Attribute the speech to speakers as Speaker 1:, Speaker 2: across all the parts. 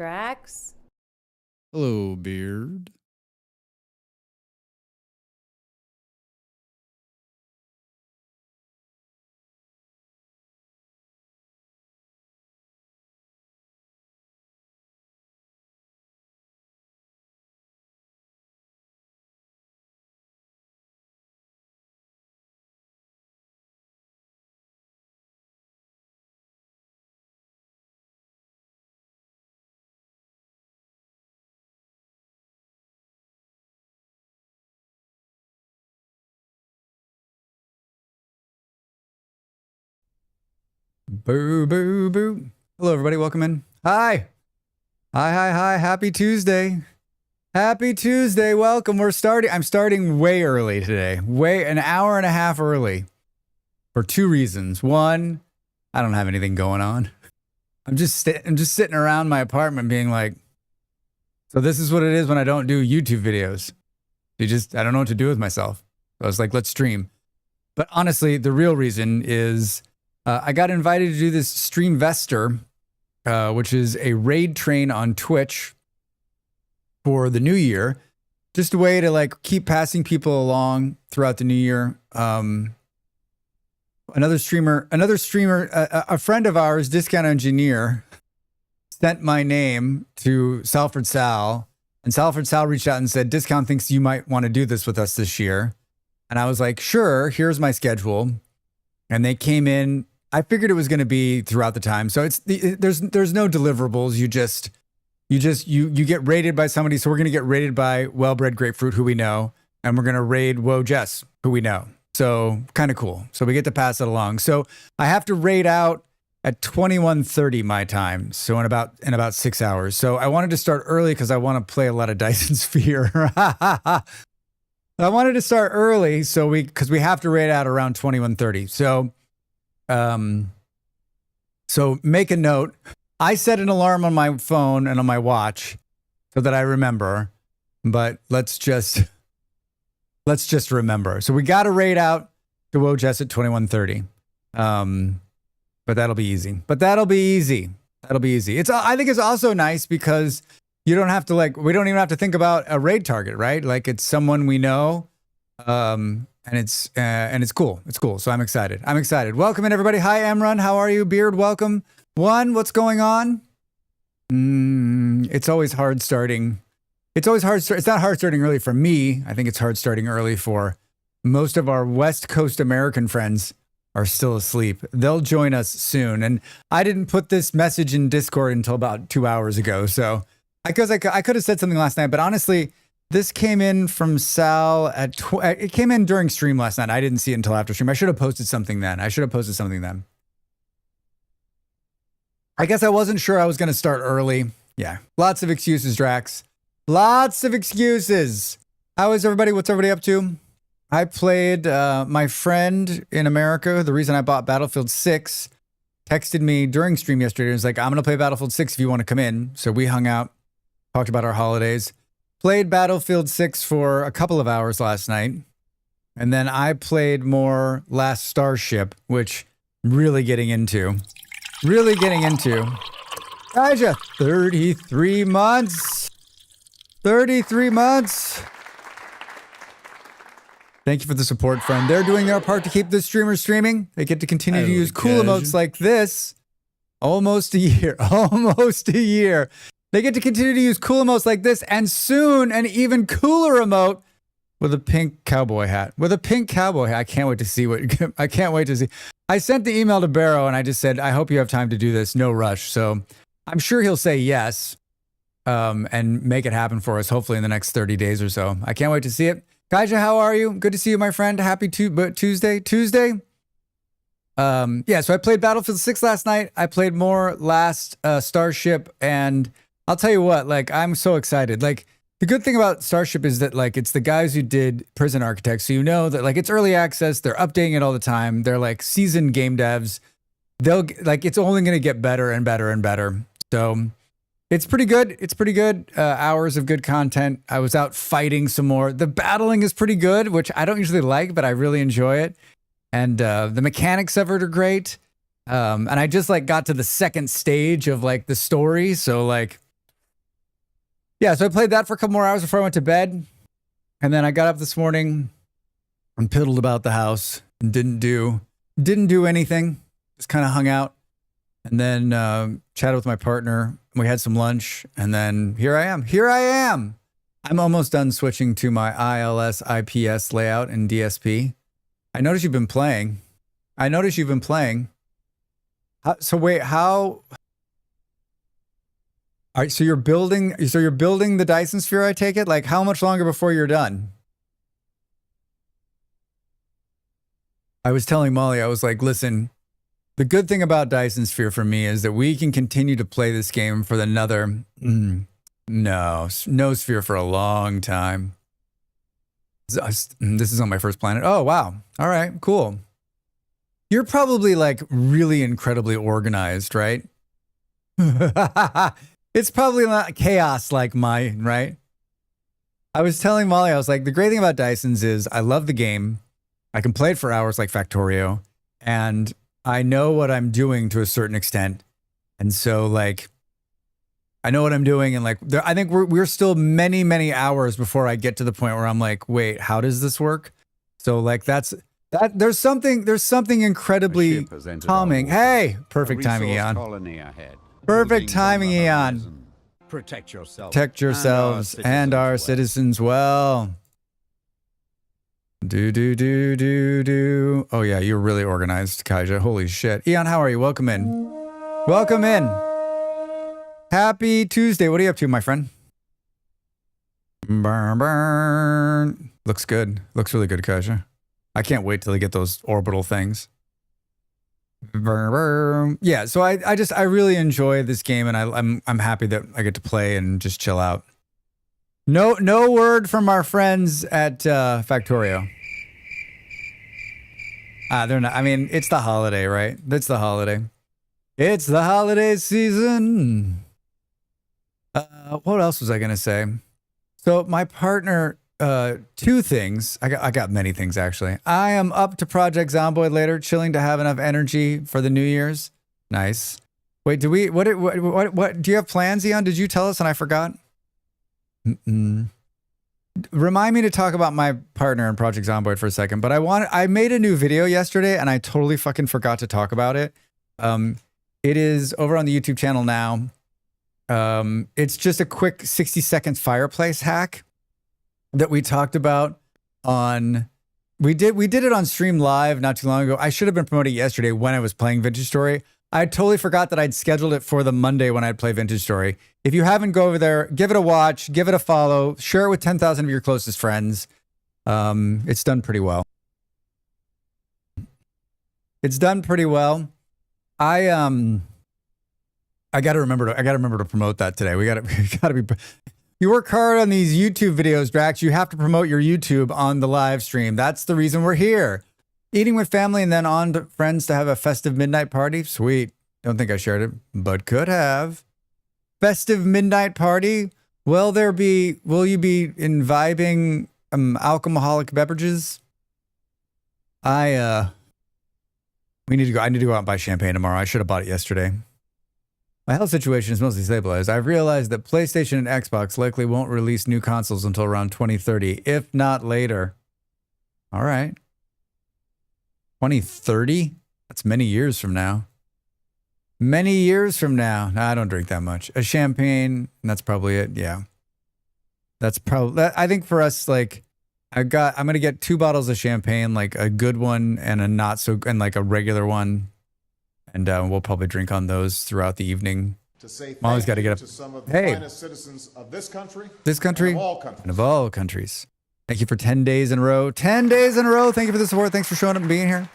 Speaker 1: Drax?
Speaker 2: Hello, Beard. Boo, boo, boo. Hello, everybody. Welcome in. Hi. Hi. Happy Tuesday. Happy Tuesday. Welcome. I'm starting way early today. An hour and a half early for two reasons. One, I don't have anything going on. I'm just sitting around my apartment being like, so this is what it is when I don't do YouTube videos. I don't know what to do with myself. I was like, let's stream. But honestly, the real reason is I got invited to do this Streamvestor, which is a raid train on Twitch for the new year. Just a way to like keep passing people along throughout the new year. Another streamer, a friend of ours, Discount Engineer, sent my name to Salford Sal, and Salford Sal reached out and said, Discount thinks you might want to do this with us this year. And I was like, sure, here's my schedule. And they came in. I figured it was going to be throughout the time. So there's no deliverables. You get rated by somebody. So we're going to get rated by Wellbred Grapefruit, who we know, and we're going to raid Woe Jess, who we know. So kind of cool. So we get to pass it along. So I have to raid out at 21:30 my time. So in about 6 hours. So I wanted to start early because I want to play a lot of Dyson Sphere. I wanted to start early because we have to raid out around 21:30. So make a note. I set an alarm on my phone and on my watch so that I remember, but let's just remember. So we got to raid out to Wojess at 21:30. But that'll be easy. I think it's also nice because we don't even have to think about a raid target, right? Like it's someone we know. And it's cool. It's cool. So I'm excited. Welcome in, everybody. Hi, Emron. How are you? Beard, welcome. What's going on? It's always hard starting. It's not hard starting early for me. I think it's hard starting early for most of our West Coast American friends are still asleep. They'll join us soon. And I didn't put this message in Discord until about 2 hours ago. So I could have said something last night, but honestly, this came in from Sal it came in during stream last night. I didn't see it until after stream. I should have posted something then. I guess I wasn't sure I was going to start early. Yeah. Lots of excuses, Drax. Lots of excuses. How is everybody? What's everybody up to? I played my friend in America. The reason I bought Battlefield 6 texted me during stream yesterday. He was like, I'm going to play Battlefield 6 if you want to come in. So we hung out, talked about our holidays. Played Battlefield 6 for a couple of hours last night. And then I played more Last Starship, which I'm really getting into. Kaja, 33 months. 33 months. Thank you for the support, friend. They're doing their part to keep the streamers streaming. They get to continue to use cool emotes like this. Almost a year. They get to continue to use cool emotes like this, and soon an even cooler emote with a pink cowboy hat. I can't wait to see. I sent the email to Barrow and I just said, I hope you have time to do this. No rush. So I'm sure he'll say yes and make it happen for us, hopefully in the next 30 days or so. I can't wait to see it. Kaija, how are you? Good to see you, my friend. Happy Tuesday. Yeah, so I played Battlefield 6 last night. I played more Last Starship, and I'll tell you what, like, I'm so excited. Like, the good thing about Starship is that, like, it's the guys who did Prison Architect. So you know that, like, it's early access. They're updating it all the time. They're, like, seasoned game devs. It's only going to get better and better and better. So it's pretty good. Hours of good content. I was out fighting some more. The battling is pretty good, which I don't usually like, but I really enjoy it. And the mechanics of it are great. And I just, like, got to the second stage of, like, the story. So, like, Yeah, so I played that for a couple more hours before I went to bed. And then I got up this morning and piddled about the house and didn't do anything. Just kind of hung out. And then chatted with my partner. We had some lunch. And then here I am. I'm almost done switching to my ILS IPS layout in DSP. I noticed you've been playing. So wait, how? All right, so you're building the Dyson Sphere, I take it? Like, how much longer before you're done? I was telling Molly, I was like, listen, the good thing about Dyson Sphere for me is that we can continue to play this game for another, no Sphere for a long time. This is on my first planet. Oh, wow. All right, cool. You're probably like really incredibly organized, right? It's probably not chaos like mine, right? I was telling Molly, I was like, the great thing about Dysons is I love the game. I can play it for hours like Factorio, and I know what I'm doing to a certain extent. And so like, I know what I'm doing. And like, I think we're still many, many hours before I get to the point where I'm like, wait, how does this work? So like, there's something incredibly calming. Hey, perfect timing, Eon. Perfect timing, Eon.
Speaker 1: Protect
Speaker 2: yourselves and our citizens well. Do. Oh yeah, you're really organized, Kaija. Holy shit. Eon, how are you? Welcome in. Welcome in. Happy Tuesday. What are you up to, my friend? Burn. Looks good. Looks really good, Kaija. I can't wait till I get those orbital things. Yeah, so I really enjoy this game, and I'm happy that I get to play and just chill out. No word from our friends at Factorio. They're not. I mean, it's the holiday, right? It's the holiday. It's the holiday season. What else was I gonna say? So my partner. Two things. I got many things actually. I am up to Project Zomboid later, chilling to have enough energy for the New Year's. Nice. Wait, what do you have plans, Eon? Did you tell us and I forgot? Remind me to talk about my partner in Project Zomboid for a second, but I made a new video yesterday and I totally fucking forgot to talk about it. It is over on the YouTube channel now. It's just a quick 60 seconds fireplace hack that we talked about on, we did it on stream live not too long ago. I should have been promoting it yesterday when I was playing Vintage Story. I totally forgot that I'd scheduled it for the Monday when I'd play Vintage Story. If you haven't, go over there, give it a watch, give it a follow, share it with 10,000 of your closest friends. It's done pretty well. It's done pretty well. I gotta remember to promote that today. We gotta be. You work hard on these YouTube videos, Drax. You have to promote your YouTube on the live stream. That's the reason we're here. Eating with family and then on to friends to have a festive midnight party. Sweet. Don't think I shared it, but could have. Festive midnight party. Will you be imbibing alcoholic beverages? I need to go out and buy champagne tomorrow. I should have bought it yesterday. My health situation is mostly stabilized. I've realized that PlayStation and Xbox likely won't release new consoles until around 2030, if not later. All right. 2030? That's many years from now. Many years from now. No, I don't drink that much. A champagne, and that's probably it. Yeah. That's probably, I think for us, like, I'm going to get 2 bottles of champagne, like a good one and and like a regular one. And we'll probably drink on those throughout the evening.
Speaker 3: To say
Speaker 2: Molly's got to get up.
Speaker 3: To some of the finest citizens of this country,
Speaker 2: and of all countries. Thank you for 10 days in a row. 10 days in a row. Thank you for the support. Thanks for showing up and being here.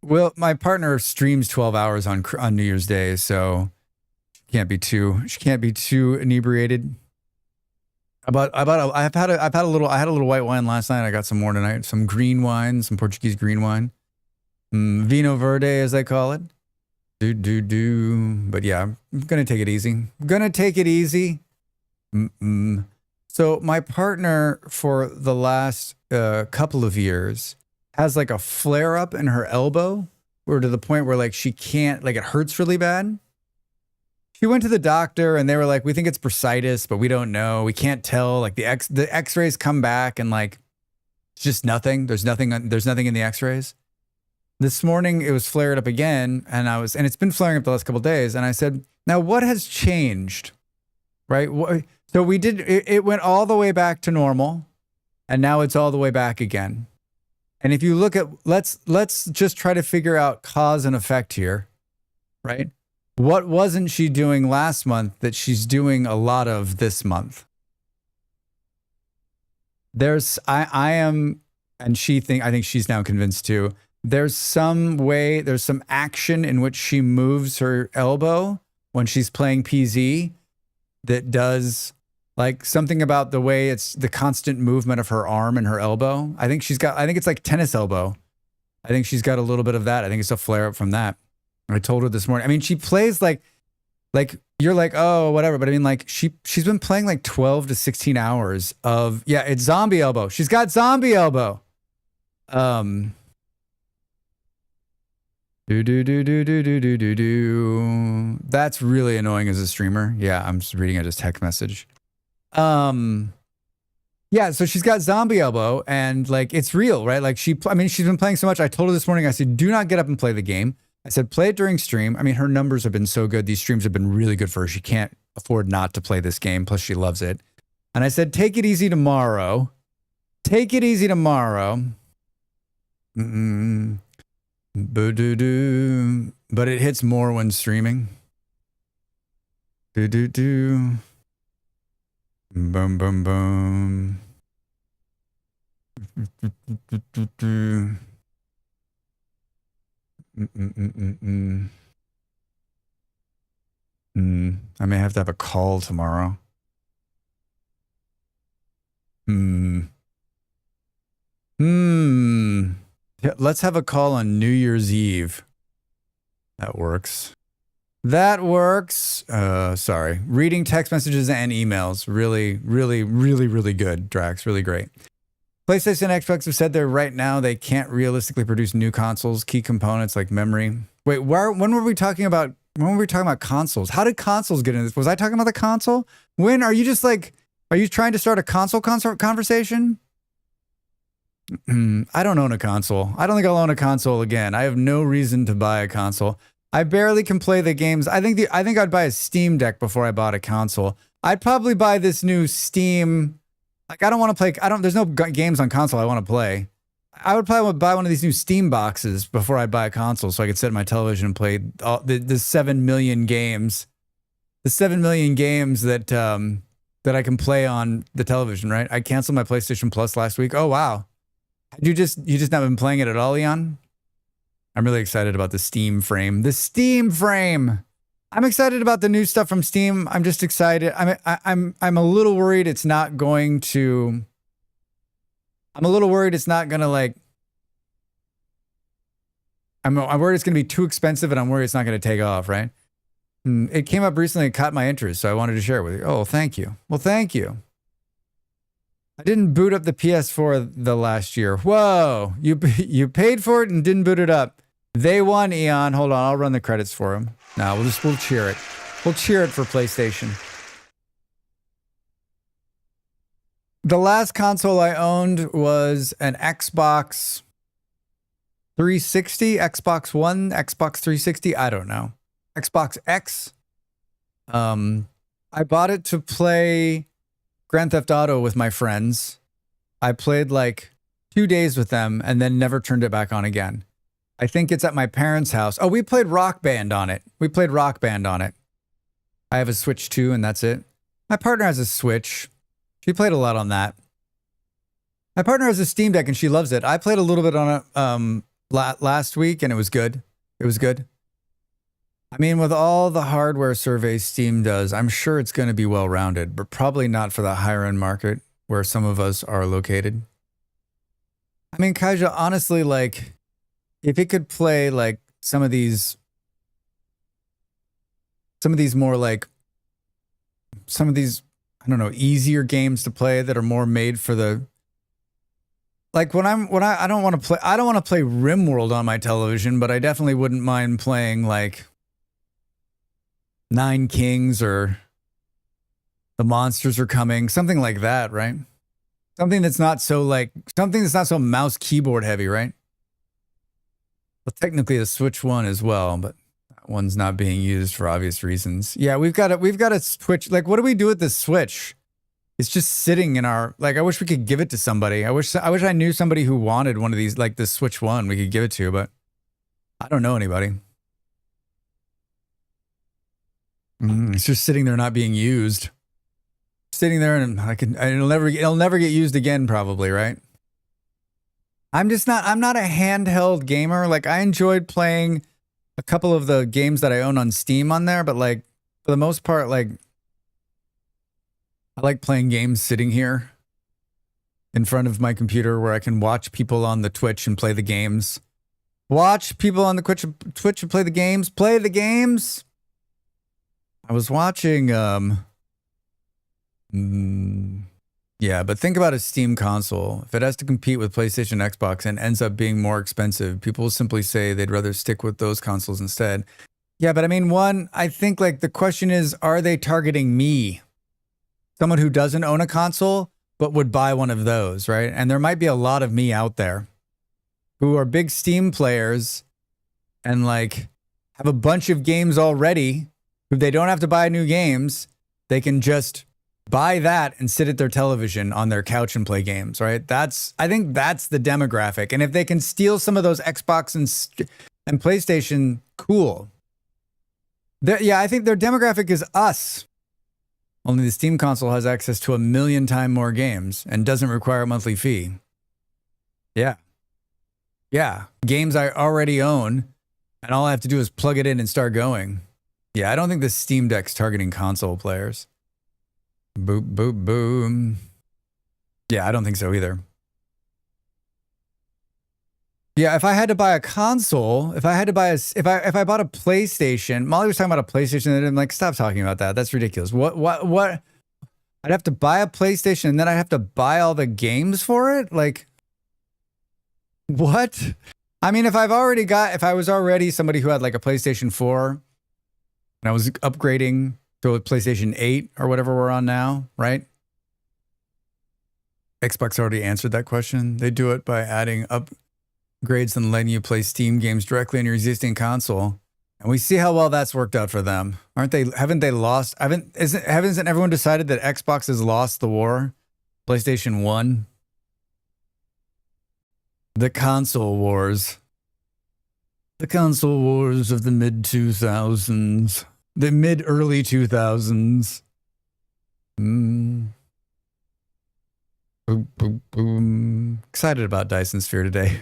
Speaker 2: Well, my partner streams 12 hours on New Year's Day, so she can't be too inebriated. I had a little white wine last night. I got some more tonight. Some green wine, some Portuguese green wine. Vino Verde, as they call it. But yeah, I'm going to take it easy. So my partner for the last couple of years has like a flare up in her elbow, or to the point where like she can't, like it hurts really bad. She went to the doctor and they were like, we think it's bursitis, but we don't know. We can't tell. Like the X-rays come back and like it's just nothing. There's nothing in the X-rays. This morning it was flared up again, and it's been flaring up the last couple of days. And I said, now what has changed? Right? So it went all the way back to normal, and now it's all the way back again. And if you look at, let's just try to figure out cause and effect here, right? What wasn't she doing last month that she's doing a lot of this month? I think she's now convinced too. There's some action in which she moves her elbow when she's playing PZ that does like something about the way it's the constant movement of her arm and her elbow. I think it's like tennis elbow. I think she's got a little bit of that. I think it's a flare up from that. I told her this morning. I mean, she plays like you're like, oh, whatever. But I mean, like she's been playing like 12 to 16 hours of, yeah, it's zombie elbow. She's got zombie elbow. That's really annoying as a streamer. Yeah, I'm just reading a text message. Yeah, so she's got zombie elbow and like it's real, right? Like she's been playing so much. I told her this morning, I said, do not get up and play the game. I said, play it during stream. I mean, her numbers have been so good. These streams have been really good for her. She can't afford not to play this game. Plus she loves it. And I said, take it easy tomorrow. Take it easy tomorrow. But it hits more when streaming. Boom, boom, boom. I may have to have a call tomorrow. Let's have a call on New Year's Eve. That works. That works. Sorry. Reading text messages and emails. Really, really, really, really good, Drax. Really great. PlayStation and Xbox have said they're right now they can't realistically produce new consoles, key components like memory. Wait, when were we talking about consoles? How did consoles get in this? Was I talking about the console? When are you trying to start a console conversation? I don't own a console. I don't think I'll own a console again. I have no reason to buy a console. I barely can play the games. I think I'd buy a Steam Deck before I bought a console. I'd probably buy this new Steam. Like I don't want to play. There's no games on console I want to play. I would probably buy one of these new Steam boxes before I buy a console, so I could sit on my television and play all the 7 million games. The 7 million games that I can play on the television. Right? I canceled my PlayStation Plus last week. Oh wow. You just not been playing it at all, Leon? I'm really excited about the Steam frame. The Steam frame. I'm excited about the new stuff from Steam. I'm just excited. I'm a little worried it's not going to. I'm a little worried it's not gonna like. I'm worried it's gonna be too expensive, and I'm worried it's not gonna take off. Right? It came up recently and caught my interest, so I wanted to share it with you. Oh, thank you. Well, thank you. I didn't boot up the PS4 the last year. Whoa, you paid for it and didn't boot it up. They won, Eon. Hold on, I'll run the credits for him. No, we'll cheer it. We'll cheer it for PlayStation. The last console I owned was an Xbox 360, Xbox One, Xbox 360. I don't know. Xbox X. I bought it to play Grand Theft Auto with my friends. I played like 2 days with them and then never turned it back on again. I think it's at my parents' house. Oh, we played Rock Band on it. I have a Switch too, and that's it. My partner has a Switch. She played a lot on that. My partner has a Steam Deck and she loves it. I played a little bit on it last week and it was good. It was good. I mean, with all the hardware surveys Steam does, I'm sure it's going to be well-rounded, but probably not for the higher-end market where some of us are located. I mean, Kaija, honestly, like, if it could play, like, some of these more, like, I don't know, easier games to play that are more made for the, like, I don't want to play RimWorld on my television, but I definitely wouldn't mind playing, like, Nine Kings or The Monsters Are Coming, something like that, right? Something that's not so mouse keyboard heavy, right? Well, technically the Switch 1 as well, but that one's not being used for obvious reasons. Yeah, we've got a Switch. Like, what do we do with this Switch? It's just sitting in our, like, I wish we could give it to somebody. I wish I knew somebody who wanted one of these, like the Switch 1 we could give it to, but I don't know anybody. It's just sitting there not being used. Sitting there and it'll never get used again probably, right? I'm not a handheld gamer. Like, I enjoyed playing a couple of the games that I own on Steam on there, but like for the most part, like I like playing games sitting here in front of my computer where I can watch people on the Twitch and play the games. Watch people on the Twitch and play the games. Play the games. I was watching, yeah, but think about a Steam console. If it has to compete with PlayStation, Xbox, and ends up being more expensive, people will simply say they'd rather stick with those consoles instead. Yeah, but I mean, I think like the question is, are they targeting me? Someone who doesn't own a console, but would buy one of those, right? And there might be a lot of me out there who are big Steam players and like have a bunch of games already who they don't have to buy new games. They can just buy that and sit at their television on their couch and play games, right? I think that's the demographic. And if they can steal some of those Xbox and PlayStation, cool. Yeah, I think their demographic is us. Only the Steam console has access to 1 million times more games and doesn't require a monthly fee. Yeah. Yeah. Games I already own, and all I have to do is plug it in and start going. Yeah, I don't think the Steam Deck's targeting console players. Boop, boop, boom. Yeah, I don't think so either. Yeah, if I had to buy a console, if I bought a PlayStation, Molly was talking about a PlayStation, and I'm like, stop talking about that. That's ridiculous. What? I'd have to buy a PlayStation and then I'd have to buy all the games for it? Like, what? I mean, if I was already somebody who had like a PlayStation 4 and I was upgrading to a PlayStation 8 or whatever we're on now, right? Xbox already answered that question. They do it by adding upgrades and letting you play Steam games directly on your existing console. And we see how well that's worked out for them. Haven't everyone decided that Xbox has lost the war? PlayStation 1? The console wars. The console wars of the mid-2000s. The mid-early 2000s. Boom, boom, boom. Excited about Dyson Sphere today.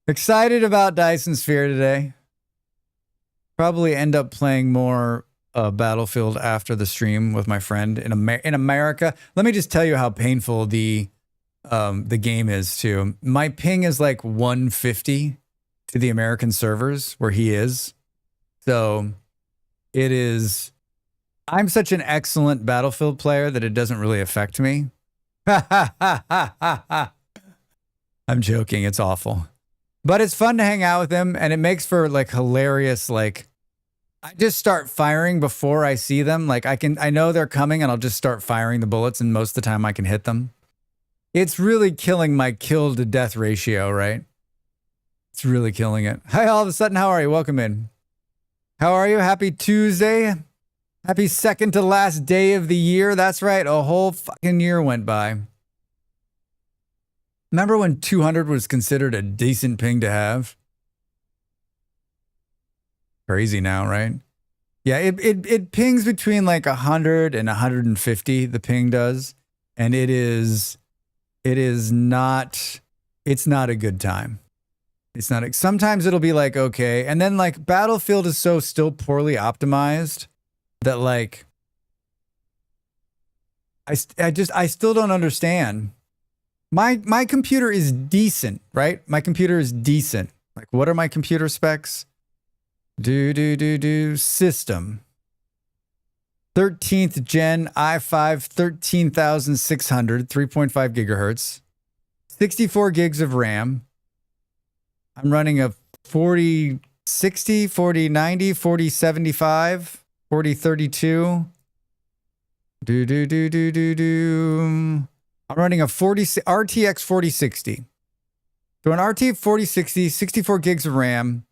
Speaker 2: Excited about Dyson Sphere today. Probably end up playing more Battlefield after the stream with my friend in America. Let me just tell you how painful the game is too. My ping is like 150 to the American servers where he is. So it is, I'm such an excellent Battlefield player that it doesn't really affect me. I'm joking. It's awful. But it's fun to hang out with him, and it makes for like hilarious, like, I just start firing before I see them. Like I know they're coming and I'll just start firing the bullets, and most of the time I can hit them. It's really killing my kill to death ratio, right? It's really killing it. Hi, all of a sudden, how are you? Welcome in. How are you? Happy Tuesday. Happy second to last day of the year. That's right. A whole fucking year went by. Remember when 200 was considered a decent ping to have? Crazy now, right? Yeah, it pings between like 100 and 150, the ping does. And it's not a good time. It's not, sometimes it'll be like, okay. And then like Battlefield is so still poorly optimized that like, I still don't understand. My computer is decent, right? My computer is decent. Like, what are my computer specs? System. 13th gen i5 13600, 3.5 gigahertz, 64 gigs of RAM. I'm running a 4060, 4090, 4075 4032. I'm running a RTX 4060. So an RTX 4060, 64 gigs of RAM,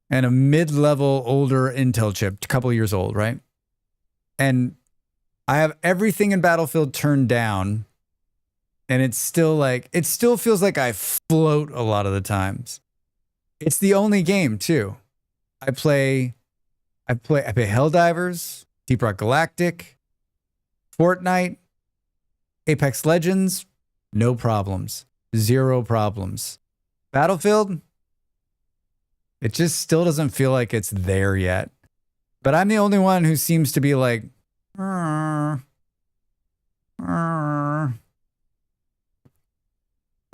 Speaker 2: and a mid-level older Intel chip, a couple of years old, right? And I have everything in Battlefield turned down, and it's still like, it still feels like I float a lot of the times. It's the only game too. I play Helldivers, Deep Rock Galactic, Fortnite, Apex Legends, no problems. Zero problems. Battlefield, it just still doesn't feel like it's there yet. But I'm the only one who seems to be like, I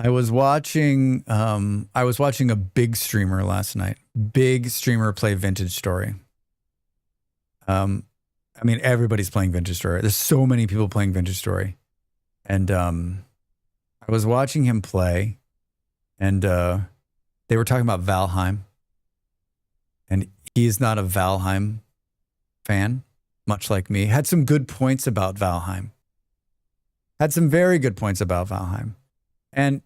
Speaker 2: was watching a big streamer last night. Big streamer play Vintage Story. I mean, everybody's playing Vintage Story. There's so many people playing Vintage Story. And I was watching him play, and they were talking about Valheim. And he's not a Valheim fan, much like me. Had some good points about Valheim. Had some very good points about Valheim. And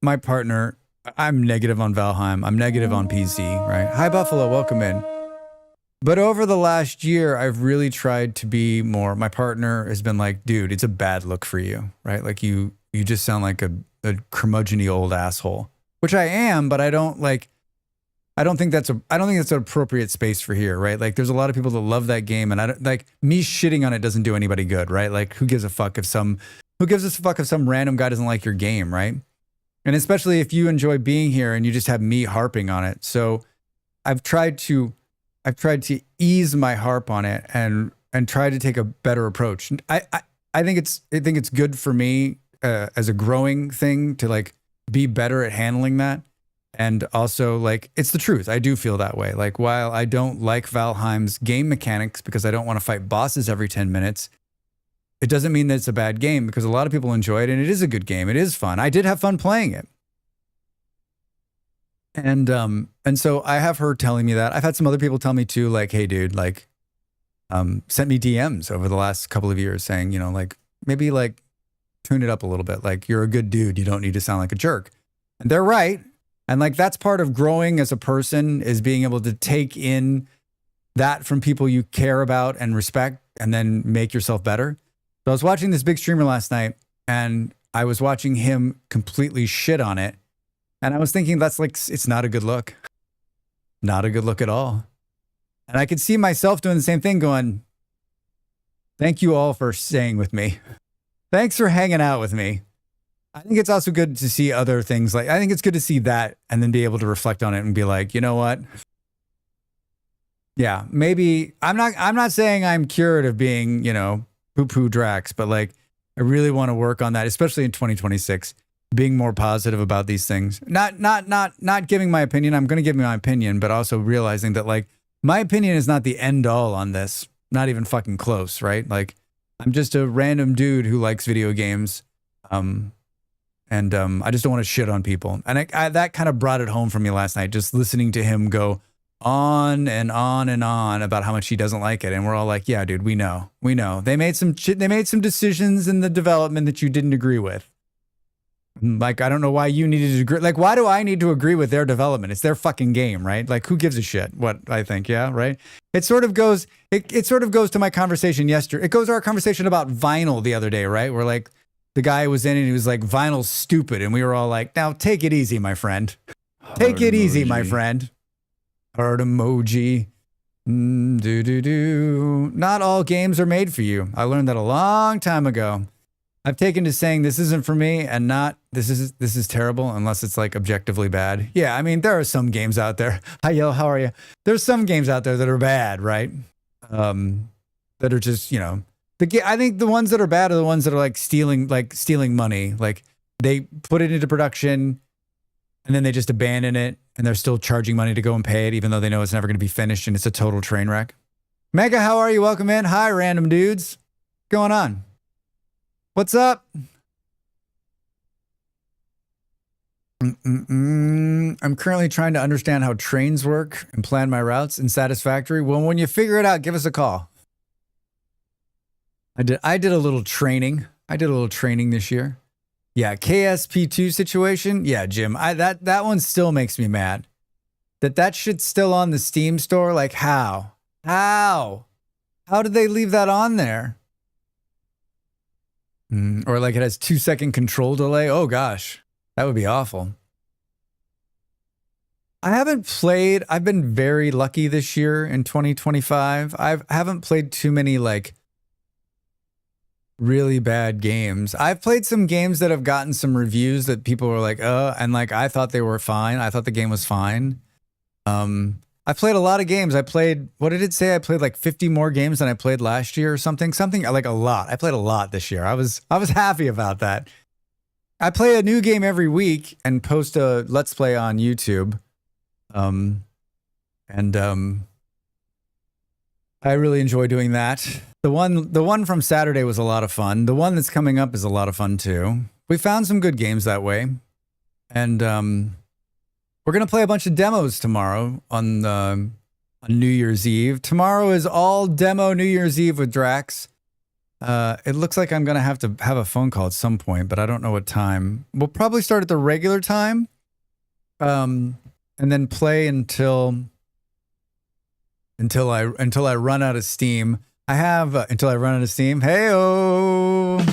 Speaker 2: my partner, I'm negative on Valheim. I'm negative on PC, right? Hi, Buffalo. Welcome in. But over the last year, I've really tried to be more. My partner has been like, dude, it's a bad look for you, right? Like you just sound like a curmudgeon-y old asshole, which I am, but I don't think that's an appropriate space for here, right? Like there's a lot of people that love that game, and I don't like me shitting on it doesn't do anybody good, right? Like who gives a fuck if some random guy doesn't like your game, right? And especially if you enjoy being here and you just have me harping on it. So I've tried to ease my harp on it and try to take a better approach. I think it's good for me as a growing thing to like be better at handling that. And also, like, it's the truth. I do feel that way. Like, while I don't like Valheim's game mechanics because I don't want to fight bosses every 10 minutes, it doesn't mean that it's a bad game, because a lot of people enjoy it and it is a good game. It is fun. I did have fun playing it. And so I have her telling me that. I've had some other people tell me too, like, hey, dude, like, sent me DMs over the last couple of years saying, you know, like, maybe like tune it up a little bit. Like, you're a good dude. You don't need to sound like a jerk. And they're right. And like, that's part of growing as a person, is being able to take in that from people you care about and respect, and then make yourself better. So I was watching this big streamer last night, and I was watching him completely shit on it. And I was thinking, that's like, it's not a good look. Not a good look at all. And I could see myself doing the same thing, going, thank you all for staying with me. Thanks for hanging out with me. I think it's also good to see other things. Like, I think it's good to see that and then be able to reflect on it and be like, you know what? Yeah, maybe I'm not saying I'm cured of being, you know, poo-poo Drax, but like, I really want to work on that, especially in 2026, being more positive about these things. Not giving my opinion. I'm going to give my opinion, but also realizing that like, my opinion is not the end all on this. Not even fucking close, right? Like, I'm just a random dude who likes video games. I just don't want to shit on people. And I that kind of brought it home for me last night, just listening to him go on and on and on about how much he doesn't like it. And we're all like, yeah, dude, we know. They made some decisions in the development that you didn't agree with. Like, I don't know why you needed to agree. Like, why do I need to agree with their development? It's their fucking game, right? Like, who gives a shit what I think? Yeah, right? It sort of goes to my conversation yesterday. It goes to our conversation about vinyl the other day, right? We're like, the guy was in it and he was like, vinyl's stupid. And we were all like, now take it easy, my friend. Take it easy, my friend. Heart emoji. Not all games are made for you. I learned that a long time ago. I've taken to saying this isn't for me and not this is terrible unless it's like objectively bad. Yeah, I mean, there are some games out there. Hi, Yo, how are you? There's some games out there that are bad, right? That are just, you know, I think the ones that are bad are the ones that are like stealing money. Like, they put it into production and then they just abandon it, and they're still charging money to go and pay it, even though they know it's never going to be finished and it's a total train wreck. Mega, how are you? Welcome in. Hi, random dudes. What's going on? What's up? I'm currently trying to understand how trains work and plan my routes in Satisfactory. Well, when you figure it out, give us a call. I did a little training. I did a little training this year. Yeah, KSP2 situation. Yeah, Jim. That one still makes me mad. That shit's still on the Steam store. Like how? How did they leave that on there? Or like it has 2-second control delay. Oh gosh, that would be awful. I haven't played. I've been very lucky this year in 2025. I haven't played too many like really bad games. I've played some games that have gotten some reviews that people were like, and like I thought they were fine. I thought the game was fine. I played a lot of games. I played, what did it say? I played like 50 more games than I played last year or something. Something like a lot. I played a lot this year. I was happy about that. I play a new game every week and post a Let's Play on YouTube. I really enjoy doing that. The one from Saturday was a lot of fun. The one that's coming up is a lot of fun too. We found some good games that way. And we're going to play a bunch of demos tomorrow on New Year's Eve. Tomorrow is all demo New Year's Eve with Drax. It looks like I'm going to have a phone call at some point, but I don't know what time. We'll probably start at the regular time. And then play until I run out of steam. I have until I run out of steam. Hey-oh.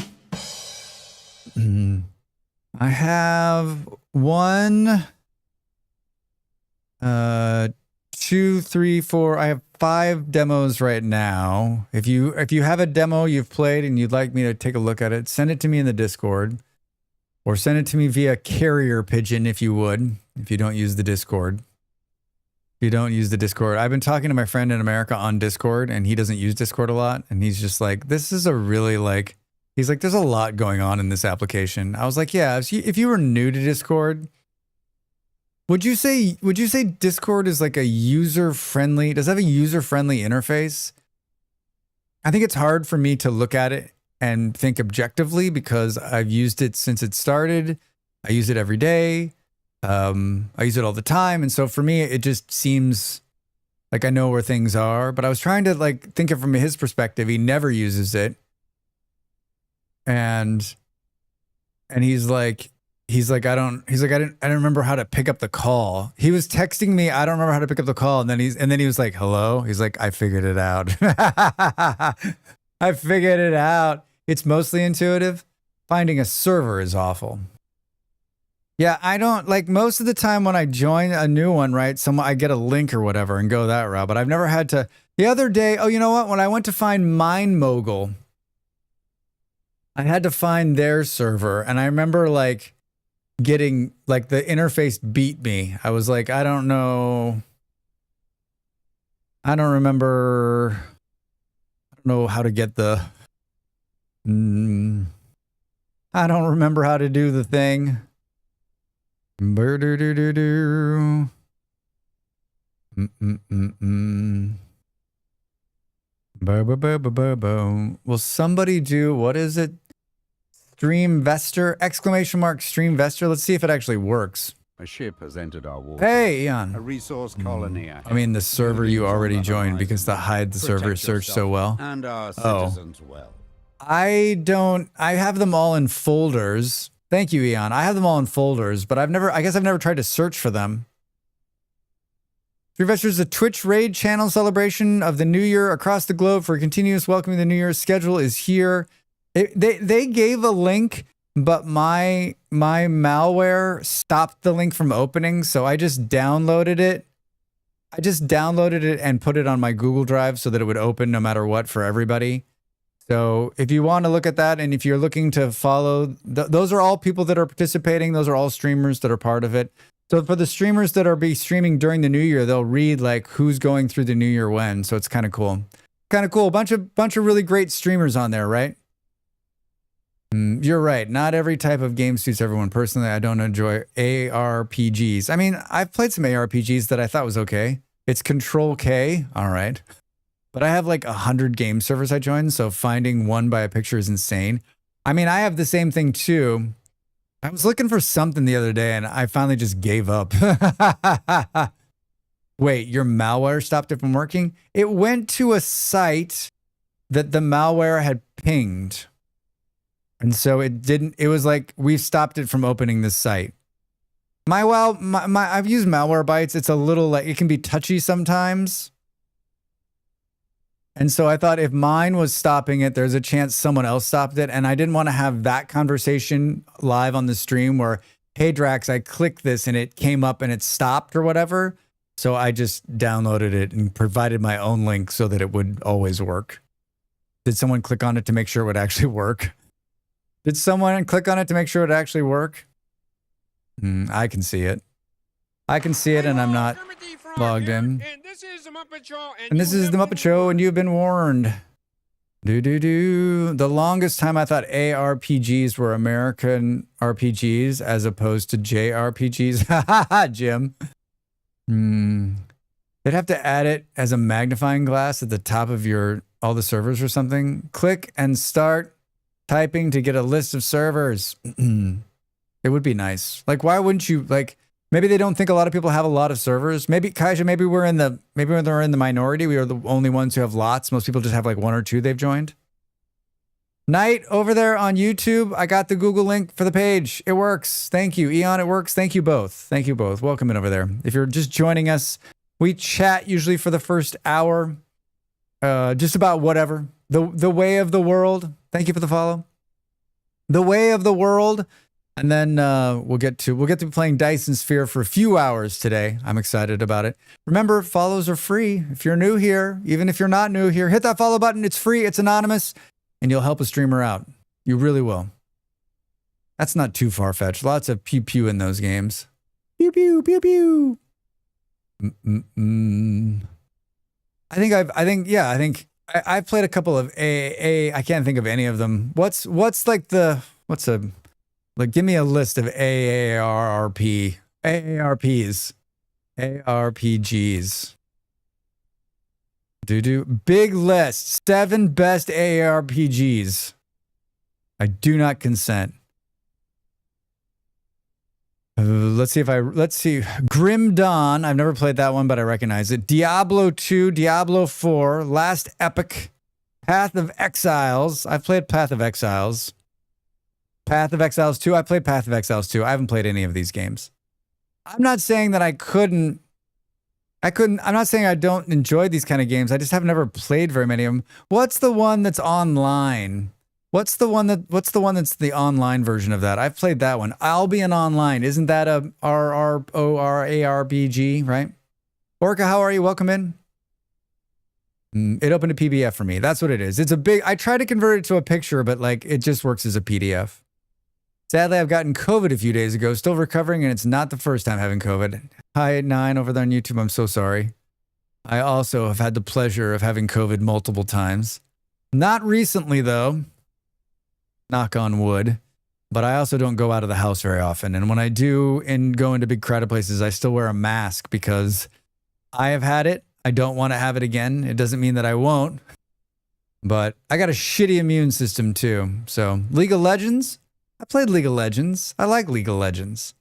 Speaker 2: I have 1, 2, 3, 4. I have 5 demos right now. If you have a demo you've played and you'd like me to take a look at it, send it to me in the Discord, or send it to me via carrier pigeon if you would. If you don't use the Discord. You don't use the Discord. I've been talking to my friend in America on Discord, and he doesn't use Discord a lot. And he's just like, this is a really like, he's like, there's a lot going on in this application. I was like, yeah, if you were new to Discord, would you say Discord is like a user-friendly, does it have a user-friendly interface? I think it's hard for me to look at it and think objectively because I've used it since it started. I use it every day. I use it all the time. And so for me, it just seems like I know where things are, but I was trying to like think it from his perspective. He never uses it. And he's like, I don't remember how to pick up the call. He was texting me, I don't remember how to pick up the call. And then he was like, hello. He's like, I figured it out. I figured it out. It's mostly intuitive. Finding a server is awful. Yeah, I don't like most of the time when I join a new one, right? I get a link or whatever and go that route, but I've never had to. The other day, oh, you know what? When I went to find Mind Mogul, I had to find their server, and I remember like getting like the interface beat me. I was like, I don't know. I don't remember. I don't know how to get the. I don't remember how to do the thing. Will somebody do, what is it? Streamvestor, exclamation mark Streamvestor. Let's see if it actually works.
Speaker 1: A ship has entered our waters.
Speaker 2: Hey, Ian.
Speaker 1: A resource colony.
Speaker 2: I mean the server you already joined because to hide the server search so well.
Speaker 1: And our citizens well.
Speaker 2: I have them all in folders. Thank you, Eon. I have them all in folders, but I guess I've never tried to search for them. Streamvestor is a Twitch raid channel celebration of the new year across the globe for a continuous welcoming the new year. Schedule is here. They gave a link, but my malware stopped the link from opening, so I just downloaded it. And put it on my Google Drive so that it would open no matter what for everybody. So if you want to look at that, and if you're looking to follow, those are all people that are participating. Those are all streamers that are part of it. So for the streamers that are streaming during the new year, they'll read like who's going through the new year when. So it's kind of cool. Kind of cool. Bunch of really great streamers on there, right? You're right. Not every type of game suits everyone. Personally, I don't enjoy ARPGs. I mean, I've played some ARPGs that I thought was okay. It's Control K. All right. But I have like 100 game servers I joined, so finding one by a picture is insane. I mean, I have the same thing too. I was looking for something the other day and I finally just gave up. Wait, your malware stopped it from working? It went to a site that the malware had pinged. And so it was like, we stopped it from opening this site. I've used Malwarebytes. It's a little like, it can be touchy sometimes. And so I thought if mine was stopping it, there's a chance someone else stopped it. And I didn't want to have that conversation live on the stream where, hey, Drax, I clicked this and it came up and it stopped or whatever. So I just downloaded it and provided my own link so that it would always work. Did someone click on it to make sure it would actually work? Did someone click on it to make sure it would actually work? I can see it. I can see it and I'm not logged in.
Speaker 4: And this is the Muppet Show.
Speaker 2: And this is the Muppet Show, and you've been warned. The longest time I thought ARPGs were American RPGs as opposed to JRPGs. Ha ha ha, Jim. They'd have to add it as a magnifying glass at the top of all the servers or something. Click and start typing to get a list of servers. It would be nice. Like, why wouldn't you, like, maybe they don't think a lot of people have a lot of servers. Maybe, Kaija, maybe we're in the minority. We are the only ones who have lots. Most people just have like one or two they've joined. Knight, over there on YouTube, I got the Google link for the page. It works. Thank you. Eon, it works. Thank you both. Thank you both. Welcome in over there. If you're just joining us, we chat usually for the first hour, just about whatever. The way of the world. Thank you for the follow. The way of the world. And then we'll get to playing Dyson Sphere for a few hours today. I'm excited about it. Remember, follows are free. If you're new here, even if you're not new here, hit that follow button. It's free. It's anonymous. And you'll help a streamer out. You really will. That's not too far-fetched. Lots of pew-pew in those games. Pew-pew, pew-pew. I think I've played a couple of I can't think of any of them. Give me a list of ARPGs. Big list. 7 best ARPGs. I do not consent. Let's see. Grim Dawn. I've never played that one, but I recognize it. Diablo 2, Diablo 4, Last Epic, Path of Exiles. I've played Path of Exiles. Path of Exiles 2. I played Path of Exiles 2. I haven't played any of these games. I'm not saying that I couldn't. I'm not saying I don't enjoy these kind of games. I just have never played very many of them. What's the one that's online? What's the one that's the online version of that? I've played that one. Albion Online. Isn't that a RRORARPG, right? Orca, how are you? Welcome in. It opened a PBF for me. That's what it is. It's a big, I tried to convert it to a picture, but like it just works as a PDF. Sadly, I've gotten COVID a few days ago, still recovering, and it's not the first time having COVID. Hi, 9 over there on YouTube. I'm so sorry. I also have had the pleasure of having COVID multiple times. Not recently, though. Knock on wood. But I also don't go out of the house very often. And when I do and go into big crowded places, I still wear a mask because I have had it. I don't want to have it again. It doesn't mean that I won't. But I got a shitty immune system, too. So, League of Legends? I played League of Legends. I like League of Legends.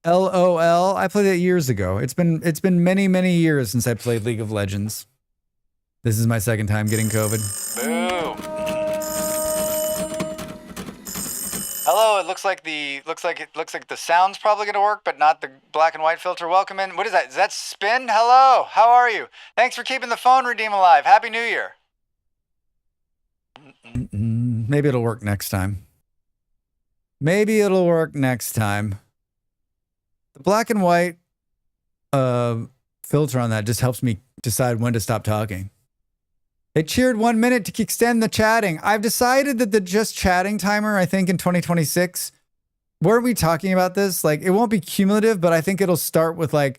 Speaker 2: LOL. I played it years ago. It's been many, many years since I played League of Legends. This is my second time getting COVID. Boo. Hello. It looks like the sound's probably gonna work, but not the black and white filter. Welcome in. What is that? Is that Spin? Hello. How are you? Thanks for keeping the phone redeem alive. Happy New Year. Maybe it'll work next time. Maybe it'll work next time. The black and white filter on that just helps me decide when to stop talking. They cheered 1 minute to extend the chatting. I've decided that the just chatting timer, I think in 2026, weren't we talking about this? Like, it won't be cumulative, but I think it'll start with I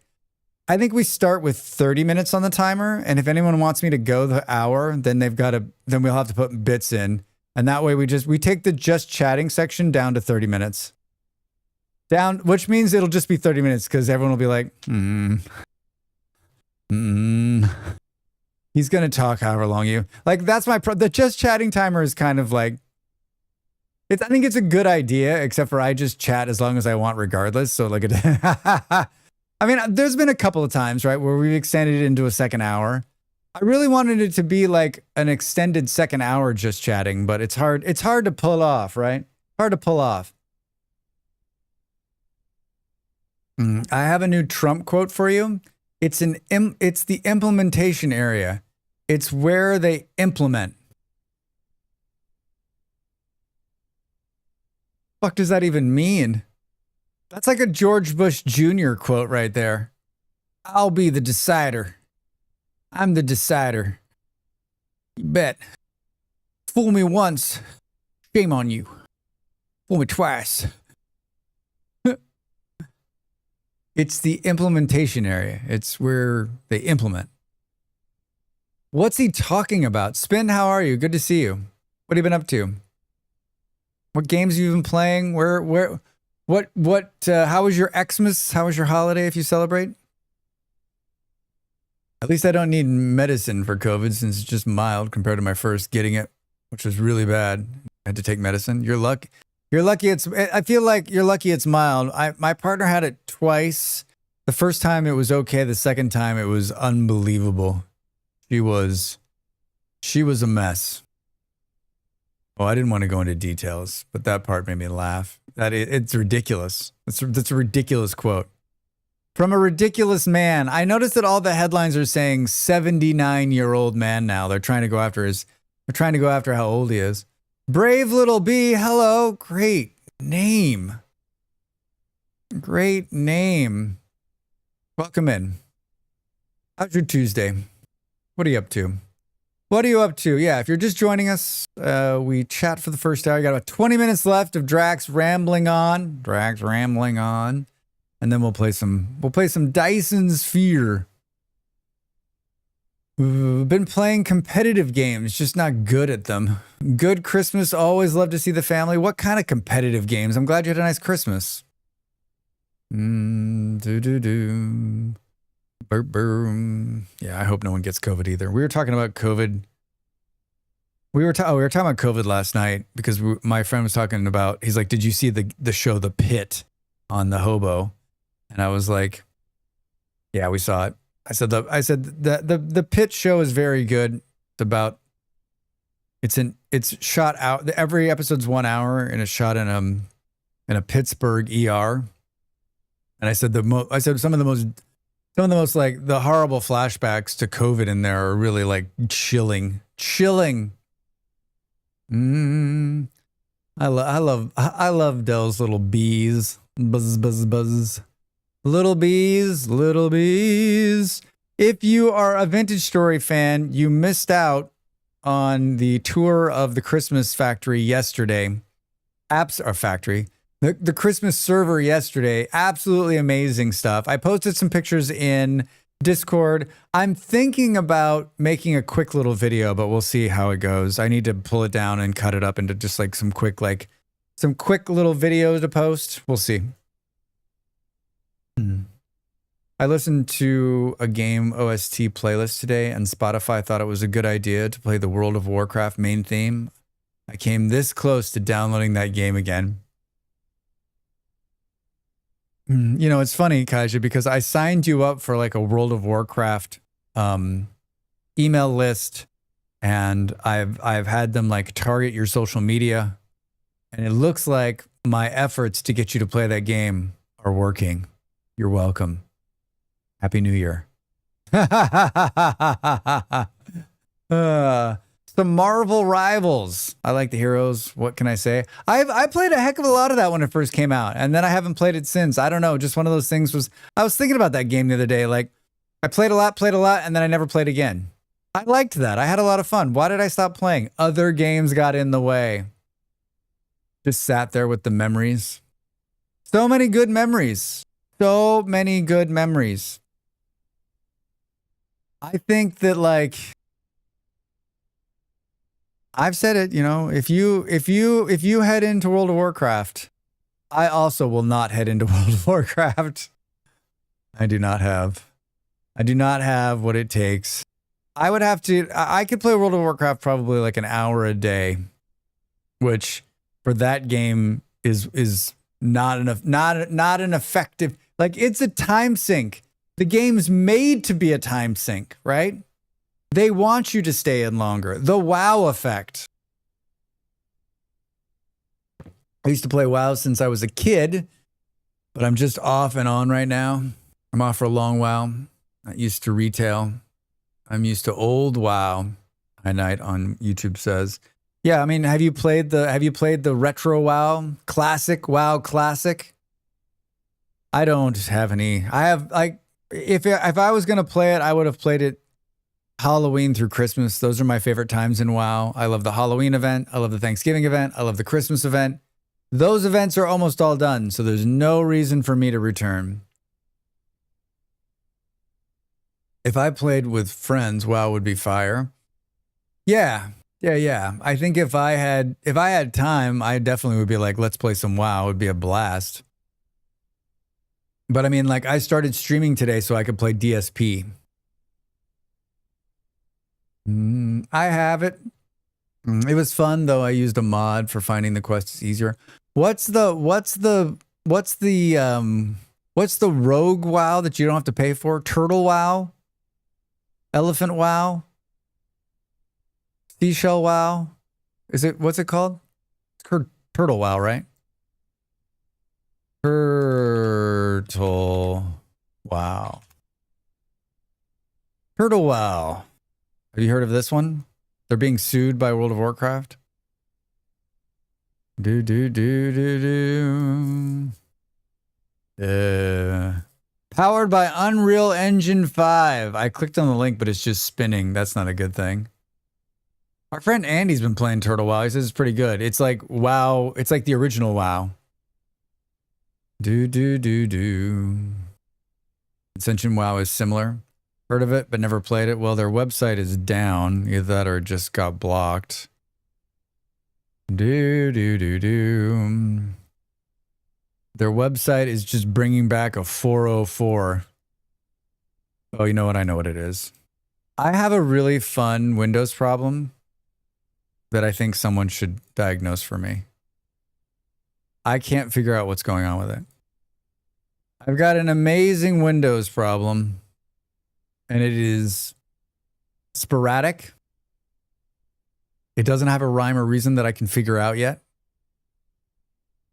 Speaker 2: think we start with 30 minutes on the timer. And if anyone wants me to go the hour, then we'll have to put bits in. And that way we take the just chatting section down to 30 minutes. Which means it'll just be 30 minutes because everyone will be like, he's going to talk however long you. Like, that's the just chatting timer is kind of like, I think it's a good idea, except for I just chat as long as I want regardless. So like, I mean, there's been a couple of times, right, where we've extended it into a second hour. I really wanted it to be like an extended second hour just chatting, but it's hard. It's hard to pull off, right? Hard to pull off. I have a new Trump quote for you. It's the implementation area. It's where they implement. Fuck does that even mean? That's like a George Bush Jr. quote right there. I'll be the decider. I'm the decider. You bet. Fool me once. Shame on you. Fool me twice. It's the implementation area. It's where they implement. What's he talking about? Spin, how are you? Good to see you. What have you been up to? What games have you been playing? How was your Xmas? How was your holiday if you celebrate? At least I don't need medicine for COVID since it's just mild compared to my first getting it, which was really bad. I had to take medicine. You're lucky. You're lucky I feel like you're lucky it's mild. My partner had it twice. The first time it was okay. The second time it was unbelievable. She was a mess. Well, I didn't want to go into details, but that part made me laugh. It's ridiculous. That's a ridiculous quote. From a ridiculous man. I noticed that all the headlines are saying 79-year-old man now. They're trying to go after how old he is. Brave little bee, hello. Great name. Great name. Welcome in. How's your Tuesday? What are you up to? What are you up to? Yeah, if you're just joining us, we chat for the first hour. You got about 20 minutes left of Drax rambling on. And then we'll play some Dyson Sphere. We've been playing competitive games, just not good at them. Good Christmas, always love to see the family. What kind of competitive games? I'm glad you had a nice Christmas. Yeah, I hope no one gets COVID either. We were talking about COVID. We were talking about COVID last night because my friend was talking about, he's like, did you see the show The Pit on the Hobo? And I was like, yeah, we saw it. I said the Pit show is very good. It's shot out. Every episode's 1 hour and it's shot in a Pittsburgh ER. And I said some of the most like the horrible flashbacks to COVID in there are really like chilling. I love those little bees. Buzz. Little bees. If you are a Vintage Story fan, you missed out on the tour of the Christmas factory yesterday. The Christmas server yesterday. Absolutely amazing stuff. I posted some pictures in Discord. I'm thinking about making a quick little video, but we'll see how it goes. I need to pull it down and cut it up into just like some quick little videos to post. We'll see. I listened to a game OST playlist today, and Spotify thought it was a good idea to play the World of Warcraft main theme. I came this close to downloading that game again. You know, it's funny, Kaja, because I signed you up for like a World of Warcraft email list, and I've had them like target your social media, and it looks like my efforts to get you to play that game are working. You're welcome. Happy New Year. Some Marvel Rivals. I like the heroes. What can I say? I played a heck of a lot of that when it first came out, and then I haven't played it since. I don't know. Just one of those things I was thinking about that game the other day. Like, I played a lot, and then I never played again. I liked that. I had a lot of fun. Why did I stop playing? Other games got in the way. Just sat there with the memories. So many good memories. I think that, like, I've said it, you know, if you head into World of Warcraft, I also will not head into World of Warcraft. I do not have what it takes. I could play World of Warcraft probably like an hour a day, which for that game is not enough, not an effective, like it's a time sink. The game's made to be a time sink, right? They want you to stay in longer. The WoW effect. I used to play WoW since I was a kid, but I'm just off and on right now. I'm off for a long while. Not used to retail. I'm used to old WoW. High Night on YouTube says, yeah, I mean, have you played the retro WoW classic, WoW classic? I don't have any. I have, like, if I was going to play it, I would have played it Halloween through Christmas. Those are my favorite times in WoW. I love the Halloween event. I love the Thanksgiving event. I love the Christmas event. Those events are almost all done, so there's no reason for me to return. If I played with friends, WoW would be fire. Yeah. I think if I had time, I definitely would be like, let's play some WoW. It would be a blast. But I mean, like, I started streaming today so I could play DSP. I have it. It was fun though. I used a mod for finding the quests easier. What's the rogue WoW that you don't have to pay for? Turtle WoW? Elephant WoW? Seashell WoW? What's it called? It's Turtle WoW, right? Turtle WoW. Turtle WoW. Have you heard of this one? They're being sued by World of Warcraft. Powered by Unreal Engine 5. I clicked on the link, but it's just spinning. That's not a good thing. Our friend Andy's been playing Turtle WoW. He says it's pretty good. It's like WoW. It's like the original WoW. Ascension WoW is similar. Heard of it, but never played it. Well, their website is down. Either that or just got blocked. Their website is just bringing back a 404. Oh, you know what? I know what it is. I have a really fun Windows problem that I think someone should diagnose for me. I can't figure out what's going on with it. I've got an amazing Windows problem, and it is sporadic. It doesn't have a rhyme or reason that I can figure out yet.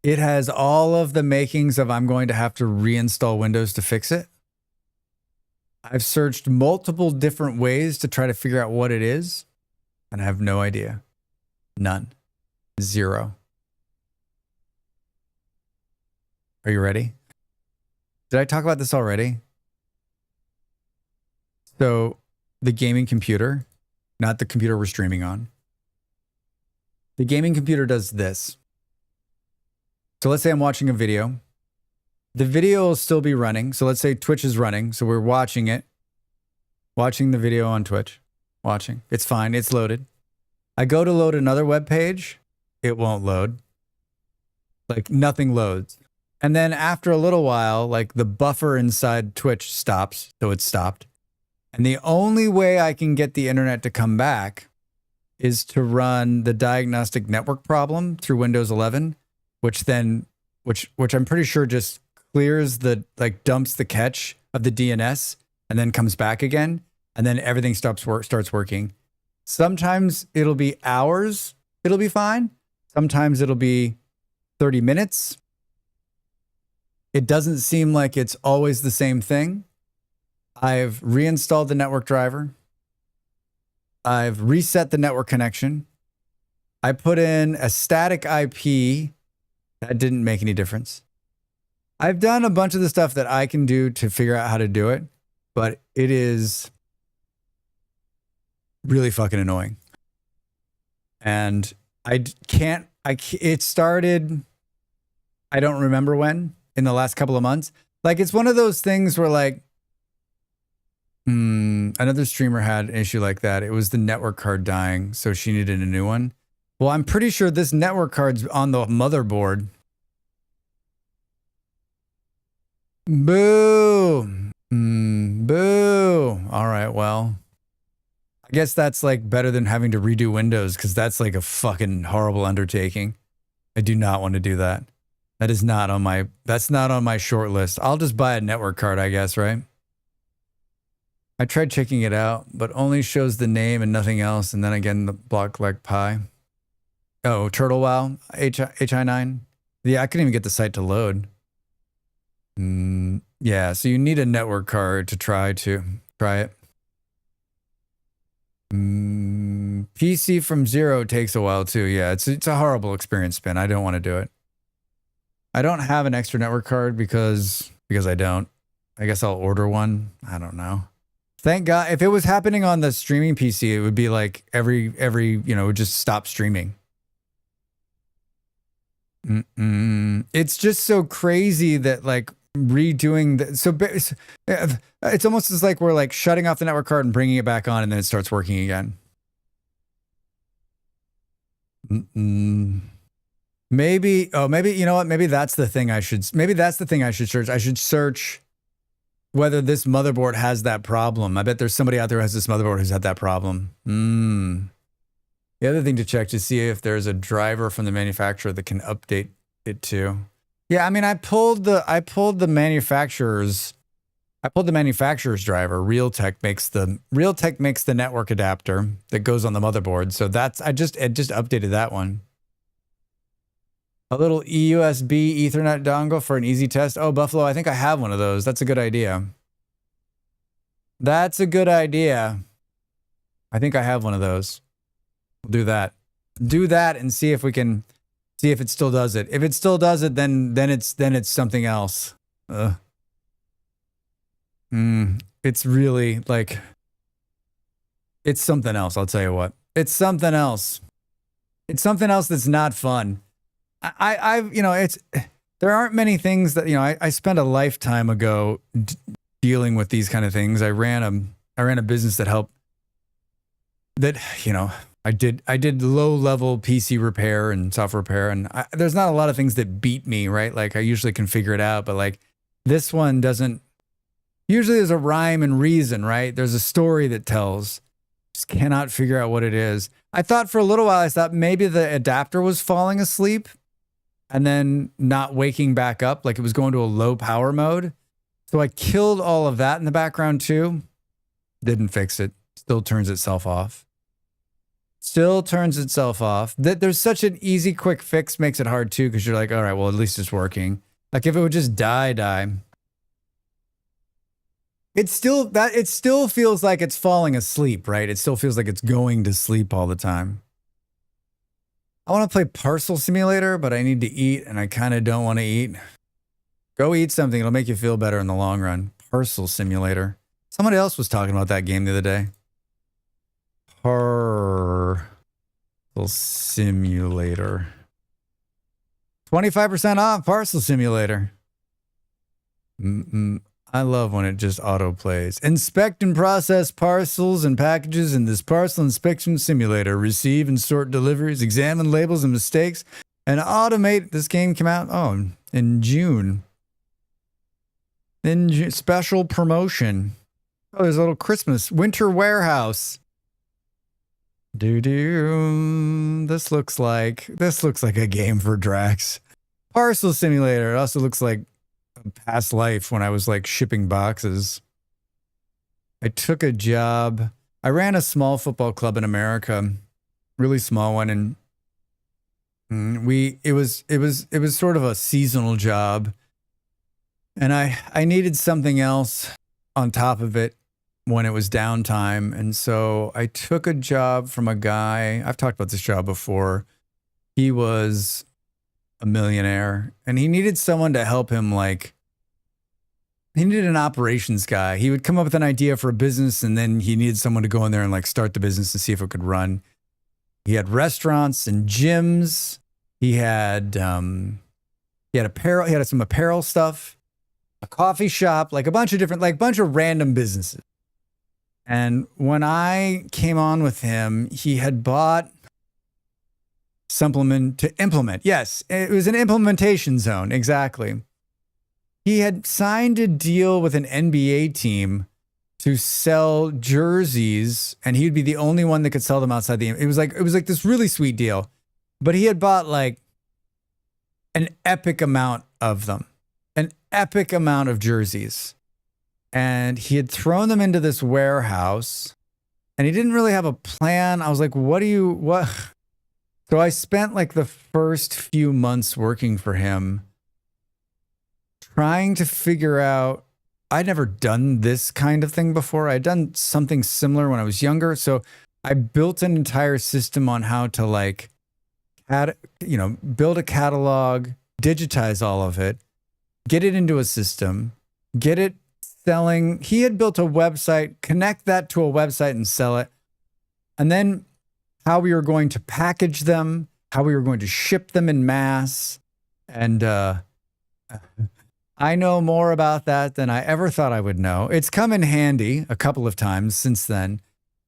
Speaker 2: It has all of the makings of I'm going to have to reinstall Windows to fix it. I've searched multiple different ways to try to figure out what it is, and I have no idea. None. Zero. Are you ready? Did I talk about this already? So, the gaming computer, not the computer we're streaming on. The gaming computer does this. So let's say I'm watching a video. The video will still be running. So let's say Twitch is running. So we're watching it. Watching the video on Twitch. Watching. It's fine. It's loaded. I go to load another web page. It won't load. Like nothing loads. And then after a little while, like the buffer inside Twitch stops. So it's stopped. And the only way I can get the internet to come back is to run the diagnostic network problem through Windows 11, which I'm pretty sure just clears like dumps the cache of the DNS and then comes back again. And then everything starts working. Sometimes it'll be hours. It'll be fine. Sometimes it'll be 30 minutes. It doesn't seem like it's always the same thing. I've reinstalled the network driver. I've reset the network connection. I put in a static IP. That didn't make any difference. I've done a bunch of the stuff that I can do to figure out how to do it, but it is really fucking annoying. And it started, I don't remember when, in the last couple of months. Like, it's one of those things where like, another streamer had an issue like that. It was the network card dying, so she needed a new one. Well, I'm pretty sure this network card's on the motherboard. Boo. Boo. All right, well, I guess that's like better than having to redo Windows, because that's like a fucking horrible undertaking. I do not want to do that. That's not on my short list. I'll just buy a network card, I guess, right? I tried checking it out, but only shows the name and nothing else. And then again, the block like pi. Oh, Turtle Wow, HI9. Yeah, I couldn't even get the site to load. Yeah, so you need a network card to try it. PC from zero takes a while too. Yeah, it's a horrible experience, Spin. I don't want to do it. I don't have an extra network card because I don't. I guess I'll order one. I don't know. Thank God. If it was happening on the streaming PC, it would be like every it would just stop streaming. It's just so crazy that like redoing it's almost as like we're like shutting off the network card and bringing it back on, and then it starts working again. Maybe you know what? Maybe that's the thing I should search. I should search whether this motherboard has that problem. I bet there's somebody out there who has this motherboard who's had that problem. The other thing to check to see if there's a driver from the manufacturer that can update it to. Yeah, I mean, I pulled the manufacturer's driver. Realtek makes the network adapter that goes on the motherboard. So I just updated that one. A little USB Ethernet dongle for an easy test. Oh, Buffalo, I think I have one of those. That's a good idea. I think I have one of those. We'll do that. Do that and see if we can see if it still does it. If it still does it, then it's something else. It's really like it's something else, I'll tell you what. It's something else. It's something else that's not fun. There aren't many things that, I spent a lifetime ago dealing with these kind of things. I ran a business that helped I did low level PC repair and software repair, and there's not a lot of things that beat me, right? Like I usually can figure it out, but like this one doesn't. Usually there's a rhyme and reason, right? There's a story that tells. Just cannot figure out what it is. I thought for a little while, I thought maybe the adapter was falling asleep and then not waking back up, like it was going to a low power mode. So I killed all of that in the background too. Didn't fix it. Still turns itself off. There's such an easy, quick fix makes it hard too, because you're like, all right, well, at least it's working. Like if it would just die. It still feels like it's falling asleep, right? It still feels like it's going to sleep all the time. I want to play Parcel Simulator, but I need to eat, and I kind of don't want to eat. Go eat something. It'll make you feel better in the long run. Parcel Simulator. Somebody else was talking about that game the other day. Parcel Simulator. 25% off Parcel Simulator. I love when it just auto plays. Inspect and process parcels and packages in this parcel inspection simulator. Receive and sort deliveries, examine labels and mistakes, and automate. This game came out in June. Special promotion. Oh, there's a little Christmas winter warehouse. This looks like a game for Drax. Parcel Simulator. It also looks like past life when I was like shipping boxes. I took a job. I ran a small football club in America, really small one, and it was sort of a seasonal job, and I needed something else on top of it when it was downtime, and so I took a job from a guy. I've talked about this job before. He was a millionaire, and he needed someone to help him. Like, he needed an operations guy. He would come up with an idea for a business, and then he needed someone to go in there and like start the business and see if it could run. He had restaurants and gyms. He had apparel. He had some apparel stuff, a coffee shop, like a bunch of random businesses. And when I came on with him, he had bought supplement to implement. Yes, it was an implementation zone. Exactly. He had signed a deal with an NBA team to sell jerseys, and he would be the only one that could sell them outside it was like this really sweet deal. But he had bought like an epic amount of them, an epic amount of jerseys. And he had thrown them into this warehouse and he didn't really have a plan. I was like, what? So I spent like the first few months working for him trying to figure out, I'd never done this kind of thing before. I'd done something similar when I was younger. So I built an entire system on how to like, build a catalog, digitize all of it, get it into a system, get it selling. He had built a website, connect that to a website and sell it. And then how we were going to package them, how we were going to ship them in mass. And I know more about that than I ever thought I would know. It's come in handy a couple of times since then,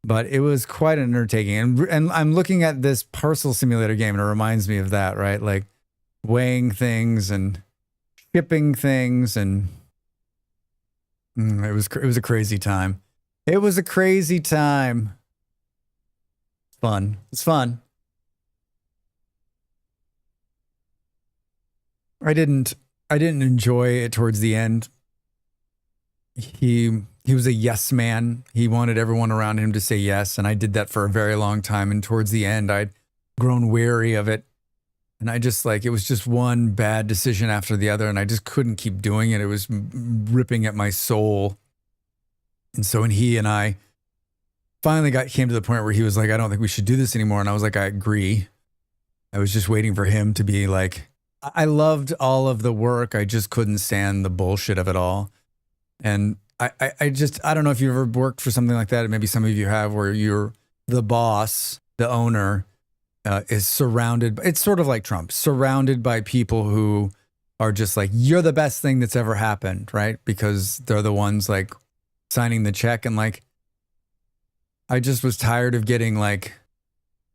Speaker 2: but it was quite an undertaking. And I'm looking at this parcel simulator game and it reminds me of that, right? Like weighing things and shipping things, and it was a crazy time. It was a crazy time. Fun. It's fun. I didn't enjoy it towards the end. He was a yes man. He wanted everyone around him to say yes, and I did that for a very long time. And towards the end, I'd grown weary of it. And I just it was just one bad decision after the other, and I just couldn't keep doing it. It was ripping at my soul. And so when he and I finally came to the point where he was like, I don't think we should do this anymore. And I was like, I agree. I was just waiting for him to be like, I loved all of the work. I just couldn't stand the bullshit of it all. And I don't know if you've ever worked for something like that. Maybe some of you have, where you're the boss, the owner, is surrounded. It's sort of like Trump, surrounded by people who are just like, you're the best thing that's ever happened, right? Because they're the ones like signing the check. And like, I just was tired of getting I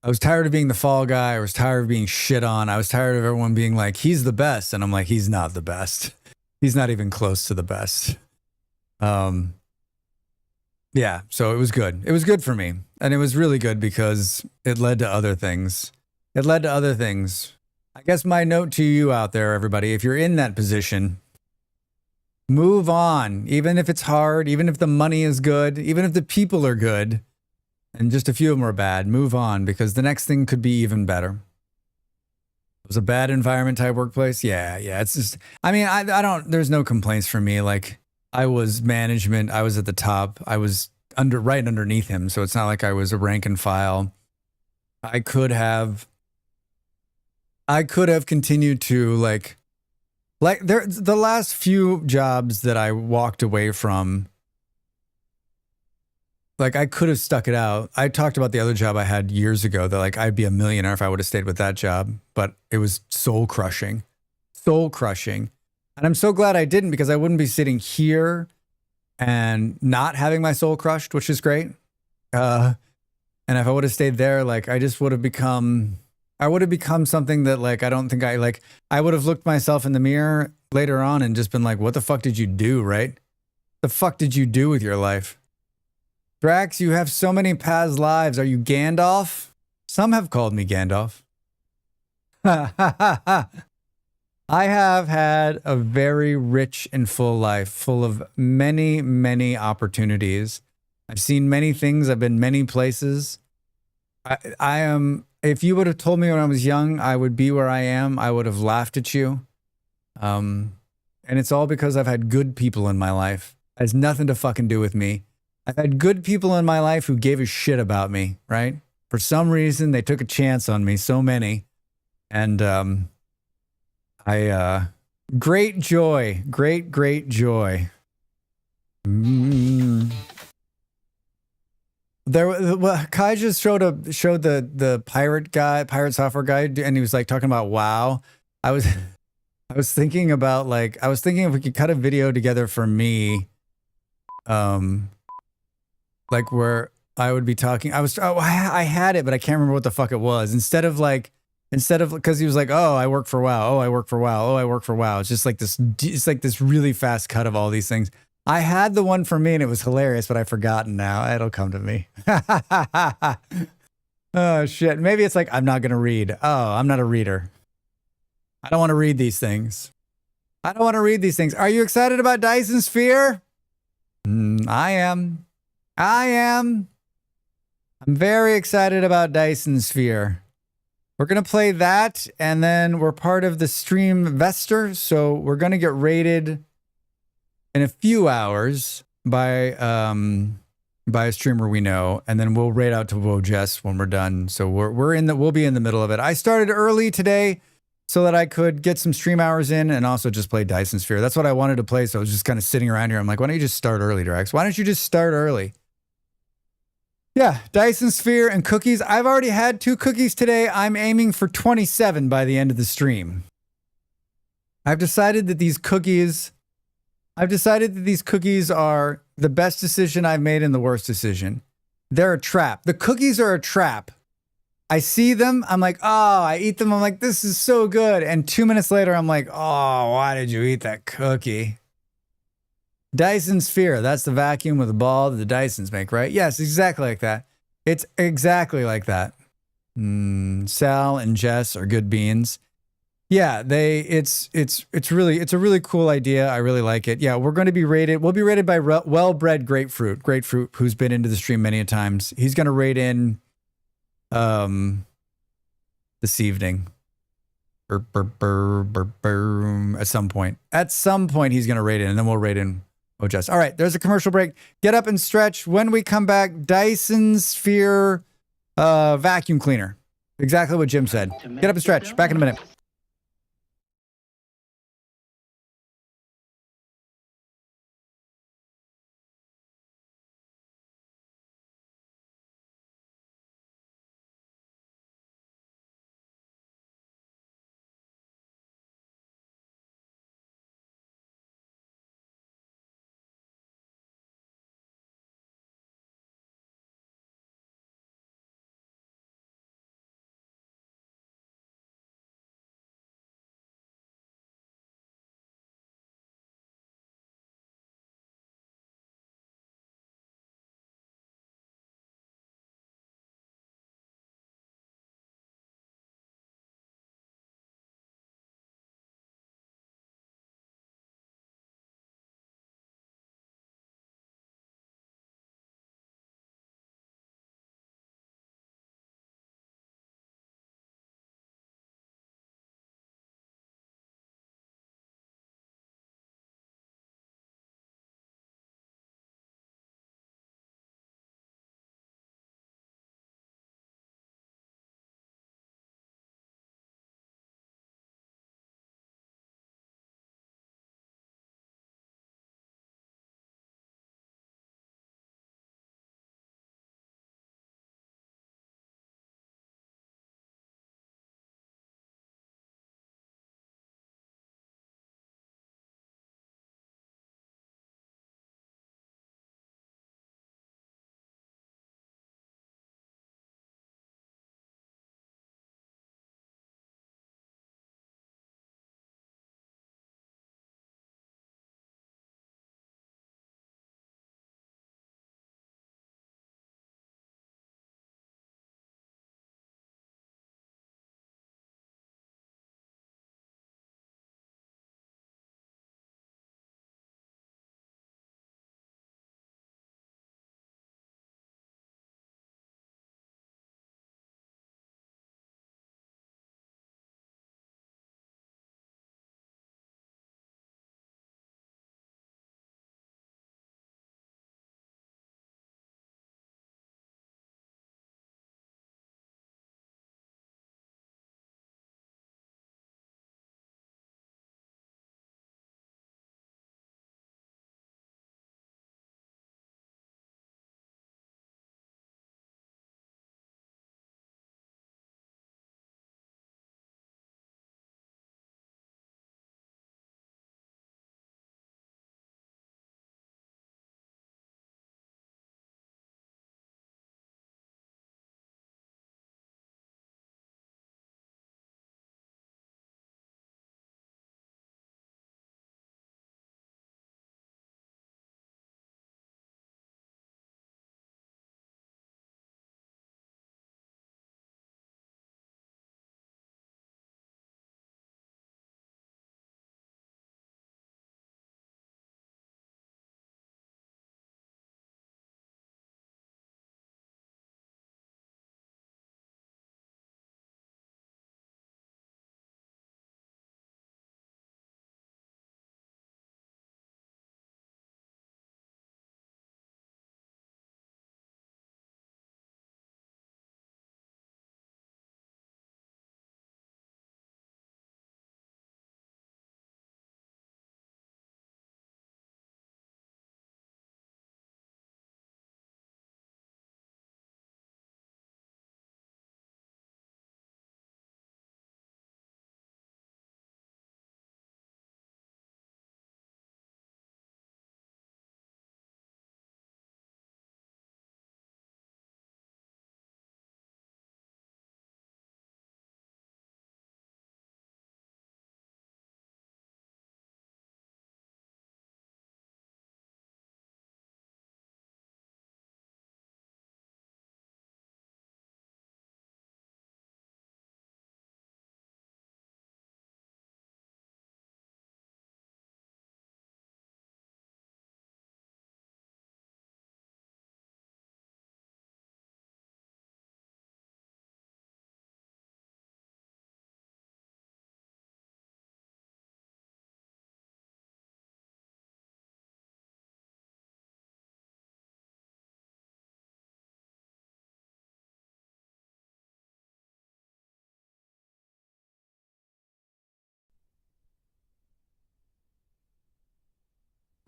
Speaker 2: was tired of being the fall guy. I was tired of being shit on. I was tired of everyone being like, he's the best. And I'm like, he's not the best. He's not even close to the best. Yeah, so it was good. It was good for me. And it was really good because it led to other things. It led to other things. I guess my note to you out there, everybody, if you're in that position, move on. Even if it's hard, even if the money is good, even if the people are good, and just a few of them are bad, move on, because the next thing could be even better. It was a bad environment type workplace. Yeah. It's just, I mean, I don't, there's no complaints from me. Like, I was management. I was at the top. I was right underneath him. So it's not like I was a rank and file. I could have continued to the last few jobs that I walked away from. Like, I could have stuck it out. I talked about the other job I had years ago that like I'd be a millionaire if I would have stayed with that job, but it was soul crushing. And I'm so glad I didn't, because I wouldn't be sitting here and not having my soul crushed, which is great. And if I would have stayed there, like, I would have become something that like, I don't think I would have looked myself in the mirror later on and just been like, what the fuck did you do, right? The fuck did you do with your life? Drax, you have so many past lives. Are you Gandalf? Some have called me Gandalf. I have had a very rich and full life, full of many, many opportunities. I've seen many things. I've been many places. I am, if you would have told me when I was young I would be where I am, I would have laughed at you. And it's all because I've had good people in my life. It has nothing to fucking do with me. I've had good people in my life who gave a shit about me, right? For some reason, they took a chance on me, so many. And great joy, great joy. Kai just showed the pirate software guy, and he was like talking about WoW. I was thinking about if we could cut a video together for me, like where I would be talking. I had it, but I can't remember what the fuck it was. Instead of because he was like, oh, I work for WoW. Oh, I work for WoW. Oh, I work for WoW. It's just like this. It's like this really fast cut of all these things. I had the one for me, and it was hilarious, but I've forgotten now. It'll come to me. Oh shit. Maybe it's like, I'm not gonna read. Oh, I'm not a reader. I don't want to read these things. I don't want to read these things. Are you excited about Dyson Sphere? I am. I'm very excited about Dyson Sphere. We're going to play that, and then we're part of the Streamvestor, so we're going to get rated in a few hours by a streamer we know, and then we'll raid out to Wojess when we're done. So we'll be in the middle of it. I started early today so that I could get some stream hours in and also just play Dyson Sphere. That's what I wanted to play, so I was just kind of sitting around here. I'm like, why don't you just start early, Drax? Why don't you just start early? Yeah, Dyson Sphere and cookies. I've already had 2 cookies today. I'm aiming for 27 by the end of the stream. I've decided that these cookies are the best decision I've made and the worst decision. They're a trap. The cookies are a trap. I see them. I'm like, oh, I eat them. I'm like, this is so good. And 2 minutes later, I'm like, oh, why did you eat that cookie? Dyson Sphere. That's the vacuum with a ball that the Dysons make, right? Yes, exactly like that. It's exactly like that. Sal and Jess are good beans. Yeah, it's a really cool idea. I really like it. Yeah, we're going to be rated. We'll be rated by Well-Bred Grapefruit, who's been into the stream many a times. He's going to rate in this evening. At some point. At some point he's going to rate in, and then we'll rate in Jess. All right, there's a commercial break. Get up and stretch. When we come back, Dyson Sphere vacuum cleaner. Exactly what Jim said. Get up and stretch. Back in a minute.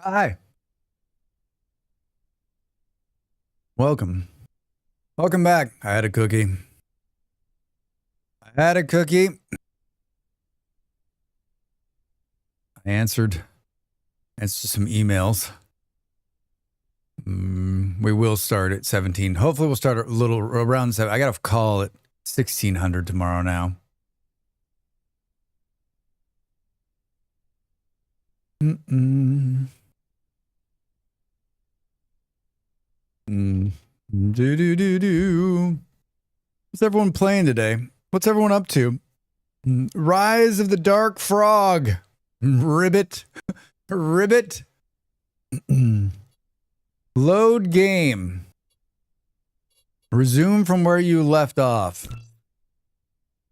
Speaker 2: Hi. Welcome. Welcome back. I had a cookie. I had a cookie. I answered some emails. We will start at 17. Hopefully we'll start a little around 7. I got a call at 1600 tomorrow now. What's everyone playing today? What's everyone up to? Rise of the Dark Frog. Ribbit. Ribbit. Load game. Resume from where you left off.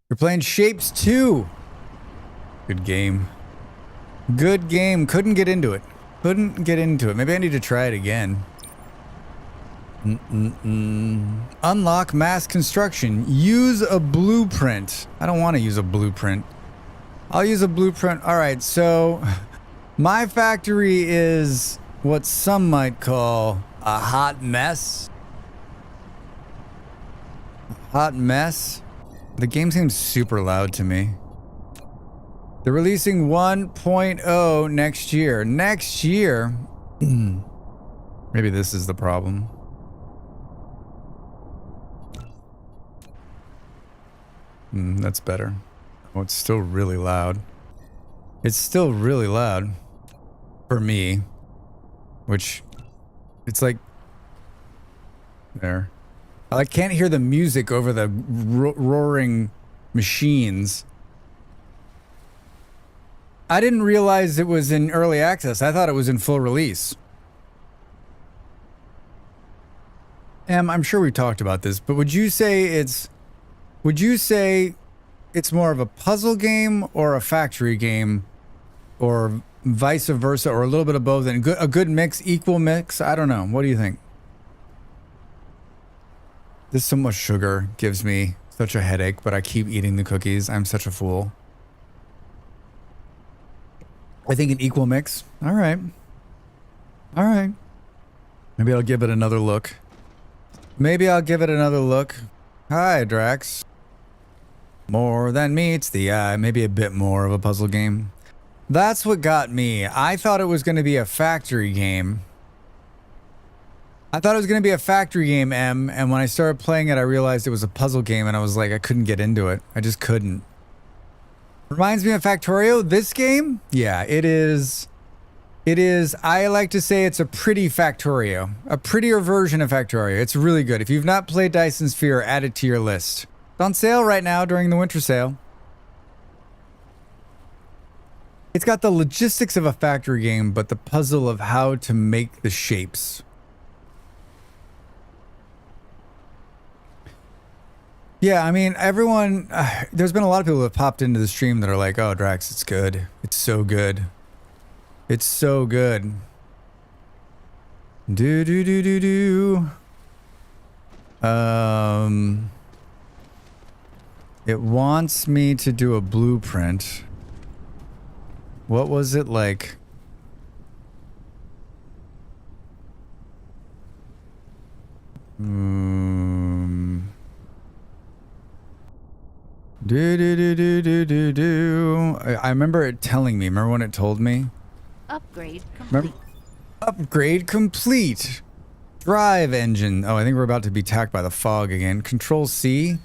Speaker 2: You're playing Shapes 2. Good game. Good game. Couldn't get into it. Couldn't get into it. Maybe I need to try it again. Unlock mass construction. Use a blueprint. I don't want to use a blueprint. I'll use a blueprint. All right, so my factory is what some might call a hot mess. Hot mess. The game seems super loud to me. They're releasing 1.0 next year. Next year? Maybe this is the problem. That's better. Oh, it's still really loud. It's still really loud. For me. Which, it's like... There. I can't hear the music over the roaring machines. I didn't realize it was in early access. I thought it was in full release. I'm sure we talked about this, but would you say it's more of a puzzle game or a factory game, or vice versa, or a little bit of both, and a good mix, equal mix? I don't know. What do you think? This so much sugar gives me such a headache, but I keep eating the cookies. I'm such a fool. I think an equal mix. All right. All right. Maybe I'll give it another look. Maybe I'll give it another look. Hi, Drax. More than meets the eye. Maybe a bit more of a puzzle game. That's what got me. I thought it was going to be a factory game. I thought it was going to be a factory game, M, and when I started playing it, I realized it was a puzzle game, and I was like, I couldn't get into it. I just couldn't. Reminds me of Factorio. This game? Yeah, it is. It is. I like to say it's a pretty Factorio. A prettier version of Factorio. It's really good. If you've not played Dyson Sphere, add it to your list. It's on sale right now during the winter sale. It's got the logistics of a factory game, but the puzzle of how to make the shapes. Yeah, I mean, everyone, there's been a lot of people who have popped into the stream that are like, oh, Drax, it's good. It's so good. It's so good. It wants me to do a blueprint. What was it like? I remember it telling me. Remember when it told me?
Speaker 4: Upgrade complete.
Speaker 2: Remember? Upgrade complete. Drive engine. Oh, I think we're about to be attacked by the fog again. Control C.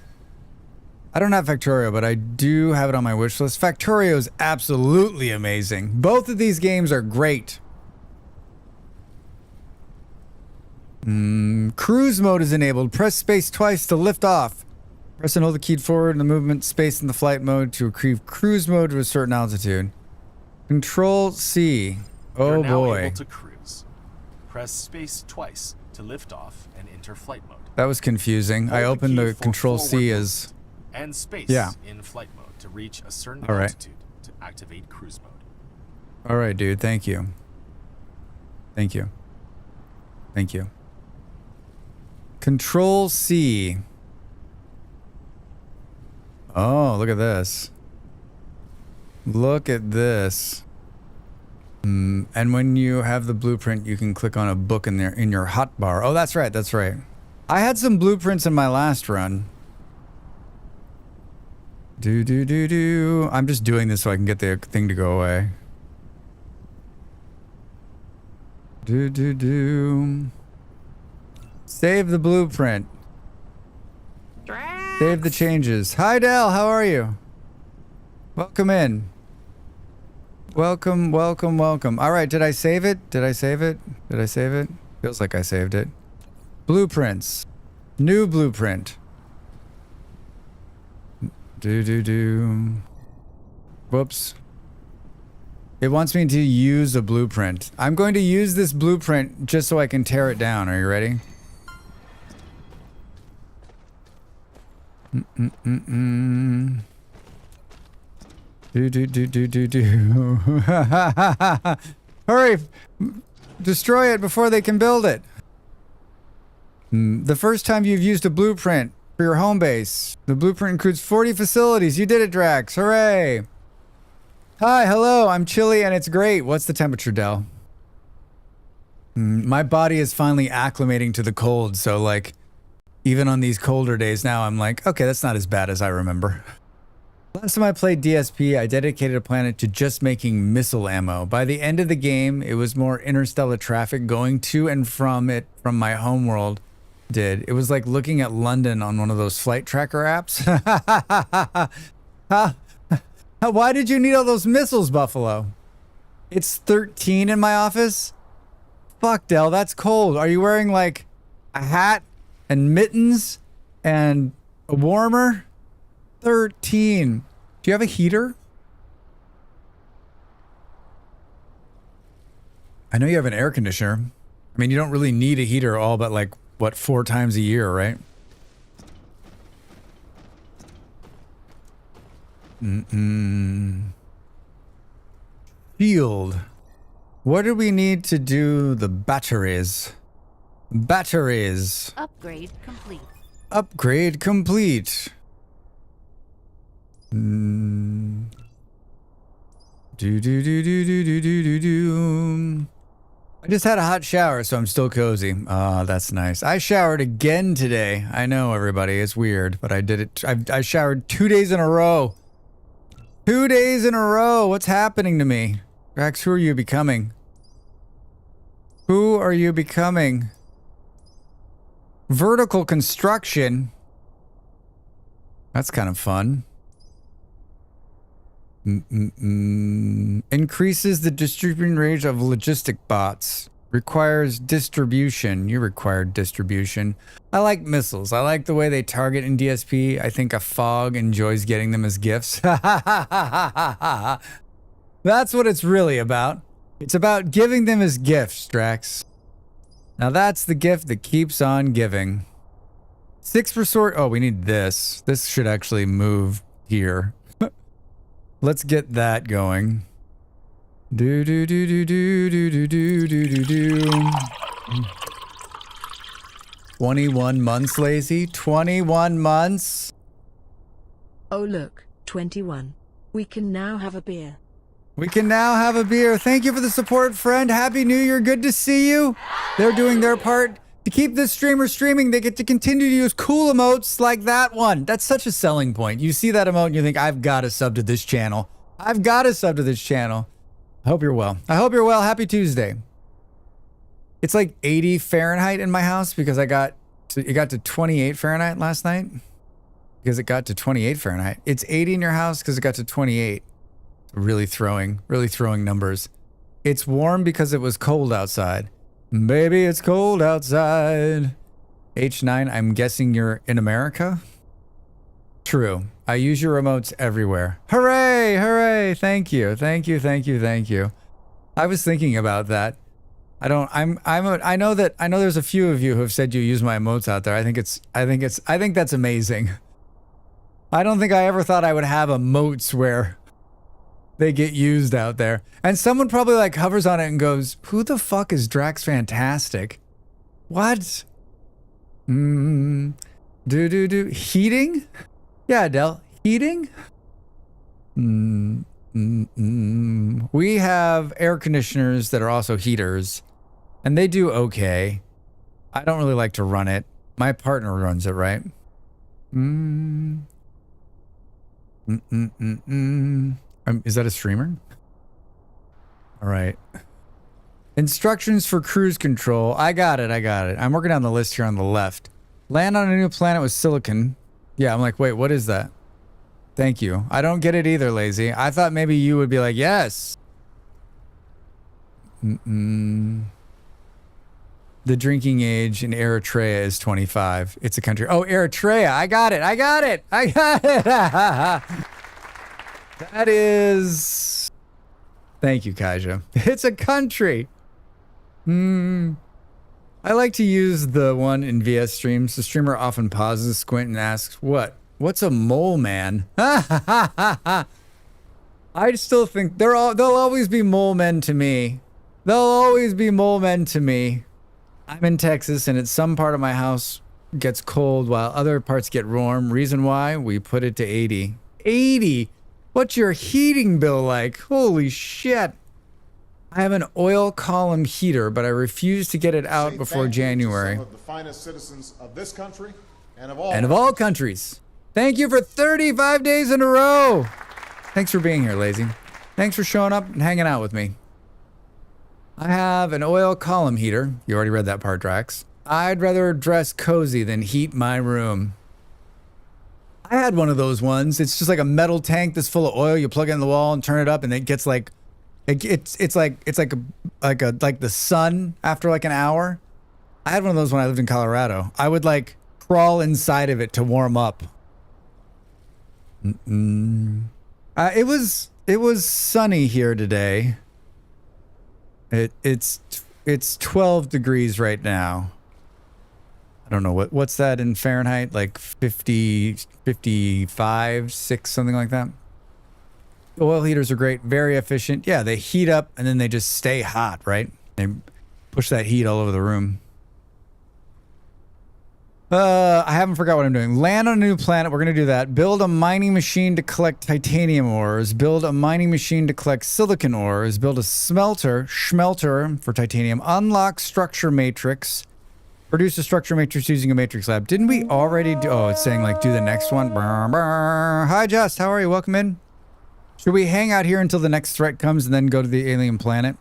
Speaker 2: I don't have Factorio, but I do have it on my wish list. Factorio is absolutely amazing. Both of these games are great. Cruise mode is enabled. Press space twice to lift off. Press and hold the key forward in the movement space in the flight mode to achieve cruise mode to a certain altitude. Control C. Oh
Speaker 5: You're now
Speaker 2: boy.
Speaker 5: able to cruise. Press space twice to lift off and enter flight mode.
Speaker 2: That was confusing. I
Speaker 5: Hold
Speaker 2: opened
Speaker 5: key
Speaker 2: the
Speaker 5: for
Speaker 2: Control
Speaker 5: forward
Speaker 2: C
Speaker 5: movement
Speaker 2: as...
Speaker 5: and space in flight mode to reach a certain
Speaker 2: All right.
Speaker 5: altitude to activate cruise mode.
Speaker 2: All right, dude. Thank you. Thank you. Thank you. Control C. Oh, look at this. Look at this. And when you have the blueprint, you can click on a book in there in your hotbar. Oh, that's right. That's right. I had some blueprints in my last run. I'm just doing this so I can get the thing to go away. Save the blueprint. Save the changes. Hi, Del. How are you? Welcome in. Welcome, welcome, welcome. All right, did I save it? Did I save it? Did I save it? Feels like I saved it. Blueprints. New blueprint. Whoops. It wants me to use a blueprint. I'm going to use this blueprint just so I can tear it down. Are you ready? Hurry! Destroy it before they can build it. The first time you've used a blueprint for your home base. The blueprint includes 40 facilities. You did it, Drax. Hooray! Hi, hello. I'm chilly and it's great. What's the temperature, Del? My body is finally acclimating to the cold, so like, even on these colder days now, I'm like, okay, that's not as bad as I remember. Last time I played DSP, I dedicated a planet to just making missile ammo. By the end of the game, it was more interstellar traffic going to and from it from my homeworld did. It was like looking at London on one of those flight tracker apps. Why did you need all those missiles, Buffalo? It's 13 in my office? Fuck, Del, that's cold. Are you wearing like a hat and mittens and a warmer? 13. Do you have a heater? I know you have an air conditioner. I mean, you don't really need a heater all but like, what, 4 times a year, right? Field. What do we need to do the batteries? Batteries.
Speaker 4: Upgrade complete.
Speaker 2: Upgrade complete. I just had a hot shower, so I'm still cozy. Ah, that's nice. I showered again today. I know, everybody, it's weird, but I did it. I showered 2 days in a row. 2 days in a row. What's happening to me? Rex, who are you becoming? Who are you becoming? Vertical construction. That's kind of fun. Increases the distribution range of logistic bots. Requires distribution. You require distribution. I like missiles. I like the way they target in DSP. I think a fog enjoys getting them as gifts. That's what it's really about. It's about giving them as gifts, Drax. Now that's the gift that keeps on giving. 6 per sort. Oh, we need this. This should actually move here. Let's get that going. 21 months, Lazy. 21 months.
Speaker 6: Oh look, 21. We can now have a beer.
Speaker 2: We can now have a beer. Thank you for the support, friend. Happy New Year. Good to see you. They're doing their part to keep this streamer streaming. They get to continue to use cool emotes like that one. That's such a selling point. You see that emote and you think, I've got to sub to this channel. I've got to sub to this channel. I hope you're well. I hope you're well. Happy Tuesday. It's like 80 Fahrenheit in my house because it got to 28 Fahrenheit last night. Because it got to 28 Fahrenheit. It's 80 in your house because it got to 28. Really throwing numbers. It's warm because it was cold outside. Baby, it's cold outside. H9, I'm guessing you're in America? True. I use your remotes everywhere. Hooray! Hooray! Thank you. Thank you. Thank you. Thank you. I was thinking about that. I know there's a few of you who have said you use my emotes out there. I think that's amazing. I don't think I ever thought I would have emotes where they get used out there. And someone probably like hovers on it and goes, who the fuck is Drax Fantastic? What? Heating? Yeah, Adele. Heating? We have air conditioners that are also heaters, and they do okay. I don't really like to run it. My partner runs it, right? Is that a streamer? All right. Instructions for cruise control. I got it. I'm working down the list here on the left. Land on a new planet with silicon. Yeah, I'm like, wait, what is that? Thank you. I don't get it either, Lazy. I thought maybe you would be like, yes. The drinking age in Eritrea is 25. It's a country. Oh, Eritrea. I got it. That is... Thank you, Kaja. It's a country. I like to use the one in VS streams. The streamer often pauses, squint, and asks, What's a mole man? I still think they'll always be mole men to me. They'll always be mole men to me. I'm in Texas, and it's some part of my house gets cold while other parts get warm. Reason why? We put it to 80. 80? What's your heating bill like? Holy shit. I have an oil column heater, but I refuse to get it out before January.
Speaker 3: Some of the finest citizens of this country and of
Speaker 2: all countries. Thank you for 35 days in a row. Thanks for being here, Lazy. Thanks for showing up and hanging out with me. I have an oil column heater. You already read that part, Drax. I'd rather dress cozy than heat my room. I had one of those ones. It's just like a metal tank that's full of oil. You plug it in the wall and turn it up, and it gets like, it's like the sun after like an hour. I had one of those when I lived in Colorado. I would like crawl inside of it to warm up. It was sunny here today. It's 12 degrees right now. I don't know what's that in Fahrenheit, like 50, 55, 6, something like that. Oil heaters are great, very efficient. Yeah, they heat up and then they just stay hot, right? They push that heat all over the room. I haven't forgot what I'm doing. Land on a new planet. We're going to do that. Build a mining machine to collect titanium ores. Build a mining machine to collect silicon ores. Build a schmelter for titanium. Unlock structure matrix. Produce a structure matrix using a matrix lab. Didn't we already do... Oh, it's saying like do the next one. Hi, Just. How are you? Welcome in. Should we hang out here until the next threat comes and then go to the alien planet?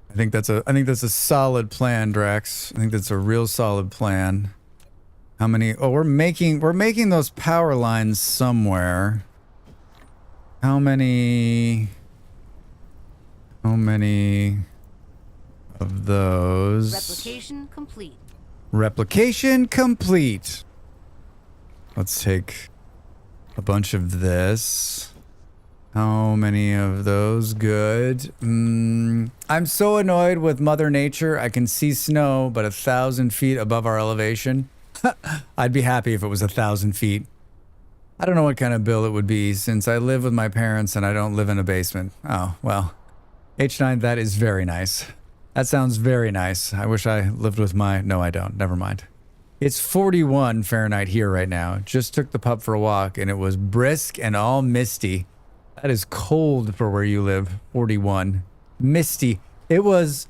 Speaker 2: I think that's a solid plan, Drax. I think that's a real solid plan. How many? Oh, we're making those power lines somewhere. How many of those?
Speaker 4: Replication complete.
Speaker 2: Replication complete. Let's take a bunch of this. How many of those? Good. I'm so annoyed with Mother Nature. I can see snow, but 1,000 feet above our elevation. I'd be happy if it was 1,000 feet. I don't know what kind of bill it would be since I live with my parents and I don't live in a basement. Oh, well. H9, that is very nice. That sounds very nice. I wish I lived with my... No, I don't. Never mind. It's 41 Fahrenheit here right now. Just took the pup for a walk and it was brisk and all misty. That is cold for where you live. 41. Misty. It was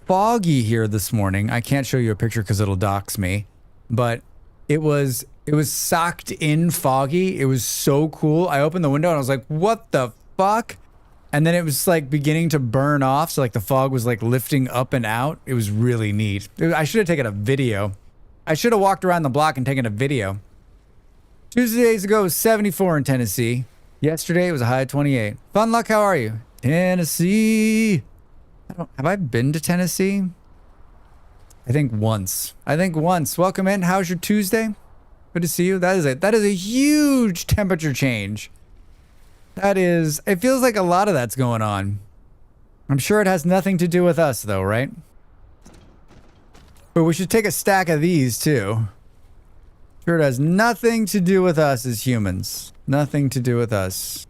Speaker 2: foggy here this morning. I can't show you a picture because it'll dox me. But it was socked in foggy. It was so cool. I opened the window and I was like, what the fuck? And then it was like beginning to burn off. So like the fog was like lifting up and out. It was really neat. I should have taken a video. I should have walked around the block and taken a video. 2 days ago, it was 74 in Tennessee. Yesterday, it was a high of 28. Fun Luck, how are you? Tennessee. Have I been to Tennessee? I think once. Welcome in. How's your Tuesday? Good to see you. That is a huge temperature change. It feels like a lot of that's going on. I'm sure it has nothing to do with us, though, right? But we should take a stack of these, too. Sure, it has nothing to do with us as humans. Nothing to do with us.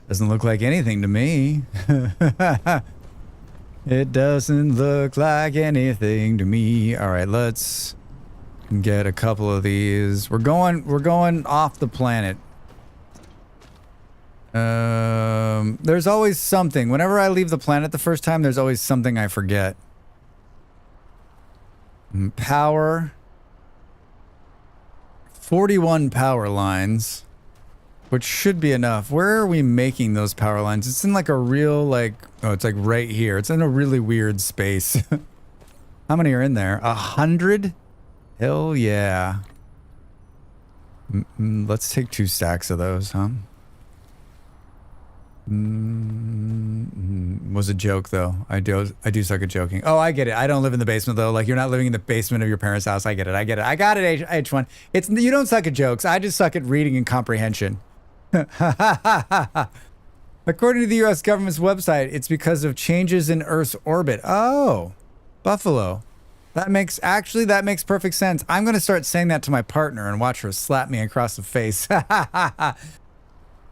Speaker 2: Doesn't look like anything to me. It doesn't look like anything to me. All right, let's get a couple of these. We're going off the planet. There's always something. Whenever I leave the planet the first time, there's always something I forget. Power. 41 power lines, which should be enough. Where are we making those power lines? It's in like a real, like, oh, it's like right here. It's in a really weird space. How many are in there? 100? Hell yeah. Let's take 2 stacks of those, huh? Was a joke though. I do suck at joking. Oh, I get it. I don't live in the basement though. Like, you're not living in the basement of your parents' house. I get it. I get it. I got it. H1. It's, you don't suck at jokes. I just suck at reading and comprehension. According to the U.S. government's website, it's because of changes in Earth's orbit. Oh, Buffalo. That makes perfect sense. I'm going to start saying that to my partner and watch her slap me across the face.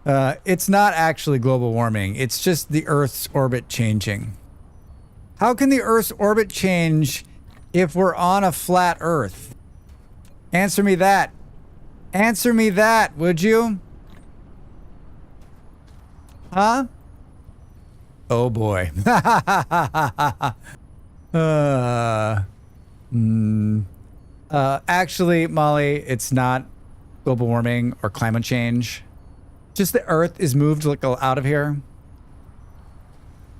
Speaker 2: It's not actually global warming. It's just the Earth's orbit changing. How can the Earth's orbit change if we're on a flat Earth? Answer me that. Answer me that, would you? Huh? Oh boy. Actually, Molly, it's not global warming or climate change. Just the Earth is moved like out of here.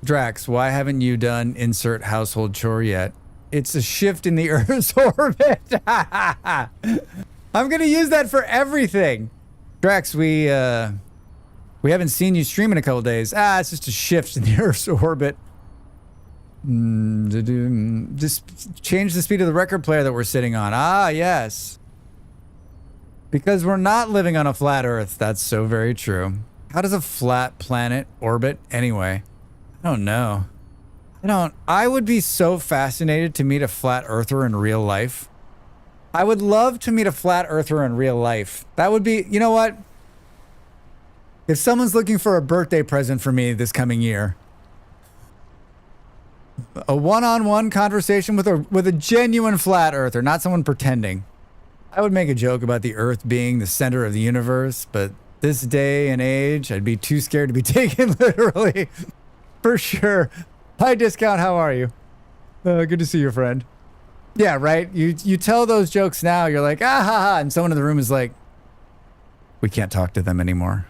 Speaker 2: Drax, why haven't you done insert household chore yet? It's a shift in the Earth's orbit. I'm gonna use that for everything. Drax, we haven't seen you stream in a couple days. It's just a shift in the Earth's orbit. Just change the speed of the record player that we're sitting on. Ah, yes. Because we're not living on a flat Earth. That's so very true. How does a flat planet orbit anyway? I don't know. I would be so fascinated to meet a flat earther in real life. I would love to meet a flat earther in real life. That would be, you know what? If someone's looking for a birthday present for me this coming year, a one-on-one conversation with a genuine flat earther, not someone pretending. I would make a joke about the Earth being the center of the universe, but this day and age, I'd be too scared to be taken literally. For sure. Hi, Discount. How are you? Good to see you, friend. Yeah, right? You tell those jokes now, you're like, ah, ha, ha, and someone in the room is like, we can't talk to them anymore.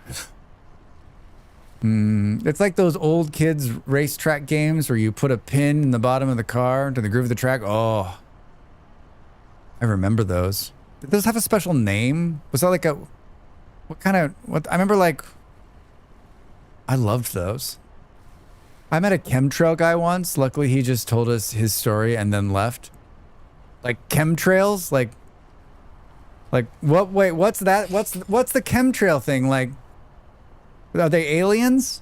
Speaker 2: It's like those old kids racetrack games where you put a pin in the bottom of the car to the groove of the track. Oh, I remember those. Did those have a special name? Was that like I remember, like, I loved those. I met a chemtrail guy once. Luckily, he just told us his story and then left. Like chemtrails? Like what? Wait, what's that? What's the chemtrail thing? Like, are they aliens?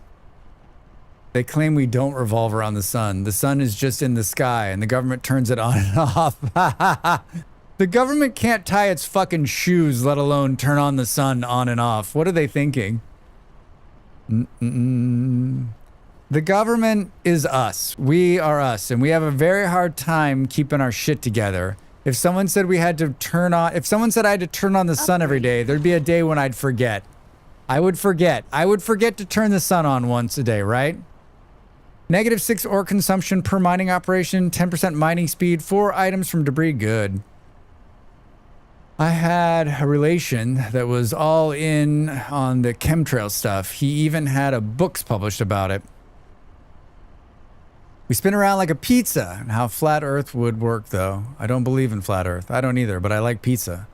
Speaker 2: They claim we don't revolve around the sun. The sun is just in the sky and the government turns it on and off. The government can't tie its fucking shoes, let alone turn on the sun on and off. What are they thinking? The government is us. We are us, and we have a very hard time keeping our shit together. If someone said I had to turn on the sun every day, there'd be a day when I'd forget. I would forget to turn the sun on once a day, right? -6 ore consumption per mining operation, 10% mining speed, 4 items from debris, good. I had a relation that was all in on the chemtrail stuff. He even had books published about it. We spin around like a pizza, and how flat Earth would work, though. I don't believe in flat Earth. I don't either, but I like pizza.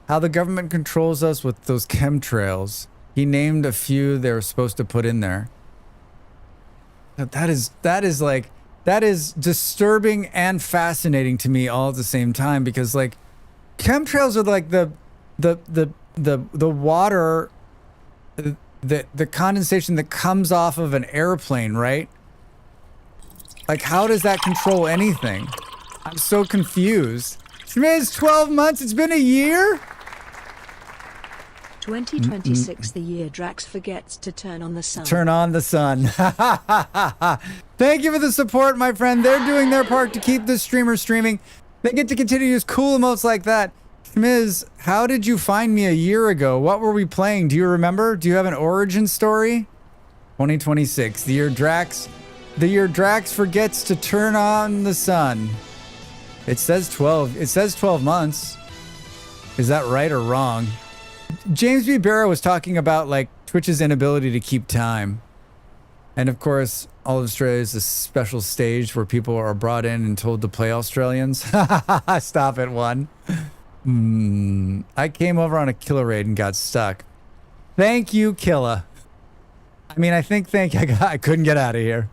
Speaker 2: How the government controls us with those chemtrails. He named a few they were supposed to put in there. That is disturbing and fascinating to me all at the same time, because like chemtrails are like the water, the condensation that comes off of an airplane, right? Like, how does that control anything? I'm so confused. It's 12 months. It's been a year.
Speaker 6: 2026, the year Drax forgets to turn on the sun.
Speaker 2: Turn on the sun. Thank you for the support, my friend. They're doing their part to keep this streamer streaming. They get to continue to use cool emotes like that. Schmiz, how did you find me a year ago? What were we playing? Do you remember? Do you have an origin story? 2026, the year Drax forgets to turn on the sun. It says 12 months. Is that right or wrong? James B. Barrow was talking about like Twitch's inability to keep time. And of course, All of Australia is a special stage where people are brought in and told to play Australians. Stop it, one. I came over on a killer raid and got stuck. Thank you, Killa. I mean, I couldn't get out of here.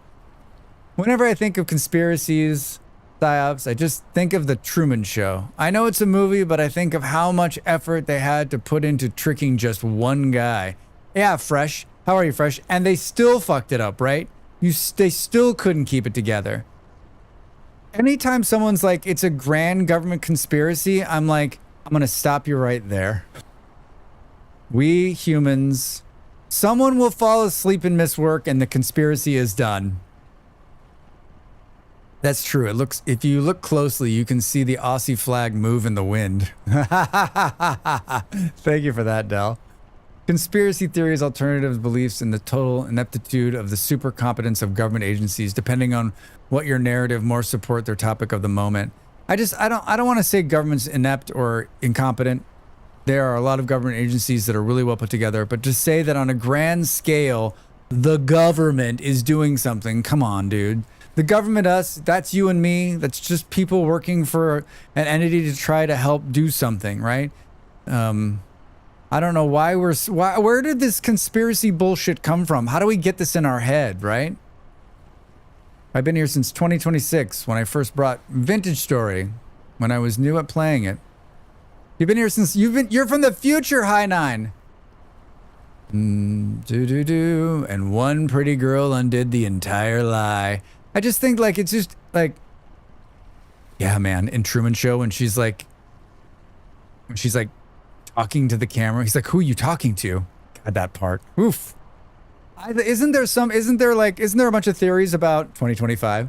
Speaker 2: Whenever I think of conspiracies, psyops, I just think of the Truman Show. I know it's a movie, but I think of how much effort they had to put into tricking just one guy. Yeah, Fresh. How are you, Fresh? And they still fucked it up, right? They still couldn't keep it together. Anytime someone's like, it's a grand government conspiracy, I'm like, I'm going to stop you right there. We humans, someone will fall asleep and miss work and the conspiracy is done. That's true. If you look closely, you can see the Aussie flag move in the wind. Thank you for that, Del. Conspiracy theories, alternatives, beliefs, and the total ineptitude of the super competence of government agencies, depending on what your narrative more support their topic of the moment. I don't want to say government's inept or incompetent. There are a lot of government agencies that are really well put together, but to say that on a grand scale, the government is doing something, come on, dude. The government, us, that's you and me. That's just people working for an entity to try to help do something, right? I don't know why where did this conspiracy bullshit come from? How do we get this in our head, right? I've been here since 2026 when I first brought Vintage Story, when I was new at playing it. You've been here since you're from the future, High Nine. And one pretty girl undid the entire lie. I just think like it's just like, yeah, man, in Truman Show when she's like talking to the camera, he's like, who are you talking to? God, that part. Oof. Isn't there a bunch of theories about 2025?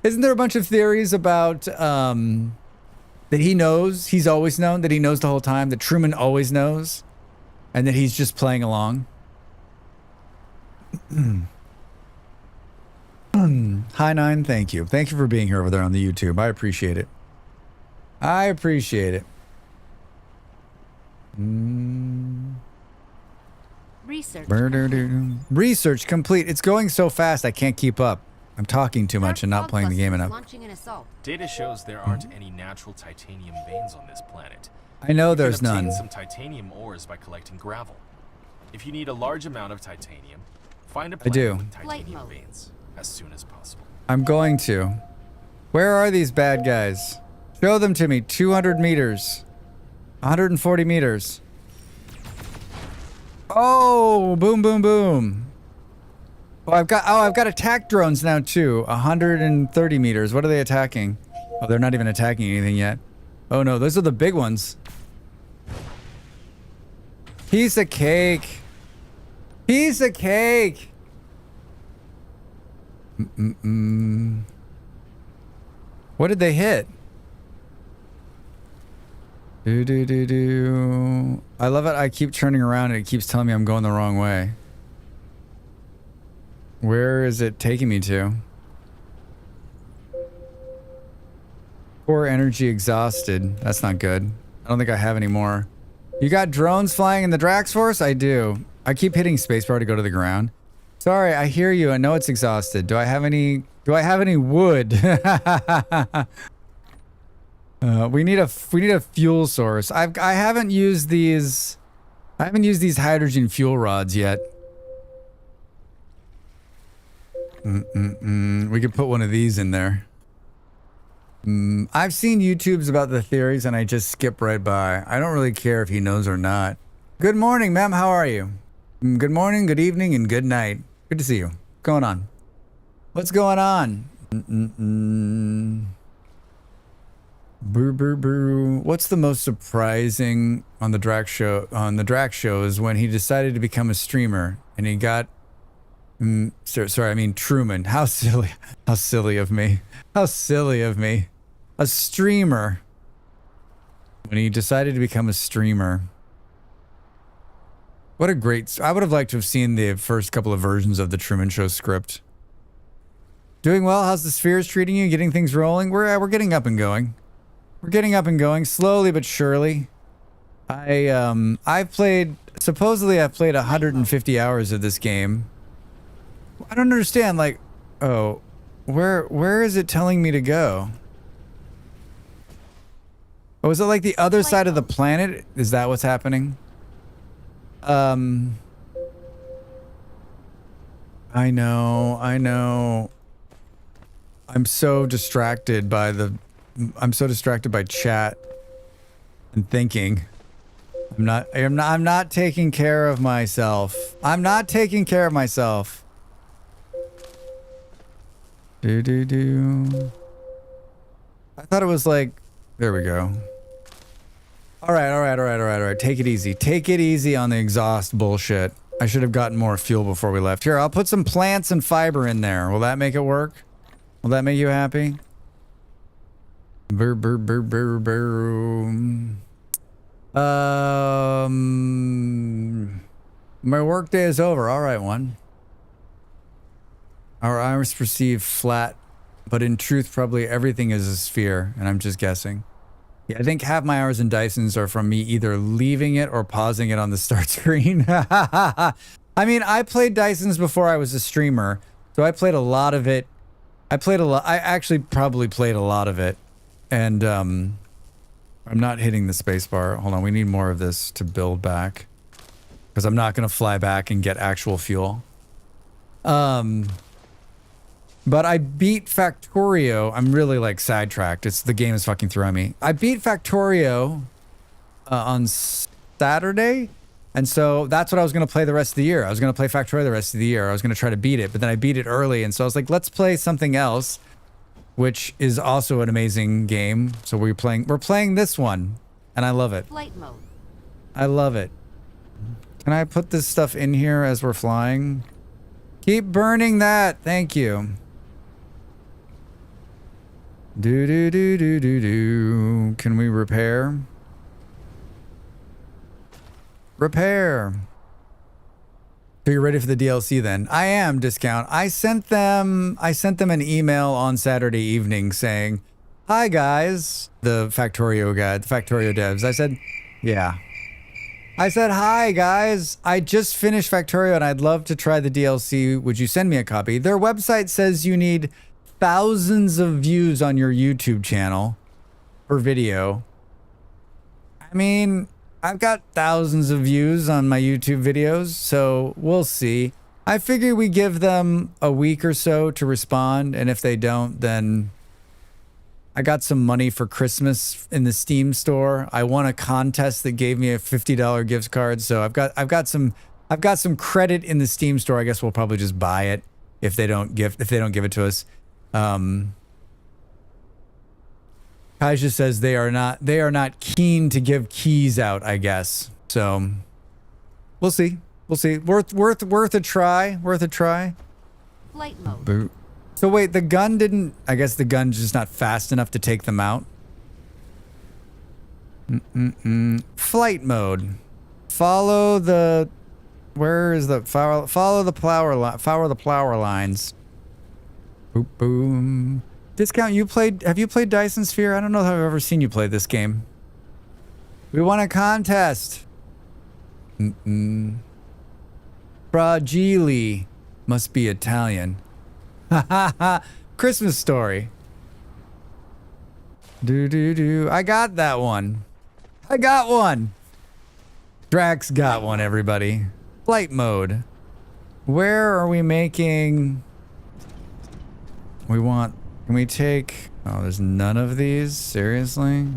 Speaker 2: Isn't there a bunch of theories about that he knows, he's always known, that he knows the whole time, that Truman always knows, and that he's just playing along? Hi Nine, thank you. Thank you for being here over there on the YouTube. I appreciate it. I appreciate it. Research complete. It's going so fast I can't keep up. I'm talking too much and not playing the game enough.
Speaker 5: Data shows there aren't any natural titanium veins on this planet.
Speaker 2: I know there's
Speaker 5: You can obtain
Speaker 2: none.
Speaker 5: some titanium ores by collecting gravel. If you need a large amount of titanium, find a planet
Speaker 2: do.
Speaker 5: with titanium veins as soon as possible.
Speaker 2: I'm going to. Where are these bad guys? Show them to me. 200 meters. 140 meters. Oh, boom, boom, boom. Oh, I've got attack drones now too. 130 meters. What are they attacking? Oh, they're not even attacking anything yet. Oh no, those are the big ones. Piece of cake. Piece of cake. What did they hit? Do. I love it. I keep turning around and it keeps telling me I'm going the wrong way. Where is it taking me to? Core energy exhausted. That's not good. I don't think I have any more. You got drones flying in the Drax Force? I do. I keep hitting spacebar to go to the ground. Sorry, I hear you. I know it's exhausted. Do I have any wood? We need a fuel source. I haven't used these hydrogen fuel rods yet. We could put one of these in there. I've seen YouTubes about the theories and I just skip right by. I don't really care if he knows or not. Good morning, ma'am. How are you? Good morning, good evening, and good night. Good to see you. What's going on? What's going on? Brr, brr, brr. What's the most surprising on the Drax show? On the Drax show is when he decided to become a streamer and he got. Sorry, I mean Truman. How silly! How silly of me! How silly of me! A streamer. when he decided to become a streamer. What a great... I would have liked to have seen the first couple of versions of the Truman Show script. Doing well? How's the spheres treating you? Getting things rolling? We're getting up and going. We're getting up and going, slowly but surely. I've played... Supposedly I've played 150 hours of this game. I don't understand, like... Oh, where is it telling me to go? Oh, is it like the other side of the planet? Is that what's happening? I know. I'm so distracted by chat and thinking. I'm not taking care of myself. I'm not taking care of myself. I thought it was like, there we go. All right. Take it easy. Take it easy on the exhaust bullshit. I should have gotten more fuel before we left. Here, I'll put some plants and fiber in there. Will that make it work? Will that make you happy? My workday is over. All right, one. Our iris perceive flat, but in truth, probably everything is a sphere, and I'm just guessing. Yeah, I think half my hours in Dyson's are from me either leaving it or pausing it on the start screen. I mean, I played Dyson's before I was a streamer, so I played a lot of it. I actually probably played a lot of it, and I'm not hitting the spacebar. Hold on, we need more of this to build back, because I'm not going to fly back and get actual fuel. But I beat Factorio. I'm really like sidetracked. The game is fucking throwing me. I beat Factorio on Saturday, and so that's what I was going to play the rest of the year. I was going to play Factorio the rest of the year. I was going to try to beat it, but then I beat it early, and so I was like, let's play something else, which is also an amazing game. So we're playing this one, and I love it.
Speaker 4: Flight mode.
Speaker 2: I love it. Can I put this stuff in here as we're flying? Keep burning that. Thank you. Do. Can we repair? Repair. So you're ready for the DLC then? I am, Discount. I sent them an email on Saturday evening saying, "Hi guys," the Factorio guy, the Factorio devs. I said, yeah. I said, "Hi guys, I just finished Factorio and I'd love to try the DLC. Would you send me a copy?" Their website says you need thousands of views on your YouTube channel per video. I mean, I've got thousands of views on my YouTube videos, so we'll see. I figure we give them a week or so to respond, and if they don't, then I got some money for Christmas in the Steam store. I won a contest that gave me a $50 gift card, so I've got some credit in the Steam store. I guess we'll probably just buy it if they don't give it to us. Kaija says they are not keen to give keys out, I guess. So we'll see. Worth a try.
Speaker 4: Flight mode.
Speaker 2: Boot. So wait, the gun didn't... I guess the gun's just not fast enough to take them out. Flight mode. Follow the... Where is the... Follow the plower lines. Boop, boom. Discount, have you played Dyson Sphere? I don't know if I've ever seen you play this game. We won a contest. Fragile. Must be Italian. Christmas Story. I got that one. Drax got one, everybody. Flight mode. Where are we making... Can we take... Oh, there's none of these? Seriously?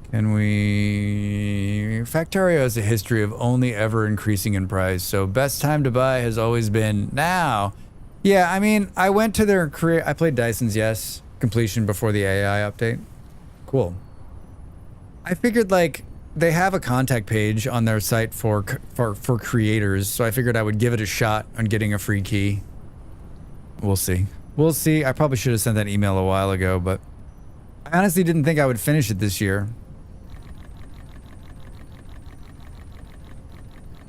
Speaker 2: Can we... Factorio has a history of only ever increasing in price, so best time to buy has always been now. Yeah, I mean, I went to their career... I played Dyson's, yes. Completion before the AI update. Cool. I figured, like, they have a contact page on their site for creators, so I figured I would give it a shot on getting a free key. We'll see. I probably should have sent that email a while ago, but I honestly didn't think I would finish it this year.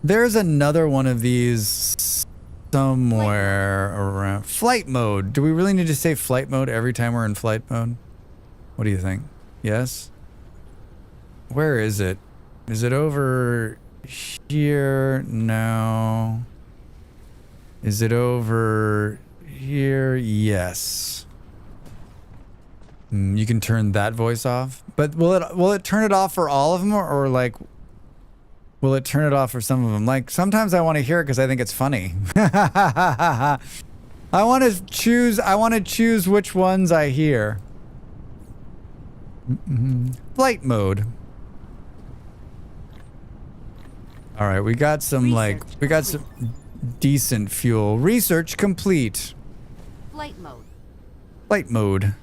Speaker 2: There's another one of these somewhere around. Flight mode. Do we really need to say flight mode every time we're in flight mode? What do you think? Yes? Where is it? Is it over here? No. Is it over here? Yes. You can turn that voice off. But will it turn it off for all of them or like will it turn it off for some of them? Like sometimes I want to hear it because I think it's funny. I want to choose which ones I hear. Flight mode. All right, we got some some decent fuel. Research complete.
Speaker 4: Flight mode.
Speaker 2: Flight mode.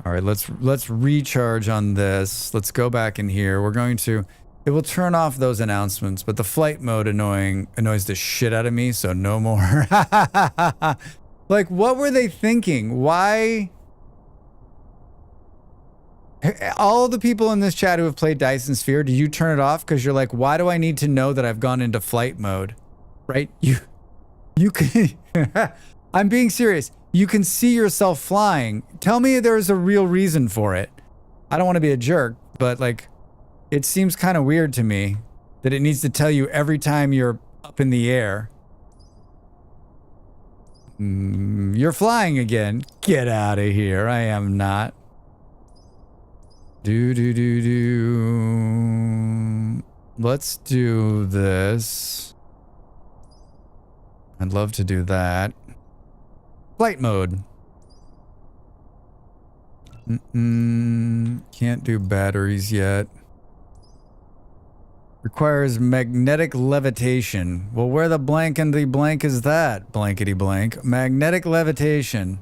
Speaker 2: All right, let's recharge on this. Let's go back in here. We're going to. It will turn off those announcements, but the flight mode annoys the shit out of me. So no more. Like, what were they thinking? Why? All the people in this chat who have played Dyson Sphere, do you turn it off because you're like, why do I need to know that I've gone into flight mode? Right? You can. I'm being serious. You can see yourself flying. Tell me there's a real reason for it. I don't want to be a jerk, but like, it seems kind of weird to me that it needs to tell you every time you're up in the air. You're flying again. Get out of here. I am not. Let's do this. I'd love to do that. Flight mode. Can't do batteries yet. Requires magnetic levitation. Well, where the blank and the blank is that? Blankety blank. Magnetic levitation.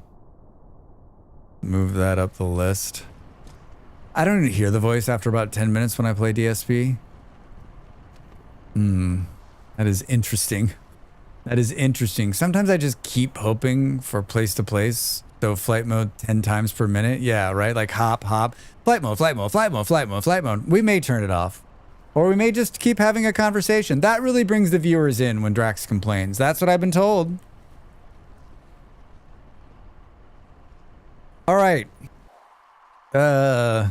Speaker 2: Move that up the list. I don't even hear the voice after about 10 minutes when I play DSP. That is interesting. That is interesting. Sometimes I just keep hoping for place to place. So flight mode 10 times per minute. Yeah, right? Like hop, hop. Flight mode, flight mode, flight mode, flight mode, flight mode. We may turn it off. Or we may just keep having a conversation. That really brings the viewers in when Drax complains. That's what I've been told. All right. I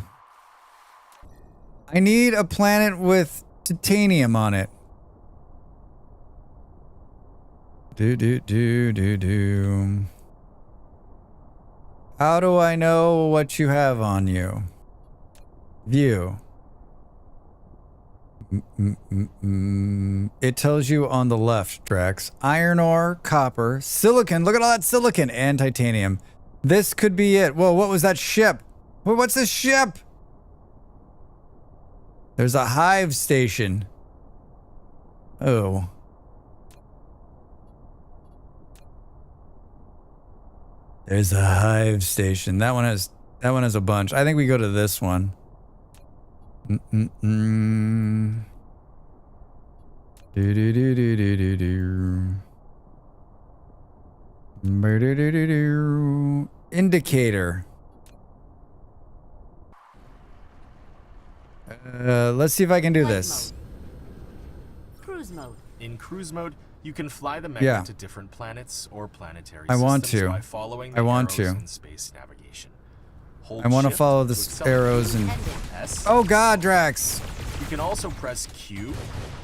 Speaker 2: need a planet with titanium on it. How do I know what you have on you? View. It tells you on the left, Drax. Iron ore, copper, silicon. Look at all that silicon and titanium. This could be it. Whoa, what was that ship? What's this ship? There's a hive station. Oh. There's a hive station. That one has a bunch. I think we go to this one. Indicator. Let's see if I can do this.
Speaker 4: Cruise mode.
Speaker 5: In cruise mode, you can fly the mega to different planets or planetary
Speaker 2: I want
Speaker 5: systems
Speaker 2: to.
Speaker 5: by following the
Speaker 2: I want
Speaker 5: arrows
Speaker 2: to.
Speaker 5: in space navigation. Hold
Speaker 2: I want to
Speaker 5: shift
Speaker 2: follow
Speaker 5: to
Speaker 2: the
Speaker 5: accelerate.
Speaker 2: arrows and...
Speaker 5: S.
Speaker 2: Oh God, Drax!
Speaker 5: You can also press Q,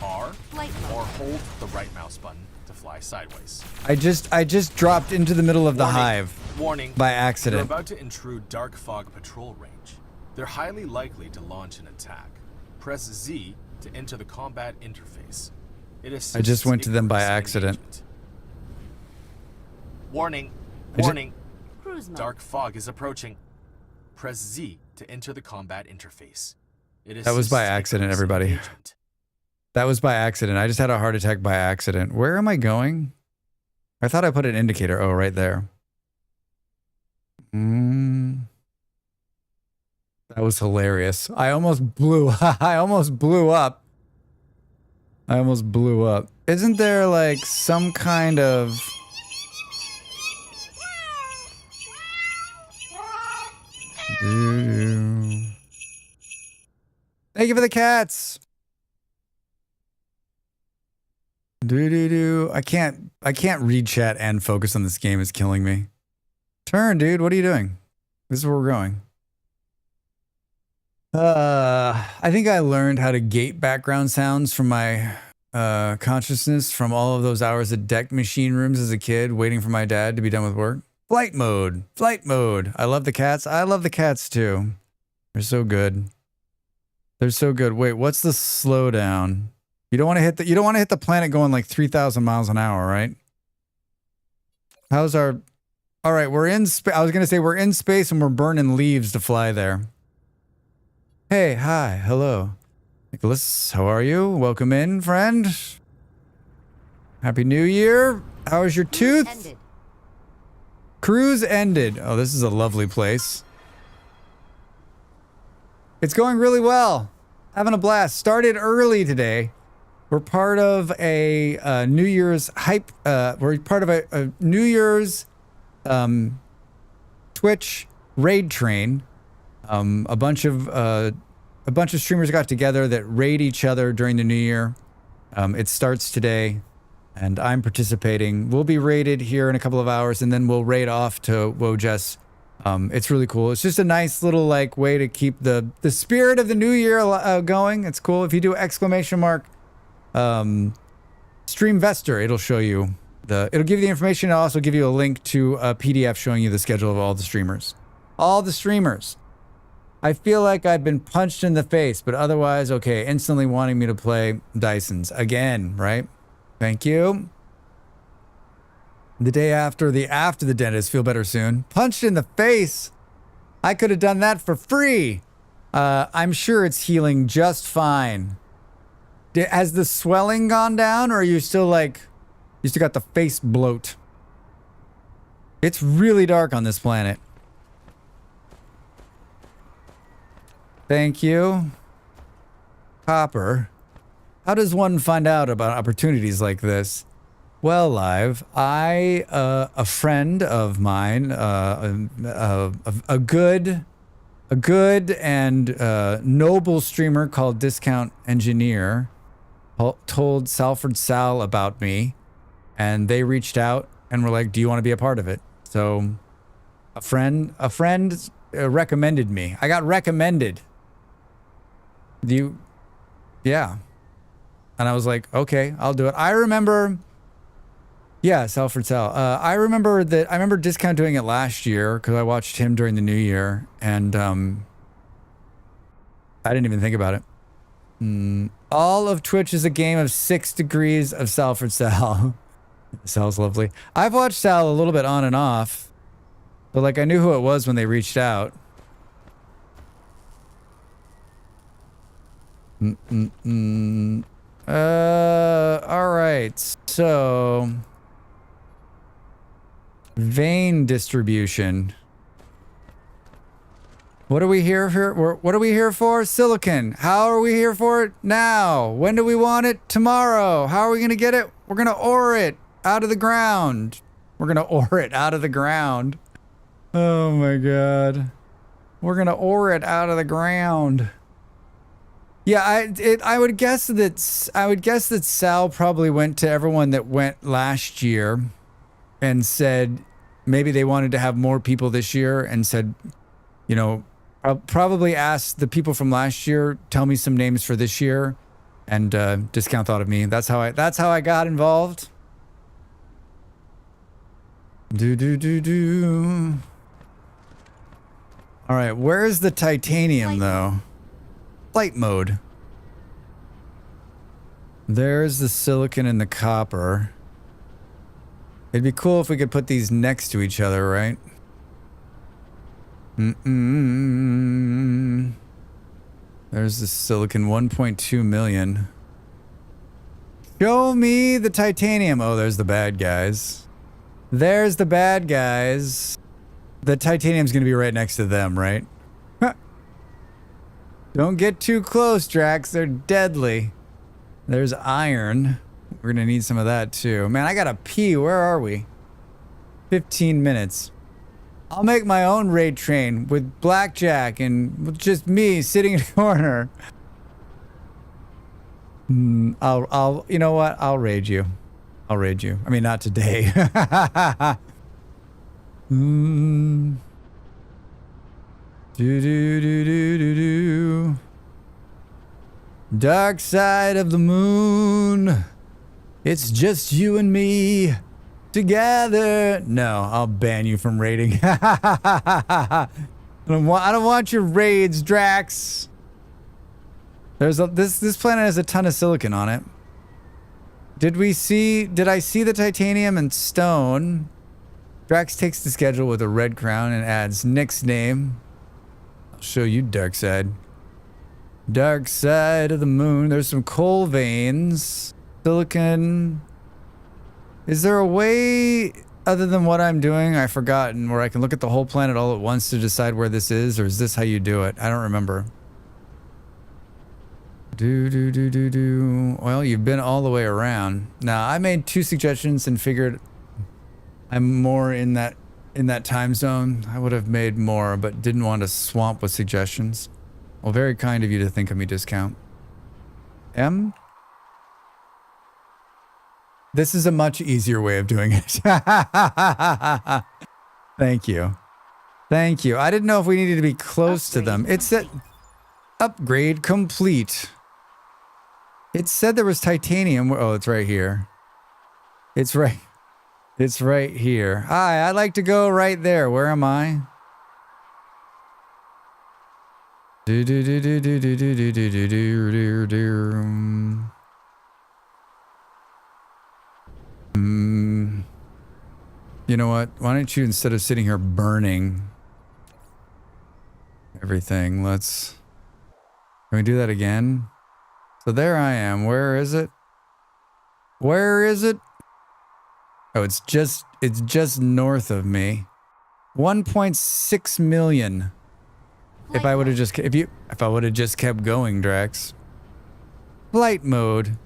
Speaker 5: R,
Speaker 4: Flight mode.
Speaker 5: or hold the right mouse button to fly sideways.
Speaker 2: I just dropped into the middle of the hive
Speaker 5: Warning.
Speaker 2: by
Speaker 5: You're
Speaker 2: accident.
Speaker 5: about to intrude dark fog patrol range. They're highly likely to launch an attack. Press Z to enter the combat interface. It assists
Speaker 2: I just went to them by
Speaker 5: Icarus
Speaker 2: accident.
Speaker 5: engagement. Warning.
Speaker 2: ju-
Speaker 5: Warning.
Speaker 4: Cruise mode.
Speaker 5: Dark fog is approaching. Press Z to enter the combat interface. It
Speaker 2: That was by
Speaker 5: assists
Speaker 2: accident,
Speaker 5: Icarus
Speaker 2: everybody.
Speaker 5: engagement.
Speaker 2: That was by accident. I just had a heart attack by accident. Where am I going? I thought I put an indicator. Oh, right there. That was hilarious. I almost blew up. I almost blew up. Isn't there like some kind of... Thank you for the cats. I can't read chat and focus on this game. It's killing me. Turn, dude. What are you doing? This is where we're going. I think I learned how to gate background sounds from my consciousness from all of those hours at deck machine rooms as a kid, waiting for my dad to be done with work. Flight mode. Flight mode. I love the cats. I love the cats too. They're so good. They're so good. Wait, what's the slowdown? You don't want to hit the planet going like 3,000 miles an hour, right? How's our... All right, we're in space. I was going to say we're in space and we're burning leaves to fly there. Hey, hi, hello. Nicholas, how are you? Welcome in, friend. Happy New Year. How was your tooth?
Speaker 4: Ended.
Speaker 2: Cruise ended. Oh, this is a lovely place. It's going really well. Having a blast. Started early today. We're part of a New Year's hype. We're part of a New Year's Twitch raid train. A bunch of streamers got together that raid each other during the new year. It starts today, and I'm participating. We'll be raided here in a couple of hours, and then we'll raid off to Wojess. It's really cool. It's just a nice little like way to keep the spirit of the new year going. It's cool. If you do ! Streamvestor, it'll show you it'll give you the information. It'll also give you a link to a PDF showing you the schedule of all the streamers. All the streamers. I feel like I've been punched in the face, but otherwise, okay, instantly wanting me to play Dysons again, right? Thank you. The day after the dentist, feel better soon. Punched in the face. I could have done that for free. I'm sure it's healing just fine. Has the swelling gone down, or are you still like, you still got the face bloat? It's really dark on this planet. Thank you. Copper. How does one find out about opportunities like this? Well, Live, a friend of mine, a good and noble streamer called Discount Engineer told Salford Sal about me, and they reached out and were like, do you want to be a part of it? So a friend recommended me. I got recommended. Yeah. And I was like, okay, I'll do it. I remember, yeah, Salford Sal. I remember Discount doing it last year because I watched him during the new year, and I didn't even think about it. All of Twitch is a game of 6 degrees of Salford Sal. Sal's lovely. I've watched Sal a little bit on and off, but like I knew who it was when they reached out. All right. So, vein distribution. What are we here for? What are we here for? Silicon. How are we here for it? Now. When do we want it? Tomorrow. How are we going to get it? We're going to ore it out of the ground. We're going to ore it out of the ground. Oh my God. We're going to ore it out of the ground. Yeah, I would guess that Sal probably went to everyone that went last year and said maybe they wanted to have more people this year, and said, you know, probably asked the people from last year, tell me some names for this year, and Discount thought of me. That's how I got involved. All right, where's the titanium though? Flight mode. There's the silicon and the copper. It'd be cool if we could put these next to each other, right? There's the silicon, 1.2 million. Show me the titanium. Oh, there's the bad guys. There's the bad guys. The titanium's gonna be right next to them, right? Don't get too close, Drax. They're deadly. There's iron. We're gonna need some of that too. Man, I gotta pee. Where are we? 15 minutes. I'll make my own raid train with blackjack and with just me sitting in a corner. I'll, you know what? I'll raid you. I'll raid you. I mean, not today. Do do do do do do. Dark side of the moon. It's just you and me together. No, I'll ban you from raiding. I don't want your raids, Drax. This planet has a ton of silicon on it. Did I see the titanium and stone? Drax takes the schedule with a red crown and adds Nick's name. I'll show you dark side. Dark side of the moon. There's some coal veins. Silicon. Is there a way other than what I'm doing, I've forgotten, where I can look at the whole planet all at once to decide where this is? Or is this how you do it? I don't remember. Well, you've been all the way around. Now, I made 2 suggestions and figured I'm more in that time zone. I would have made more, but didn't want to swamp with suggestions. Well, very kind of you to think of me, Discount. M? This is a much easier way of doing it. Thank you. Thank you. I didn't know if we needed to be close to them. It said upgrade complete. It said there was titanium. Oh, it's right here. It's right here. Hi, I'd like to go right there. Where am I? You know what? Why don't you, instead of sitting here burning everything, can we do that again? So there I am. Where is it? Where is it? Oh, it's just north of me. 1.6 million. If I would have just kept going, Drax. Flight mode.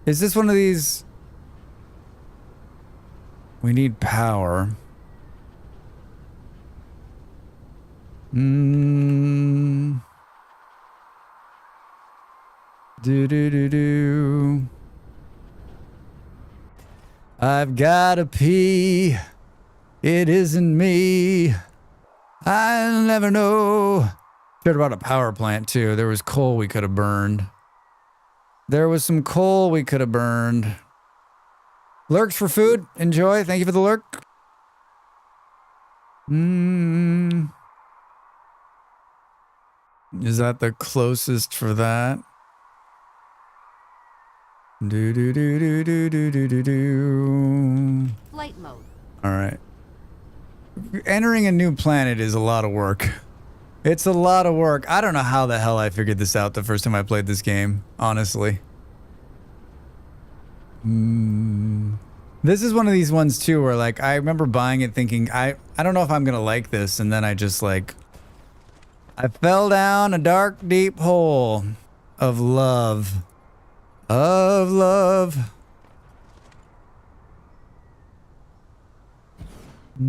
Speaker 2: Is this one of these? We need power. I've gotta pee. It isn't me. I'll never know. Heard about a power plant too. There was coal we could have burned. There was some coal we could have burned. Lurks for food. Enjoy. Thank you for the lurk. Is that the closest for that?
Speaker 4: Flight mode.
Speaker 2: All right. Entering a new planet is a lot of work. It's a lot of work. I don't know how the hell I figured this out the first time I played this game, honestly. This is one of these ones too where like I remember buying it thinking I don't know if I'm gonna like this, and then I just like I fell down a dark deep hole of love. Of love. Oh,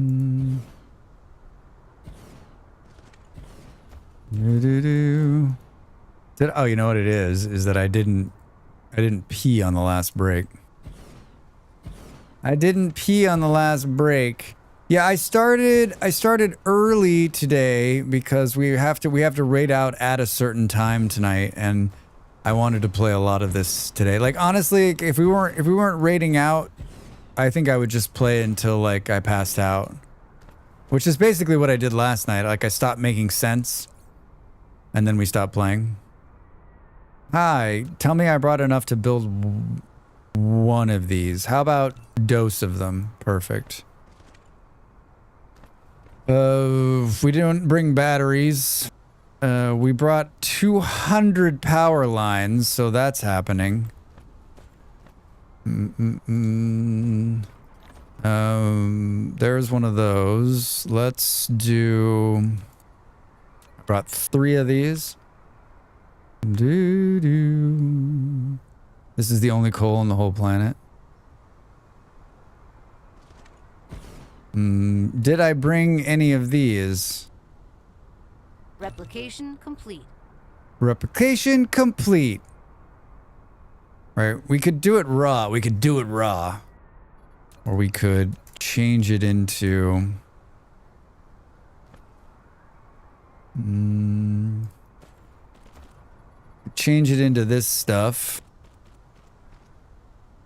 Speaker 2: you know what it is that I didn't pee on the last break. I didn't pee on the last break. Yeah, I started early today because we have to raid out at a certain time tonight, and I wanted to play a lot of this today. Like honestly, if we weren't raiding out, I think I would just play until like I passed out. Which is basically what I did last night. Like I stopped making sense and then we stopped playing. Hi, tell me I brought enough to build one of these. How about dose of them? Perfect. If we didn't bring batteries, we brought 200 power lines, so that's happening. There's one of those. Let's do... I brought 3 of these. This is the only coal on the whole planet. Did I bring any of these?
Speaker 4: Replication complete.
Speaker 2: Replication complete. Right? We could do it raw. We could do it raw. Or we could change it into... change it into this stuff.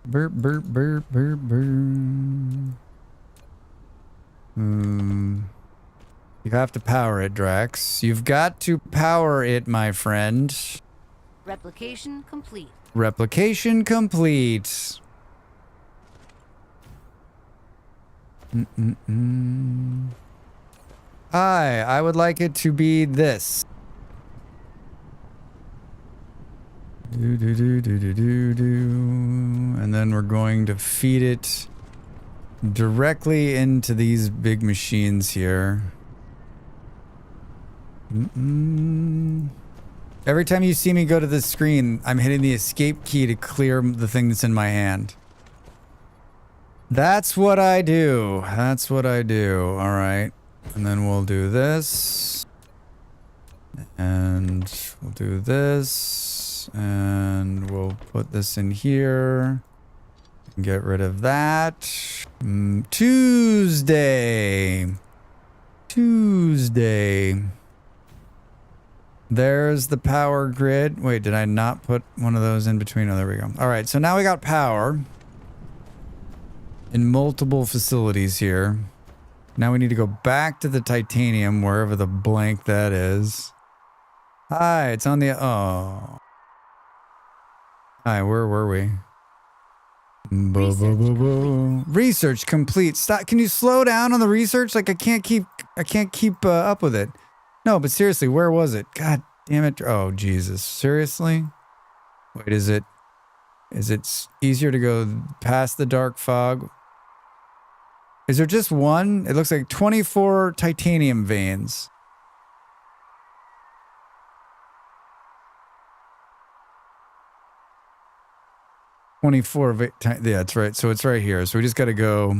Speaker 2: Burp, burp, burp, burp, burp. You have to power it, Drax. You've got to power it, my friend.
Speaker 4: Replication complete.
Speaker 2: Replication complete. Hi, I would like it to be this. Do, do, do, do, do, do, do. And then we're going to feed it directly into these big machines here. Every time you see me go to this screen, I'm hitting the escape key to clear the thing that's in my hand. That's what I do. That's what I do. All right. And then we'll do this. And we'll do this. And we'll put this in here. Get rid of that. Tuesday. Tuesday. There's the power grid. Wait, did I not put one of those in between? Oh, there we go. All right, so now we got power in multiple facilities here. Now we need to go back to the titanium, wherever the blank that is. Hi, it's on the... Oh. Hi, where were we? Research complete. Stop. Can you slow down on the research? Like I can't keep up with it. No, but seriously, where was it? God damn it. Oh, Jesus. Seriously? Wait, is it easier to go past the dark fog? Is there just one? It looks like 24 titanium veins. Yeah, that's right. So it's right here. So we just got to go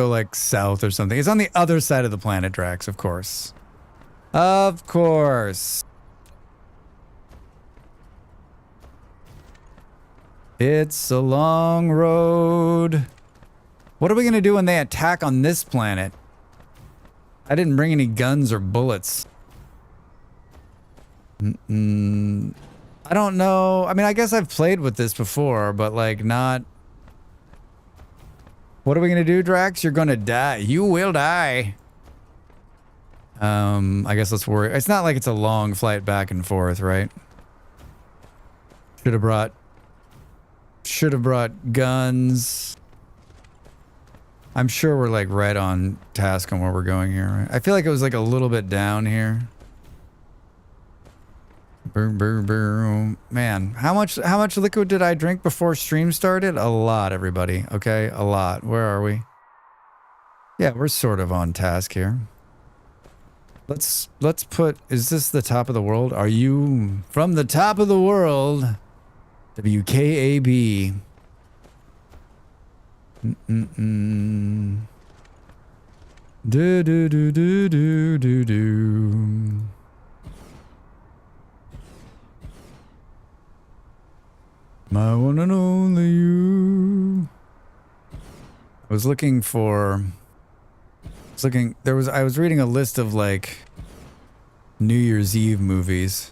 Speaker 2: like south or something. It's on the other side of the planet, Drax, of course. Of course. It's a long road. What are we going to do when they attack on this planet? I didn't bring any guns or bullets. I don't know. I mean, I guess I've played with this before, but like not... What are we going to do, Drax? You're going to die. You will die. I guess let's worry. It's not like it's a long flight back and forth, right? Should have brought guns. I'm sure we're like right on task on where we're going here, right? I feel like it was like a little bit down here. Boom, boom, boom. Man, how much liquid did I drink before stream started? A lot, everybody. Okay, a lot. Where are we? Yeah, we're sort of on task here. Let's put... Is this the top of the world? Are you from the top of the world? WKAB. Do do do do do do do. My one and only you. I was looking for... I was reading a list of like New Year's Eve movies.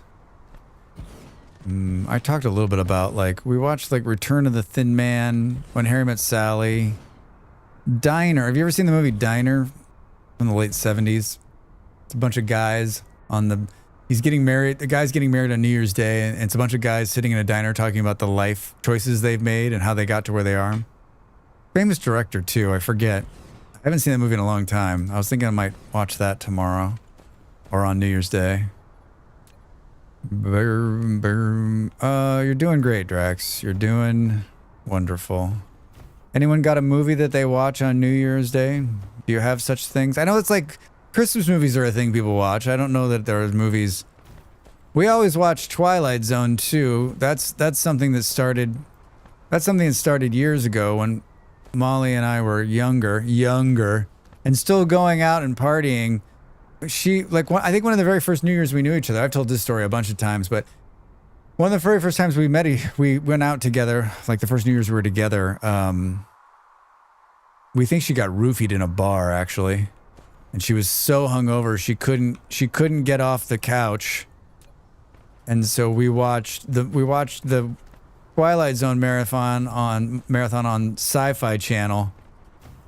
Speaker 2: I talked a little bit about like, we watched like Return of the Thin Man, When Harry Met Sally, Diner. Have you ever seen the movie Diner from the late 70s? It's a bunch of guys on the... He's getting married. The guy's getting married on New Year's Day, and it's a bunch of guys sitting in a diner talking about the life choices they've made and how they got to where they are. Famous director, too. I forget. I haven't seen that movie in a long time. I was thinking I might watch that tomorrow or on New Year's Day. Boom, boom. You're doing great, Drax. You're doing wonderful. Anyone got a movie that they watch on New Year's Day? Do you have such things? I know it's like... Christmas movies are a thing people watch. I don't know that there are movies. We always watch Twilight Zone too. That's something that started. That's something that started years ago when Molly and I were younger, and still going out and partying. I think one of the very first New Year's we knew each other. I've told this story a bunch of times, but one of the very first times we met, we went out together. Like the first New Year's we were together. We think she got roofied in a bar actually, and she was so hungover she couldn't get off the couch, and so we watched the Twilight Zone marathon on Sci-Fi Channel,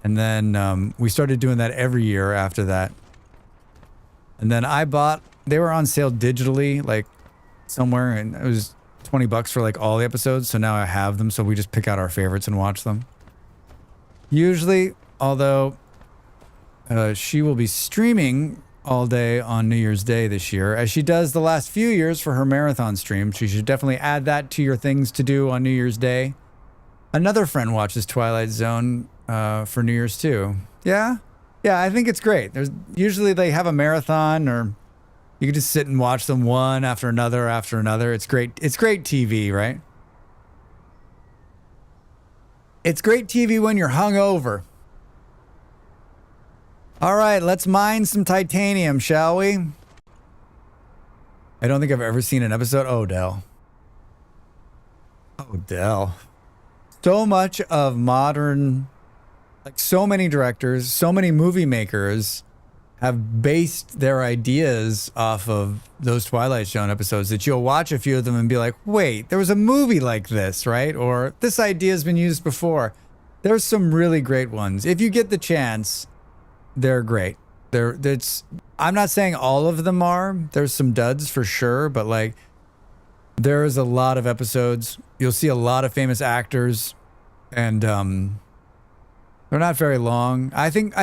Speaker 2: and then we started doing that every year after that. And then they were on sale digitally, like somewhere, and it was $20 for like all the episodes. So now I have them, so we just pick out our favorites and watch them. Usually, although she will be streaming all day on New Year's Day this year, as she does the last few years for her marathon stream. She should definitely add that to your things to do on New Year's Day. Another friend watches Twilight Zone for New Year's too. Yeah, I think it's great. Usually they have a marathon, or you can just sit and watch them one after another after another. It's great. It's great TV, right? It's great TV when you're hungover. All right, let's mine some titanium, shall we? I don't think I've ever seen an episode. Oh, Dell. So much of modern, like so many directors, so many movie makers have based their ideas off of those Twilight Zone episodes that you'll watch a few of them and be like, wait, there was a movie like this, right? Or this idea has been used before. There's some really great ones. If you get the chance, they're great. I'm not saying all of them are. There's some duds for sure, but like there's a lot of episodes. You'll see a lot of famous actors, and they're not very long. I think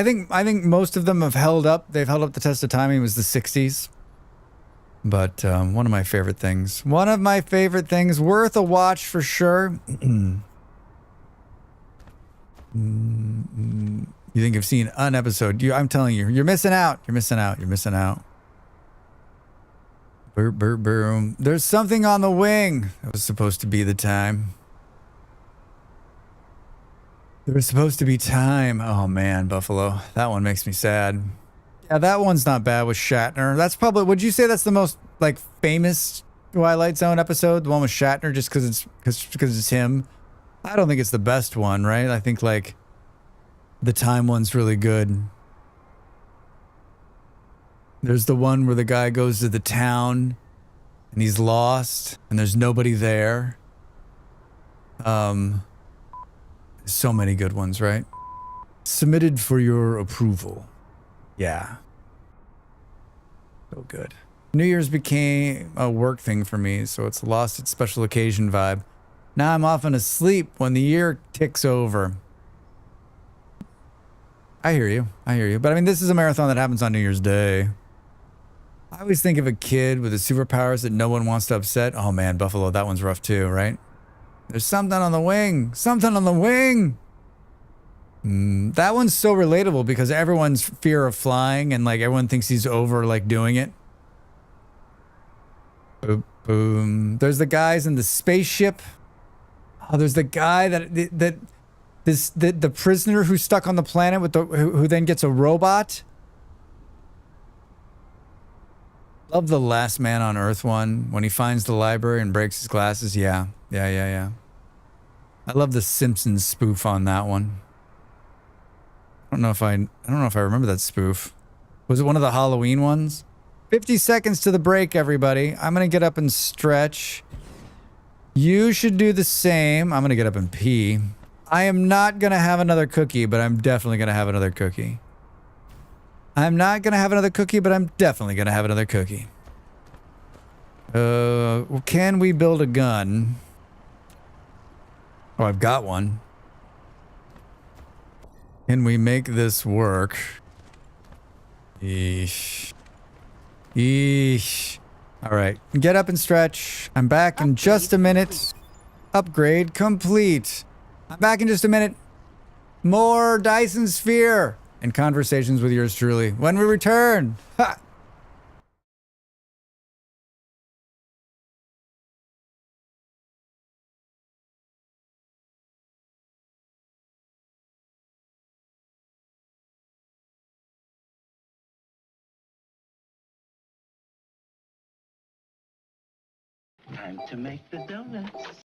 Speaker 2: most of them have held up. They've held up the test of time. It was the 60s. But one of my favorite things. Worth a watch for sure. You think you've seen an episode? I'm telling you, you're missing out. You're missing out. Boom. There's something on the wing. That was supposed to be the time. There was supposed to be time. Oh man, Buffalo. That one makes me sad. Yeah, that one's not bad with Shatner. That's probably, would you say that's the most like famous Twilight Zone episode? The one with Shatner, just because it's him? I don't think it's the best one, right? I think like the time one's really good. There's the one where the guy goes to the town and he's lost and there's nobody there. So many good ones, right? Submitted for your approval. Yeah. So good. New Year's became a work thing for me, so it's lost its special occasion vibe. Now I'm often asleep when the year ticks over. I hear you. But I mean, this is a marathon that happens on New Year's Day. I always think of a kid with the superpowers that no one wants to upset. Oh man, Buffalo, that one's rough too, right? There's something on the wing. That one's so relatable because everyone's fear of flying and like everyone thinks he's over like doing it. Boom. There's the guys in the spaceship. Oh, there's the guy the prisoner who's stuck on the planet with who then gets a robot. Love the Last Man on Earth one when he finds the library and breaks his glasses. Yeah. I love the Simpsons spoof on that one. I don't know if I remember that spoof. Was it one of the Halloween ones? 50 seconds to the break, everybody. I'm gonna get up and stretch. You should do the same. I'm gonna get up and pee. I am not gonna have another cookie, but I'm definitely gonna have another cookie. I'm not gonna have another cookie, but I'm definitely gonna have another cookie. Can we build a gun? Oh, I've got one. Can we make this work? Eesh. All right, get up and stretch. I'm back in just a minute. Upgrade complete. I'm back in just a minute. More Dyson Sphere and conversations with yours truly when we return. Ha!
Speaker 7: Time to make the donuts.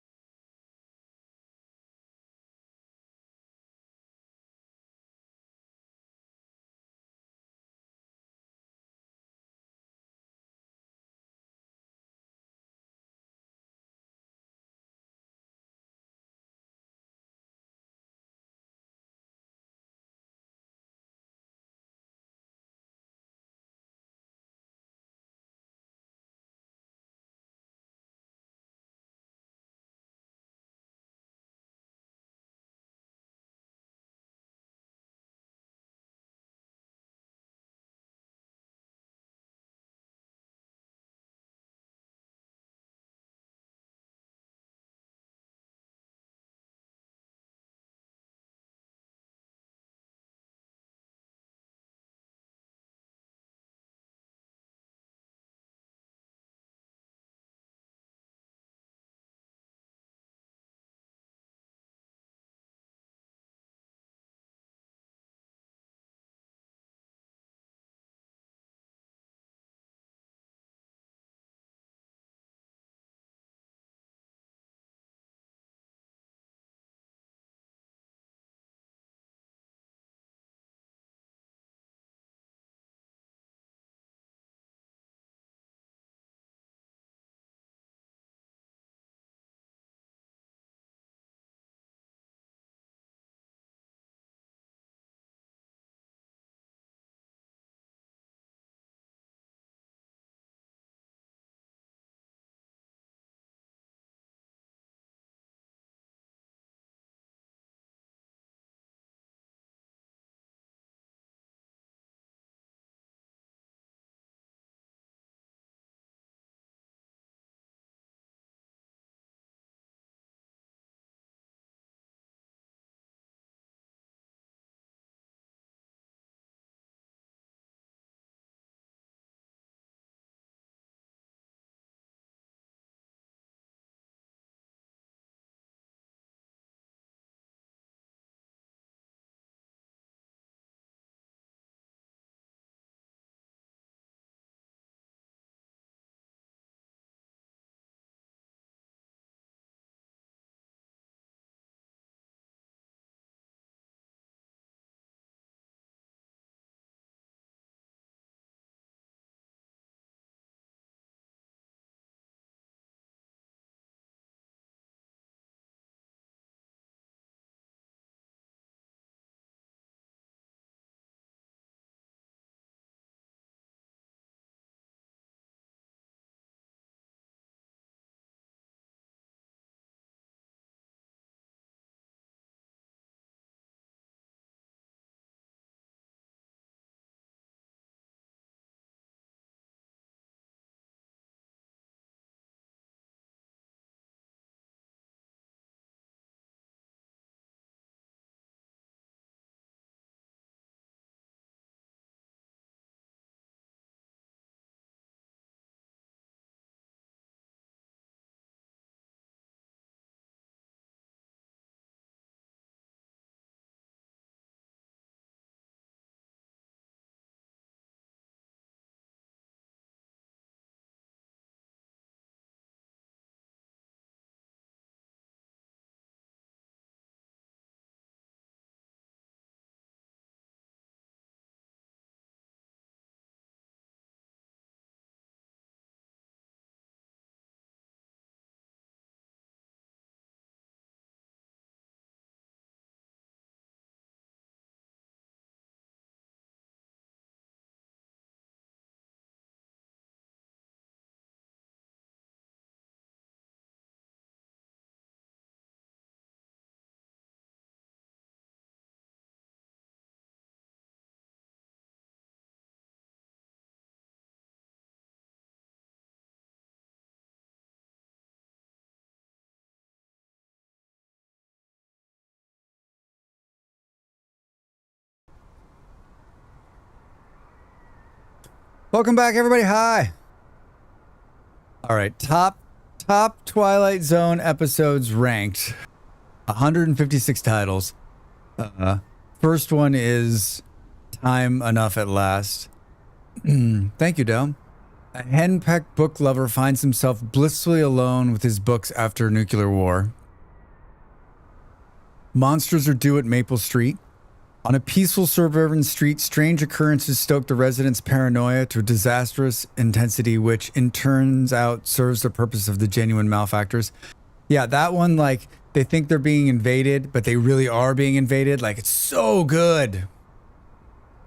Speaker 2: Welcome back, everybody. Hi. All right, top Twilight Zone episodes ranked. 156 titles. First one is Time Enough at Last. Thank you, Dome. A henpecked book lover finds himself blissfully alone with his books after a nuclear war. Monsters are due at Maple Street. On a peaceful suburban street, strange occurrences stoke the residents' paranoia to a disastrous intensity, which in turns out serves the purpose of the genuine malefactors. Yeah, that one, like, they think they're being invaded, but they really are being invaded. Like, it's so good.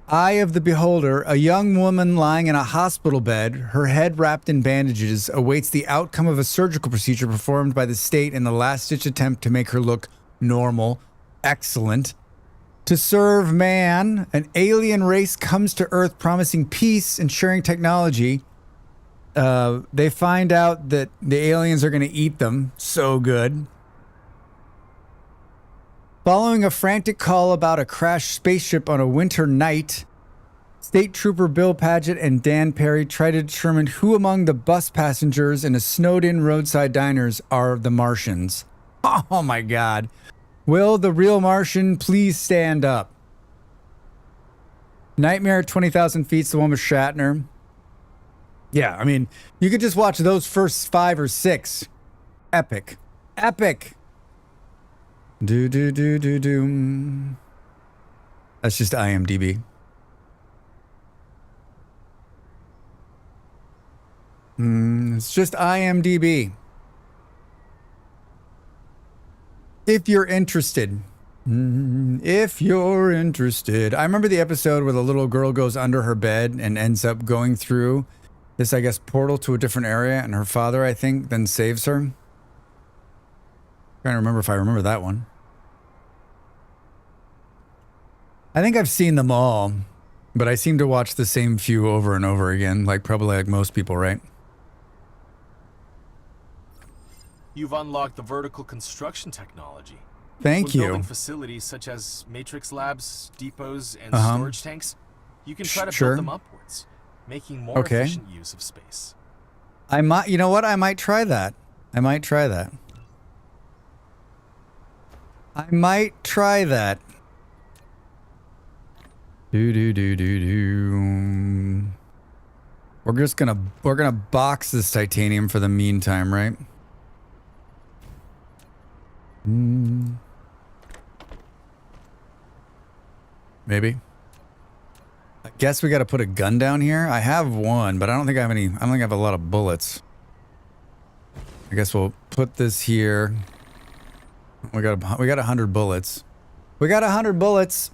Speaker 2: Eye of the Beholder, a young woman lying in a hospital bed, her head wrapped in bandages, awaits the outcome of a surgical procedure performed by the state in the last-ditch attempt to make her look normal. Excellent. To serve man, an alien race comes to Earth promising peace and sharing technology. They find out that the aliens are going to eat them. So good. Following a frantic call about a crashed spaceship on a winter night, State Trooper Bill Paget and Dan Perry try to determine who among the bus passengers in a snowed-in roadside diners are the Martians. Oh my God. Will the real Martian please stand up? Nightmare at 20,000 Feet's the one with Shatner. Yeah, I mean, you could just watch those first 5 or 6. Epic. Epic. Do. That's just IMDb. It's just IMDb. If you're interested. If you're interested. I remember the episode where the little girl goes under her bed and ends up going through this, I guess, portal to a different area, and her father, I think, then saves her. I'm trying to remember if I remember that one. I think I've seen them all, but I seem to watch the same few over and over again, like probably like most people, right?
Speaker 5: You've unlocked the vertical construction technology.
Speaker 2: Thank
Speaker 5: When
Speaker 2: you.
Speaker 5: building facilities such as matrix labs, depots, and
Speaker 2: Uh-huh.
Speaker 5: storage tanks, you can try to
Speaker 2: Sure.
Speaker 5: build them upwards, making more
Speaker 2: Okay.
Speaker 5: efficient use of space.
Speaker 2: I might, you know what? I might try that. I might try that. Do. We're gonna box this titanium for the meantime, right? Maybe. I guess we got to put a gun down here. I have one, but I don't think I have any. I don't think I have a lot of bullets. I guess we'll put this here. We got 100 bullets. We got 100 bullets.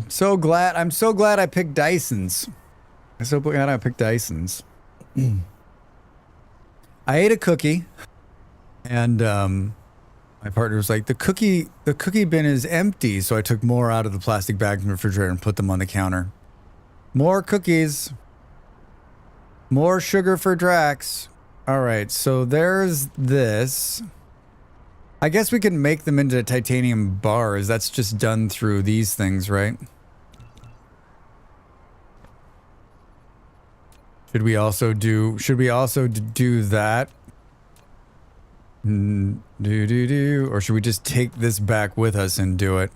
Speaker 2: So glad. I'm so glad I picked Dysons. I'm so glad I picked Dysons. I ate a cookie, and my partner was like, the cookie bin is empty, so I took more out of the plastic bag from the refrigerator and put them on the counter. More cookies. More sugar for Drax. All right, so there's this. I guess we can make them into titanium bars. That's just done through these things, right? Should we also do that? Or should we just take this back with us and do it?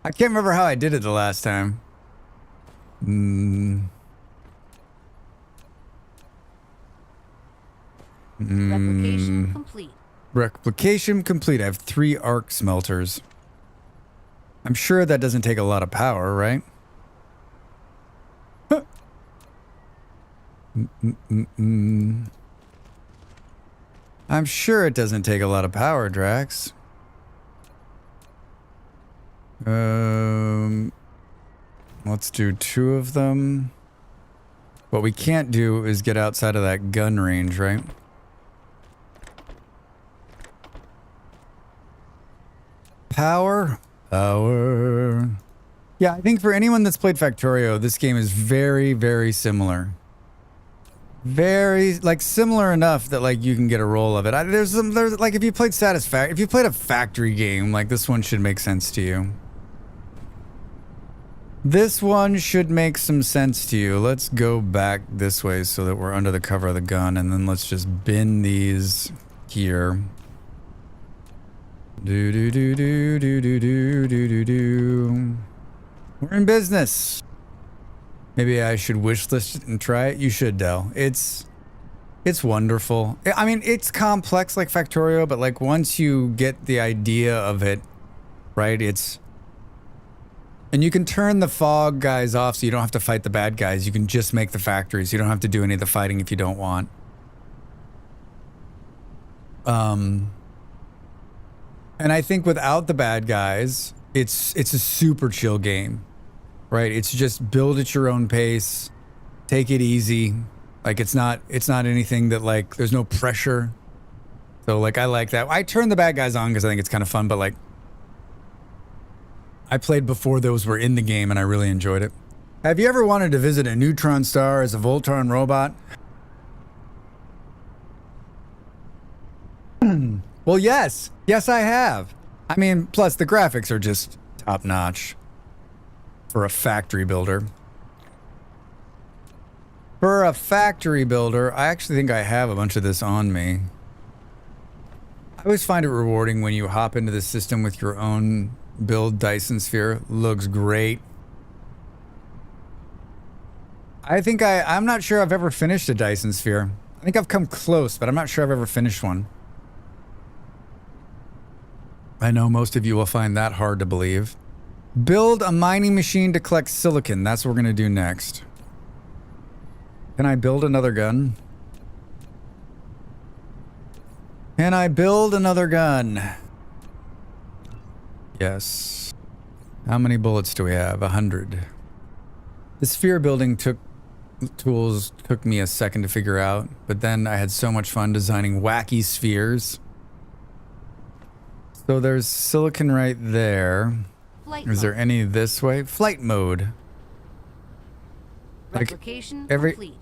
Speaker 2: I can't remember how I did it the last time.
Speaker 4: Replication complete.
Speaker 2: Replication complete. I have 3 arc smelters. I'm sure that doesn't take a lot of power, right? Huh. I'm sure it doesn't take a lot of power, Drax. Let's do 2 of them. What we can't do is get outside of that gun range, right? Power. Yeah, I think for anyone that's played Factorio, this game is very, very similar. Very, like, similar enough that, like, you can get a roll of it. There's like, if you played if you played a factory game, like, this one should make sense to you. This one should make some sense to you. Let's go back this way so that we're under the cover of the gun, and then let's just bin these here. Do. We're in business. Maybe I should wish list it and try it. You should, Del. It's wonderful. I mean, it's complex like Factorio, but like once you get the idea of it, right? And you can turn the fog guys off so you don't have to fight the bad guys. You can just make the factories. You don't have to do any of the fighting if you don't want. And I think without the bad guys, it's a super chill game, right? It's just build at your own pace, take it easy. Like it's not anything that like there's no pressure. So like I like that. I turn the bad guys on because I think it's kind of fun, but like I played before those were in the game and I really enjoyed it. Have you ever wanted to visit a neutron star as a Voltron robot? Well, yes. Yes, I have. I mean, plus the graphics are just top notch for a factory builder. For a factory builder, I actually think I have a bunch of this on me. I always find it rewarding when you hop into the system with your own build. Dyson Sphere looks great. I think I'm not sure I've ever finished a Dyson Sphere. I think I've come close, but I'm not sure I've ever finished one. I know most of you will find that hard to believe. Build a mining machine to collect silicon. That's what we're going to do next. Can I build another gun? Can I build another gun? Yes. How many bullets do we have? 100. The sphere building tools took me a second to figure out, but then I had so much fun designing wacky spheres. So there's silicon right there. Is there any this way? Flight mode.
Speaker 4: Replication
Speaker 2: Like
Speaker 4: complete.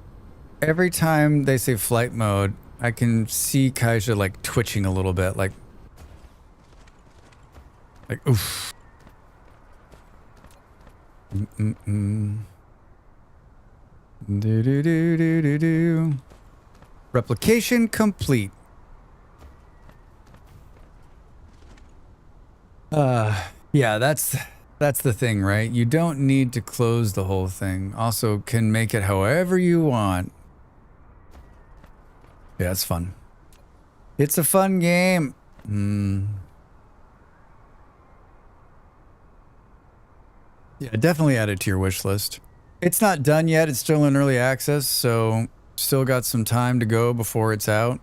Speaker 2: every time they say flight mode, I can see Kaija like twitching a little bit, like oof. Do do do do do do. Replication complete. Yeah, that's the thing, right? You don't need to close the whole thing. Also can make it however you want. Yeah, it's fun. It's a fun game. Yeah, definitely add it to your wish list. It's not done yet. It's still in early access, so still got some time to go before it's out.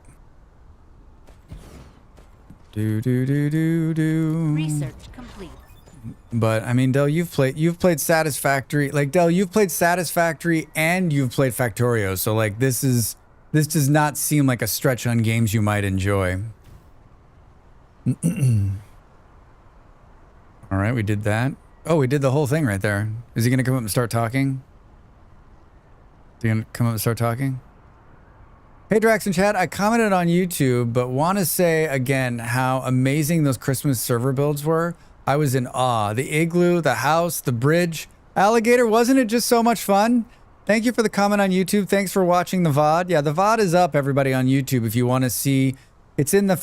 Speaker 2: Do do do do do.
Speaker 4: Research complete.
Speaker 2: But I mean, Del, you've played Satisfactory. Like Del, you've played Satisfactory and you've played Factorio. So like this does not seem like a stretch on games you might enjoy. All right, we did that. Oh, we did the whole thing right there. Is he gonna come up and start talking? Is he gonna come up and start talking? Hey Drax and Chad, I commented on YouTube, but want to say again how amazing those Christmas server builds were. I was in awe. The igloo, the house, the bridge. Alligator, wasn't it just so much fun? Thank you for the comment on YouTube. Thanks for watching the VOD. Yeah, the VOD is up, everybody, on YouTube if you want to see. It's in the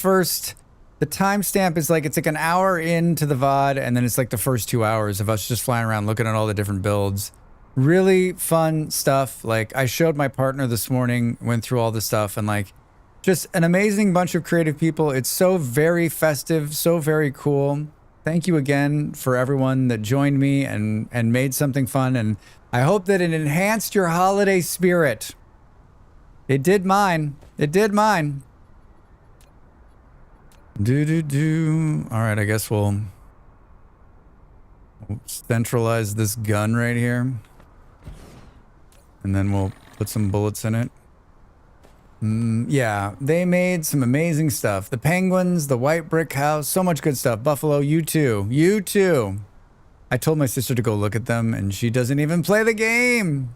Speaker 2: timestamp is like, it's like an hour into the VOD, and then it's like the first 2 hours of us just flying around looking at all the different builds. Really fun stuff. Like I showed my partner this morning, went through all the stuff, and like just an amazing bunch of creative people. It's so very festive, so very cool. Thank you again for everyone that joined me and made something fun, and I hope that it enhanced your holiday spirit. It did mine. It did mine. Do. All right, I guess we'll centralize this gun right here. And then we'll put some bullets in it. Yeah, they made some amazing stuff. The penguins, the white brick house, so much good stuff. Buffalo, you too. You too. I told my sister to go look at them, and she doesn't even play the game.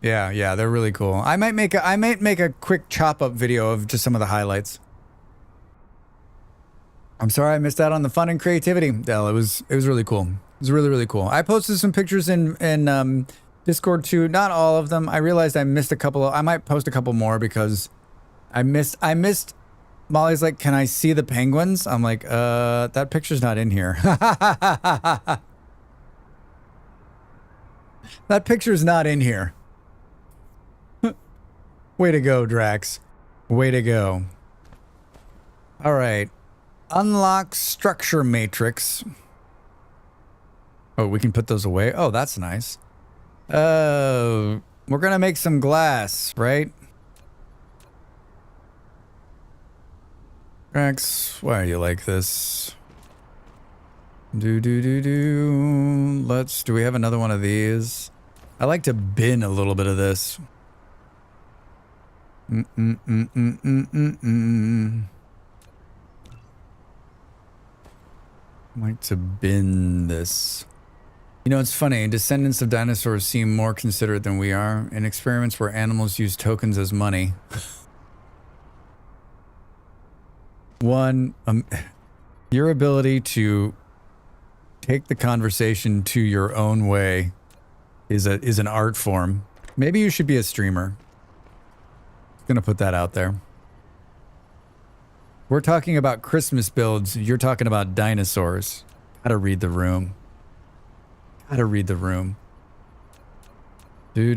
Speaker 2: Yeah, they're really cool. I might make a quick chop up video of just some of the highlights. I'm sorry I missed out on the fun and creativity, Del. It was really cool. It was really, really cool. I posted some pictures in Discord too. Not all of them. I realized I missed a couple. I might post a couple more because I missed. Molly's like, "Can I see the penguins?" I'm like, that picture's not in here. That picture's not in here. Way to go, Drax. Way to go. All right. Unlock structure matrix. Oh, we can put those away. Oh, that's nice. We're gonna make some glass, right? Drax, why are you like this? Do. Do we have another one of these? I like to bin a little bit of this. I like to bin this. You know, it's funny. Descendants of dinosaurs seem more considerate than we are in experiments where animals use tokens as money. One, your ability to take the conversation to your own way is an art form. Maybe you should be a streamer. Gonna put that out there. We're talking about Christmas builds. You're talking about dinosaurs. Gotta read the room. Gotta read the room. Do.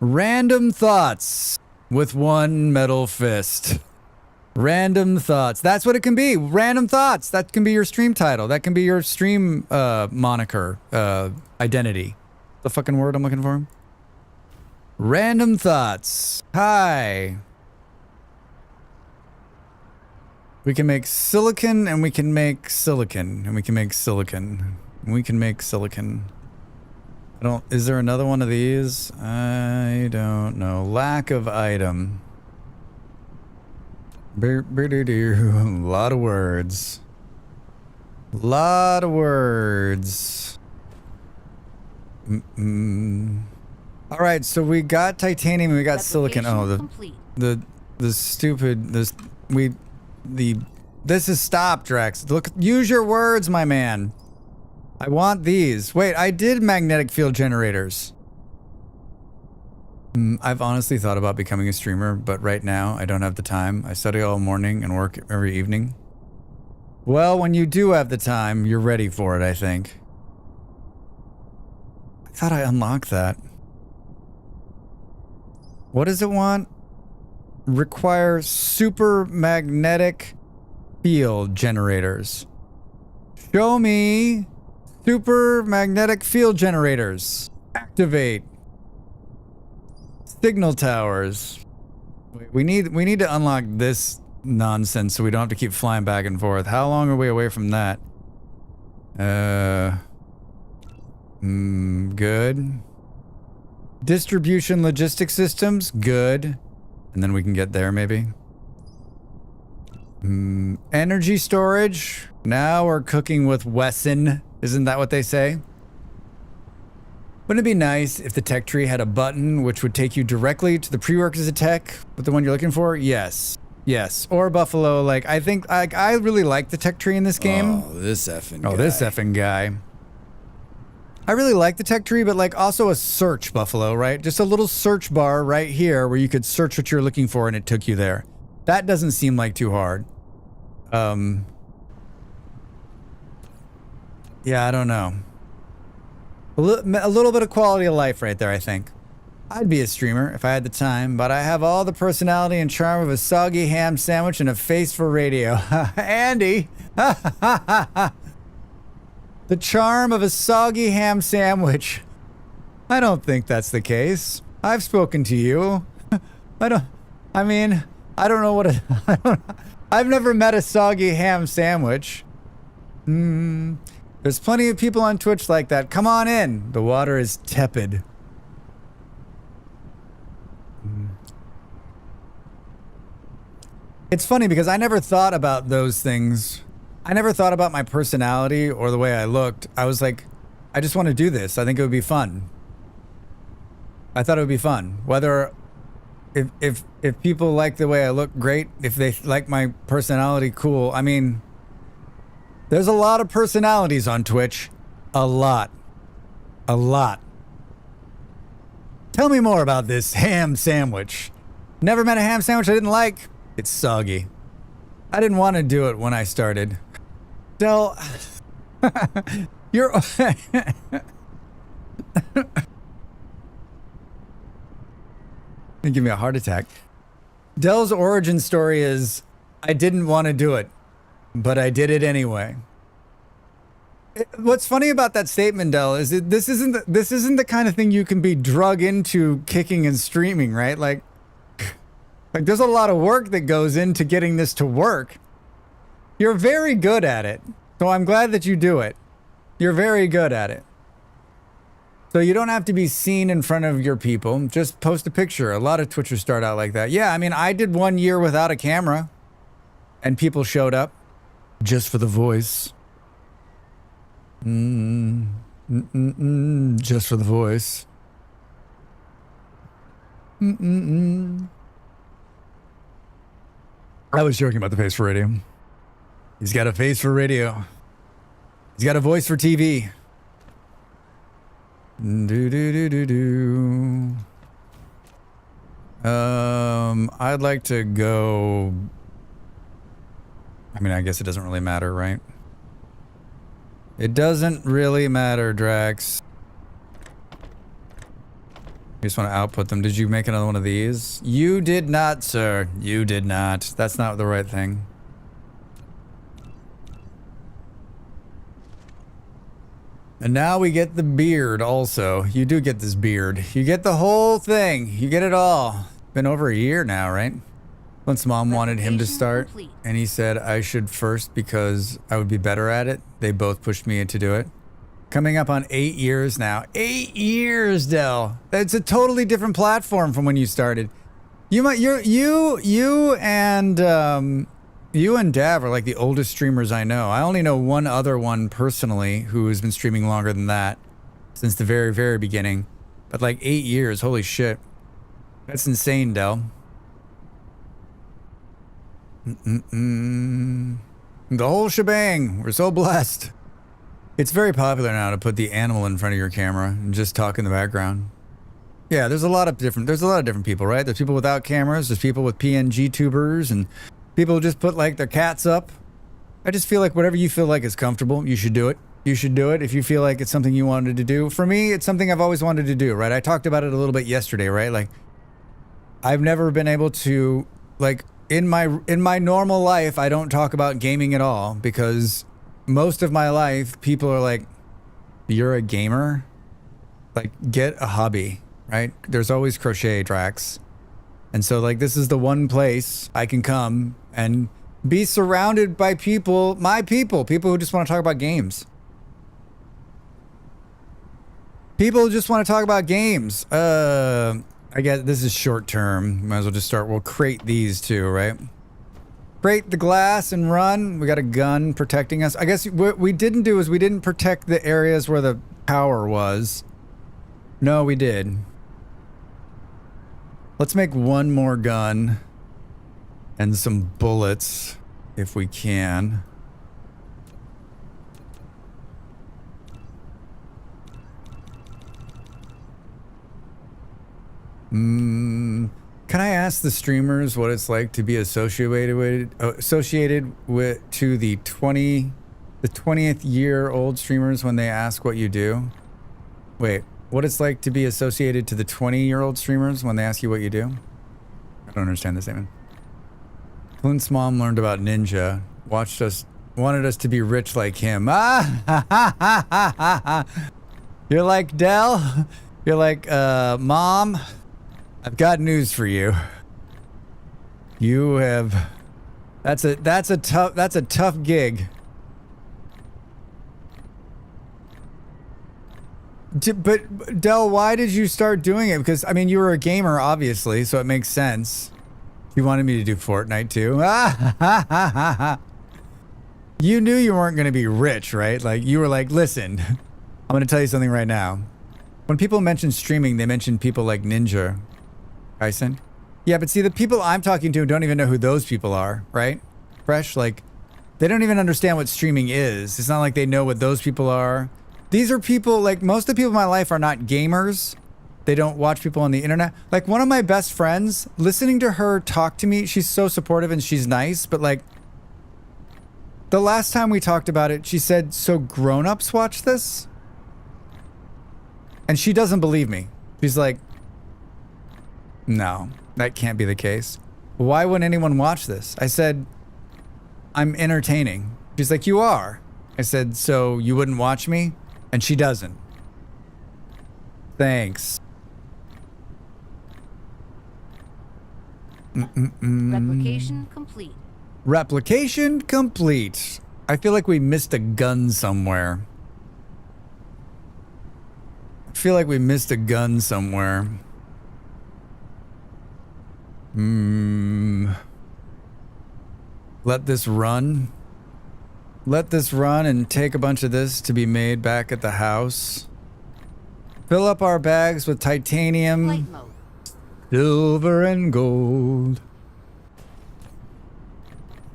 Speaker 2: Random thoughts with one metal fist. Random thoughts. That's what it can be. Random thoughts. That can be your stream title. That can be your stream moniker, identity. The fucking word I'm looking for. Random thoughts. Hi. We can make silicon and we can make silicon and we can make silicon. We can make silicon. Is there another one of these? I don't know. Lack of item. A lot of words. Lot of words. All right, so we got titanium and we got silicon. Oh, this is stop, Drax. Look, use your words, my man. I want these. Wait, I did magnetic field generators. I've honestly thought about becoming a streamer, but right now I don't have the time. I study all morning and work every evening. Well, when you do have the time, you're ready for it, I think. I thought I unlocked that. What does it want? Require super magnetic field generators. Show me super magnetic field generators. Activate. Signal towers. We need to unlock this nonsense so we don't have to keep flying back and forth. How long are we away from that? Good. Distribution logistics systems, good. And then we can get there maybe. Energy storage. Now we're cooking with Wesson. Isn't that what they say? Wouldn't it be nice if the tech tree had a button which would take you directly to the prerequisite tech with the one you're looking for? Yes. Yes. Or Buffalo. Like, I think I really like the tech tree in this game.
Speaker 8: Oh, this effing guy.
Speaker 2: Oh, this effing guy. I really like the tech tree, but like also a search, Buffalo, right? Just a little search bar right here where you could search what you're looking for and it took you there. That doesn't seem like too hard. Yeah, I don't know. A little bit of quality of life right there, I think. I'd be a streamer if I had the time, but I have all the personality and charm of a soggy ham sandwich and a face for radio. Andy! The charm of a soggy ham sandwich. I don't think that's the case. I've spoken to you. I don't know what I've never met a soggy ham sandwich. There's plenty of people on Twitch like that. Come on in. The water is tepid. It's funny because I never thought about those things. I never thought about my personality or the way I looked. I was like, I just want to do this. I think it would be fun. I thought it would be fun. Whether if people like the way I look, great. If they like my personality, cool. I mean, there's a lot of personalities on Twitch. A lot. A lot. Tell me more about this ham sandwich. Never met a ham sandwich I didn't like. It's soggy. I didn't want to do it when I started. Del, You're give me a heart attack. Dell's origin story is I didn't want to do it, but I did it anyway. What's funny about that statement, Dell, is that this isn't the kind of thing you can be drug into kicking and streaming, right? Like there's a lot of work that goes into getting this to work. You're very good at it, so I'm glad that you do it. You're very good at it. So you don't have to be seen in front of your people. Just post a picture. A lot of Twitchers start out like that. Yeah, I mean, I did 1 year without a camera, and people showed up just for the voice. Just for the voice. I was joking about the face for radio. He's got a face for radio. He's got a voice for TV. I'd like to go. I mean, I guess it doesn't really matter, right? It doesn't really matter, Drax. You just want to output them. Did you make another one of these? You did not, sir. You did not. That's not the right thing. And now we get the beard also. You do get this beard. You get the whole thing. You get it all. Been over a year now, right? Once Mom wanted him to start, and he said I should first because I would be better at it. They both pushed me to do it. Coming up on 8 years now. 8 years, Dell. It's a totally different platform from when you started. You and Dav are like the oldest streamers I know. I only know one other one personally who has been streaming longer than that since the very, very beginning. But like 8 years, holy shit. That's insane, Dell. The whole shebang. We're so blessed. It's very popular now to put the animal in front of your camera and just talk in the background. Yeah, there's a lot of different people, right? There's people without cameras, there's people with PNG tubers, and people who just put like their cats up. I just feel like whatever you feel like is comfortable, you should do it. You should do it if you feel like it's something you wanted to do. For me, it's something I've always wanted to do, right? I talked about it a little bit yesterday, right? Like, I've never been able to, like, in my normal life, I don't talk about gaming at all because most of my life, people are like, you're a gamer? Like, get a hobby, right? There's always crochet, Drax. And so, like, this is the one place I can come and be surrounded by people, my people who just want to talk about games. People who just want to talk about games. I guess this is short term. Might as well just start. We'll crate these two, right? Crate the glass and run. We got a gun protecting us. I guess what we didn't do is we didn't protect the areas where the power was. No, we did. Let's make one more gun and some bullets if we can. Can I ask the streamers what it's like to be associated with to the 20th year old streamers when they ask what you do? Wait, what it's like to be associated to the 20-year-old streamers when they ask you what you do? I don't understand this statement. Clint's mom learned about Ninja, wanted us to be rich like him. You're like, Dell? You're like, Mom, I've got news for you. You have, that's a tough gig. But Dell, why did you start doing it? Because I mean, you were a gamer, obviously, so it makes sense. You wanted me to do Fortnite too. You knew you weren't going to be rich, right? Like you were like, listen, I'm going to tell you something right now. When people mention streaming, they mention people like Ninja, Dyson. Yeah, but see, the people I'm talking to don't even know who those people are, right? Fresh, like, they don't even understand what streaming is. It's not like they know what those people are. These are people, like, most of the people in my life are not gamers. They don't watch people on the internet. Like, one of my best friends, listening to her talk to me, she's so supportive and she's nice, but, like, The last time we talked about it, she said, so grown-ups watch this? And she doesn't believe me. She's like, no, that can't be the case. Why would anyone watch this? I said, I'm entertaining. She's like, you are. I said, so you wouldn't watch me? And she doesn't. Thanks.
Speaker 4: Replication complete.
Speaker 2: Replication complete. I feel like we missed a gun somewhere. Let this run. Let this run and take a bunch of this to be made back at the house. Fill up our bags with titanium,
Speaker 4: Flight mode.
Speaker 2: silver and gold.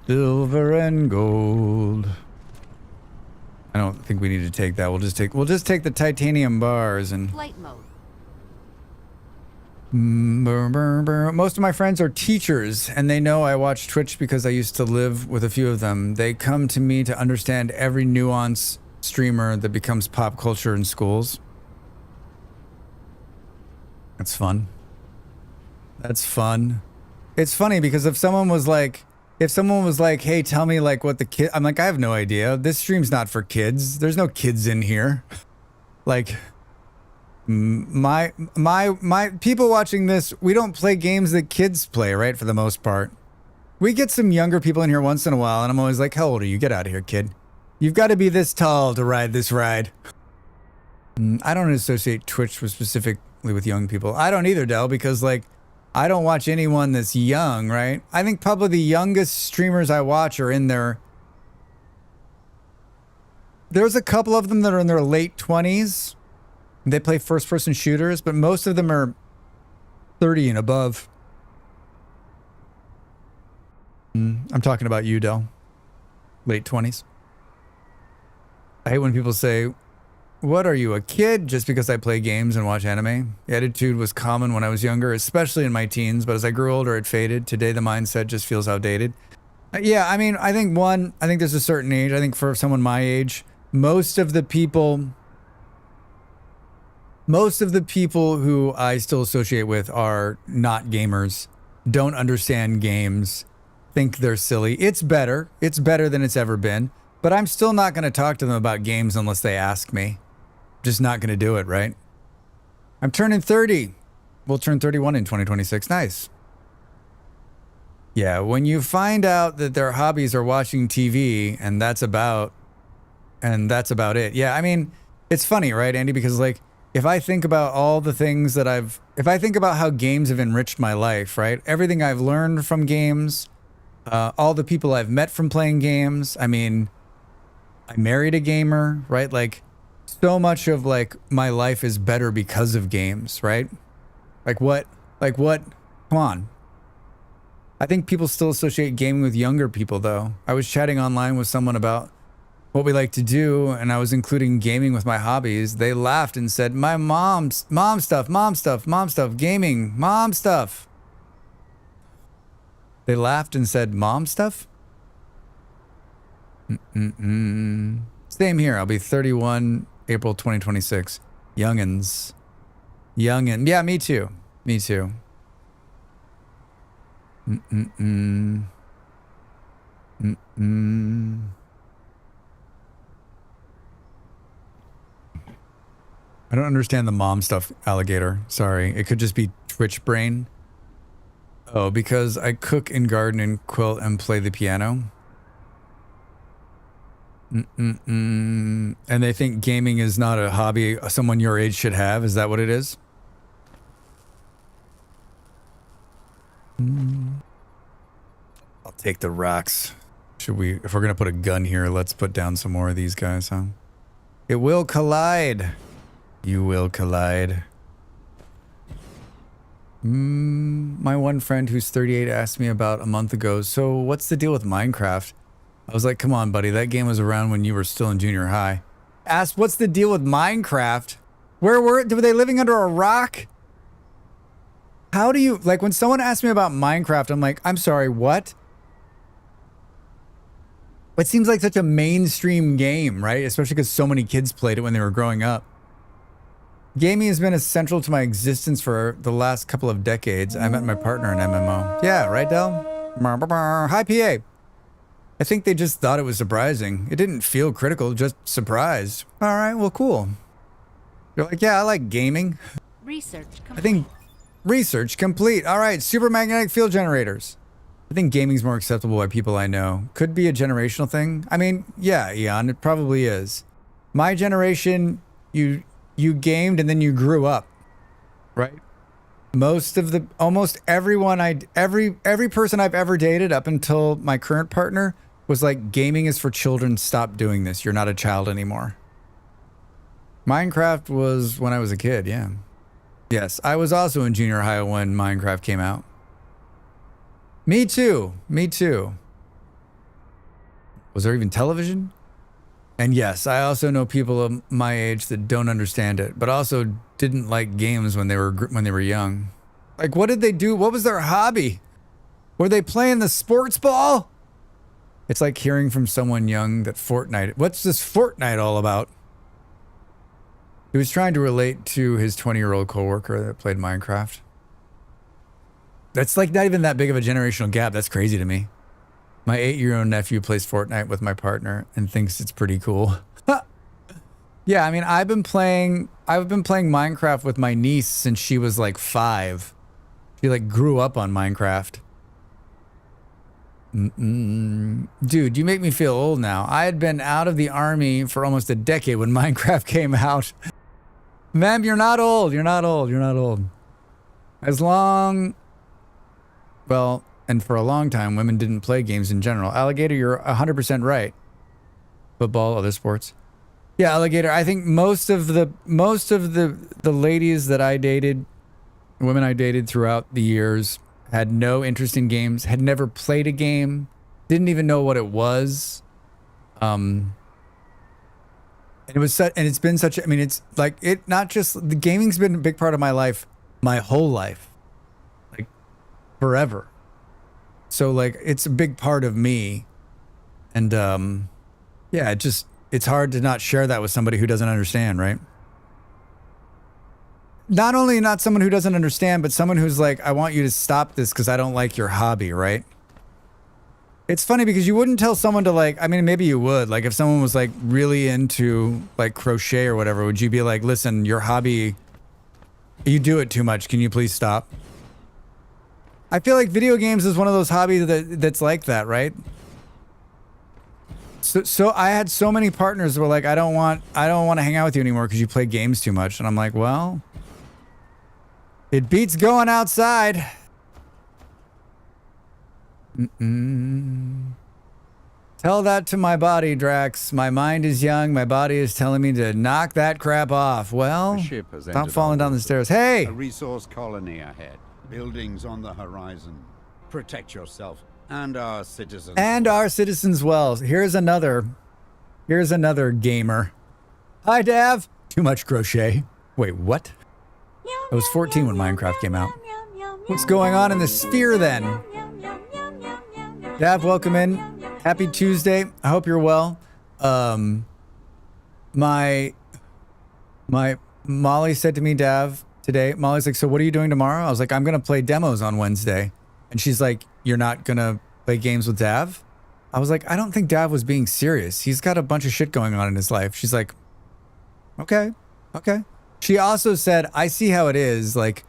Speaker 2: Silver and gold. I don't think we need to take that. We'll just take the titanium bars and
Speaker 4: Flight mode.
Speaker 2: Most of my friends are teachers, and they know I watch Twitch because I used to live with a few of them. They come to me to understand every nuance streamer that becomes pop culture in schools. That's fun. That's fun. It's funny because if someone was like, hey, tell me like what the kid, I'm like, I have no idea. This stream's not for kids. There's no kids in here. Like, my people watching this, we don't play games that kids play, right? For the most part. We get some younger people in here once in a while, and I'm always like, how old are you? Get out of here, kid. You've got to be this tall to ride this ride. I don't associate Twitch specifically with young people. I don't either, Del, because like, I don't watch anyone that's young, right? I think probably the youngest streamers I watch are in their... There's a couple of them that are in their late 20s. They play first-person shooters, but most of them are 30 and above. I'm talking about you, Del. Late 20s. I hate when people say, what are you, a kid? Just because I play games and watch anime. The attitude was common when I was younger, especially in my teens, but as I grew older, it faded. Today, the mindset just feels outdated. Yeah, I mean, I think there's a certain age. I think for someone my age, most of the people who I still associate with are not gamers, don't understand games, think they're silly. It's better than it's ever been, but I'm still not going to talk to them about games unless they ask me. Just not going to do it, right? I'm turning 30. We'll turn 31 in 2026. Nice. Yeah, when you find out that their hobbies are watching TV and that's about it. Yeah, I mean, it's funny, right, Andy? Because like, if I think about all the things that if I think about how games have enriched my life, right? Everything I've learned from games, all the people I've met from playing games. I mean, I married a gamer, right? Like, so much of like my life is better because of games, right? Like what? Come on. I think people still associate gaming with younger people though. I was chatting online with someone about what we like to do, and I was including gaming with my hobbies. They laughed and said, my mom stuff, gaming, mom stuff. They laughed and said, mom stuff? Same here. I'll be 31 April 2026. Youngins. Yeah, me too. I don't understand the mom stuff, alligator. Sorry. It could just be Twitch brain. Oh, because I cook and garden and quilt and play the piano. And they think gaming is not a hobby someone your age should have. Is that what it is? I'll take the rocks. If we're going to put a gun here, let's put down some more of these guys, huh? It will collide. You will collide. My one friend who's 38 asked me about a month ago, so what's the deal with Minecraft? I was like, come on, buddy. That game was around when you were still in junior high. Asked, what's the deal with Minecraft? Were they living under a rock? How do you, like, when someone asks me about Minecraft, I'm like, I'm sorry, what? It seems like such a mainstream game, right? Especially because so many kids played it when they were growing up. Gaming has been essential to my existence for the last couple of decades. I met my partner in MMO. Yeah, right, Del? Hi, PA. I think they just thought it was surprising. It didn't feel critical, just surprised. All right, well, cool. You're like, yeah, I like gaming.
Speaker 4: Research complete.
Speaker 2: I think research complete. All right, super magnetic field generators. I think gaming's more acceptable by people I know. Could be a generational thing. I mean, yeah, Eon, it probably is. My generation, you gamed and then you grew up, right? Almost everyone every person I've ever dated up until my current partner was like, gaming is for children. Stop doing this. You're not a child anymore. Minecraft was when I was a kid. Yeah. Yes. I was also in junior high when Minecraft came out. Me too. Me too. Was there even television? And yes, I also know people of my age that don't understand it, but also didn't like games when they were young. Like, what did they do? What was their hobby? Were they playing the sports ball? It's like hearing from someone young that Fortnite. What's this Fortnite all about? He was trying to relate to his 20-year-old coworker that played Minecraft. That's like not even that big of a generational gap. That's crazy to me. My 8-year-old nephew plays Fortnite with my partner and thinks it's pretty cool. Yeah, I mean, I've been playing Minecraft with my niece since she was like 5. She like grew up on Minecraft. Dude, you make me feel old now. I had been out of the army for almost a decade when Minecraft came out. Ma'am, you're not old. You're not old. You're not old. And for a long time, women didn't play games in general. Alligator, you're 100% right. Football, other sports. Yeah, Alligator, I think most of the ladies that I dated, women I dated throughout the years, had no interest in games, had never played a game, didn't even know what it was. And it's been such, I mean, it's like, it not just, the gaming's been a big part of my life, my whole life, like forever. So like, it's a big part of me. And yeah, it's hard to not share that with somebody who doesn't understand, right? Not only not someone who doesn't understand, but someone who's like, I want you to stop this because I don't like your hobby, right? It's funny because you wouldn't tell someone to like, I mean, maybe you would. Like if someone was like really into like crochet or whatever, would you be like, listen, your hobby, you do it too much. Can you please stop? I feel like video games is one of those hobbies that's like that, right? So I had so many partners who were like, I don't want to hang out with you anymore because you play games too much. And I'm like, well, it beats going outside. Tell that to my body, Drax. My mind is young. My body is telling me to knock that crap off. Well, stop falling down the stairs. Hey!
Speaker 1: A resource colony ahead. Buildings on the horizon. Protect yourself and our citizens.
Speaker 2: And our citizens well. Here's another gamer. Hi, Dav. Too much crochet. Wait, what? I was 14 when Minecraft came out. What's going on in the sphere then? Dav, welcome in. Happy Tuesday. I hope you're well. My Molly said to me, Dav, today, Molly's like, so what are you doing tomorrow? I was like, I'm going to play demos on Wednesday. And she's like, you're not going to play games with Dav? I was like, I don't think Dav was being serious. He's got a bunch of shit going on in his life. She's like, okay. She also said, I see how it is. Like,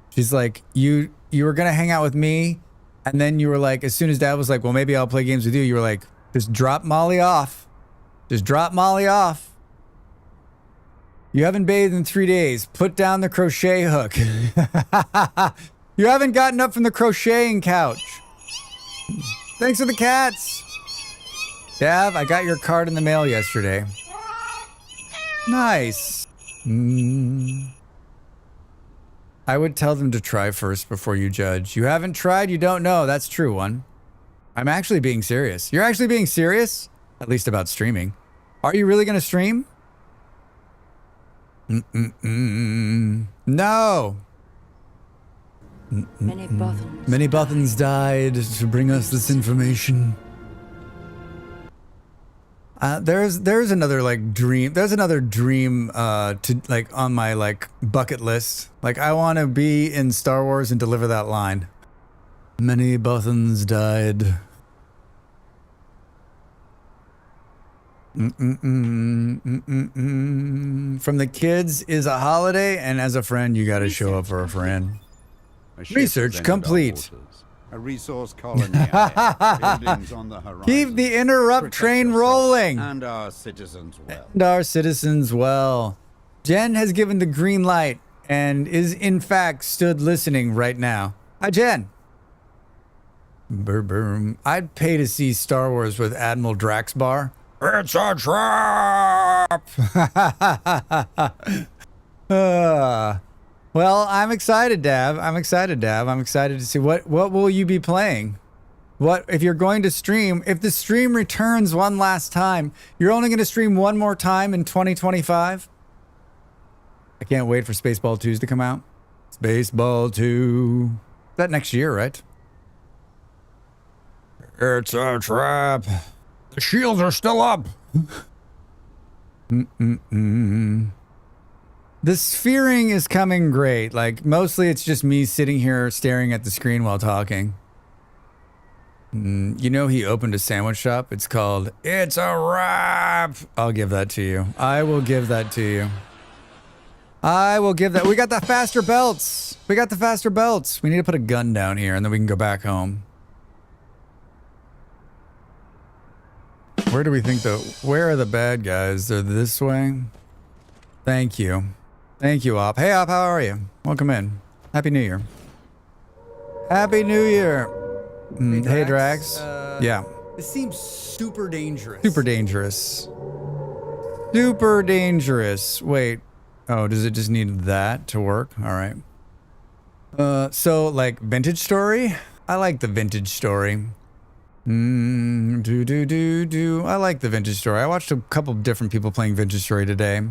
Speaker 2: she's like, you were going to hang out with me. And then you were like, as soon as Dad was like, well, maybe I'll play games with you. You were like, just drop Molly off. Just drop Molly off. You haven't bathed in 3 days. Put down the crochet hook. You haven't gotten up from the crocheting couch. Thanks for the cats. Dav, I got your card in the mail yesterday. Nice. I would tell them to try first before you judge. You haven't tried, you don't know. That's true, one. I'm actually being serious. You're actually being serious? At least about streaming. Are you really going to stream? No.
Speaker 4: Many
Speaker 2: Many Bothans died to bring us this information. There's another like dream. There's another dream to like on my like bucket list. Like I want to be in Star Wars and deliver that line. Many Bothans died. From the kids is a holiday, and as a friend, you got to show up for a friend.
Speaker 1: A ship
Speaker 2: Research
Speaker 1: has entered our
Speaker 2: complete.
Speaker 1: waters. A resource colony ahead. Buildings on the horizon.
Speaker 2: Keep the interrupt
Speaker 1: Protect
Speaker 2: train
Speaker 1: yourself
Speaker 2: rolling.
Speaker 1: And our citizens well.
Speaker 2: And our citizens well. Jen has given the green light and is in fact stood listening right now. Hi, Jen. Brr. I'd pay to see Star Wars with Admiral Draxbar. It's a trap! Well, I'm excited, Dav. I'm excited to see what will you be playing? What if you're going to stream? If the stream returns one last time, you're only going to stream one more time in 2025? I can't wait for Spaceball 2s to come out. Spaceball 2. That next year, right? It's a trap. The shields are still up. The sphering is coming great. Like, mostly it's just me sitting here staring at the screen while talking. You know, he opened a sandwich shop. It's called It's a Wrap. I'll give that to you. I will give that to you. I will give that. We got the faster belts. We got the faster belts. We need to put a gun down here and then we can go back home. Where do we think where are the bad guys? They're this way. Thank you. Thank you, Op. Hey, Op, how are you? Welcome in. Happy New Year. Happy New Year. Hey, Drax. Yeah.
Speaker 8: This seems super dangerous.
Speaker 2: Super dangerous. Super dangerous. Wait. Oh, does it just need that to work? All right. So, like, vintage story? I like the vintage story. I like the vintage story. I watched a couple of different people playing vintage story today.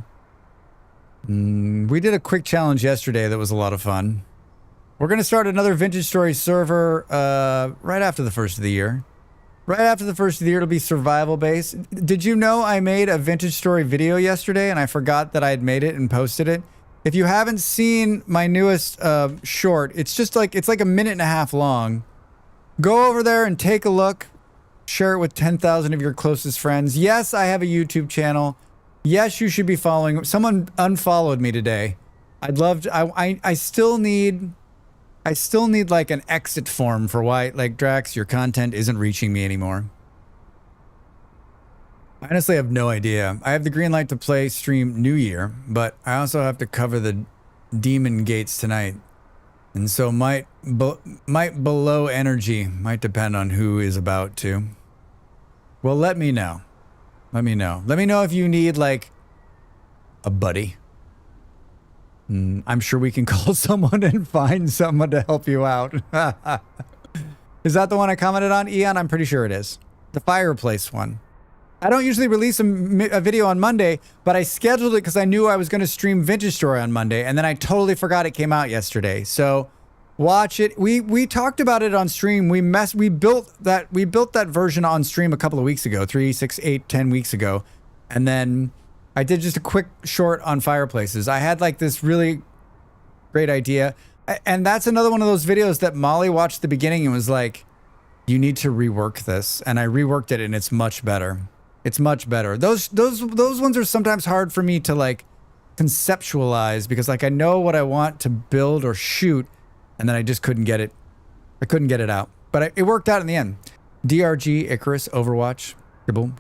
Speaker 2: We did a quick challenge yesterday that was a lot of fun. We're going to start another vintage story server right after the first of the year. Right after the first of the year, it'll be survival based. Did you know I made a vintage story video yesterday and I forgot that I had made it and posted it? If you haven't seen my newest short, it's like a minute and a half long. Go over there and take a look. Share it with 10,000 of your closest friends. Yes, I have a YouTube channel. Yes, you should be following. Someone unfollowed me today. I'd love to. I still need like an exit form for why, like, Drax, your content isn't reaching me anymore. I honestly have no idea. I have the green light to play stream New Year, but I also have to cover the Demon Gates tonight. And so might below energy might depend on who is about to. Well, let me know. Let me know. Let me know if you need like a buddy. I'm sure we can call someone and find someone to help you out. Is that the one I commented on, Eon? I'm pretty sure it is. The fireplace one. I don't usually release a video on Monday, but I scheduled it because I knew I was going to stream Vintage Story on Monday, and then I totally forgot it came out yesterday. So watch it. We talked about it on stream. We built that version on stream a couple of weeks ago, 3, 6, 8, 10 weeks ago, and then I did just a quick short on fireplaces. I had like this really great idea, and that's another one of those videos that Molly watched the beginning and was like, "You need to rework this," and I reworked it, and it's much better. It's much better. Those ones are sometimes hard for me to like conceptualize because like I know what I want to build or shoot, and then I just couldn't get it. I couldn't get it out, but it worked out in the end. DRG, Icarus, Overwatch,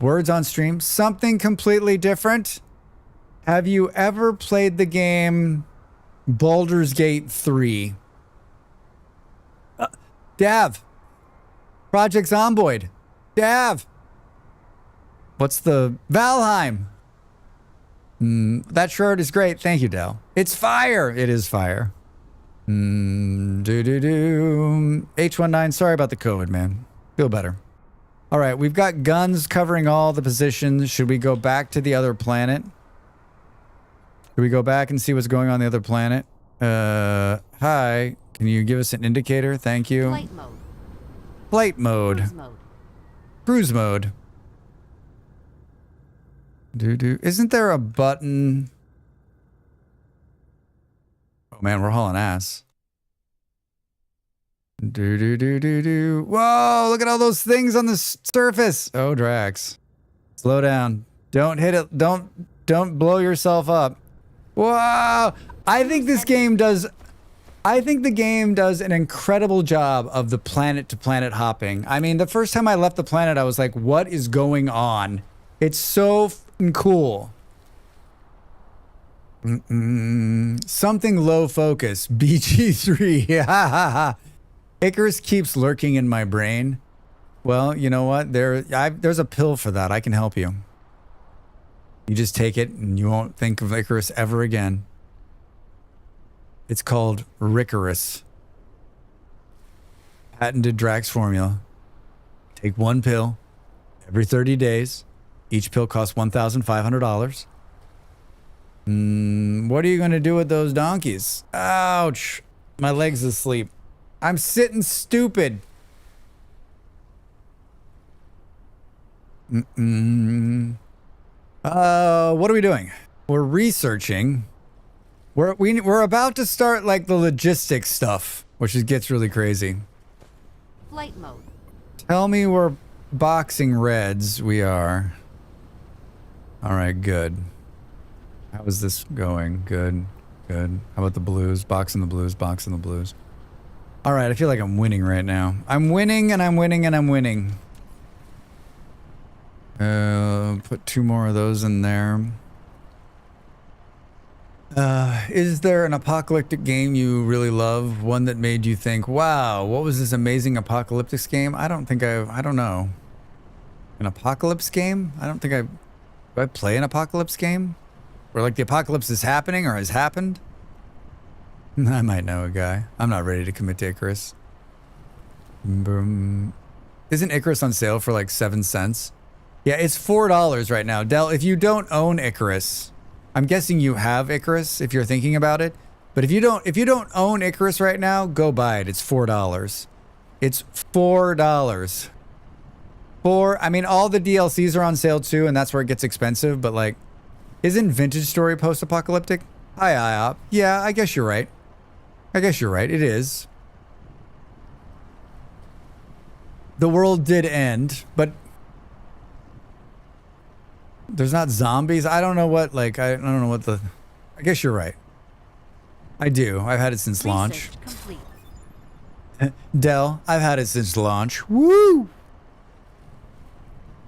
Speaker 2: words on stream, something completely different. Have you ever played the game Baldur's Gate 3? Dav. Project Zomboid. Dav. What's the Valheim? That shirt is great. Thank you, Dell. It's fire. It is fire. H19. Sorry about the COVID, man. Feel better. All right, we've got guns covering all the positions. Should we go back to the other planet? Should we go back and see what's going on the other planet? Hi. Can you give us an indicator? Thank you.
Speaker 4: Flight mode.
Speaker 2: Flight mode.
Speaker 4: Cruise mode.
Speaker 2: Cruise mode. Isn't there a button? Oh man, we're hauling ass. Whoa, look at all those things on the surface. Oh, Drax. Slow down. Don't hit it. Don't blow yourself up. Wow. I think the game does an incredible job of the planet to planet hopping. I mean, the first time I left the planet, I was like, what is going on? It's so f***ing cool. Something low focus. BG3. Icarus keeps lurking in my brain. Well, you know what? There's a pill for that. I can help you. You just take it and you won't think of Icarus ever again. It's called Ricarus. Patented Drax formula. Take one pill every 30 days. Each pill costs $1,500. What are you going to do with those donkeys? Ouch. My leg's asleep. I'm sitting stupid. What are we doing? We're researching. We're about to start like the logistics stuff, which gets really crazy.
Speaker 4: Flight mode.
Speaker 2: Tell me we're boxing reds. We are. All right, good. How is this going? Good. How about the blues? Boxing the blues. All right, I feel like I'm winning right now. I'm winning and I'm winning and I'm winning. Put 2 more of those in there. Is there an apocalyptic game you really love? One that made you think, wow, what was this amazing apocalyptic game? I don't know. An apocalypse game? Do I play an apocalypse game? Where like the apocalypse is happening or has happened? I might know a guy. I'm not ready to commit to Icarus. Isn't Icarus on sale for like 7 cents? Yeah, it's $4 right now. Del, if you don't own Icarus, I'm guessing you have Icarus if you're thinking about it. But if you don't own Icarus right now, go buy it. It's $4. It's $4. I mean, all the DLCs are on sale too, and that's where it gets expensive. But like, isn't Vintage Story post-apocalyptic? Hi, IOP. Yeah, I guess you're right. It is. The world did end, but there's not zombies. I don't know what I guess you're right. I do. I've had it since launch.
Speaker 4: Complete.
Speaker 2: Dell, I've had it since launch. Woo!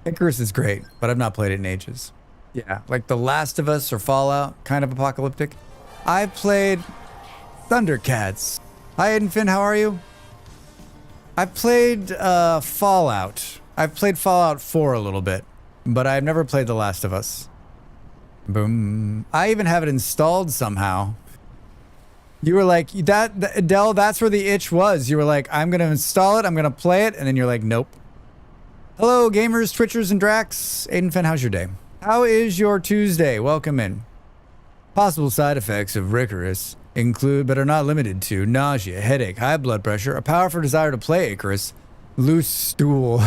Speaker 2: Icarus is great, but I've not played it in ages. Yeah, like The Last of Us or Fallout, kind of apocalyptic. I've played Thundercats. Hi, Aiden Finn, how are you? I've played Fallout. I've played Fallout 4 a little bit, but I've never played The Last of Us. Boom. I even have it installed somehow. You were like, Dell, that's where the itch was. You were like, I'm going to install it, I'm going to play it, and then you're like, nope. Hello, gamers, Twitchers, and Drax. Aiden Finn, how's your day? How is your Tuesday? Welcome in. Possible side effects of Icarus include, but are not limited to, nausea, headache, high blood pressure, a powerful desire to play Icarus, loose stool.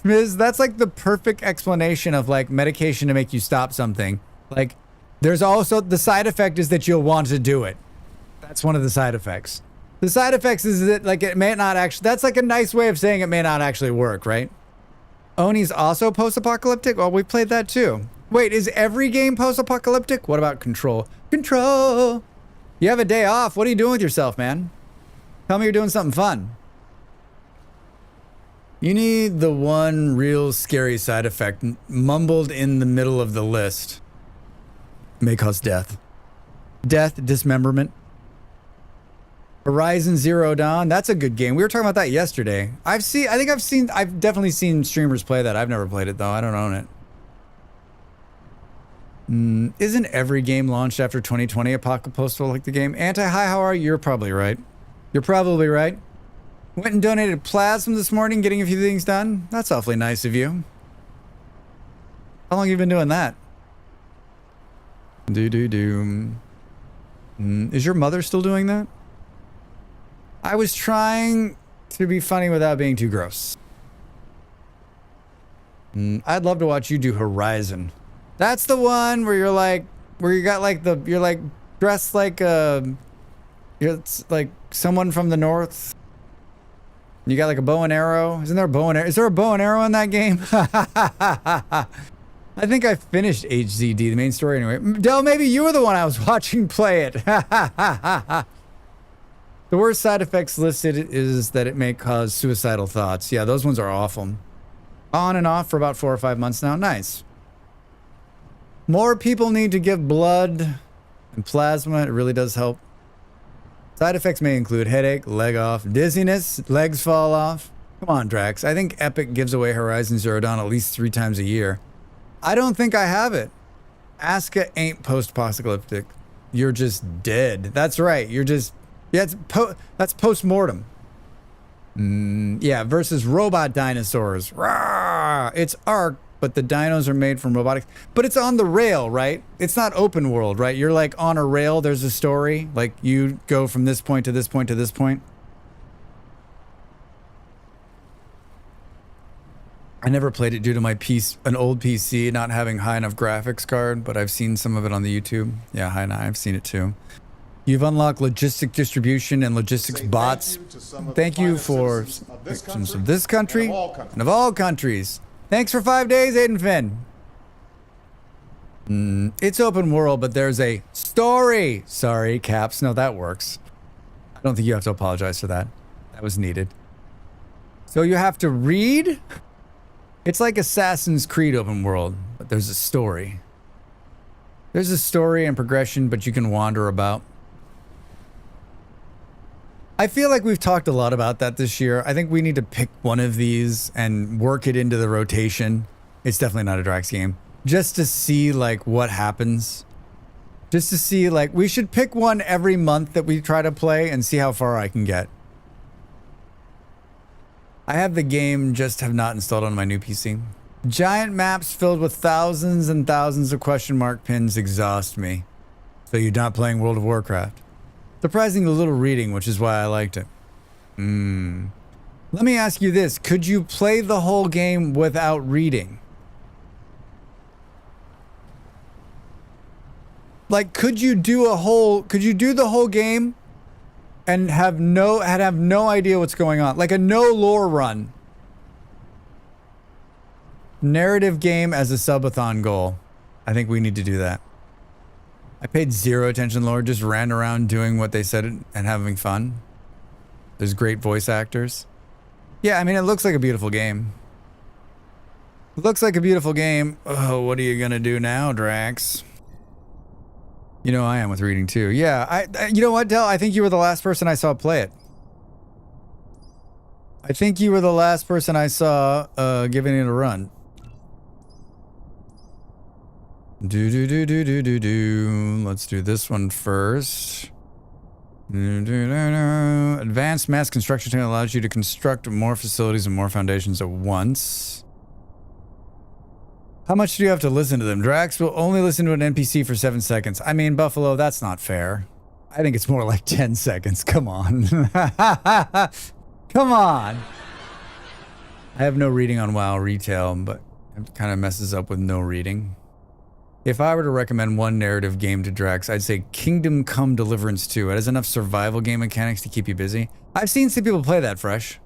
Speaker 2: Miz, that's like the perfect explanation of like medication to make you stop something. Like, there's also the side effect is that you'll want to do it. That's one of the side effects. The side effects is that like it may not actually, that's like a nice way of saying it may not actually work, right? Oni's also post-apocalyptic? Well, we played that too. Wait, is every game post-apocalyptic? What about Control? Control! You have a day off. What are you doing with yourself, man? Tell me you're doing something fun. You need the one real scary side effect mumbled in the middle of the list. May cause death. Death, dismemberment. Horizon Zero Dawn, that's a good game. We were talking about that yesterday. I've definitely seen streamers play that. I've never played it though. I don't own it. Isn't every game launched after 2020 apocalypse like the game? Hi, how are you? You're probably right. You're probably right. Went and donated plasma this morning, getting a few things done. That's awfully nice of you. How long have you been doing that? Is your mother still doing that? I was trying to be funny without being too gross. I'd love to watch you do Horizon. That's the one where you're like, where you got like the, you're like dressed like it's like someone from the north. You got like a bow and arrow. Isn't there a bow and arrow? Is there a bow and arrow in that game? I think I finished HZD, the main story anyway. Del, maybe you were the one I was watching play it. The worst side effects listed is that it may cause suicidal thoughts. Yeah, those ones are awful. On and off for about 4 or 5 months now. Nice. More people need to give blood and plasma. It really does help. Side effects may include headache, leg off, dizziness, legs fall off. Come on, Drax. I think Epic gives away Horizon Zero Dawn at least 3 times a year. I don't think I have it. Asuka ain't post-apocalyptic. You're just dead. That's right. You're just... Yeah, that's post-mortem. Yeah, versus robot dinosaurs. Rawr! It's Ark, but the dinos are made from robotics. But it's on the rail, right? It's not open world, right? You're like on a rail. There's a story. Like you go from this point to this point to this point. I never played it due to my an old PC not having high enough graphics card, but I've seen some of it on the YouTube. Yeah, I've seen it too. You've unlocked logistic distribution and logistics bots. Thank you for citizens of this country and of all countries. Thanks for 5 days, Aiden Finn. It's open world, but there's a story. Sorry, Caps. No, that works. I don't think you have to apologize for that. That was needed. So you have to read? It's like Assassin's Creed open world, but there's a story. There's a story and progression, but you can wander about. I feel like we've talked a lot about that this year. I think we need to pick one of these and work it into the rotation. It's definitely not a Drax game. Just to see like what happens. Just to see like, we should pick one every month that we try to play and see how far I can get. I have the game, just have not installed on my new PC. Giant maps filled with thousands and thousands of question mark pins exhaust me. So you're not playing World of Warcraft. Surprisingly little reading, which is why I liked it. Let me ask you this. Could you play the whole game without reading? Like, could you do the whole game and have no idea what's going on? Like a no lore run. Narrative game as a subathon goal. I think we need to do that. I paid zero attention to lore, just ran around doing what they said and having fun. There's great voice actors. Yeah, I mean, it looks like a beautiful game. It looks like a beautiful game. Oh, what are you gonna do now, Drax? You know I am with reading too. Yeah, you know what, Del? I think you were the last person I saw play it. I think you were the last person I saw giving it a run. Let's do this one first. Advanced mass construction technology allows you to construct more facilities and more foundations at once. How much do you have to listen to them? Drax will only listen to an NPC for 7 seconds. I mean, Buffalo, that's not fair. I think it's more like 10 seconds. Come on. Come on. I have no reading on WoW retail, but it kind of messes up with no reading. If I were to recommend one narrative game to Drax, I'd say Kingdom Come Deliverance 2. It has enough survival game mechanics to keep you busy. I've seen some people play that fresh.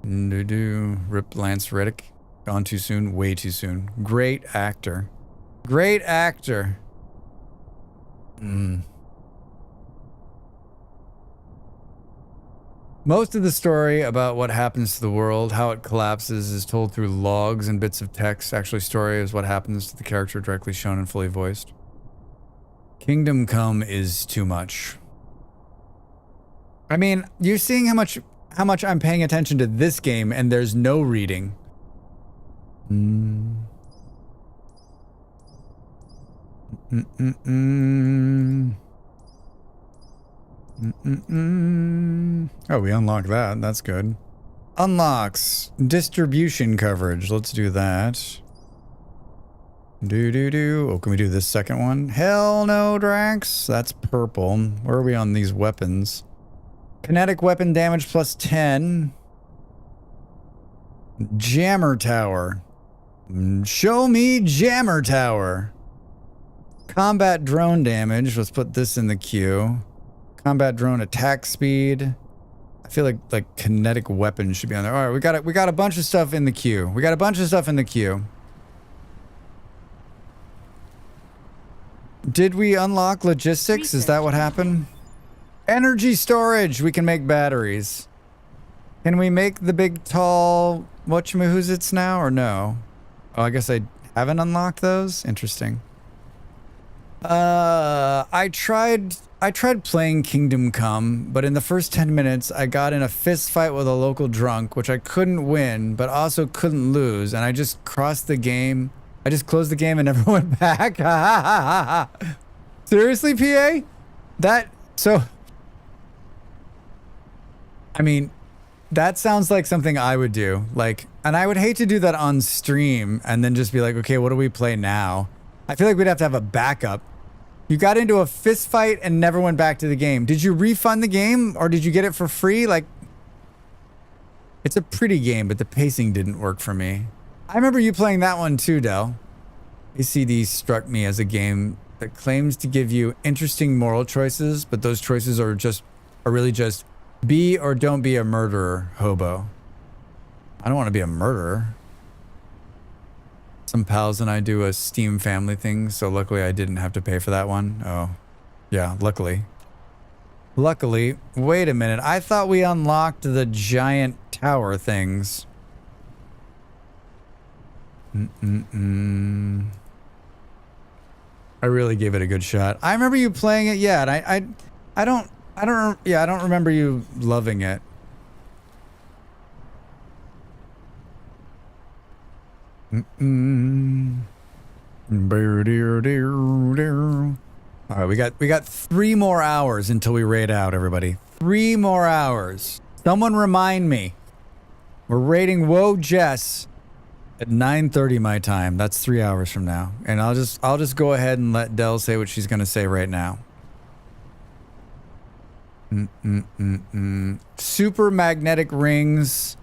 Speaker 2: Rip Lance Reddick. Gone too soon, way too soon. Great actor. Great actor. Most of the story about what happens to the world, how it collapses, is told through logs and bits of text. Actually, story is what happens to the character directly shown and fully voiced. Kingdom Come is too much. I mean, you're seeing how much I'm paying attention to this game and there's no reading. Oh, we unlocked that. That's good. Unlocks distribution coverage. Let's do that. Oh, can we do this second one? Hell no, Drax. That's purple. Where are we on these weapons? Kinetic weapon damage plus 10. Jammer tower. Show me jammer tower. Combat drone damage. Let's put this in the queue. Combat drone attack speed. I feel like kinetic weapons should be on there. All right, we got a bunch of stuff in the queue. We got a bunch of stuff in the queue. Did we unlock logistics? Is that what happened? Energy storage. We can make batteries. Can we make the big tall whatchamahoozits now or no? Oh, I guess I haven't unlocked those. Interesting. I tried playing Kingdom Come, but in the first 10 minutes, I got in a fist fight with a local drunk, which I couldn't win, but also couldn't lose, and I just crossed the game. I just closed the game and never went back. Seriously, PA? I mean, that sounds like something I would do. Like, and I would hate to do that on stream and then just be like, okay, what do we play now? I feel like we'd have to have a backup. You got into a fist fight and never went back to the game. Did you refund the game or did you get it for free? Like, it's a pretty game, but the pacing didn't work for me. I remember you playing that one too, Del. ACD struck me as a game that claims to give you interesting moral choices, but those choices are really just be or don't be a murderer, hobo. I don't want to be a murderer. Some pals and I do a Steam family thing, so luckily I didn't have to pay for that one. Oh, yeah, luckily. Luckily, wait a minute. I thought we unlocked the giant tower things. I really gave it a good shot. I remember you playing it, yeah, and I don't remember you loving it. All right, we got 3 more hours until we raid out, everybody. 3 more hours. Someone remind me. We're raiding Woe Jess at 9:30 my time. That's 3 hours from now. And I'll just go ahead and let Del say what she's gonna say right now. Super magnetic rings.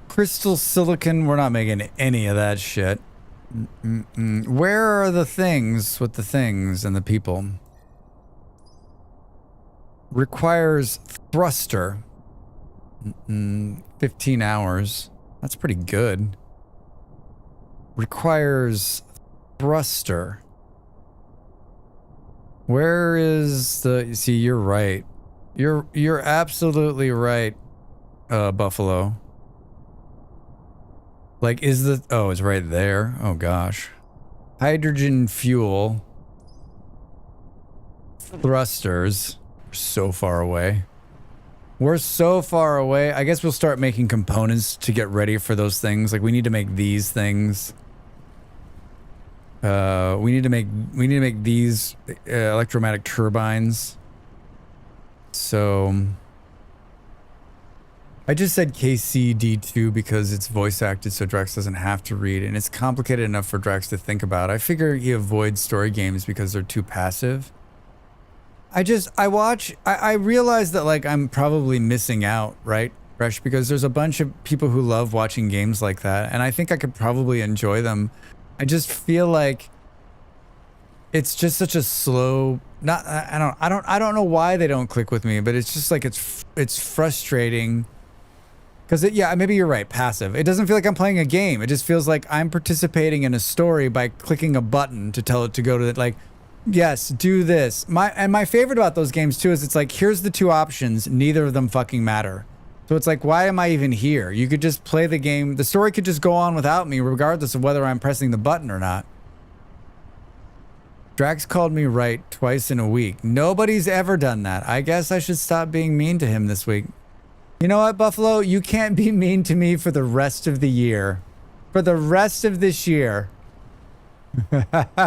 Speaker 2: Crystal silicon. We're not making any of that shit. Where are the things with the things and the people? Requires thruster. 15 hours. That's pretty good. Requires thruster. Where is the... See, you're right. You're absolutely right, Buffalo. Like, is the... Oh, it's right there. Oh, gosh. Hydrogen fuel. Thrusters. We're so far away. We're so far away. I guess we'll start making components to get ready for those things. Like, we need to make these things. We need to make these electromagnetic turbines. So... I just said KCD2 because it's voice acted so Drax doesn't have to read, and it's complicated enough for Drax to think about. I figure he avoids story games because they're too passive. I realize that, like, I'm probably missing out, right, Fresh? Because there's a bunch of people who love watching games like that, and I think I could probably enjoy them. I just feel like it's just such a slow... I don't know why they don't click with me, but it's just like it's frustrating. Because, yeah, maybe you're right, passive. It doesn't feel like I'm playing a game. It just feels like I'm participating in a story by clicking a button to tell it to go to it. Like, yes, do this. My favorite about those games, too, is it's like, here's the 2 options. Neither of them fucking matter. So it's like, why am I even here? You could just play the game. The story could just go on without me, regardless of whether I'm pressing the button or not. Drax called me right twice in a week. Nobody's ever done that. I guess I should stop being mean to him this week. You know what, Buffalo? You can't be mean to me for the rest of the year. For the rest of this year. For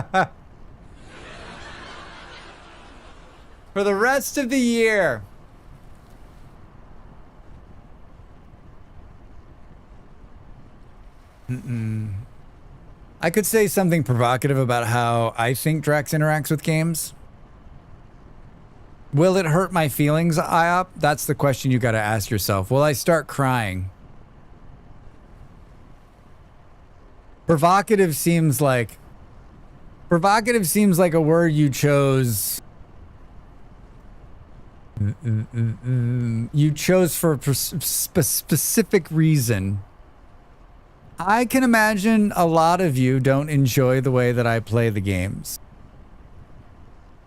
Speaker 2: the rest of the year. I could say something provocative about how I think Drax interacts with games. Will it hurt my feelings, IOP? That's the question you gotta ask yourself. Will I start crying? Provocative seems like a word you chose. You chose for a specific reason. I can imagine a lot of you don't enjoy the way that I play the games.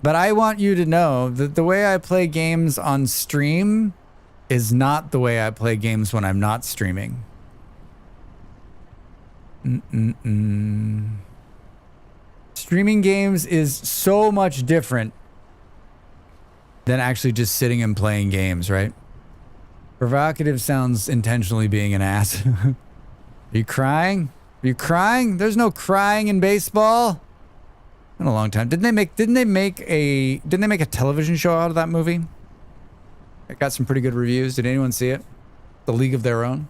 Speaker 2: But I want you to know that the way I play games on stream is not the way I play games when I'm not streaming. Streaming games is so much different than actually just sitting and playing games, right? Provocative sounds intentionally being an ass. Are you crying? Are you crying? There's no crying in baseball. Been a long time. Didn't they make a television show out of that movie? It got some pretty good reviews. Did anyone see it? The League of Their Own.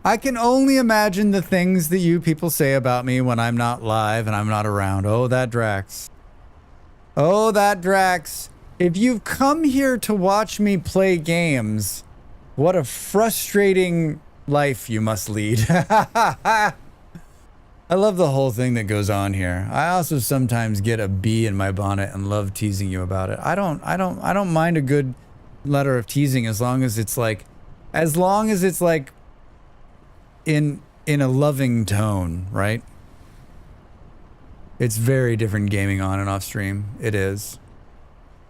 Speaker 2: I can only imagine the things that you people say about me when I'm not live and I'm not around. Oh, that Drax. Oh, that Drax. If you've come here to watch me play games, what a frustrating life you must lead. I love the whole thing that goes on here. I also sometimes get a bee in my bonnet and love teasing you about it. I don't mind a good letter of teasing as long as it's like in a loving tone, right? It's very different gaming on and off stream. It is.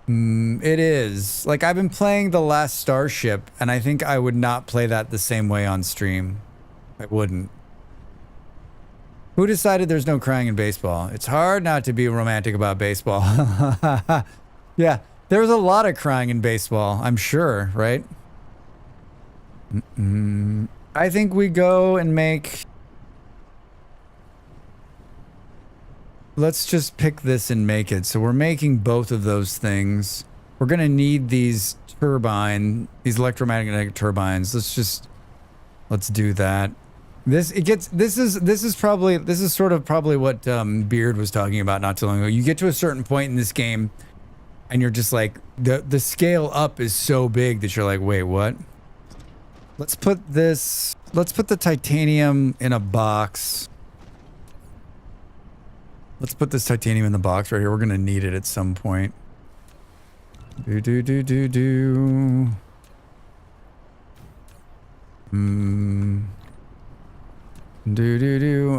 Speaker 2: It is. Like, I've been playing The Last Starship, and I think I would not play that the same way on stream. I wouldn't. Who decided there's no crying in baseball? It's hard not to be romantic about baseball. Yeah, there's a lot of crying in baseball, I'm sure, right? I think we go and make... Let's just pick this and make it. So we're making both of those things. We're going to need these these electromagnetic turbines. Let's do that. This is sort of probably what Beard was talking about not too long ago. You get to a certain point in this game and you're just like, the scale up is so big that you're like, wait, what? Let's put the titanium in a box. Let's put this titanium in the box right here. We're gonna need it at some point. Do.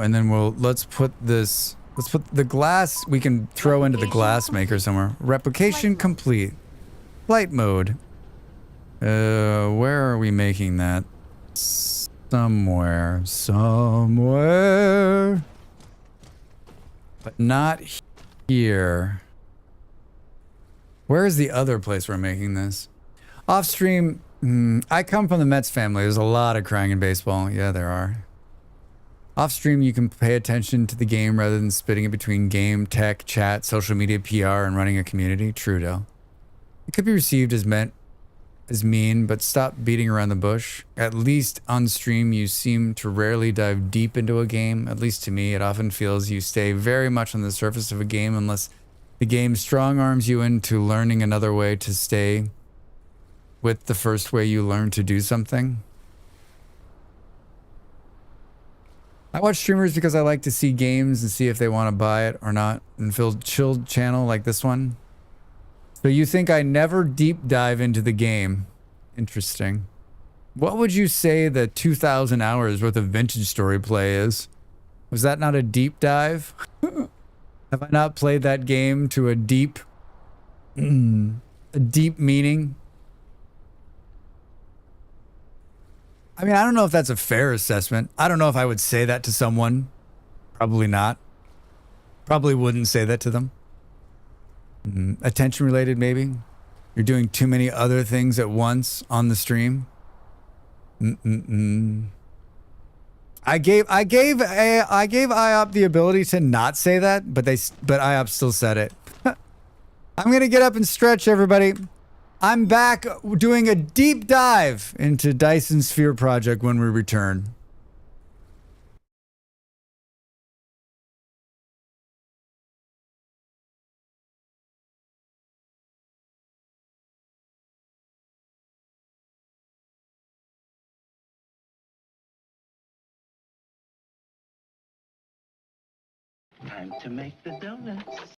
Speaker 2: And then let's put the glass we can throw into the glass maker somewhere. Replication complete. Flight mode. Where are we making that? Somewhere. But not here. Where is the other place we're making this? Off stream, I come from the Mets family. There's a lot of crying in baseball. Yeah, there are. Off stream, you can pay attention to the game rather than spitting it between game, tech, chat, social media, PR, and running a community. True, Del. It could be received as mean, but stop beating around the bush. At least on stream, you seem to rarely dive deep into a game. At least to me, it often feels you stay very much on the surface of a game unless the game strong arms you into learning another way to stay with the first way you learn to do something. I watch streamers because I like to see games and see if they want to buy it or not, and feel chilled channel like this one. So you think I never deep dive into the game? Interesting. What would you say the 2,000 hours worth of vintage story play is? Was that not a deep dive? Have I not played that game to a deep meaning? I mean, I don't know if that's a fair assessment. I don't know if I would say that to someone. Probably not. Probably wouldn't say that to them. Attention related, maybe. You're doing too many other things at once on the stream. I gave IOP the ability to not say that, but IOP still said it. I'm gonna get up and stretch, everybody. I'm back doing a deep dive into Dyson Sphere Project when we return.
Speaker 7: Time to make the donuts.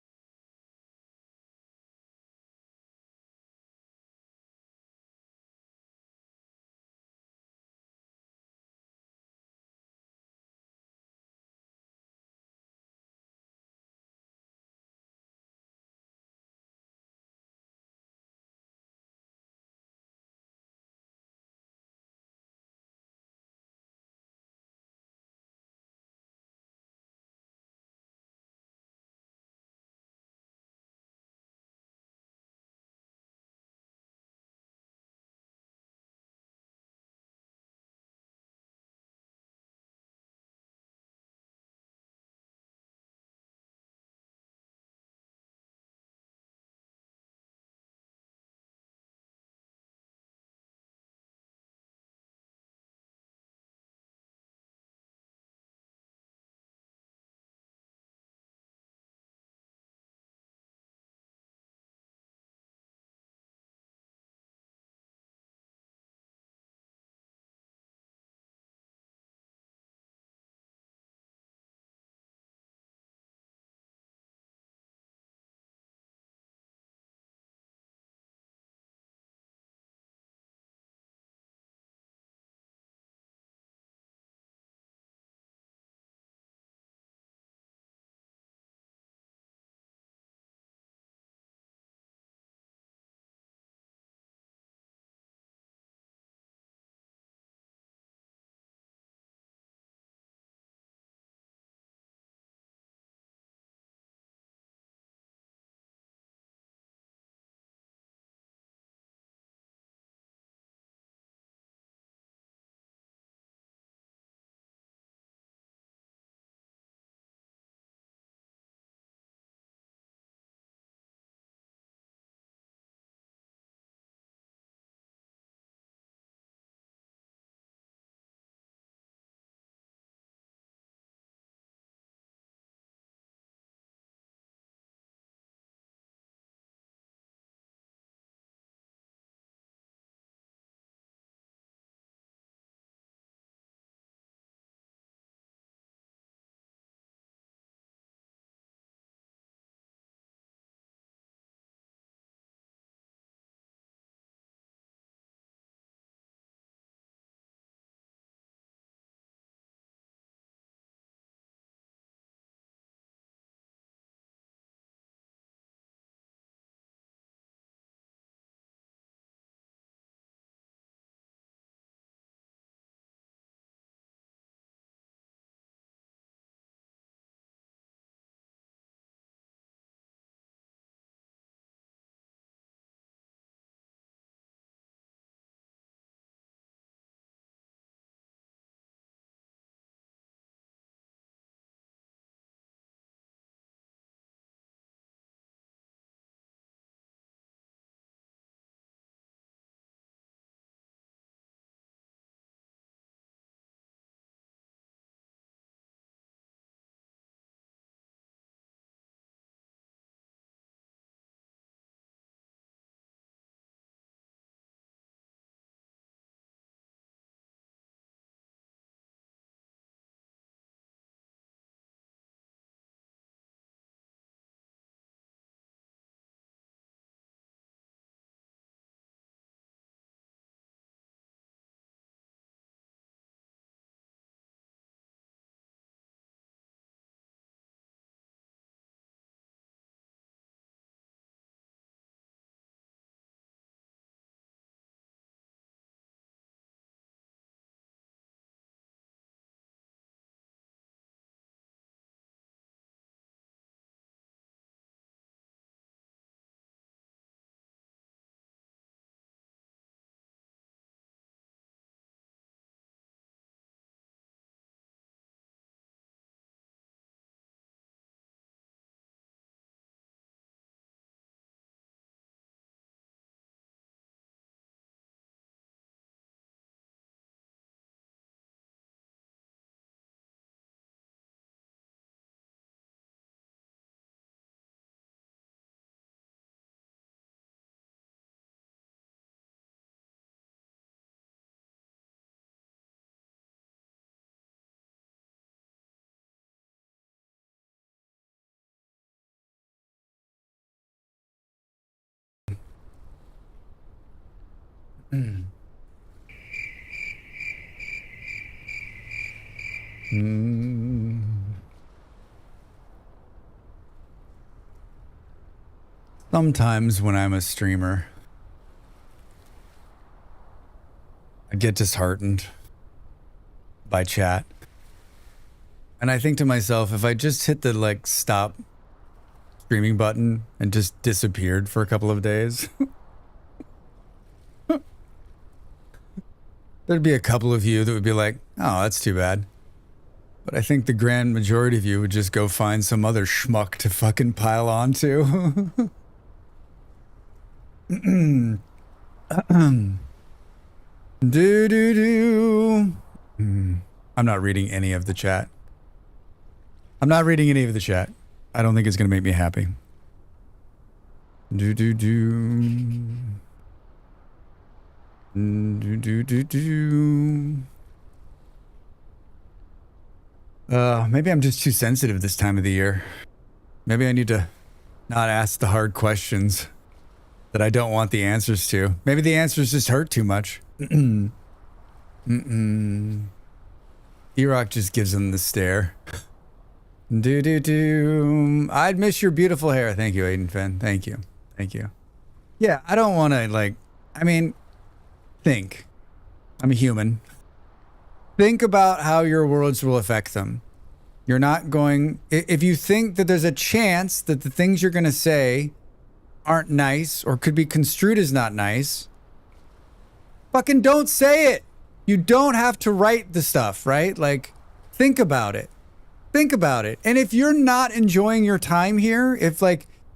Speaker 2: Sometimes when I'm a streamer, I get disheartened by chat. And I think to myself, if I just hit the like stop streaming button and just disappeared for a couple of days, there'd be a couple of you that would be like, oh, that's too bad. But I think the grand majority of you would just go find some other schmuck to fucking pile onto. Do. I'm not reading any of the chat. I'm not reading any of the chat. I don't think it's going to make me happy. Do. Maybe I'm just too sensitive this time of the year. Maybe I need to not ask the hard questions that I don't want the answers to. Maybe the answers just hurt too much. E-Rock just gives him the stare. I'd miss your beautiful hair. Thank you, Aiden Finn. Thank you. Yeah, I don't want to think. I'm a human. Think about how your words will affect them. You're not going... If you think that there's a chance that the things you're going to say aren't nice or could be construed as not nice, fucking don't say it. You don't have to write the stuff, right? Like, think about it. And if you're not enjoying your time here, if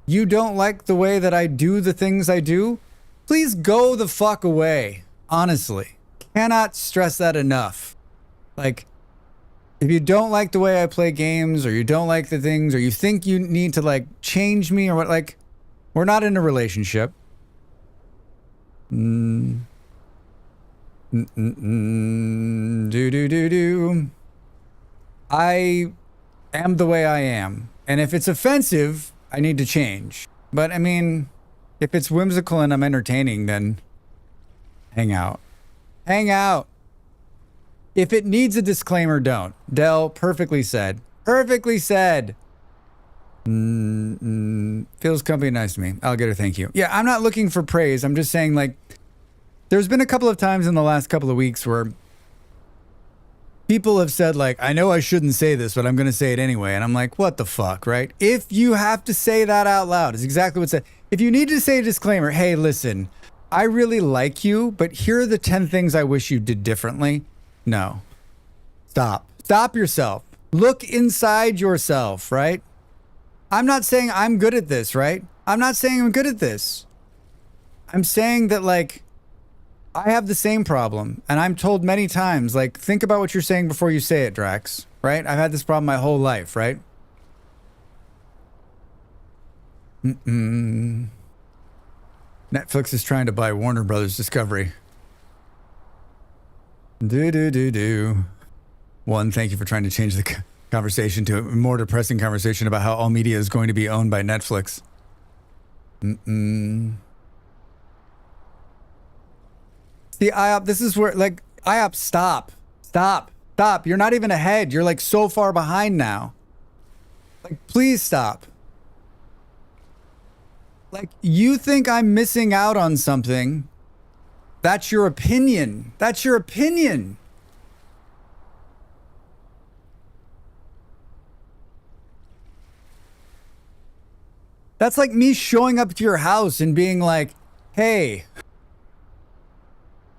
Speaker 2: you don't like the way that I do the things I do, please go the fuck away. Honestly. Cannot stress that enough. If you don't like the way I play games, or you don't like the things, or you think you need to change me or what, we're not in a relationship. I am the way I am. And if it's offensive, I need to change. But I mean, if it's whimsical and I'm entertaining, then hang out. If it needs a disclaimer, don't. Del, perfectly said. Feels company nice to me. Alligator, thank you. Yeah, I'm not looking for praise. I'm just saying, there's been a couple of times in the last couple of weeks where people have said, I know I shouldn't say this, but I'm going to say it anyway. And I'm like, what the fuck, right? If you have to say that out loud, it's exactly what it said. If you need to say a disclaimer, hey, listen, I really like you, but here are the 10 things I wish you did differently. No. Stop yourself. Look inside yourself, right? I'm not saying I'm good at this, right? I'm not saying I'm good at this. I'm saying that, I have the same problem. And I'm told many times, think about what you're saying before you say it, Drax, right? I've had this problem my whole life, right? Netflix is trying to buy Warner Brothers Discovery. One, thank you for trying to change the conversation to a more depressing conversation about how all media is going to be owned by Netflix. See, IOP, this is where, IOP, stop. You're not even ahead. You're, so far behind now. Please stop. You think I'm missing out on something. That's your opinion. That's like me showing up to your house and being like, hey,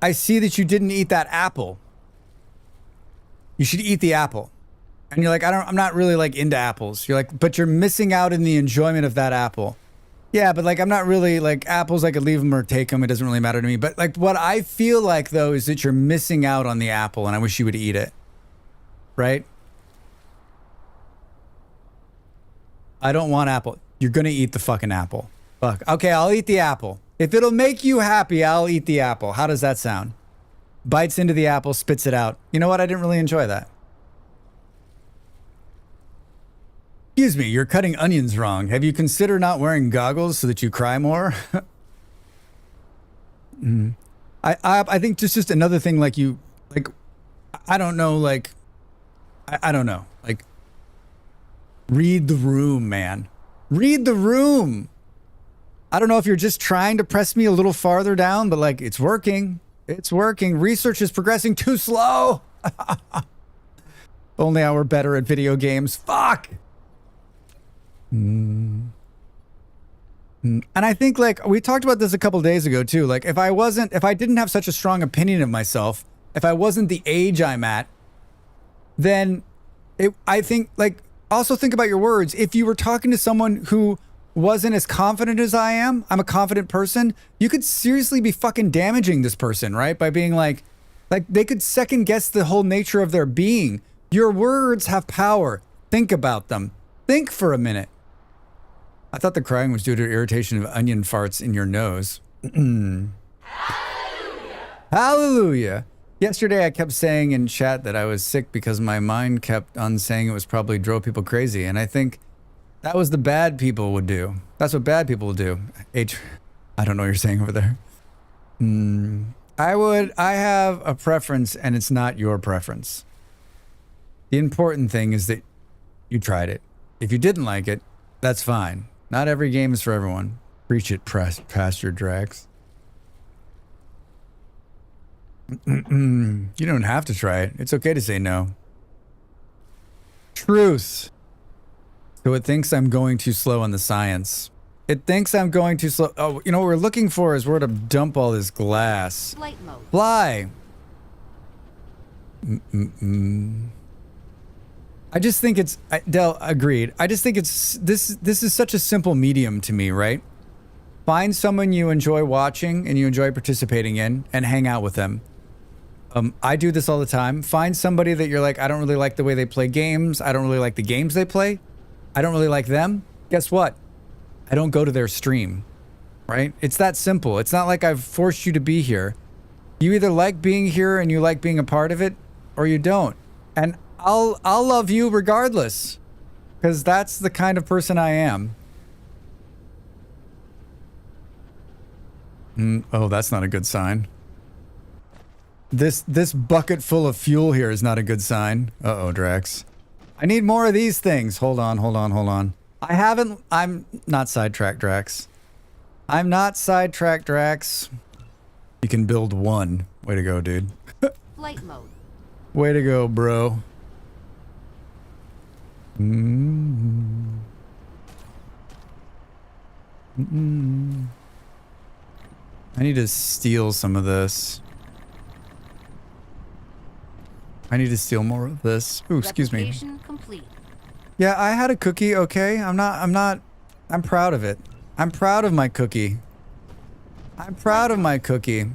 Speaker 2: I see that you didn't eat that apple. You should eat the apple. And you're like, I'm not really into apples. You're like, but you're missing out in the enjoyment of that apple. Yeah, but I'm not really apples. I could leave them or take them. It doesn't really matter to me. But what I feel like though is that you're missing out on the apple, and I wish you would eat it. Right? I don't want apple. You're gonna eat the fucking apple. Fuck. Okay, I'll eat the apple. If it'll make you happy, I'll eat the apple. How does that sound? Bites into the apple, spits it out. You know what? I didn't really enjoy that. Excuse me, you're cutting onions wrong. Have you considered not wearing goggles so that you cry more? I think just another thing, like you, like, I don't know, like, I don't know, like, read the room, man. Read the room. I don't know if you're just trying to press me a little farther down, but like, it's working. It's working. Research is progressing too slow. Only I were better at video games. Fuck. And I think, like, we talked about this a couple days ago too. Like, if I didn't have such a strong opinion of myself, if I wasn't the age I'm at, then I think, like, also think about your words. If you were talking to someone who wasn't as confident as I am, I'm a confident person, you could seriously be fucking damaging this person, right? By being like they could second guess the whole nature of their being. Your words have power. Think about them. Think for a minute. I thought the crying was due to irritation of onion farts in your nose. Hallelujah. Hallelujah. Yesterday I kept saying in chat that I was sick because my mind kept on saying it was probably drove people crazy. And I think that was the bad people would do. That's what bad people would do. I don't know what you're saying over there. I have a preference and it's not your preference. The important thing is that you tried it. If you didn't like it, that's fine. Not every game is for everyone. Preach it, Pastor Drax. You don't have to try it. It's okay to say no. Truth. So it thinks I'm going too slow on the science. It thinks I'm going too slow. Oh, you know what we're looking for is where to dump all this glass.
Speaker 4: Flight mode.
Speaker 2: Fly. I just think it's, Del, agreed. I just think it's, this is such a simple medium to me, right? Find someone you enjoy watching and you enjoy participating in and hang out with them. I do this all the time. Find somebody that you're like, I don't really like the way they play games. I don't really like the games they play. I don't really like them. Guess what? I don't go to their stream, right? It's that simple. It's not like I've forced you to be here. You either like being here and you like being a part of it, or you don't. And I'll love you regardless, because that's the kind of person I am. Oh, that's not a good sign. This bucket full of fuel here is not a good sign. Uh-oh, Drax. I need more of these things. Hold on. I'm not sidetracked, Drax. I'm not sidetracked, Drax. You can build one. Way to go, dude.
Speaker 4: Flight mode.
Speaker 2: Way to go, bro. I need to steal some of this. I need to steal more of this. Ooh, excuse me.
Speaker 4: Replication complete.
Speaker 2: Yeah, I had a cookie, okay? I'm proud of it. I'm proud of my cookie. I'm proud of my cookie.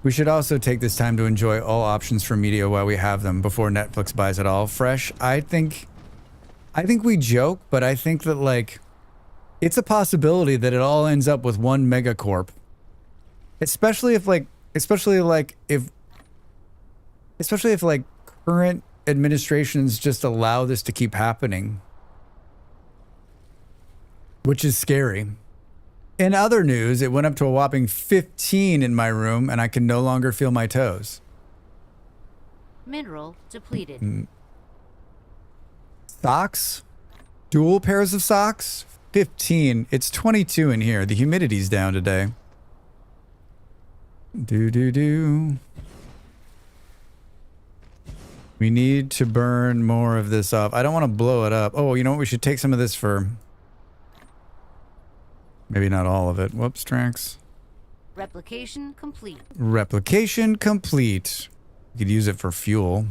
Speaker 2: We should also take this time to enjoy all options for media while we have them before Netflix buys it all. Fresh, I think we joke, but I think that, like, it's a possibility that it all ends up with one megacorp. Especially if current administrations just allow this to keep happening. Which is scary. In other news, it went up to a whopping 15 in my room and I can no longer feel my toes.
Speaker 4: Mineral depleted.
Speaker 2: Socks? Dual pairs of socks? 15. It's 22 in here. The humidity's down today. We need to burn more of this off. I don't want to blow it up. Oh, you know what? We should take some of this for... Maybe not all of it. Whoops, Drax.
Speaker 4: Replication complete.
Speaker 2: Replication complete. You could use it for fuel.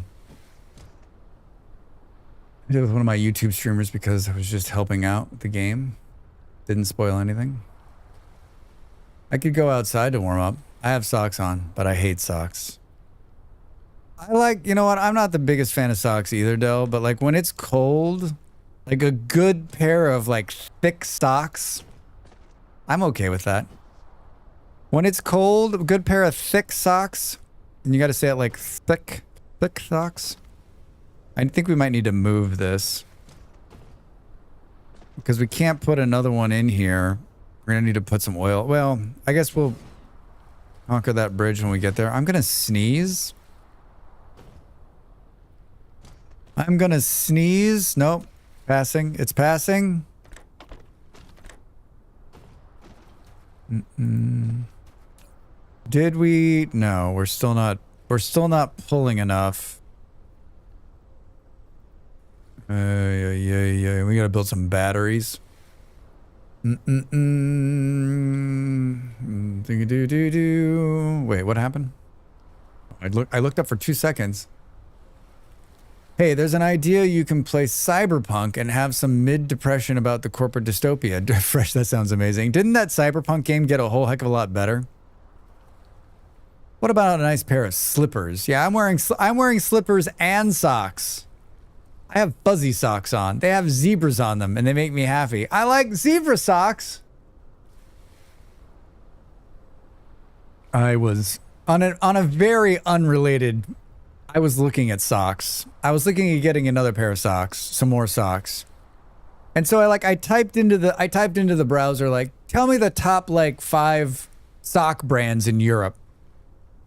Speaker 2: I did it with one of my YouTube streamers because I was just helping out with the game. Didn't spoil anything. I could go outside to warm up. I have socks on, but I hate socks. I like, you know what? I'm not the biggest fan of socks either, Del, but like when it's cold, like a good pair of like thick socks, I'm okay with that. When it's cold, a good pair of thick socks, and you got to say it like thick socks. I think we might need to move this because we can't put another one in here. We're going to need to put some oil. Well, I guess we'll conquer that bridge when we get there. I'm gonna sneeze. I'm gonna sneeze. Nope. Passing. It's passing. Did we? No, we're still not pulling enough. Yeah. We gotta build some batteries. Wait, what happened? I looked up for 2 seconds. Hey, there's an idea you can play Cyberpunk and have some mid-depression about the corporate dystopia. Fresh, that sounds amazing. Didn't that Cyberpunk game get a whole heck of a lot better? What about a nice pair of slippers? Yeah, I'm wearing slippers and socks. I have fuzzy socks on. They have zebras on them, and they make me happy. I like zebra socks. I was on a very unrelated. I was looking at socks. I was looking at getting another pair of socks, some more socks. And so I typed into the browser like, tell me the top like 5 sock brands in Europe.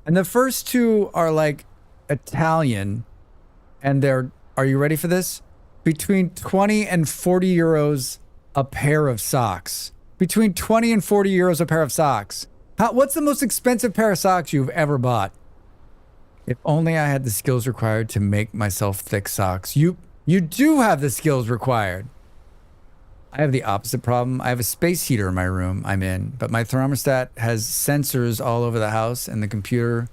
Speaker 2: And the first 2 are like Italian, and they're, are you ready for this? Between 20 and 40 euros a pair of socks. Between 20 and 40 euros a pair of socks. What's the most expensive pair of socks you've ever bought? If only I had the skills required to make myself thick socks. You do have the skills required. I have the opposite problem. I have a space heater in my room I'm in, but my thermostat has sensors all over the house, and the computer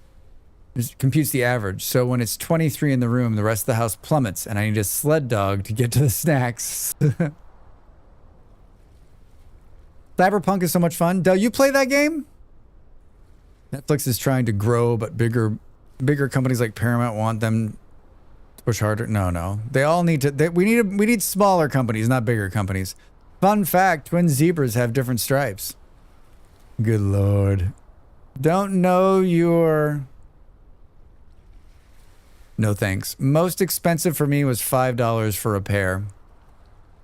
Speaker 2: computes the average. So when it's 23 in the room, the rest of the house plummets, and I need a sled dog to get to the snacks. Cyberpunk is so much fun. Do you play that game? Netflix is trying to grow, but bigger companies like Paramount want them to push harder. No. They all need to. We need smaller companies, not bigger companies. Fun fact: twin zebras have different stripes. Good lord. Don't know your. No thanks. Most expensive for me was $5 for a pair.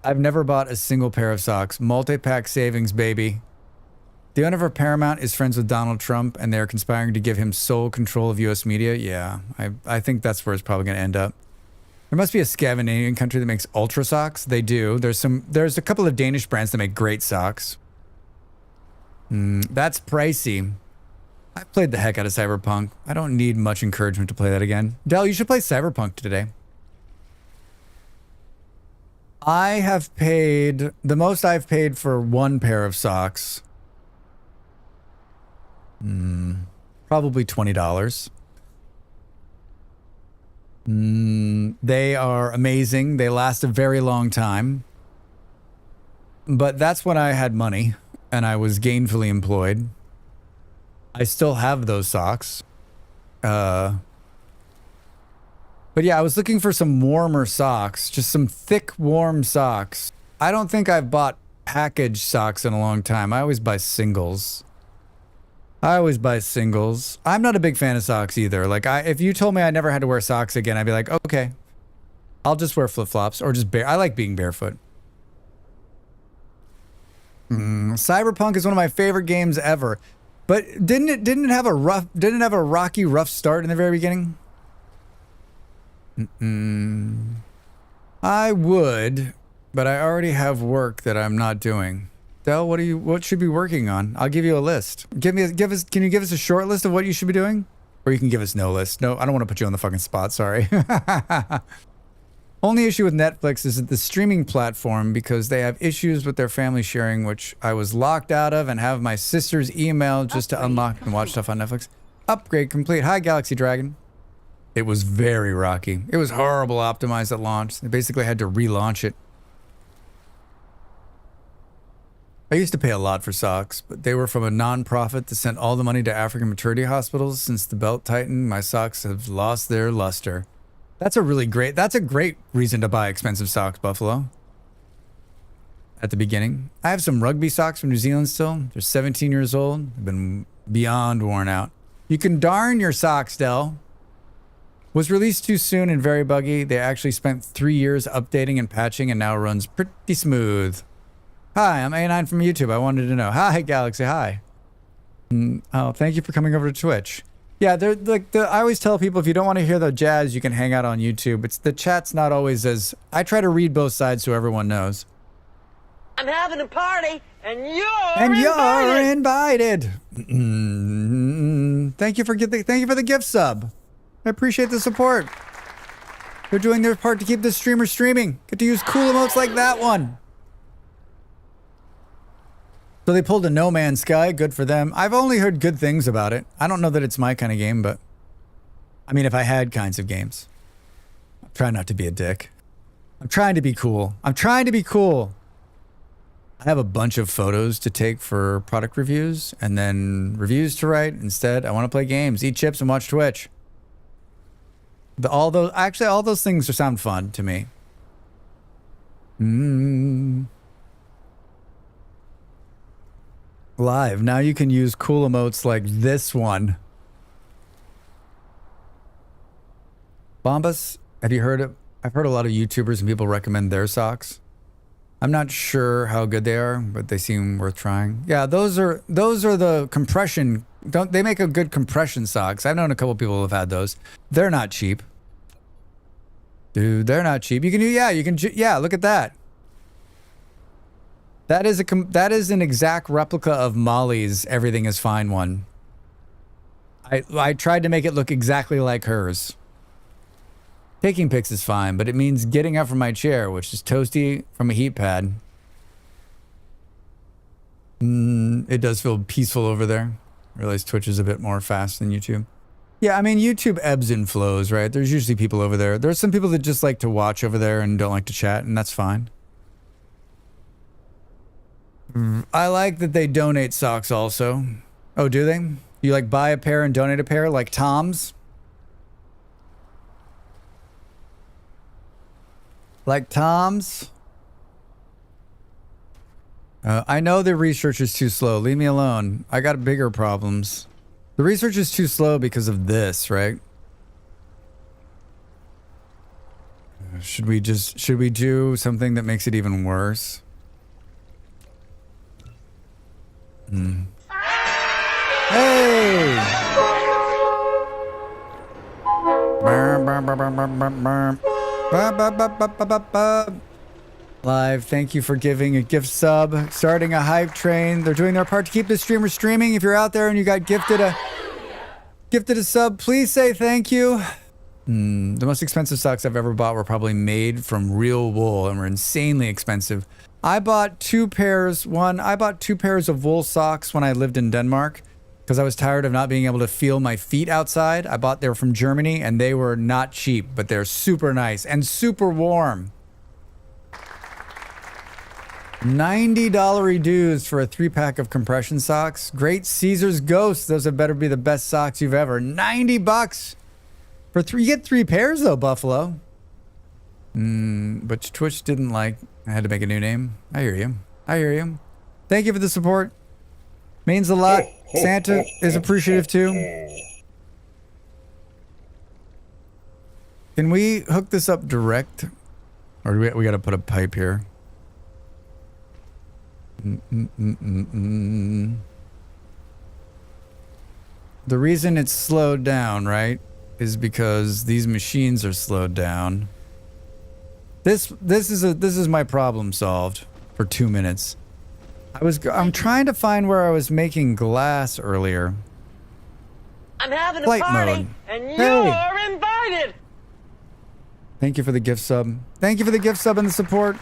Speaker 2: I've never bought a single pair of socks. Multi-pack savings, baby. The owner of Paramount is friends with Donald Trump, and they're conspiring to give him sole control of U.S. media. Yeah, I think that's where it's probably going to end up. There must be a Scandinavian country that makes ultra socks. They do. There's a couple of Danish brands that make great socks. That's pricey. I played the heck out of Cyberpunk. I don't need much encouragement to play that again. Del, you should play Cyberpunk today. I have paid, the most I've paid for one pair of socks. Probably $20. They are amazing. They last a very long time. But that's when I had money and I was gainfully employed. I still have those socks. But yeah, I was looking for some warmer socks, just some thick, warm socks. I don't think I've bought packaged socks in a long time. I always buy singles. I'm not a big fan of socks either. Like, if you told me I never had to wear socks again, I'd be like, okay, I'll just wear flip-flops or just I like being barefoot. Cyberpunk is one of my favorite games ever. But didn't it have a rocky, rough start in the very beginning? I would, but I already have work that I'm not doing. Del, what should you be working on? I'll give you a list. Can you give us a short list of what you should be doing? Or you can give us no list. No, I don't want to put you on the fucking spot, sorry. Only issue with Netflix is that the streaming platform, because they have issues with their family sharing, which I was locked out of and have my sister's email just to unlock and watch stuff on Netflix. Upgrade complete. Hi, Galaxy Dragon. It was very rocky. It was horrible optimized at launch. They basically had to relaunch it. I used to pay a lot for socks, but they were from a non-profit that sent all the money to African maternity hospitals. Since the belt tightened, my socks have lost their luster. That's a great reason to buy expensive socks, Buffalo. At the beginning. I have some rugby socks from New Zealand still. They're 17 years old. They've been beyond worn out. You can darn your socks, Del. Was released too soon and very buggy. They actually spent 3 years updating and patching and now runs pretty smooth. Hi, I'm A9 from YouTube. I wanted to know. Hi, Galaxy. Hi. Oh, thank you for coming over to Twitch. Yeah, they're like I always tell people if you don't want to hear the jazz, you can hang out on YouTube. It's the chat's not always as I try to read both sides so everyone knows.
Speaker 7: I'm having a party, and you're
Speaker 2: invited. Thank you for the gift sub. I appreciate the support. They're doing their part to keep this streamer streaming. Get to use cool emotes like that one. So they pulled a No Man's Sky. Good for them. I've only heard good things about it. I don't know that it's my kind of game, but I mean, if I had kinds of games, I'm trying not to be a dick. I'm trying to be cool. I'm trying to be cool. I have a bunch of photos to take for product reviews and then reviews to write. Instead, I want to play games, eat chips, and watch Twitch. All those things sound fun to me. Live. Now you can use cool emotes like this one. Bombas, have you heard of? I've heard a lot of YouTubers and people recommend their socks. I'm not sure how good they are, but they seem worth trying. Yeah, those are the compression. They make a good compression socks. I've known a couple people who have had those. They're not cheap. Dude, they're not cheap. Look at that. That is an exact replica of Molly's Everything is Fine one. I tried to make it look exactly like hers. Taking pics is fine, but it means getting up from my chair, which is toasty from a heat pad. It does feel peaceful over there. I realize Twitch is a bit more fast than YouTube. Yeah, I mean, YouTube ebbs and flows, right? There's usually people over there. There's some people that just like to watch over there and don't like to chat, and that's fine. I like that they donate socks also. Oh, do they? You like buy a pair and donate a pair like Tom's? Like Tom's? I know the research is too slow. Leave me alone. I got bigger problems. The research is too slow because of this, right? Should we do something that makes it even worse? Hey! Live, thank you for giving a gift sub, starting a hype train. They're doing their part to keep this streamer streaming. If you're out there and you got gifted a sub, please say thank you. The most expensive socks I've ever bought were probably made from real wool and were insanely expensive. I bought two pairs of wool socks when I lived in Denmark because I was tired of not being able to feel my feet outside. They were from Germany and they were not cheap, but they're super nice and super warm. $90 dues for a 3-pack of compression socks. Great Caesar's Ghost. Those had better be the best socks you've ever. $90 for 3. You get 3 pairs though, Buffalo. But Twitch didn't like. I had to make a new name. I hear you. Thank you for the support. Means a lot. Santa is appreciative too. Can we hook this up direct? Or do we got to put a pipe here? The reason it's slowed down, right, is because these machines are slowed down. This is my problem solved for 2 minutes. I'm trying to find where I was making glass earlier.
Speaker 7: I'm having a
Speaker 2: Flight
Speaker 7: party,
Speaker 2: mode.
Speaker 7: and
Speaker 2: Hey.
Speaker 7: you're invited.
Speaker 2: Thank you for the gift sub. Thank you for the gift sub and the support.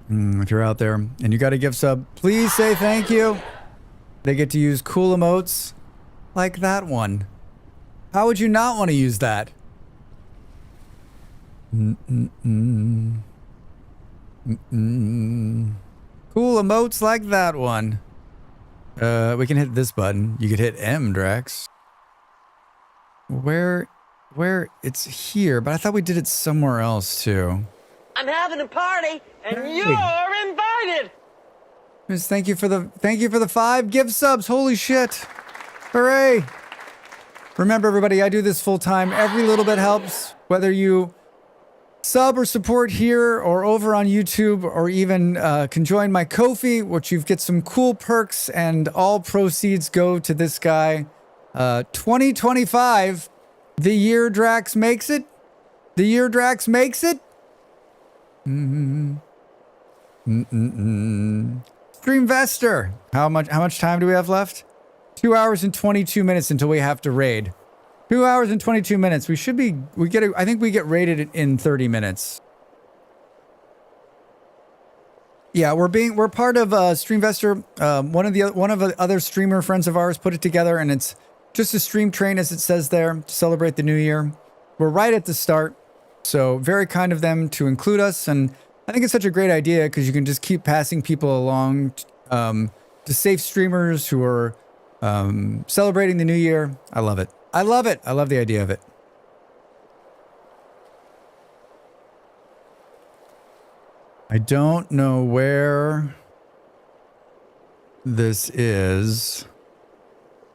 Speaker 2: If you're out there and you got a gift sub, please say thank you. They get to use cool emotes like that one. How would you not want to use that? Cool emotes like that one. We can hit this button. You could hit M, Drax. Where it's here, but I thought we did it somewhere else too.
Speaker 7: I'm having a party, and you're invited.
Speaker 2: Miss, thank you for the 5 gift subs. Holy shit. Hooray. Remember everybody, I do this full time. Every little bit helps. Whether you sub or support here or over on YouTube, or even can join my Ko-fi, which you get some cool perks, and all proceeds go to this guy. 2025, the year Drax makes it. The year Drax makes it. Streamvestor. How much time do we have left? 2 hours and 22 minutes until we have to raid. 2 hours and 22 minutes. I think we get raided in 30 minutes. Yeah, we're part of Streamvestor. One of the other streamer friends of ours put it together, and it's just a stream train, as it says there, to celebrate the new year. We're right at the start, so very kind of them to include us, and I think it's such a great idea because you can just keep passing people along to safe streamers who are celebrating the new year. I love it. I love it. I love the idea of it. I don't know where this is.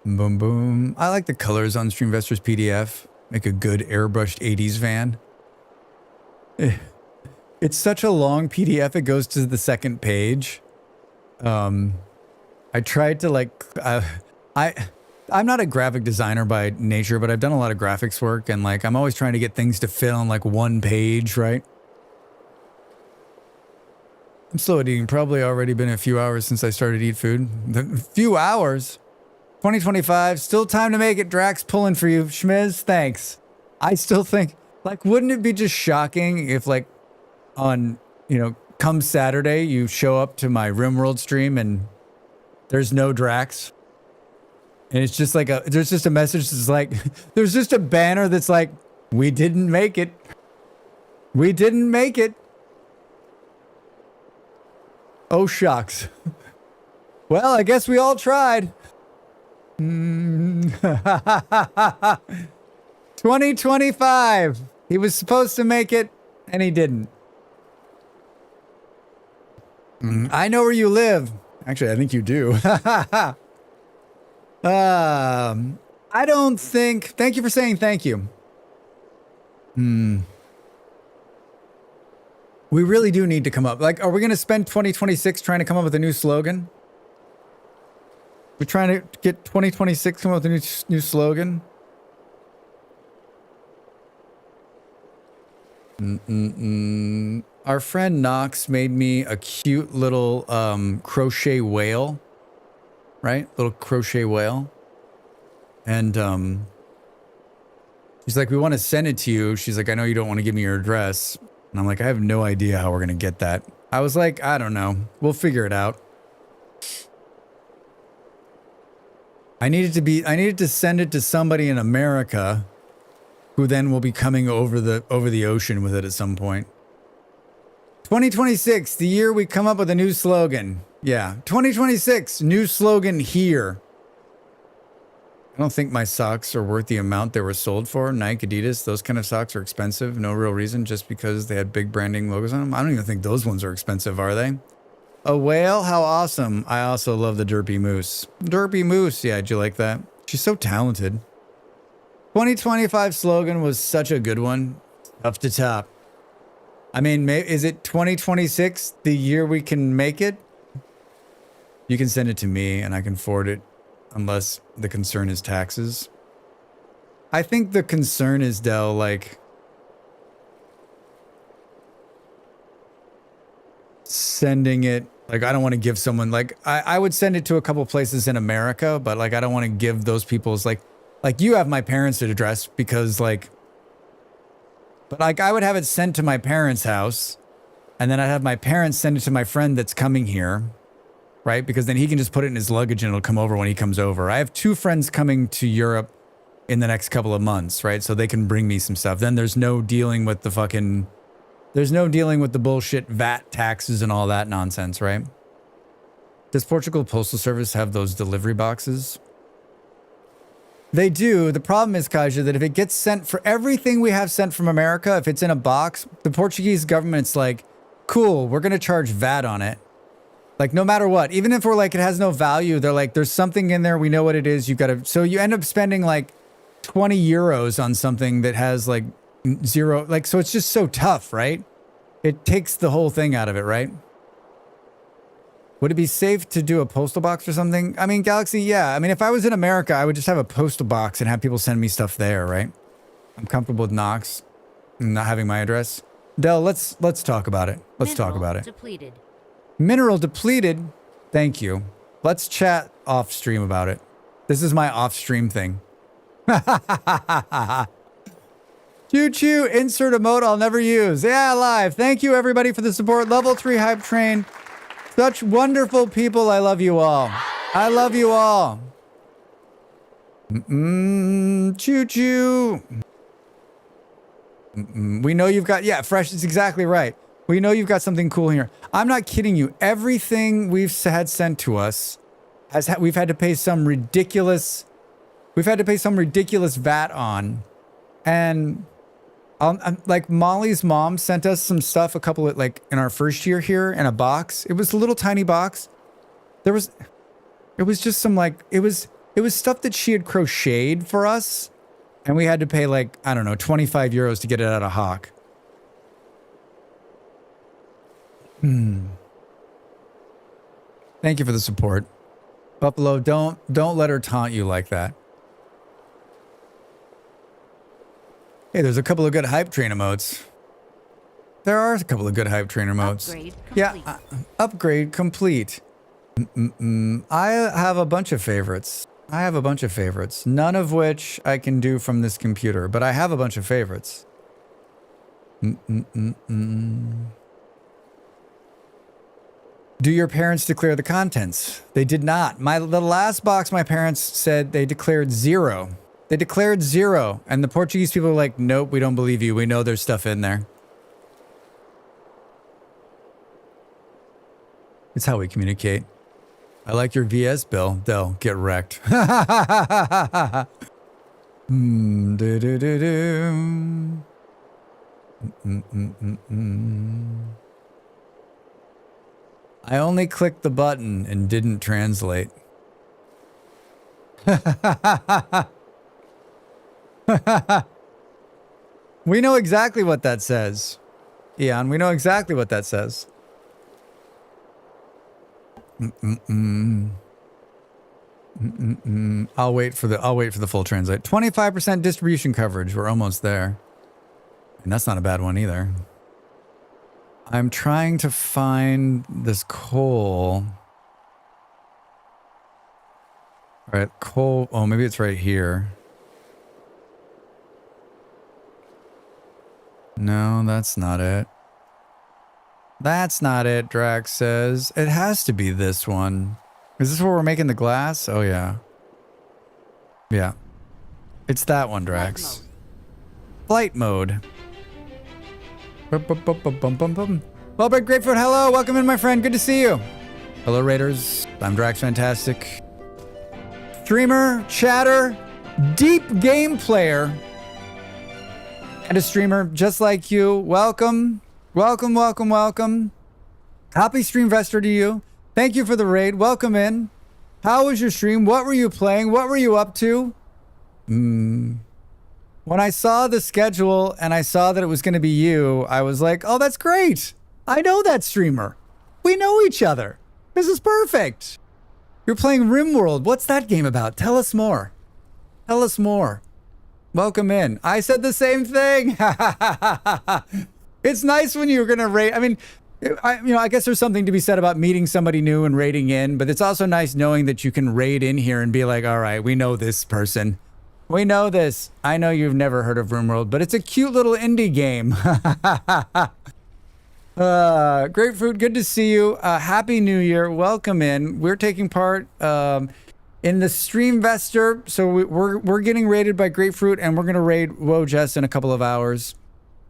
Speaker 2: Boom, boom. I like the colors on Streamvestor's PDF. Make a good airbrushed 80s van. It's such a long PDF. It goes to the second page. I tried to I'm not a graphic designer by nature, but I've done a lot of graphics work, and I'm always trying to get things to fit on one page, right? I'm slow at eating. Probably already been a few hours since I started to eat food. A few hours? 2025, still time to make it. Drax pulling for you. Schmiz, thanks. I still think, wouldn't it be just shocking if on, come Saturday, you show up to my RimWorld stream and there's no Drax? And it's just there's just a message that's there's just a banner that's we didn't make it. We didn't make it. Oh, shucks. Well, I guess we all tried. 2025. He was supposed to make it, and he didn't. I know where you live. Actually, I think you do. I don't think... Thank you for saying thank you. We really do need to come up. Are we going to spend 2026 trying to come up with a new slogan? We're trying to get 2026 come up with a new slogan? Our friend Knox made me a cute little crochet whale. Right? Little crochet whale. And she's like, we want to send it to you. She's like, I know you don't want to give me your address. And I'm like, I have no idea how we're going to get that. I was like, I don't know. We'll figure it out. I needed to send it to somebody in America who then will be coming over the ocean with it at some point. 2026, the year we come up with a new slogan. Yeah, 2026, new slogan here. I don't think my socks are worth the amount they were sold for. Nike, Adidas, those kind of socks are expensive. No real reason, just because they had big branding logos on them. I don't even think those ones are expensive, are they? A whale? How awesome. I also love the Derpy Moose. Derpy Moose, yeah, did you like that? She's so talented. 2025 slogan was such a good one. Up to top. I mean, is it 2026, the year we can make it? You can send it to me and I can forward it, unless the concern is taxes. I think the concern is, Dell, sending it, I don't want to give someone, I would send it to a couple places in America, but I don't want to give those people's, you have my parents' address because, but I would have it sent to my parents' house, and then I'd have my parents send it to my friend that's coming here, right? Because then he can just put it in his luggage and it'll come over when he comes over. I have 2 friends coming to Europe in the next couple of months, right? So they can bring me some stuff. Then there's no dealing with the bullshit VAT taxes and all that nonsense, right? Does Portugal Postal Service have those delivery boxes? They do. The problem is, Kaja, that if it gets sent for everything we have sent from America, if it's in a box, the Portuguese government's like, cool, we're going to charge VAT on it. No matter what, even if we're it has no value, they're like, there's something in there. We know what it is. You got to, so you end up spending 20 euros on something that has 0. Like, so it's just so tough, right? It takes the whole thing out of it, right? Would it be safe to do a postal box or something? I mean, Galaxy, yeah. I mean, if I was in America, I would just have a postal box and have people send me stuff there, right? I'm comfortable with Knox and not having my address. Del, let's talk about it. Let's talk about it.
Speaker 4: Depleted.
Speaker 2: Mineral depleted. Thank you. Let's chat off stream about it. This is my off stream thing. Choo choo, insert emote I'll never use. Yeah, live. Thank you everybody for the support. Level 3 hype train. Such wonderful people. I love you all. I love you all. Choo choo. We know you've got, yeah, fresh is exactly right. We know you've got something cool here. I'm not kidding you. Everything we've had sent to us we've had to pay some ridiculous VAT on. And like Molly's mom sent us some stuff a couple of, like, in our first year here in a box. It was a little tiny box. It was just some, like, it was stuff that she had crocheted for us. And we had to pay, like, I don't know, 25 euros to get it out of Hawk. Thank you for the support. Buffalo, don't let her taunt you like that. Hey, there's a couple of good hype train emotes. There are a couple of good hype train emotes.
Speaker 4: Upgrade complete.
Speaker 2: Yeah, upgrade complete. I have a bunch of favorites. None of which I can do from this computer, but I have a bunch of favorites. Do your parents declare the contents? They did not. The last box my parents said they declared 0. They declared 0, and the Portuguese people were like, nope, we don't believe you. We know there's stuff in there. It's how we communicate. I like your VS bill. They'll get wrecked. I only clicked the button and didn't translate. We know exactly what that says. Eon, we know exactly what that says. I'll wait for the full translate. 25% distribution coverage. We're almost there. And that's not a bad one either. I'm trying to find this coal. All right, coal. Oh, maybe it's right here. No, that's not it. That's not it, Drax says. It has to be this one. Is this where we're making the glass? Oh, yeah. Yeah. It's that one, Drax. Flight mode. Well, Brett Grapefruit, hello. Welcome in, my friend. Good to see you. Hello, Raiders. I'm Drax Fantastic. Streamer, chatter, deep game player, and a streamer just like you. Welcome. Welcome, welcome, welcome. Happy Streamvestor to you. Thank you for the raid. Welcome in. How was your stream? What were you playing? What were you up to? When I saw the schedule and I saw that it was going to be you, I was like, oh, that's great. I know that streamer. We know each other. This is perfect. You're playing RimWorld. What's that game about? Tell us more. Tell us more. Welcome in. I said the same thing. It's nice when you're going to rate. I mean, I guess there's something to be said about meeting somebody new and raiding in, but it's also nice knowing that you can raid in here and be like, all right, we know this person. We know this. I know you've never heard of RimWorld, but it's a cute little indie game. Grapefruit, good to see you. Happy New Year. Welcome in. We're taking part in the Streamvestor. So we're getting raided by Grapefruit, and we're going to raid Wojess in a couple of hours.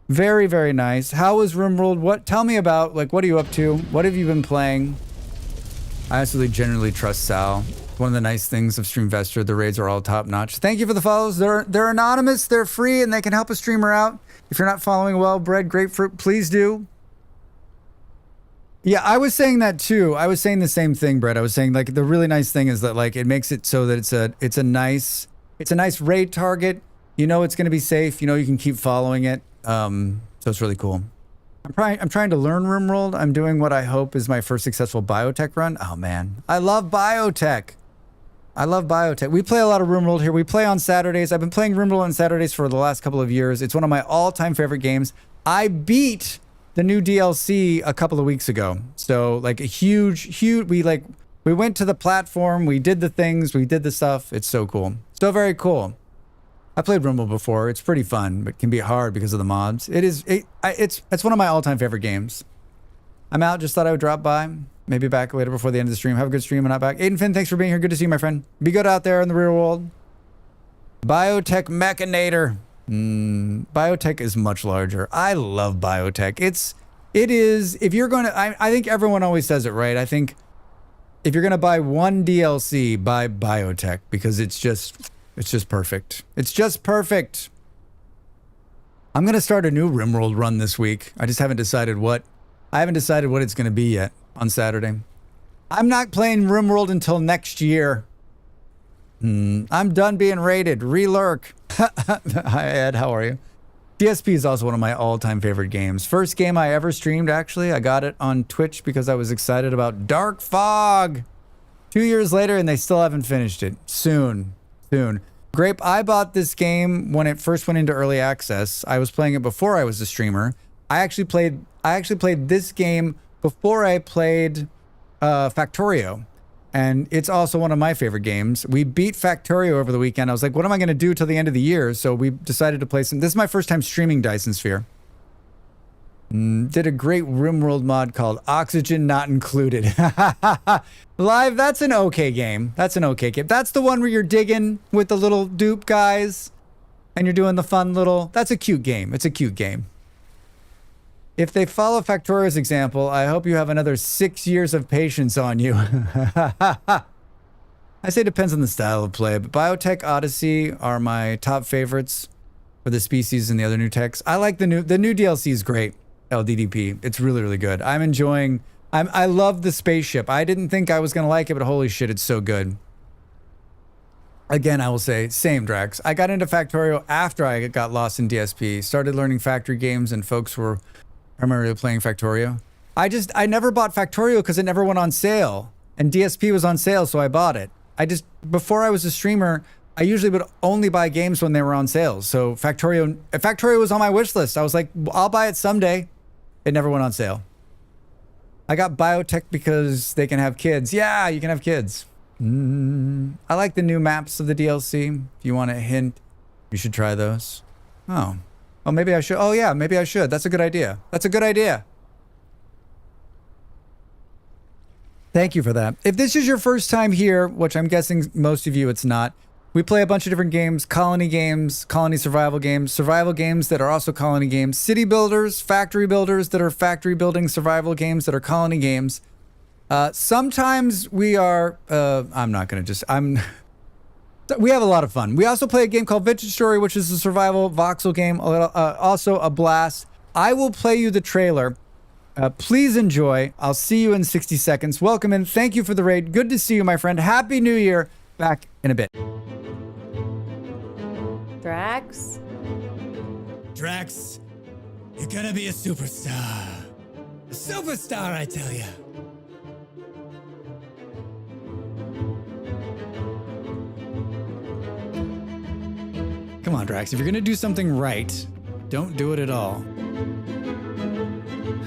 Speaker 2: Very, very nice. How was RimWorld? Tell me about, like, what are you up to? What have you been playing? I absolutely generally trust Sal. One of the nice things of Streamvestor, the raids are all top notch. Thank you for the follows. They're anonymous, they're free, and they can help a streamer out. If you're not following Well-Bred Grapefruit, please do. Yeah, I was saying that too. I was saying the same thing, Brett. I was saying, like, the really nice thing is that, like, it makes it so that it's a nice raid target. You know it's going to be safe. You know you can keep following it. So it's really cool. I'm trying to learn RimWorld. I'm doing what I hope is my first successful biotech run. Oh man, I love biotech. I love biotech. We play a lot of RimWorld here. We play on Saturdays. I've been playing RimWorld on Saturdays for the last couple of years. It's one of my all-time favorite games. I beat the new DLC a couple of weeks ago. So like a huge, we went to the platform. We did the things. We did the stuff. It's so cool. So very cool. I played RimWorld before. It's pretty fun, but can be hard because of the mods. It's one of my all-time favorite games. I'm out. Just thought I would drop by. Maybe back later before the end of the stream. Have a good stream and not back. Aiden Finn, thanks for being here. Good to see you, my friend. Be good out there in the real world. Biotech Mechanator. Biotech is much larger. I love biotech. It is, if you're going to, I think everyone always says it, right? I think if you're going to buy one DLC, buy biotech because it's just perfect. It's just perfect. I'm going to start a new RimWorld run this week. I just haven't decided what. I haven't decided what it's going to be yet on Saturday. I'm not playing RimWorld until next year. I'm done being rated. Relurk. Hi, Ed. How are you? DSP is also one of my all-time favorite games. First game I ever streamed, actually. I got it on Twitch because I was excited about Dark Fog. 2 years later, and they still haven't finished it. Soon. Grape, I bought this game when it first went into early access. I was playing it before I was a streamer. I actually played this game before I played Factorio. And it's also one of my favorite games. We beat Factorio over the weekend. I was like, what am I going to do till the end of the year? So we decided to play some. This is my first time streaming Dyson Sphere. Did a great RimWorld mod called Oxygen Not Included. Live, that's an okay game. That's an okay game. That's the one where you're digging with the little dupe guys and you're doing the fun little... That's a cute game. It's a cute game. If they follow Factorio's example, I hope you have another 6 years of patience on you. I say it depends on the style of play, but Biotech Odyssey are my top favorites for the species and the other new techs. I like the new DLC is great. LDDP. It's really, really good. I'm enjoying... I love the spaceship. I didn't think I was going to like it, but holy shit, it's so good. Again, I will say, same, Drax. I got into Factorio after I got lost in DSP. Started learning factory games, and folks were primarily playing Factorio. I never bought Factorio because it never went on sale. And DSP was on sale, so I bought it. Before I was a streamer, I usually would only buy games when they were on sale. So Factorio was on my wish list. I was like, I'll buy it someday. It never went on sale. I got Biotech because they can have kids. Yeah, you can have kids. I like the new maps of the DLC. If you want a hint, you should try those. Oh, maybe I should. Oh yeah, maybe I should. That's a good idea. That's a good idea. Thank you for that. If this is your first time here, which I'm guessing most of you it's not, we play a bunch of different games, colony survival games that are also colony games, city builders, factory builders that are factory building survival games that are colony games. Sometimes we are, we have a lot of fun. We also play a game called Vintage Story, which is a survival voxel game, also a blast. I will play you the trailer. Please enjoy. I'll see you in 60 seconds. Welcome in. Thank you for the raid. Good to see you, my friend. Happy New Year. Back in a bit.
Speaker 4: Drax?
Speaker 8: Drax, you're gonna be a superstar. A superstar, I tell ya.
Speaker 2: Come on, Drax. If you're gonna do something right, don't do it at all.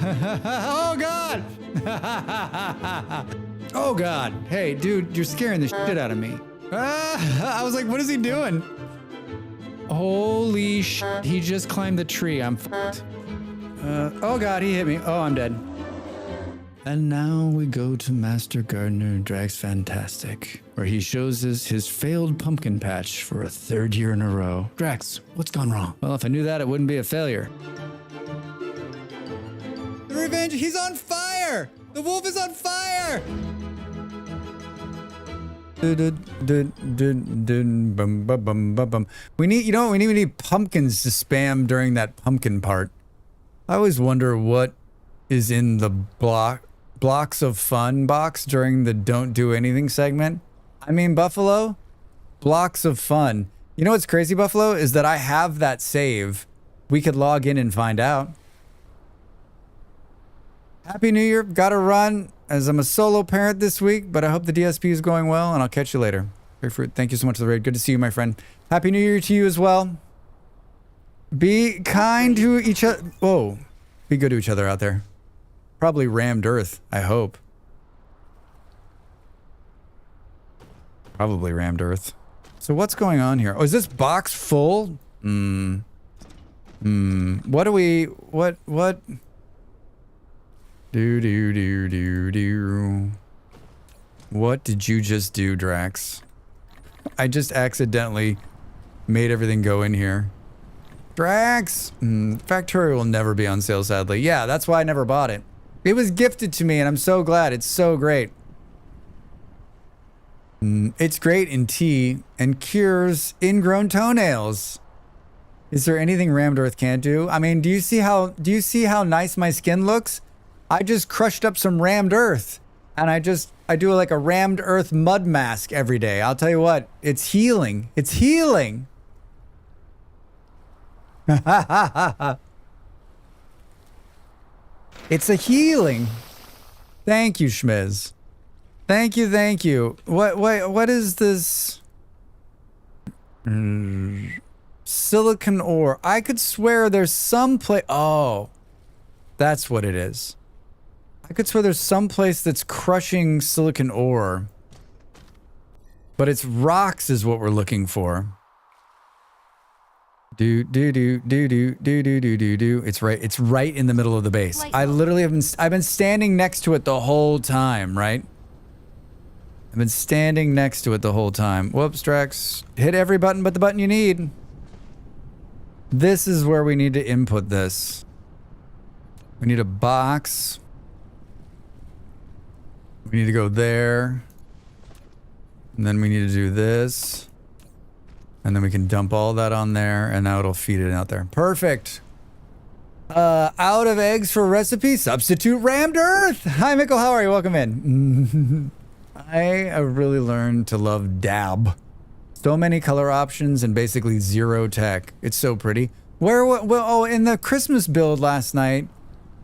Speaker 2: Oh, God! Oh, God. Hey, dude, you're scaring the shit out of me. I was like, what is he doing? Holy shit. He just climbed the tree. I'm fucked. Oh, God, he hit me. Oh, I'm dead. And now we go to Master Gardener Drax Fantastic, where he shows us his failed pumpkin patch for a third year in a row. Drax, what's gone wrong? Well, if I knew that, it wouldn't be a failure. The revenge, he's on fire! The wolf is on fire! We need pumpkins to spam during that pumpkin part. I always wonder what is in the blocks of fun box during the don't do anything segment. I mean, Buffalo, blocks of fun. You know what's crazy, Buffalo, is that I have that save. We could log in and find out. Happy New Year. Gotta run as I'm a solo parent this week, but I hope the DSP is going well, and I'll catch you later. Grapefruit, thank you so much for the raid. Good to see you, my friend. Happy New Year to you as well. Be kind to each other. Whoa. Be good to each other out there. Probably rammed Earth, I hope. Probably rammed Earth. So what's going on here? Oh, is this box full? What do we... What? Do. What did you just do, Drax? I just accidentally made everything go in here. Drax! Factorio will never be on sale, sadly. Yeah, that's why I never bought it. It was gifted to me, and I'm so glad. It's so great. It's great in tea and cures ingrown toenails. Is there anything Rammed Earth can't do? I mean, do you see how nice my skin looks? I just crushed up some Rammed Earth, and I do like a Rammed Earth mud mask every day. I'll tell you what, it's healing. It's healing. It's a healing. Thank you, Schmiz. Thank you. What is this? Silicon ore. I could swear there's some place. Oh, that's what it is. I could swear there's some place that's crushing silicon ore. But it's rocks is what we're looking for. Do. It's right in the middle of the base. I literally I've been standing next to it the whole time, right? I've been standing next to it the whole time. Whoops, Drax. Hit every button but the button you need. This is where we need to input this. We need a box. We need to go there. And then we need to do this. And then we can dump all that on there, and now it'll feed it out there. Perfect. Out of eggs for recipe, substitute Rammed Earth. Hi, Mikkel, how are you? Welcome in. I have really learned to love dab. So many color options and basically zero tech. It's so pretty. Oh, in the Christmas build last night,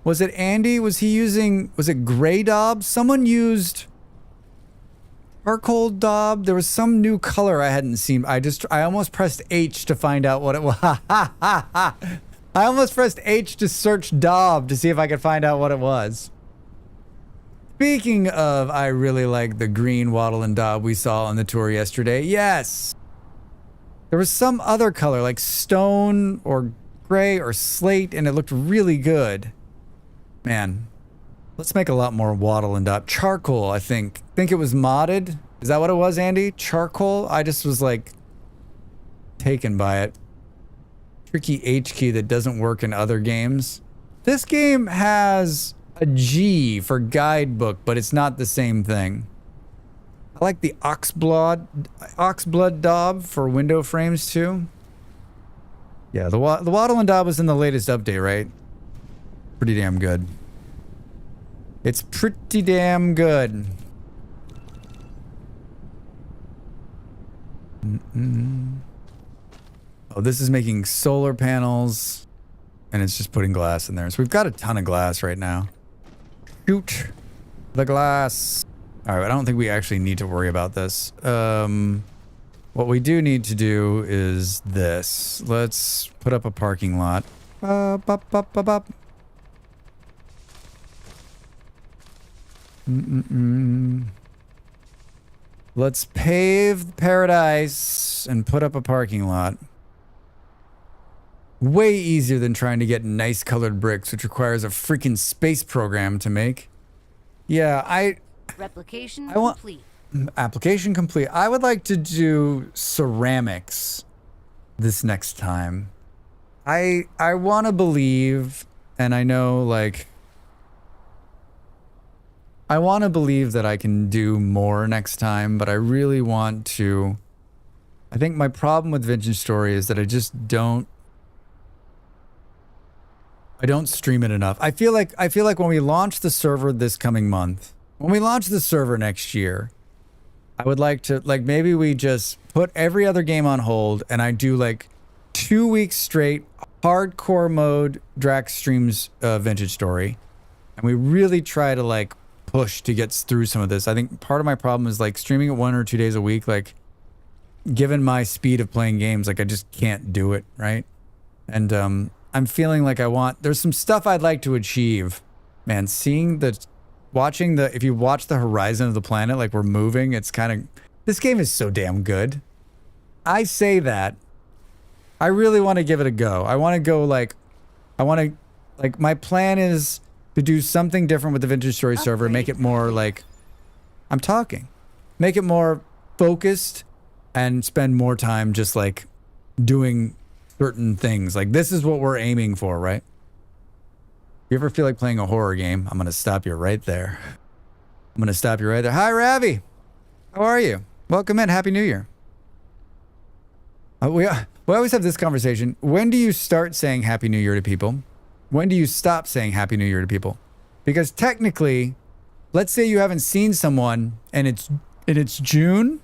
Speaker 2: was it Andy? Was it gray daub? Someone used charcoal daub. There was some new color I hadn't seen. I almost pressed H to find out what it was. I almost pressed H to search daub to see if I could find out what it was. Speaking of, I really like the green wattle and daub we saw on the tour yesterday. Yes. There was some other color like stone or gray or slate, and it looked really good. Man, let's make a lot more wattle and daub. Charcoal, I think. Think it was modded. Is that what it was, Andy? Charcoal? I just was like taken by it. Tricky H key that doesn't work in other games. This game has a G for guidebook, but it's not the same thing. I like the oxblood daub for window frames too. Yeah, the wattle and daub was in the latest update, right? Pretty damn good. It's pretty damn good. Oh, this is making solar panels, and it's just putting glass in there. So we've got a ton of glass right now. Shoot the glass. All right, I don't think we actually need to worry about this. What we do need to do is this. Let's put up a parking lot. Let's pave paradise and put up a parking lot. Way easier than trying to get nice colored bricks, which requires a freaking space program to make. Yeah,
Speaker 4: Replication complete.
Speaker 2: Application complete. I would like to do ceramics this next time. I want to believe, and I know, like, I want to believe that I can do more next time, but I really want to. I think my problem with Vintage Story is that I don't stream it enough. I feel like when we launch the server this coming month, when we launch the server next year, I would like to, like, maybe we just put every other game on hold and I do like 2 weeks straight hardcore mode Drax streams Vintage Story. And we really try to like push to get through some of this. I think part of my problem is like streaming it 1 or 2 days a week. Like, given my speed of playing games, like I just can't do it, right? And I'm feeling like there's some stuff I'd like to achieve. Man, watching if you watch the horizon of the planet, like we're moving, it's kind of, this game is so damn good. I say that. I really want to give it a go. I want to go like, my plan is to do something different with the Vintage Story server, make it more like, make it more focused and spend more time just like doing certain things. Like this is what we're aiming for, right? You ever feel like playing a horror game? I'm going to stop you right there. Hi, Ravi. How are you? Welcome in. Happy New Year. We always have this conversation. When do you start saying Happy New Year to people? When do you stop saying Happy New Year to people? Because technically, let's say you haven't seen someone and it's June.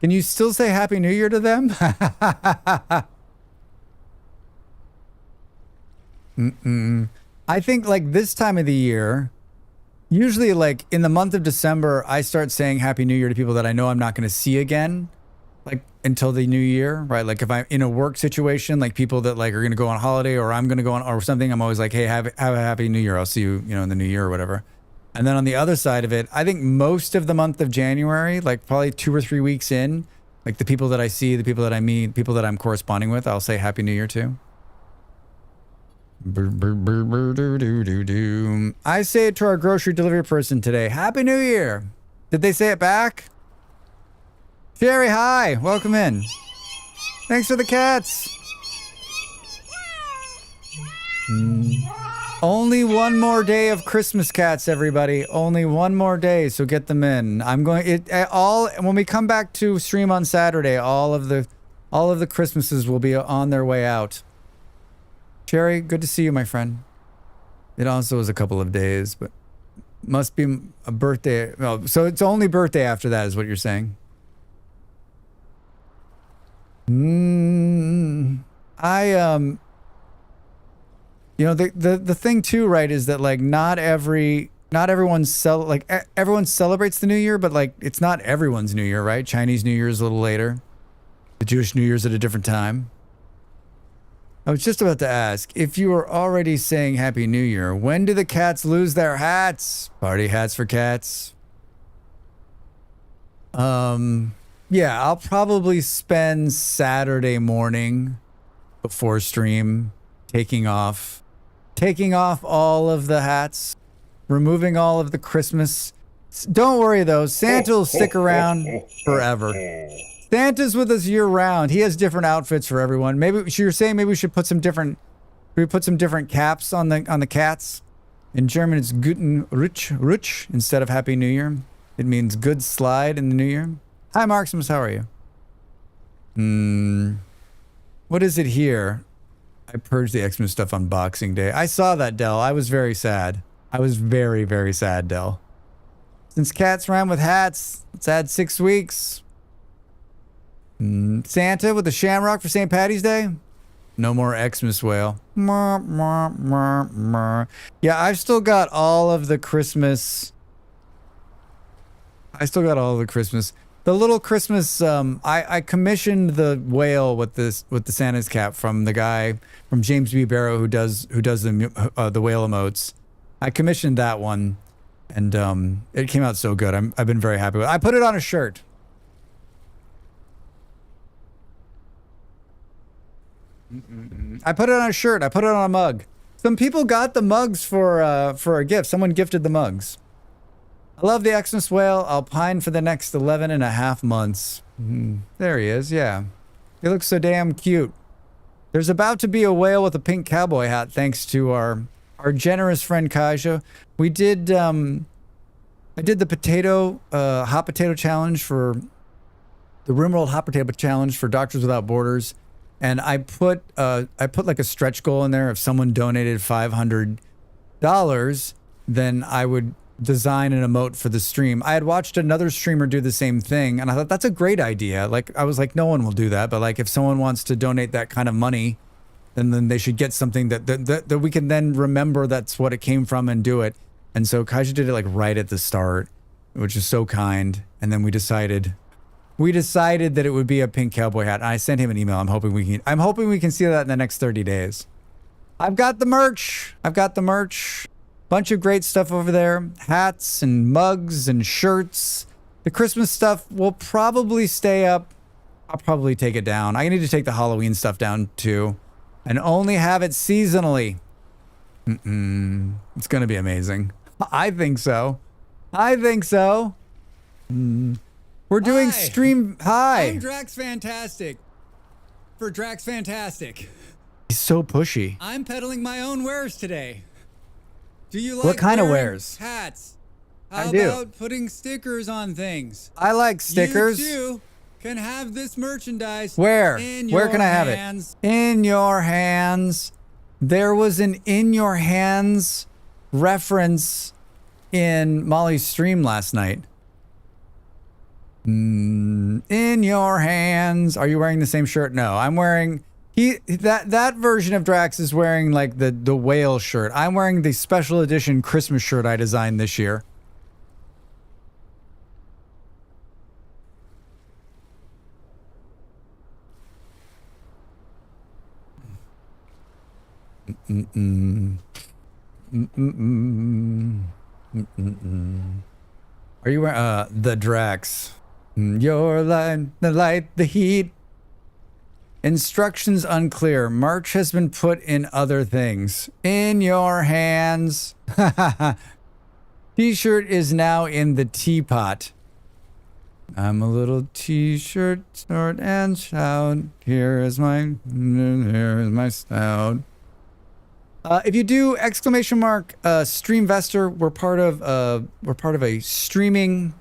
Speaker 2: Can you still say Happy New Year to them? I think like this time of the year, usually like in the month of December, I start saying Happy New Year to people that I know I'm not going to see again, like until the new year, right? Like if I'm in a work situation, like people that like are going to go on holiday or I'm going to go on or something, I'm always like, hey, have a Happy New Year. I'll see you, in the new year or whatever. And then on the other side of it, I think most of the month of January, like probably 2 or 3 weeks in, like the people that I see, the people that I meet, people that I'm corresponding with, I'll say Happy New Year too. I say it to our grocery delivery person today. Happy New Year. Did they say it back? Jerry, hi. Welcome in. Thanks for the cats. Only one more day of Christmas cats, everybody. Only one more day, so get them in. When we come back to stream on Saturday, all of the Christmases will be on their way out. Jerry, good to see you, my friend. It also was a couple of days, but must be a birthday. No, so it's only birthday after that is what you're saying. The thing too, right, is that like not everyone everyone celebrates the New Year, but like it's not everyone's New Year, right? Chinese New Year is a little later. The Jewish New Year's at a different time. I was just about to ask, if you were already saying Happy New Year, when do the cats lose their hats? Party hats for cats. Yeah, I'll probably spend Saturday morning before stream taking off all of the hats, removing all of the Christmas. Don't worry though, Santa will stick around forever. Santa's with us year round. He has different outfits for everyone. Maybe you're saying maybe we should put some different caps on the cats. In German, it's Guten Rutsch instead of Happy New Year. It means good slide in the New Year. Hi, Marximus. How are you? What is it here? I purged the Xmas stuff on Boxing Day. I saw that, Dell. I was very sad. I was very, very sad, Dell. Since cats ran with hats, let's add 6 weeks. Santa with the shamrock for St. Patty's Day? No more Xmas whale. Yeah, I've still got all of the Christmas. The little Christmas, I commissioned the whale with the Santa's cap from the guy, from James B. Barrow who does the whale emotes. I commissioned that one, and it came out so good. I've been very happy with it. I put it on a shirt. I put it on a shirt. I put it on a mug. Some people got the mugs for a gift. Someone gifted the mugs. I love the Xmas whale. I'll pine for the next 11 and a half months. There he is. Yeah. He looks so damn cute. There's about to be a whale with a pink cowboy hat thanks to our generous friend Kaja. We did I did the hot potato challenge for the Rimworld hot potato challenge for Doctors Without Borders. And I put like a stretch goal in there. If someone donated $500, then I would design an emote for the stream. I had watched another streamer do the same thing, and I thought that's a great idea. Like, I was like, no one will do that, but like, if someone wants to donate that kind of money, then they should get something that we can then remember that's what it came from and do it. And so Kaiju did it like right at the start, which is so kind. And then we decided that it would be a pink cowboy hat. And I sent him an email. I'm hoping we can see that in the next 30 days. I've got the merch. Bunch of great stuff over there. Hats and mugs and shirts. The Christmas stuff will probably stay up. I'll probably take it down. I need to take the Halloween stuff down too. And only have it seasonally. It's going to be amazing. I think so. We're doing stream. Hi.
Speaker 8: I'm Drax Fantastic. For Drax Fantastic.
Speaker 2: He's so pushy.
Speaker 8: I'm peddling my own wares today. Do you like
Speaker 2: What kind of
Speaker 8: wearing
Speaker 2: wares?
Speaker 8: hats?
Speaker 2: I
Speaker 8: How
Speaker 2: do.
Speaker 8: about putting stickers on things?
Speaker 2: I like stickers.
Speaker 8: You too can have this merchandise.
Speaker 2: Where?
Speaker 8: In
Speaker 2: Where can I have
Speaker 8: hands.
Speaker 2: it? In your hands. There was an in your hands reference in Molly's stream last night. In your hands. Are you wearing the same shirt? No, I'm wearing that version of Drax is wearing like the whale shirt. I'm wearing the special edition Christmas shirt I designed this year. Are you wearing the Drax? Your light, the light, the heat. Instructions unclear. March has been put in other things. In your hands. T-shirt is now in the teapot. I'm a little t-shirt, snort and shout. Here is my snout. If you do ! Streamvestor, we're part of a streaming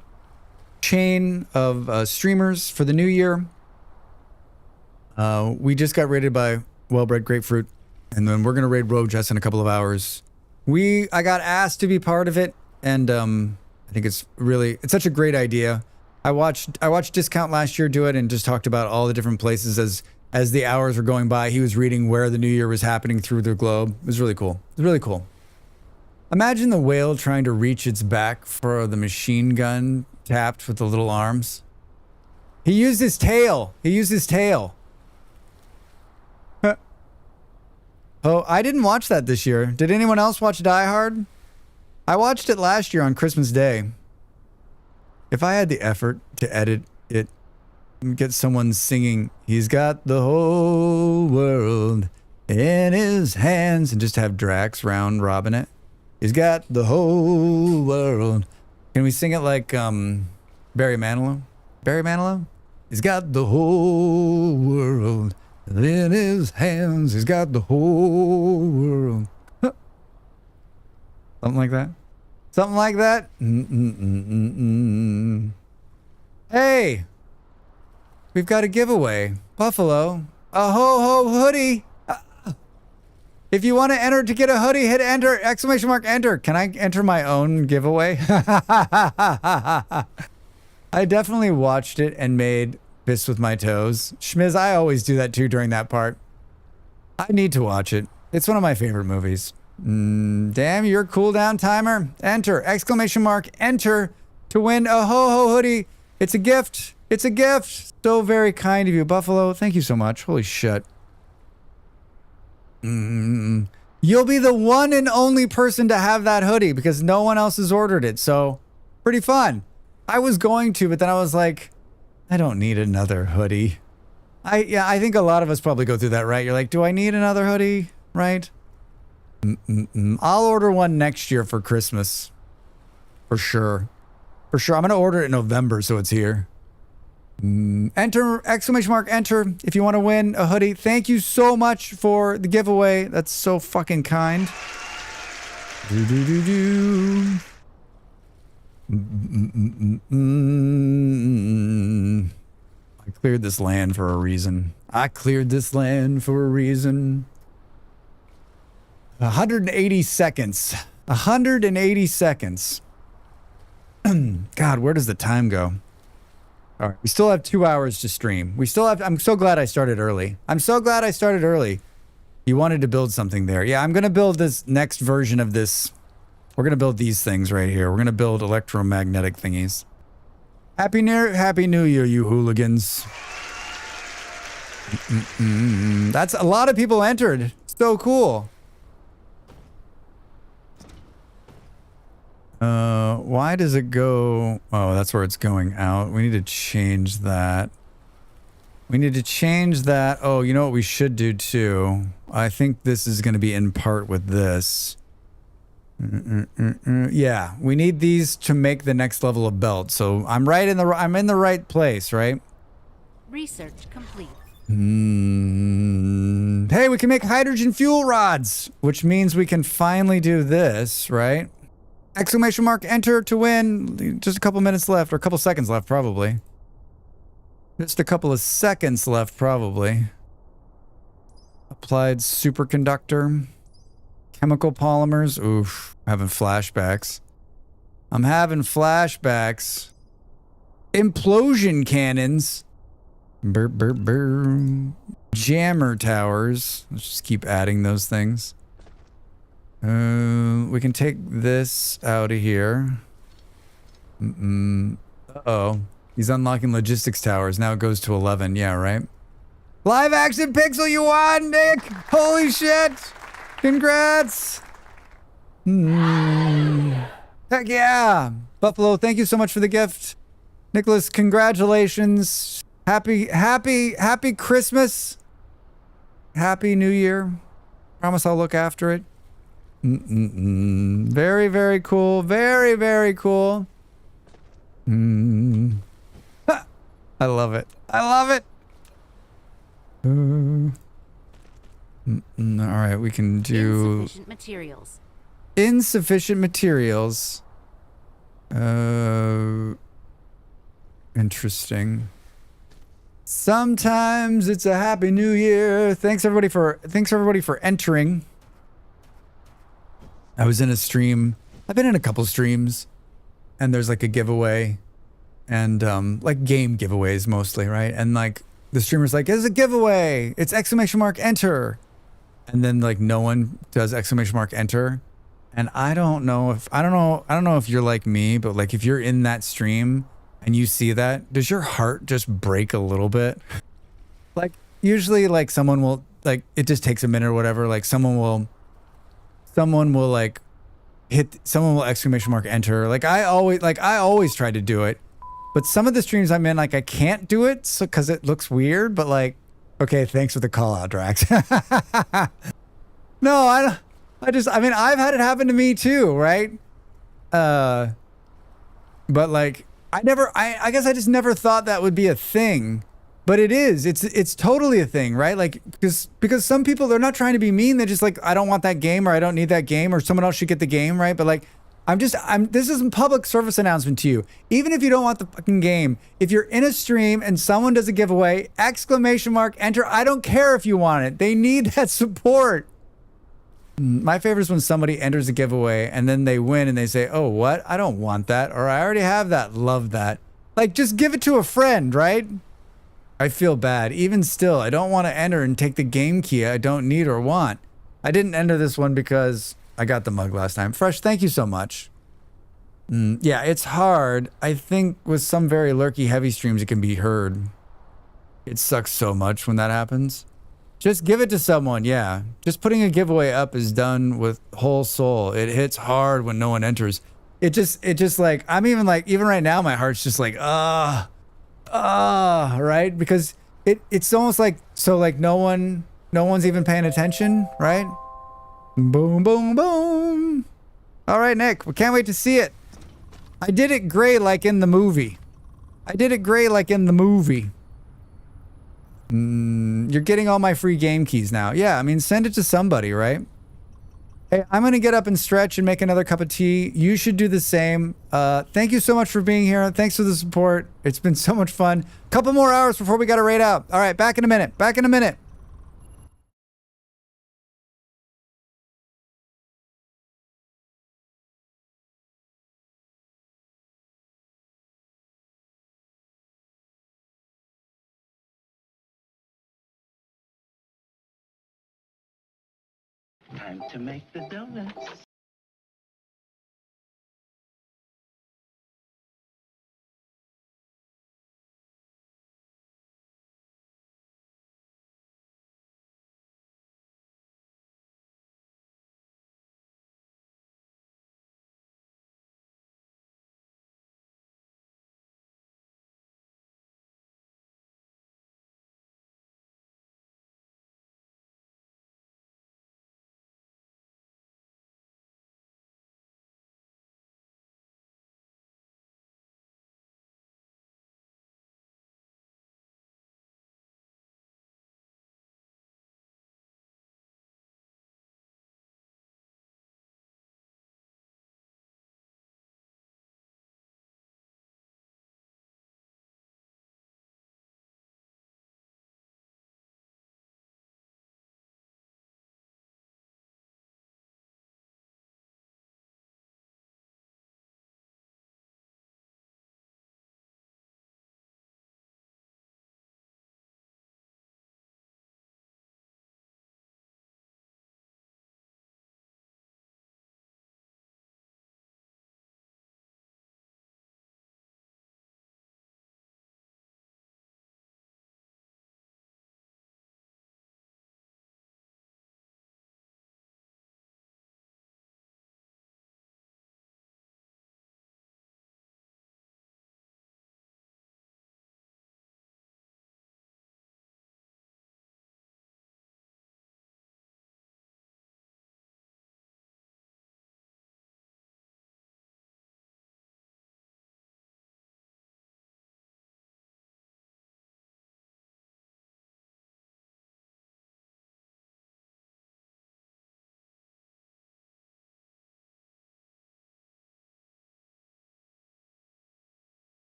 Speaker 2: chain of streamers for the new year. We just got raided by Wellbred Grapefruit, and then we're gonna raid Rojas in a couple of hours. I got asked to be part of it, and I think it's such a great idea. I watched Discount last year do it and just talked about all the different places as the hours were going by. He was reading where the new year was happening through the globe. It was really cool. Imagine the whale trying to reach its back for the machine gun tapped with the little arms. He used his tail. Oh, I didn't watch that this year. Did anyone else watch Die Hard? I watched it last year on Christmas Day. If I had the effort to edit it and get someone singing, he's got the whole world in his hands, and just have Drax round robin it. He's got the whole world. Can we sing it like Barry Manilow? He's got the whole world in his hands. He's got the whole world. Something like that. Hey, we've got a giveaway. Buffalo, a ho-ho hoodie. If you want to enter to get a hoodie, hit enter, ! Enter. Can I enter my own giveaway? I definitely watched it and made fists with my toes. Schmiz, I always do that too during that part. I need to watch it. It's one of my favorite movies. Damn, your cooldown timer. Enter, ! Enter to win a ho-ho hoodie. It's a gift. So very kind of you, Buffalo. Thank you so much. Holy shit. You'll be the one and only person to have that hoodie because no one else has ordered it. So pretty fun. I was going to, but then I was like, I don't need another hoodie. I think a lot of us probably go through that, right? You're like, do I need another hoodie? Right? I'll order one next year for Christmas. For sure. I'm going to order it in November so it's here. Enter, ! Enter if you want to win a hoodie. Thank you so much for the giveaway. That's so fucking kind. I cleared this land for a reason. 180 seconds. 180 seconds. God, where does the time go? All right, we still have 2 hours to stream. We still have, I'm so glad I started early. I'm so glad I started early. You wanted to build something there. Yeah, I'm going to build this next version of this. We're going to build these things right here. We're going to build electromagnetic thingies. Happy New Year, you hooligans. That's a lot of people entered. So cool. Why does it go? Oh, that's where it's going out. We need to change that. We need to change that. Oh, you know what we should do too? I think this is going to be in part with this. Yeah, we need these to make the next level of belt. So I'm in the right place, right?
Speaker 4: Research complete.
Speaker 2: Hey, we can make hydrogen fuel rods, which means we can finally do this, right? Exclamation mark, enter to win. Just a couple minutes left, or a couple seconds left, probably. Just a couple of seconds left, probably. Applied superconductor. Chemical polymers. Oof, I'm having flashbacks. I'm having flashbacks. Implosion cannons. Burr, burr, burr. Jammer towers. Let's just keep adding those things. We can take this out of here. Uh-oh. He's unlocking logistics towers. Now it goes to 11. Yeah, right? Live action pixel you won, Nick! Holy shit! Congrats! Heck yeah! Buffalo, thank you so much for the gift. Nicholas, congratulations. Happy Christmas. Happy New Year. Promise I'll look after it. Very, very cool. Very, very cool. I love it. I love it. All right, we can do
Speaker 4: Insufficient materials.
Speaker 2: Insufficient materials. Interesting. Sometimes it's a happy new year. Thanks everybody for entering. I was in a stream. I've been in a couple streams, and there's like a giveaway, and like game giveaways mostly, right? And like the streamer's like, "It's a giveaway. It's exclamation mark enter," and then like no one does exclamation mark enter, and I don't know if you're like me, but like if you're in that stream and you see that, does your heart just break a little bit? Like usually, like someone will like it just takes a minute or whatever. Like someone will like someone will exclamation mark enter. Like I always try to do it, but some of the streams I'm in, like I can't do it so because it looks weird. But like, okay, thanks for the call out, Drax. No, I mean, I've had it happen to me too, right? But like, I guess I just never thought that would be a thing. But it is. It's totally a thing, right? Like because some people, they're not trying to be mean. They're just like, I don't want that game, or I don't need that game, or someone else should get the game, right? But like, this is a public service announcement to you. Even if you don't want the fucking game, if you're in a stream and someone does a giveaway, exclamation mark enter. I don't care if you want it. They need that support. My favorite is when somebody enters a giveaway and then they win and they say, "Oh, what? I don't want that," or "I already have that." Love that. Like, just give it to a friend, right? I feel bad. Even still, I don't want to enter and take the game key I don't need or want. I didn't enter this one because I got the mug last time. Fresh, thank you so much. Yeah, it's hard. I think with some very lurky heavy streams, it can be heard. It sucks so much when that happens. Just give it to someone, yeah. Just putting a giveaway up is done with whole soul. It hits hard when no one enters. It just like, I'm even like, even right now, my heart's just like, right? Because it's almost like, so like no one's even paying attention, right? Boom, boom, boom. All right, Nick, we can't wait to see it. I did it gray like in the movie. You're getting all my free game keys now. Yeah, I mean, send it to somebody, right? Hey, I'm going to get up and stretch and make another cup of tea. You should do the same. Thank you so much for being here. Thanks for the support. It's been so much fun. Couple more hours before we got to raid out. All right, back in a minute.
Speaker 9: Time to make the donuts.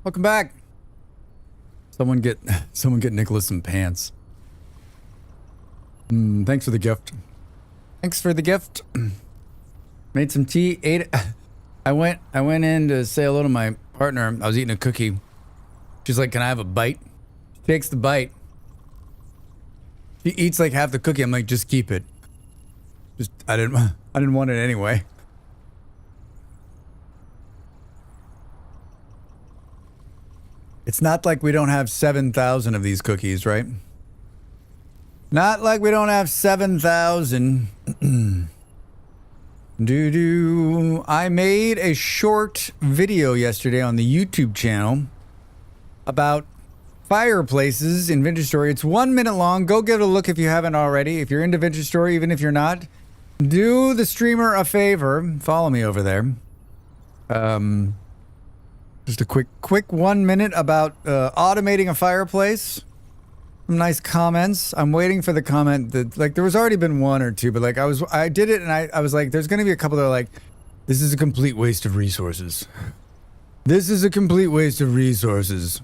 Speaker 2: Welcome back. Someone get Nicholas some pants. Thanks for the gift. Thanks for the gift. Made some tea. Ate. I went in to say hello to my partner. I was eating a cookie. She's like, "Can I have a bite?" She takes the bite. She eats like half the cookie. I'm like, "Just keep it." I didn't want it anyway. It's not like we don't have 7,000 of these cookies, right? Not like we don't have 7,000. I made a short video yesterday on the YouTube channel about fireplaces in Vintage Story. It's 1 minute long. Go give it a look if you haven't already. If you're into Vintage Story, even if you're not, do the streamer a favor. Follow me over there. Just a quick 1 minute about automating a fireplace. Some nice comments. I'm waiting for the comment that, like, there was already been one or two, but like I did it and I was like, there's gonna be a couple that are like, this is a complete waste of resources. This is a complete waste of resources.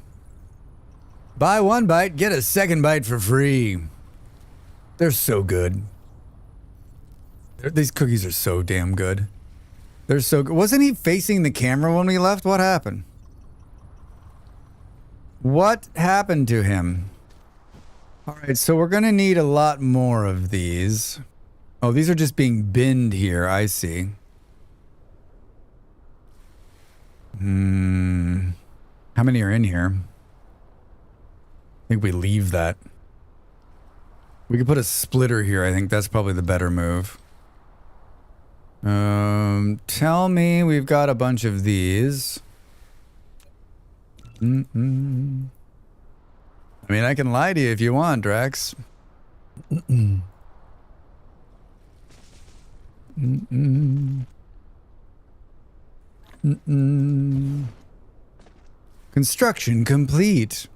Speaker 2: Buy 1 bite, get a 2nd bite for free. They're so good. These cookies are so damn good. They're so good. Wasn't he facing the camera when we left? What happened? What happened to him? All right, so we're gonna need a lot more of these. Oh, these are just being binned here. I see. How many are in here? I think we leave that. We could put a splitter here. I think that's probably the better move. Tell me we've got a bunch of these. I mean, I can lie to you if you want, Drax. Construction complete.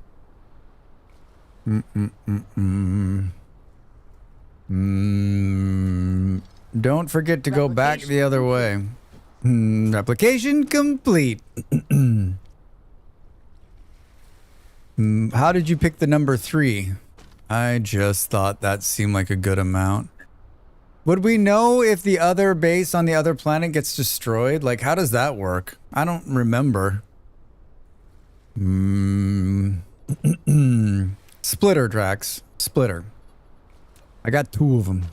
Speaker 2: Don't forget to go back the other way. Replication complete. How did you pick the number 3? I just thought that seemed like a good amount. Would we know if the other base on the other planet gets destroyed? Like, how does that work? I don't remember. Splitter, Drax. Splitter. I got 2 of them.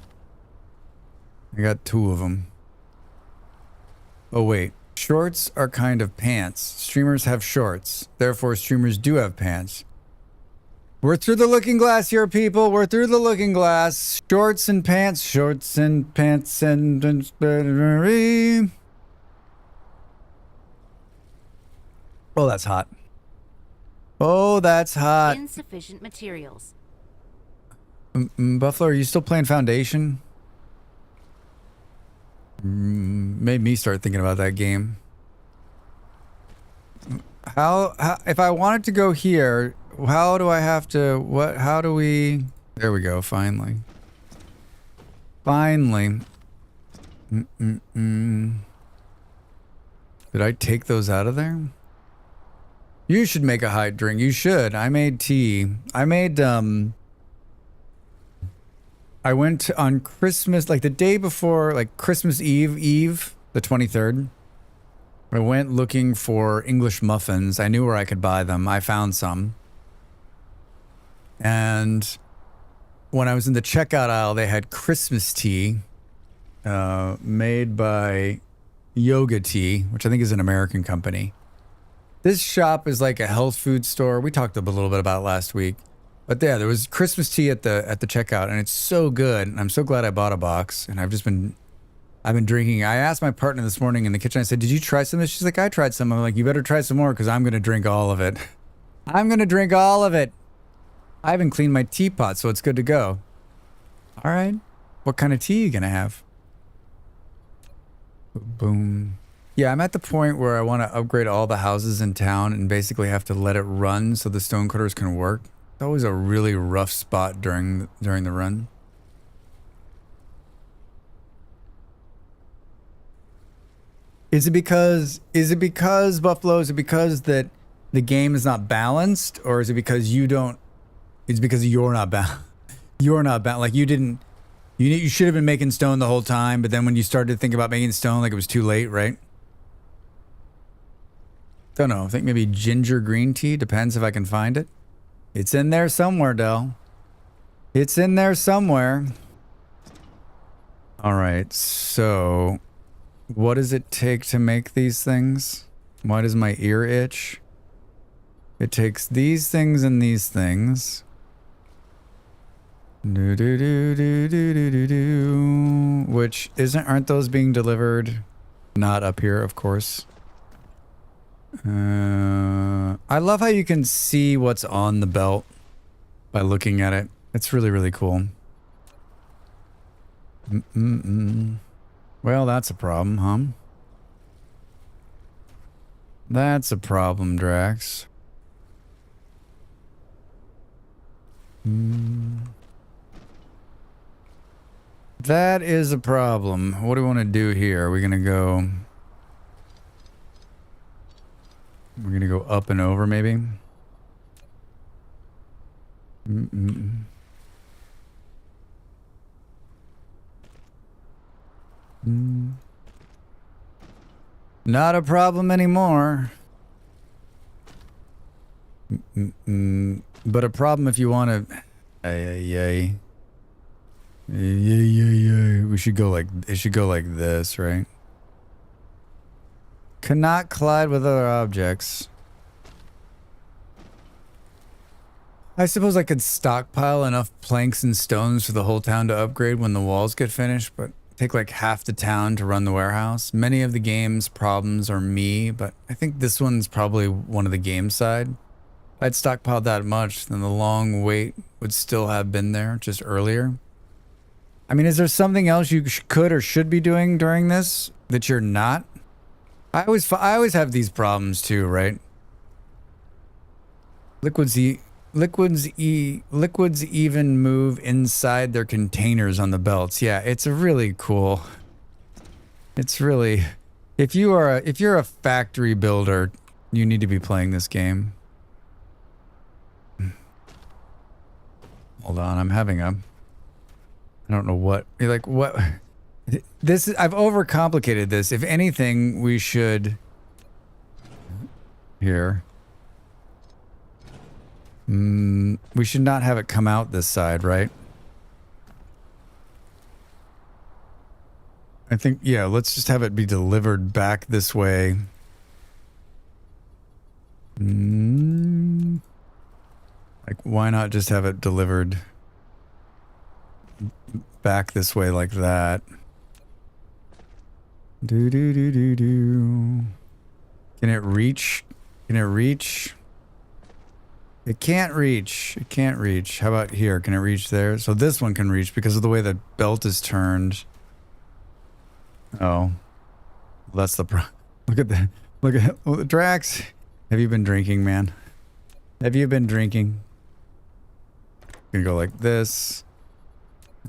Speaker 2: Oh, wait. Shorts are kind of pants. Streamers have shorts. Therefore, streamers do have pants. We're through the looking glass here, people. We're through the looking glass. Shorts and pants. Shorts and pants and... Oh, that's hot. Oh, that's hot.
Speaker 4: Insufficient materials.
Speaker 2: Buffalo, are you still playing Foundation? Made me start thinking about that game. How if I wanted to go here, how do I have to, how do we, there we go, finally. Did I take those out of there? You should make a hot drink. You should. I made tea. I went on Christmas, like the day before, like Christmas Eve, the 23rd. I went looking for English muffins. I knew where I could buy them. I found some. And when I was in the checkout aisle, they had Christmas tea made by Yoga Tea, which I think is an American company. This shop is like a health food store. We talked a little bit about it last week. But yeah, there was Christmas tea at the checkout, and it's so good. And I'm so glad I bought a box, and I've been drinking. I asked my partner this morning in the kitchen, I said, did you try some of this? She's like, I tried some. I'm like, you better try some more because I'm going to drink all of it. I'm going to drink all of it. I haven't cleaned my teapot, so it's good to go. All right. What kind of tea are you going to have? Boom. Yeah, I'm at the point where I want to upgrade all the houses in town and basically have to let it run so the stonecutters can work. It's always a really rough spot during the run. Is it because Buffalo? Is it because that the game is not balanced, or is it because you don't? It's because you're not balanced. You're not balanced. Like you didn't. You should have been making stone the whole time, but then when you started to think about making stone, like it was too late, right? Don't know. I think maybe ginger green tea. Depends if I can find it. It's in there somewhere, Del. It's in there somewhere. All right, so what does it take to make these things? Why does my ear itch? It takes these things and these things. Do do do do do do do do. Which aren't those being delivered? Not up here, of course. I love how you can see what's on the belt by looking at it. It's really, really cool. Well, that's a problem, huh? That's a problem, Drax. That is a problem. What do we want to do here? We're gonna go up and over, maybe. Not a problem anymore. But a problem if you want to. Yay. We should go like, it should go like this, right? Cannot collide with other objects. I suppose I could stockpile enough planks and stones for the whole town to upgrade when the walls get finished, but take like half the town to run the warehouse. Many of the game's problems are me, but I think this one's probably one of the game side. If I'd stockpiled that much, then the long wait would still have been there just earlier. I mean, is there something else you could or should be doing during this that you're not? I always have these problems too, right? Liquids even move inside their containers on the belts. Yeah, it's a really cool. It's really, if you're a factory builder, you need to be playing this game. Hold on, I'm having a, I don't know what, like what, this is, I've overcomplicated this. If anything, we should, here. We should not have it come out this side, right? I think, yeah, let's just have it be delivered back this way. Like, why not just have it delivered back this way like that? Do do do do do. Can it reach? Can it reach? It can't reach. It can't reach. How about here? Can it reach there? So this one can reach because of the way the belt is turned. Oh. Well, that's the look at the Drax. Have you been drinking, man? Have you been drinking? Gonna go like this.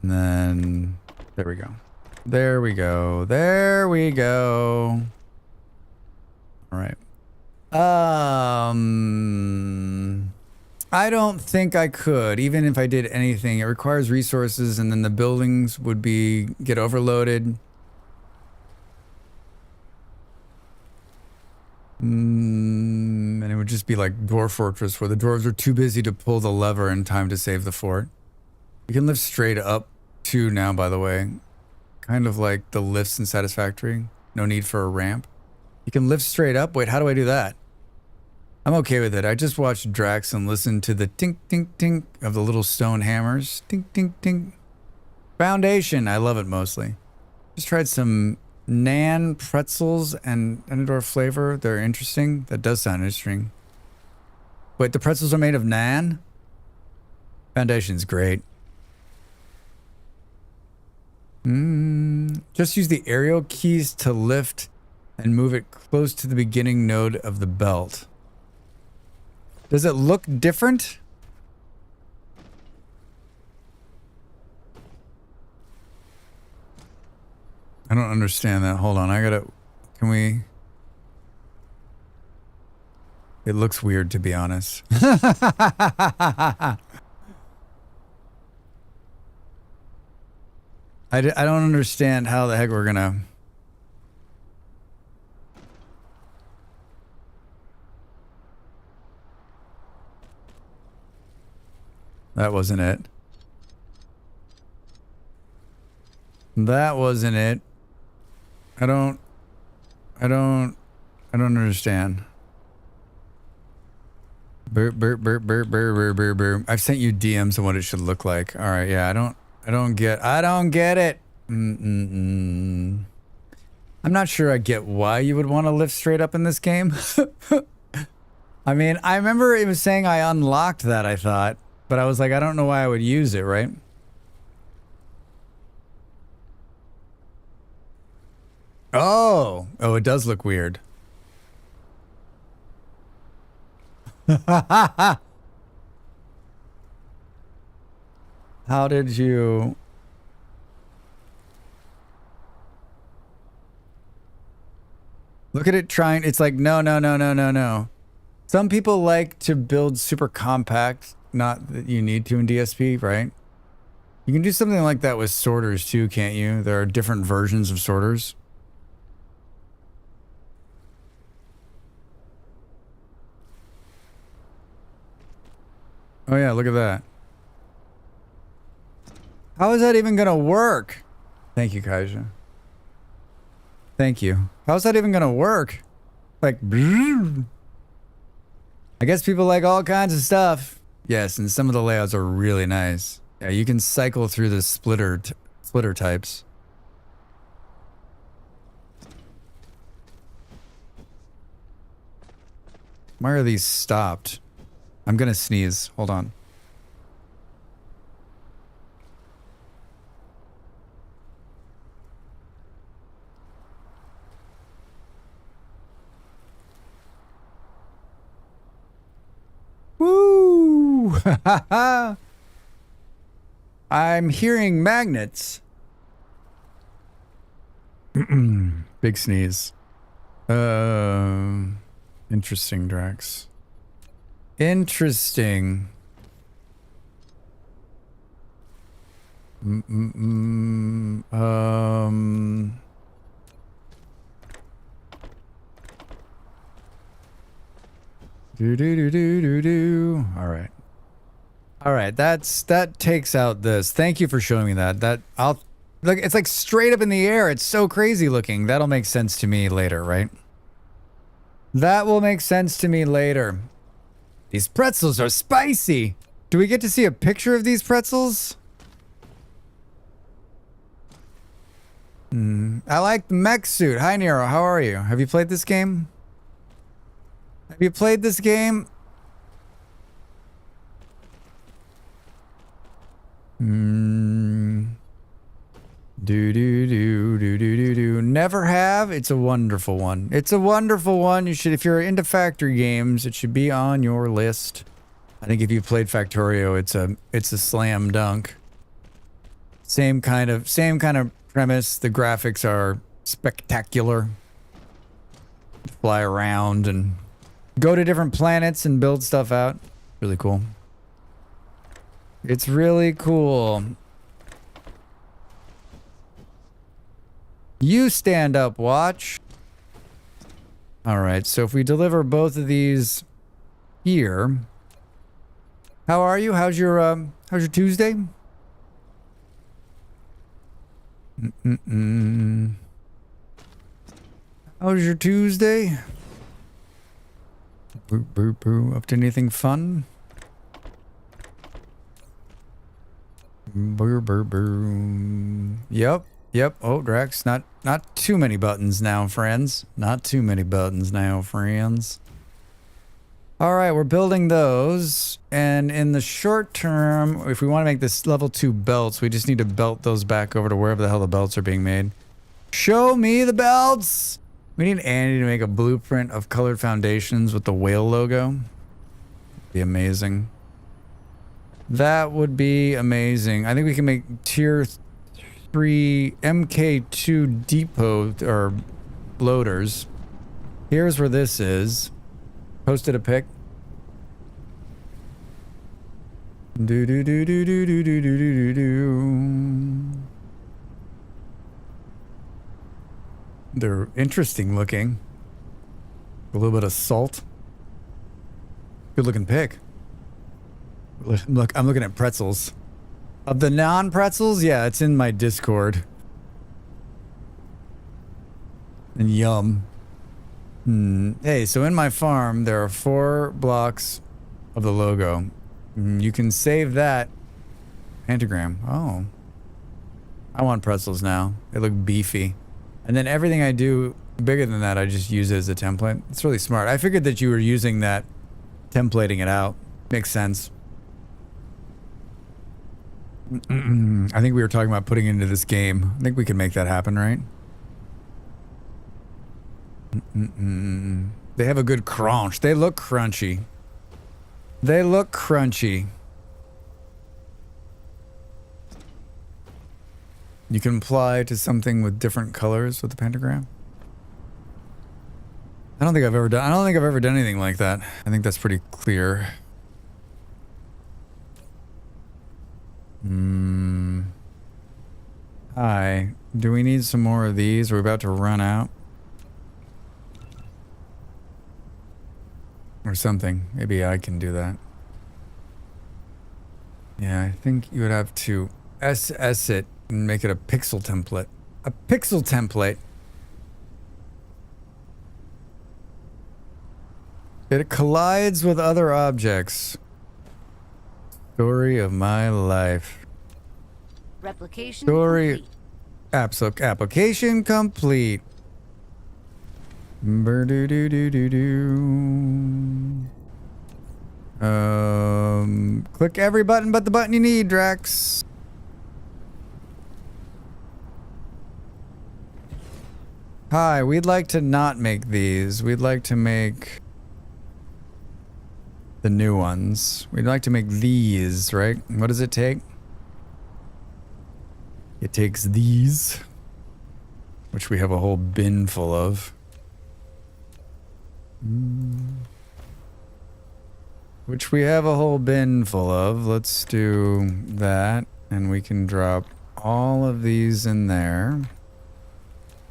Speaker 2: And then there we go. There we go. There we go. All right. I don't think I could, even if I did anything. It requires resources, and then the buildings would get overloaded. And it would just be like Dwarf Fortress, where the dwarves are too busy to pull the lever in time to save the fort. You can lift straight up too now, by the way. Kind of like the lifts in Satisfactory. No need for a ramp. You can lift straight up. Wait, how do I do that? I'm okay with it. I just watched Drax and listened to the tink, tink, tink of the little stone hammers. Tink, tink, tink. Foundation. I love it mostly. Just tried some Nan pretzels and Endor flavor. They're interesting. That does sound interesting. Wait, the pretzels are made of Nan? Foundation's great. Just use the aerial keys to lift and move it close to the beginning node of the belt. Does it look different? I don't understand that. Hold on. Can we? It looks weird, to be honest. I don't understand how the heck we're gonna. That wasn't it. That wasn't it. I don't understand. I've sent you DMs on what it should look like. All right, yeah, I don't get it. I'm not sure I get why you would want to lift straight up in this game. I mean, I remember it was saying I unlocked that, I thought, but I was like, I don't know why I would use it, right? Oh, it does look weird. How did you... Look at it trying. It's like, no. Some people like to build super compact. Not that you need to in DSP, right? You can do something like that with sorters too, can't you? There are different versions of sorters. Oh yeah, look at that. How is that even gonna work? Thank you, Kaija. Thank you. How's that even gonna work? Like, I guess people like all kinds of stuff. Yes, and some of the layouts are really nice. Yeah, you can cycle through the splitter types. Why are these stopped? I'm gonna sneeze. Hold on. Woo! I'm hearing magnets. Big sneeze. Interesting, Drax. Interesting. All right. All right, that takes out this. Thank you for showing me that. I'll look, it's like straight up in the air. It's so crazy looking. That'll make sense to me later, right? That will make sense to me later. These pretzels are spicy. Do we get to see a picture of these pretzels? I like the mech suit. Hi, Nero. How are you? Have you played this game? Have you played this game? Never have. It's a wonderful one. It's a wonderful one. You should, if you're into factory games, it should be on your list. I think if you played Factorio, it's a slam dunk. Same kind of premise. The graphics are spectacular. Fly around and go to different planets and build stuff out. Really cool. It's really cool. You stand up, watch. All right, so if we deliver both of these here. How are you? How's your Tuesday? How's your Tuesday? Up to anything fun? Yep. Oh, Drax, not too many buttons now, friends. Not too many buttons now, friends. All right, we're building those. And in the short term, if we want to make this level 2 belts, we just need to belt those back over to wherever the hell the belts are being made. Show me the belts! We need Andy to make a blueprint of colored foundations with the whale logo. Be amazing. That would be amazing. I think we can make tier 3 MK2 depot or loaders. Here's where this is. Posted a pic. They're interesting looking. A little bit of salt. Good looking pic. Look, I'm looking at pretzels. Of the non-pretzels, yeah, it's in my Discord. And yum. Hey, so in my farm, there are 4 blocks of the logo. You can save that pentagram. Oh. I want pretzels now. They look beefy. And then everything I do bigger than that, I just use it as a template. It's really smart. I figured that you were using that, templating it out. Makes sense. I think we were talking about putting it into this game. I think we can make that happen, right? They have a good crunch. They look crunchy. They look crunchy. You can apply to something with different colors with the pentagram. I don't think I've ever done anything like that. I think that's pretty clear. Hi. Do we need some more of these? We're about to run out. Or something. Maybe I can do that. Yeah, I think you would have to SS it and make it a pixel template. A pixel template. It collides with other objects. Story of my life.
Speaker 4: Replication
Speaker 2: Story.
Speaker 4: complete.
Speaker 2: Application complete. Click every button but the button you need, Drax. Hi, we'd like to not make these. We'd like to make the new ones. We'd like to make these, right? What does it take? It takes these, which we have a whole bin full of. Which we have a whole bin full of. Let's do that, and we can drop all of these in there.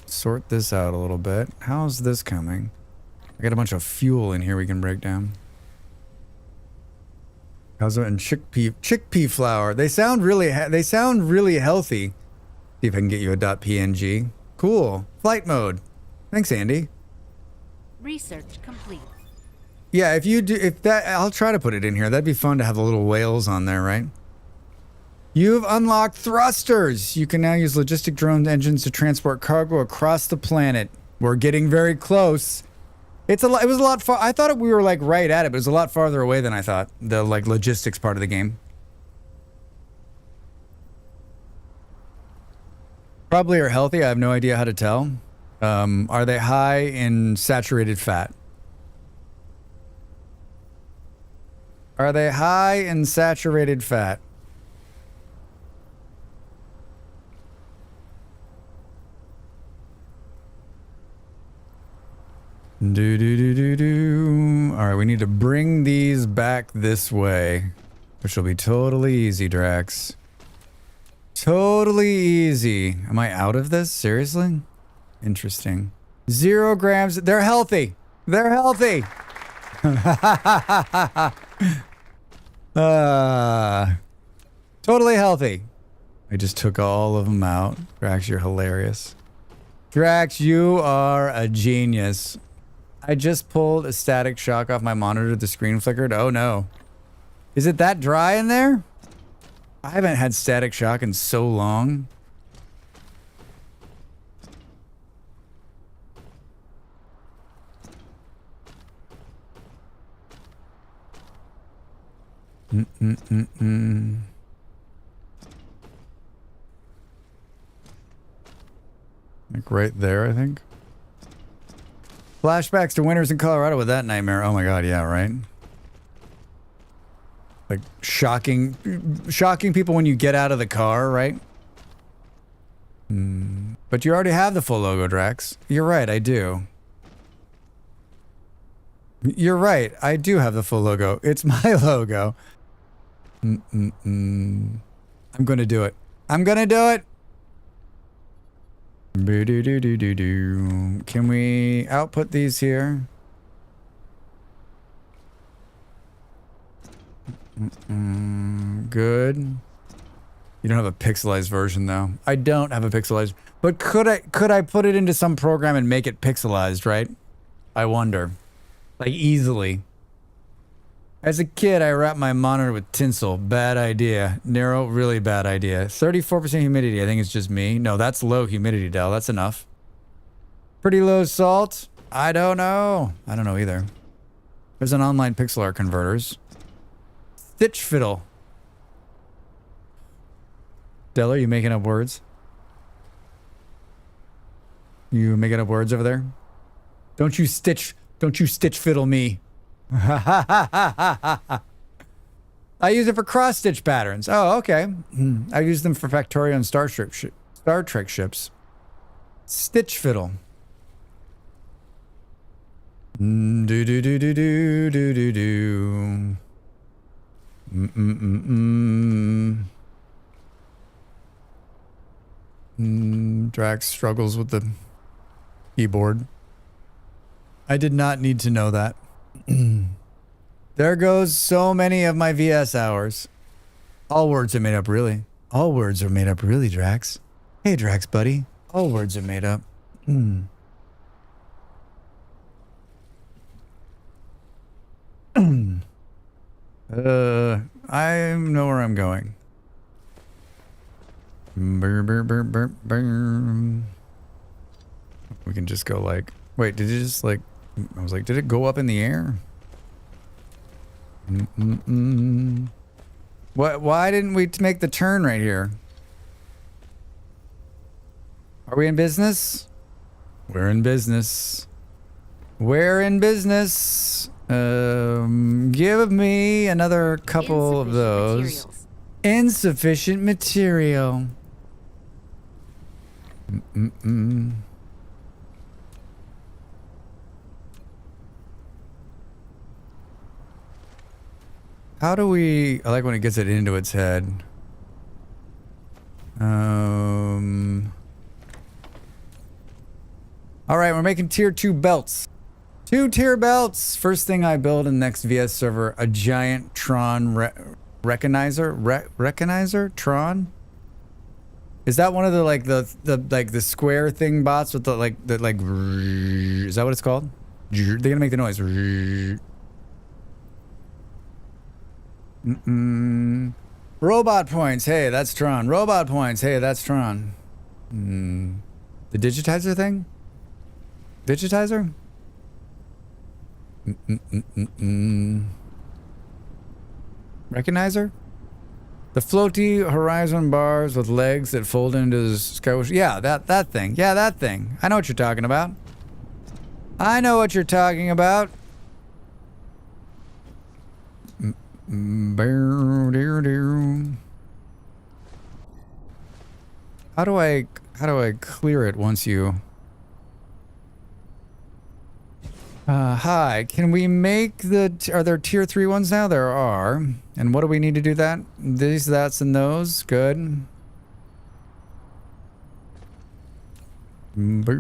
Speaker 2: Sort this out a little bit. How's this coming? I got a bunch of fuel in here we can break down. How's it? And chickpea flour. They sound really healthy. See if I can get you a .png. Cool. Flight mode. Thanks, Andy.
Speaker 4: Research complete.
Speaker 2: Yeah, I'll try to put it in here. That'd be fun to have the little whales on there, right? You've unlocked thrusters. You can now use logistic drone engines to transport cargo across the planet. We're getting very close. It was a lot far. I thought we were like right at it, but it was a lot farther away than I thought. The like logistics part of the game. Probably are healthy. I have no idea how to tell. Are they high in saturated fat? Are they high in saturated fat? All right, we need to bring these back this way, which will be totally easy, Drax. Totally easy. Am I out of this? Seriously? Interesting. 0 grams. They're healthy. They're healthy. Totally healthy. I just took all of them out. Drax, you're hilarious. Drax, you are a genius. I just pulled a static shock off my monitor. The screen flickered. Oh no. Is it that dry in there? I haven't had static shock in so long. Like right there, I think. Flashbacks to winters in Colorado with that nightmare. Oh my god, yeah, right? Like shocking people when you get out of the car, right? But you already have the full logo, Drax. You're right, I do. You're right, I do have the full logo. It's my logo. I'm gonna do it. I'm gonna do it! Can we output these here? Good. You don't have a pixelized version though. I don't have a pixelized, but could I put it into some program and make it pixelized, right? I wonder. Like easily. As a kid, I wrapped my monitor with tinsel. Bad idea. Narrow, really bad idea. 34% humidity. I think it's just me. No, that's low humidity, Del. That's enough. Pretty low salt. I don't know. I don't know either. There's an online pixel art converters. Stitch fiddle. Del, are you making up words? You making up words over there? Don't you stitch fiddle me. I use it for cross stitch patterns. Oh, okay. I use them for Factorio and Star Trek ships. Stitch fiddle. Do do do do do do do do. Drax struggles with the keyboard. I did not need to know that. There goes so many of my VS hours. All words are made up, really. All words are made up, really, Drax. Hey, Drax, buddy. All words are made up. I know where I'm going. Burr, burr, burr, burr, burr. We can just go like... Wait, did it just like... I was like, did it go up in the air? What? Why didn't we make the turn right here? Are we in business? We're in business. We're in business. Give me another couple of those. Insufficient material. How do we... I like when it gets it into its head. Alright, we're making tier 2 belts. 2 tier belts. First thing I build in the next VS server, a giant Tron recognizer? Recognizer? Tron? Is that one of the like the square thing bots with the like is that what it's called? They're gonna make the noise. Robot points. Hey, that's Tron. Robot points. Hey, that's Tron. The digitizer thing? Digitizer? Recognizer? The floaty horizon bars with legs that fold into the sky. Yeah, that thing. Yeah, that thing. I know what you're talking about. I know what you're talking about. How do I clear it once you... hi, can we make the... Are there tier 3 ones now? There are. And what do we need to do that? These, that's, and those. Good. My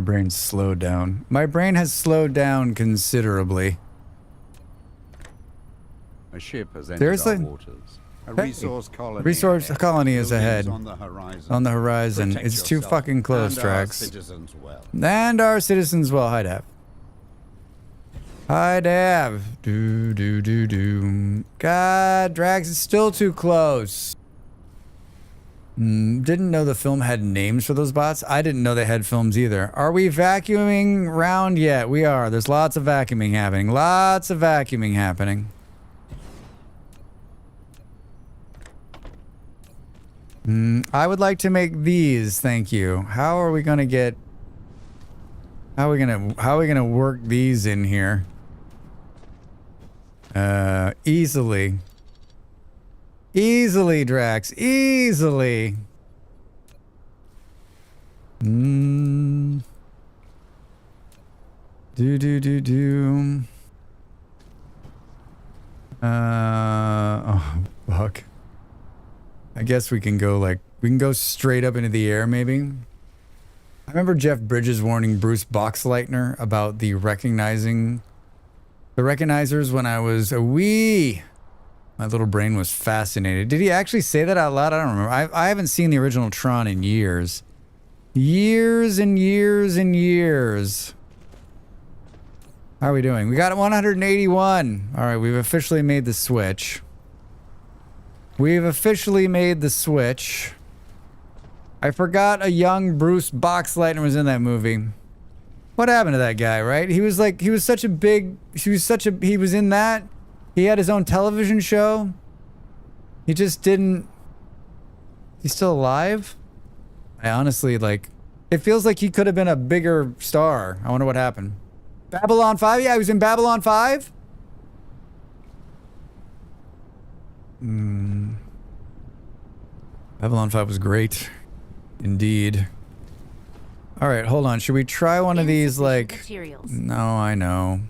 Speaker 2: brain's slowed down. My brain has slowed down considerably.
Speaker 1: A ship has entered
Speaker 2: Seriously?
Speaker 1: our waters. A resource colony.
Speaker 2: Resource
Speaker 1: ahead.
Speaker 2: colony is
Speaker 1: Buildings
Speaker 2: ahead.
Speaker 1: on the horizon.
Speaker 2: On the horizon.
Speaker 1: Protect
Speaker 2: It's too
Speaker 1: yourself
Speaker 2: fucking close,
Speaker 1: and our
Speaker 2: Drax.
Speaker 1: citizens well.
Speaker 2: And our citizens well. Hi, Dav. Hi, Dav. Do. God, Drax is still too close. Didn't know the film had names for those bots. I didn't know they had films either. Are we vacuuming round yet? We are. There's lots of vacuuming happening. Lots of vacuuming happening. I would like to make these, thank you. How are we gonna get... How are we gonna work these in here? Easily. Easily, Drax. Easily. Do. Oh, fuck. I guess we can go like... We can go straight up into the air, maybe? I remember Jeff Bridges warning Bruce Boxleitner about the recognizers when I was a wee My little brain was fascinated. Did he actually say that out loud? I don't remember. I haven't seen the original Tron in years. Years and years and years. How are we doing? We got 181. All right, we've officially made the switch. We've officially made the switch. I forgot a young Bruce Boxleitner was in that movie. What happened to that guy, right? He was like, he was in that. He had his own television show. He just didn't... He's still alive? I honestly, like... It feels like he could have been a bigger star. I wonder what happened. Babylon 5? Yeah, he was in Babylon 5? Babylon 5 was great. Indeed. Alright, hold on. Should we try one of these, like...
Speaker 4: Materials.
Speaker 2: No, I know.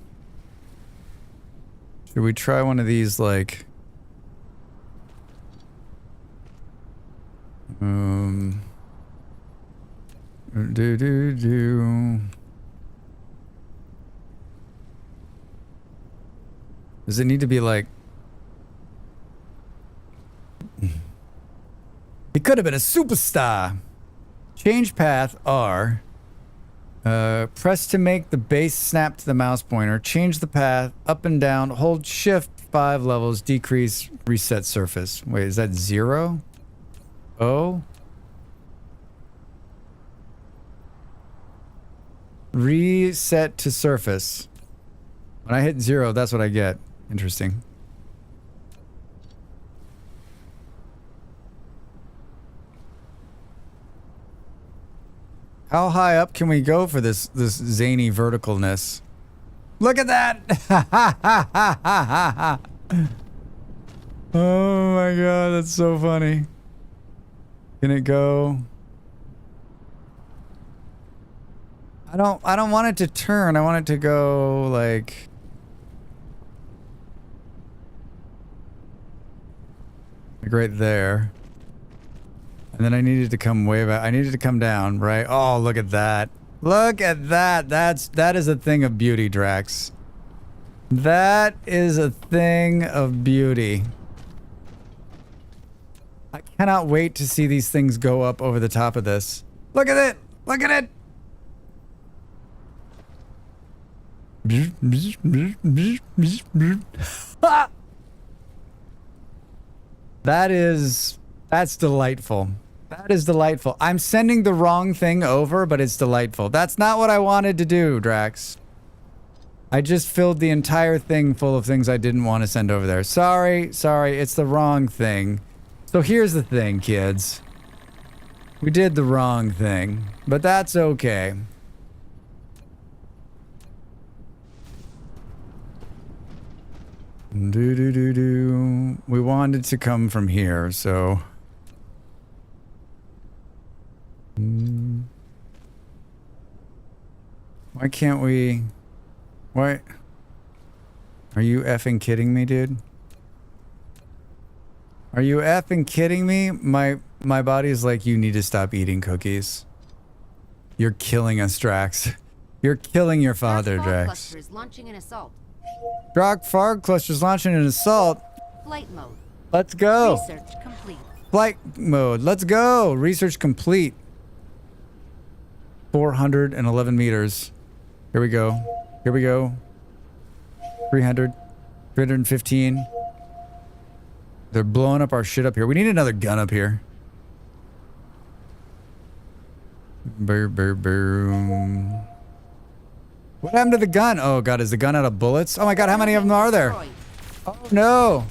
Speaker 2: Should we try one of these, like... Does it need to be like... He could have been a superstar. Change path R. Press to make the base snap to the mouse pointer. Change the path up and down. Hold shift 5 levels. Decrease reset surface. Wait, is that 0? O? Reset to surface. When I hit 0, that's what I get. Interesting. How high up can we go for this zany verticalness? Look at that! Oh my god, that's so funny. Can it go? I don't want it to turn. I want it to go like right there. And then I needed to come way back. I needed to come down, right? Oh, look at that. Look at that. That is a thing of beauty, Drax. That is a thing of beauty. I cannot wait to see these things go up over the top of this. Look at it. Look at it. That's delightful. That is delightful. I'm sending the wrong thing over, but it's delightful. That's not what I wanted to do, Drax. I just filled the entire thing full of things I didn't want to send over there. Sorry, it's the wrong thing. So here's the thing, kids. We did the wrong thing, but that's okay. We wanted to come from here, so... Why can't we... Why... Are you effing kidding me, dude? Are you effing kidding me? My body's like, you need to stop eating cookies. You're killing us, Drax. You're killing your father, Drax.
Speaker 4: Cluster is launching an assault.
Speaker 2: Dark Fog Cluster's launching an assault.
Speaker 4: Flight mode.
Speaker 2: Let's go.
Speaker 4: Research complete.
Speaker 2: Flight mode. Let's go. Research complete. 411 meters. Here we go. Here we go. 300. 315. They're blowing up our shit up here. We need another gun up here. Boom. What happened to the gun? Oh god, is the gun out of bullets? Oh my god, how many of them are there? Oh no.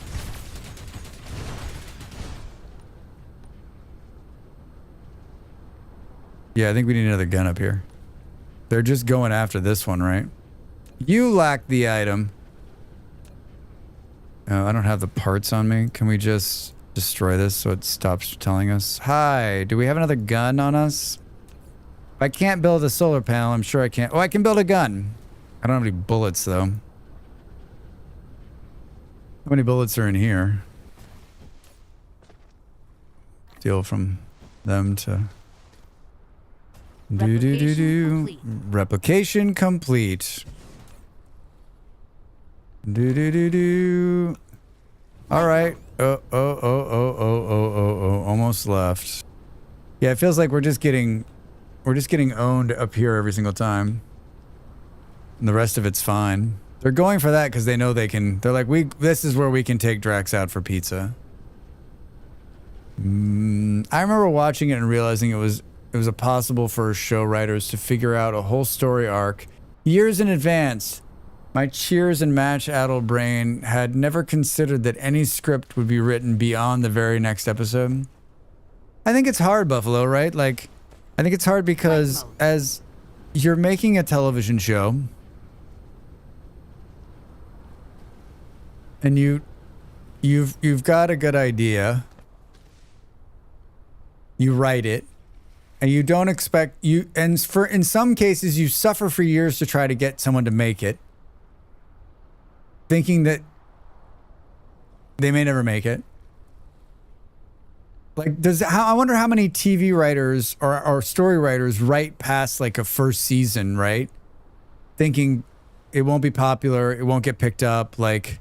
Speaker 2: Yeah, I think we need another gun up here. They're just going after this one, right? You lack the item. Oh, I don't have the parts on me. Can we just destroy this so it stops telling us? Hi, do we have another gun on us? If I can't build a solar panel, I'm sure I can't. Oh, I can build a gun. I don't have any bullets, though. How many bullets are in here? Steal from them to... Replication complete. All right. Almost left. Yeah, it feels like we're just getting owned up here every single time. And the rest of it's fine. They're going for that because they know they can. They're like, this is where we can take Drax out for pizza. I remember watching it and realizing it was impossible for show writers to figure out a whole story arc years in advance. My cheers and match-addled brain had never considered that any script would be written beyond the very next episode. I think it's hard, Buffalo, right? Like, I think it's hard because as you're making a television show and you've got a good idea, you write it, and you don't expect in some cases you suffer for years to try to get someone to make it, thinking that they may never make it. Like, I wonder how many TV writers or story writers write past like a first season, right? Thinking it won't be popular, it won't get picked up. Like,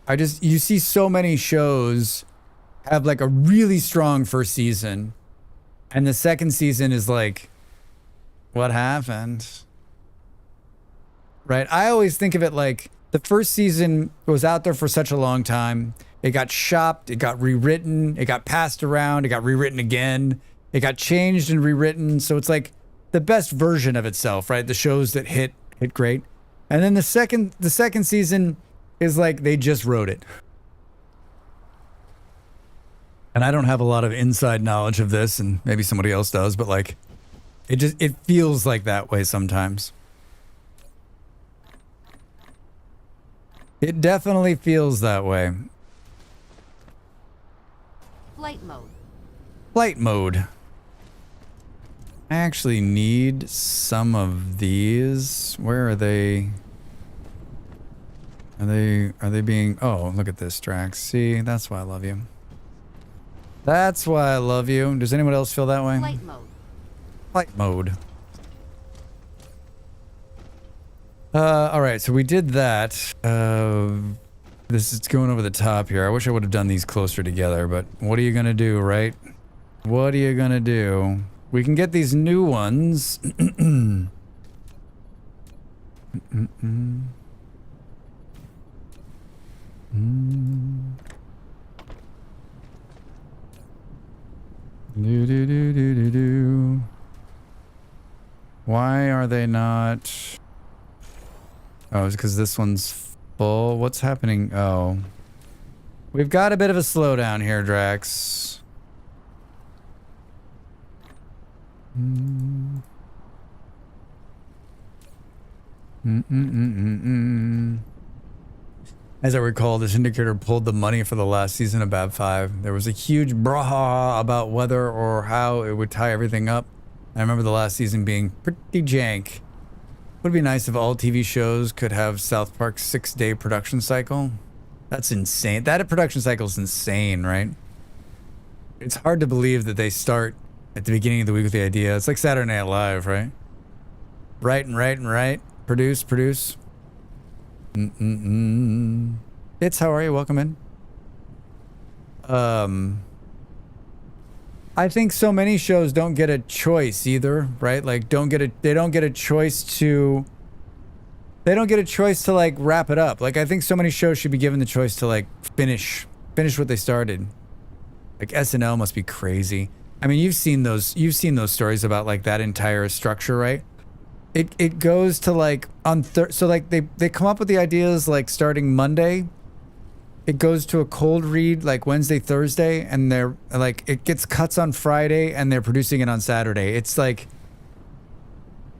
Speaker 2: you see so many shows have like a really strong first season, and the second season is like, what happened? Right? I always think of it like the first season was out there for such a long time. It got shopped, it got rewritten, it got passed around, it got rewritten again, it got changed and rewritten. So it's like the best version of itself, right? The shows that hit great. And then the second season is like they just wrote it. And I don't have a lot of inside knowledge of this, and maybe somebody else does, but like it feels like that way sometimes. It definitely feels that way.
Speaker 4: Flight mode.
Speaker 2: Flight mode. I actually need some of these. Where are they? Are they being... Oh, look at this, Drax. See, that's why I love you. That's why I love you. Does anyone else feel that way?
Speaker 4: Flight mode.
Speaker 2: Flight mode. All right, so we did that. This is going over the top here. I wish I would have done these closer together, but what are you gonna do, right? What are you gonna do? We can get these new ones. Why are they not... Oh, it's because this one's full. What's happening? Oh. We've got a bit of a slowdown here, Drax. As I recall, this indicator pulled the money for the last season of Bab 5. There was a huge brouhaha about whether or how it would tie everything up. I remember the last season being pretty jank. Would be nice if all TV shows could have South Park's 6-day production cycle. That's insane. That production cycle is insane, right? It's hard to believe that they start at the beginning of the week with the idea. It's like Saturday Night Live, right? Write and write and write. Produce. It's how are you? Welcome in. I think so many shows don't get a choice either, right? Like they don't get a choice to like wrap it up. Like I think so many shows should be given the choice to like finish what they started. Like SNL must be crazy. I mean, you've seen those stories about like that entire structure, right? It goes to like so like they come up with the ideas like starting Monday. It goes to a cold read like Wednesday, Thursday, and they're like it gets cuts on Friday and they're producing it on Saturday. It's like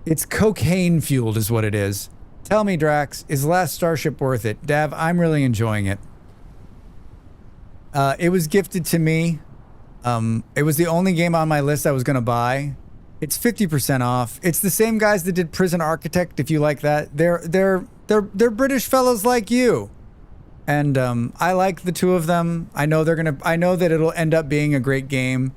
Speaker 2: it's cocaine fueled is what it is. Tell me, Drax, is Last Starship worth it? Dav, I'm really enjoying it. It was gifted to me. It was the only game on my list I was gonna buy. It's 50% off. It's the same guys that did Prison Architect, if you like that. They're British fellows like you. And I like the two of them. I know that it'll end up being a great game.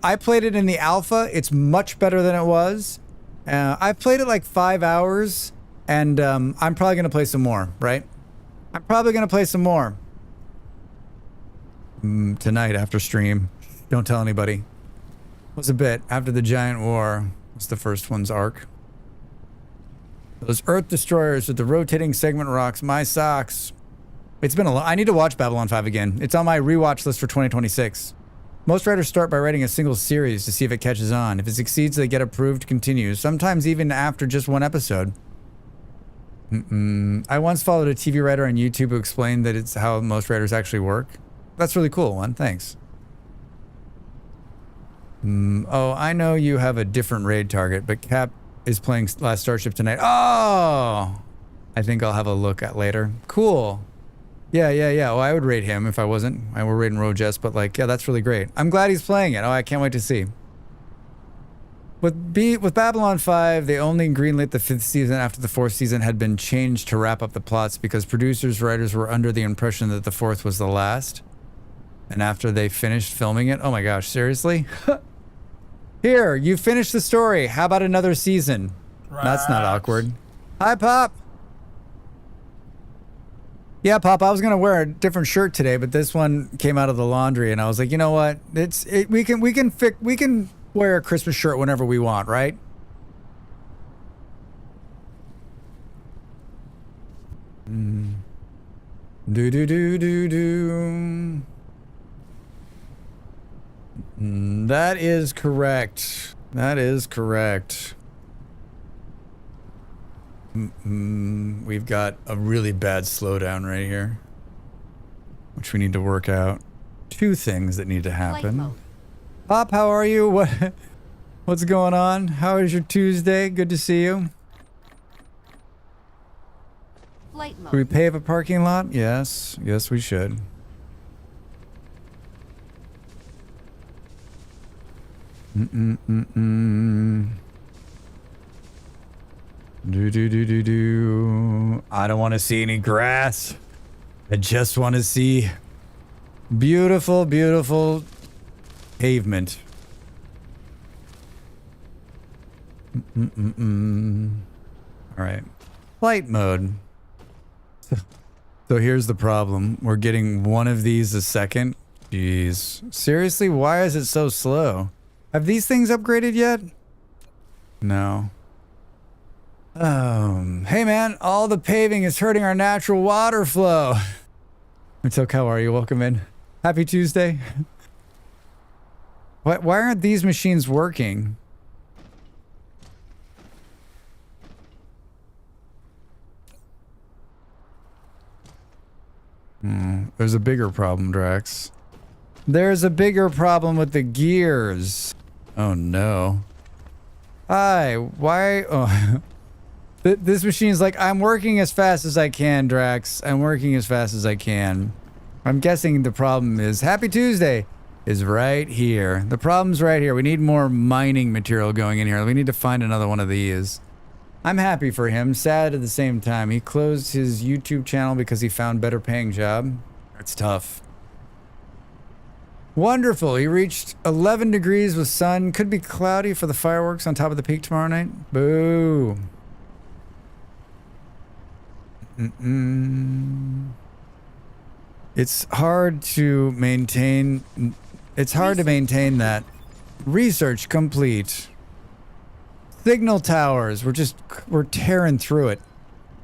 Speaker 2: I played it in the alpha. It's much better than it was. I played it like 5 hours, and I'm probably gonna play some more, right? I'm probably going to play some more. Tonight after stream. Don't tell anybody. Was a bit after the giant war. Was the first one's arc. Those Earth destroyers with the rotating segment rocks. My socks. It's been a lot. I need to watch Babylon 5 again. It's on my rewatch list for 2026. Most writers start by writing a single series to see if it catches on. If it succeeds, they get approved to continue. Sometimes even after just one episode. I once followed a TV writer on YouTube who explained that it's how most writers actually work. That's really cool, one. Thanks. Oh, I know you have a different raid target, but Cap is playing Last Starship tonight. Oh! I think I'll have a look at later. Cool. Yeah. Well, I would raid him if I wasn't. I were raiding Rojes, but like, yeah, that's really great. I'm glad he's playing it. Oh, I can't wait to see. With Babylon 5, they only greenlit the 5th season after the 4th season had been changed to wrap up the plots because producers, writers were under the impression that the 4th was the last. And after they finished filming it, oh my gosh, seriously? Here, you finished the story. How about another season? Right. That's not awkward. Hi, Pop. Yeah, Pop, I was gonna wear a different shirt today, but this one came out of the laundry, and I was like, you know what? We can wear a Christmas shirt whenever we want, right? That is correct. That is correct. We've got a really bad slowdown right here, which we need to work out. Two things that need to happen. Pop, how are you? What's going on? How is your Tuesday? Good to see you.
Speaker 4: Flight mode.
Speaker 2: Should we pave a parking lot? Yes. Yes, we should. I don't want to see any grass. I just want to see beautiful, beautiful pavement. All right. Flight mode. So here's the problem. We're getting one of these a second. Jeez. Seriously, why is it so slow? Have these things upgraded yet? No. Hey man, all the paving is hurting our natural water flow. Matilk, how are you? Welcome in. Happy Tuesday. Why aren't these machines working? There's a bigger problem, Drax. There's a bigger problem with the gears. Oh no. Hi, why? Oh. This machine's like, I'm working as fast as I can, Drax. I'm working as fast as I can. I'm guessing the problem is Happy Tuesday is right here. The problem's right here. We need more mining material going in here. We need to find another one of these. I'm happy for him, sad at the same time. He closed his YouTube channel because he found better paying job. That's tough. Wonderful. He reached 11 degrees with sun. Could be cloudy for the fireworks on top of the peak tomorrow night. Boo. It's hard to maintain. It's hard to maintain that. Research complete. Signal towers. We're tearing through it.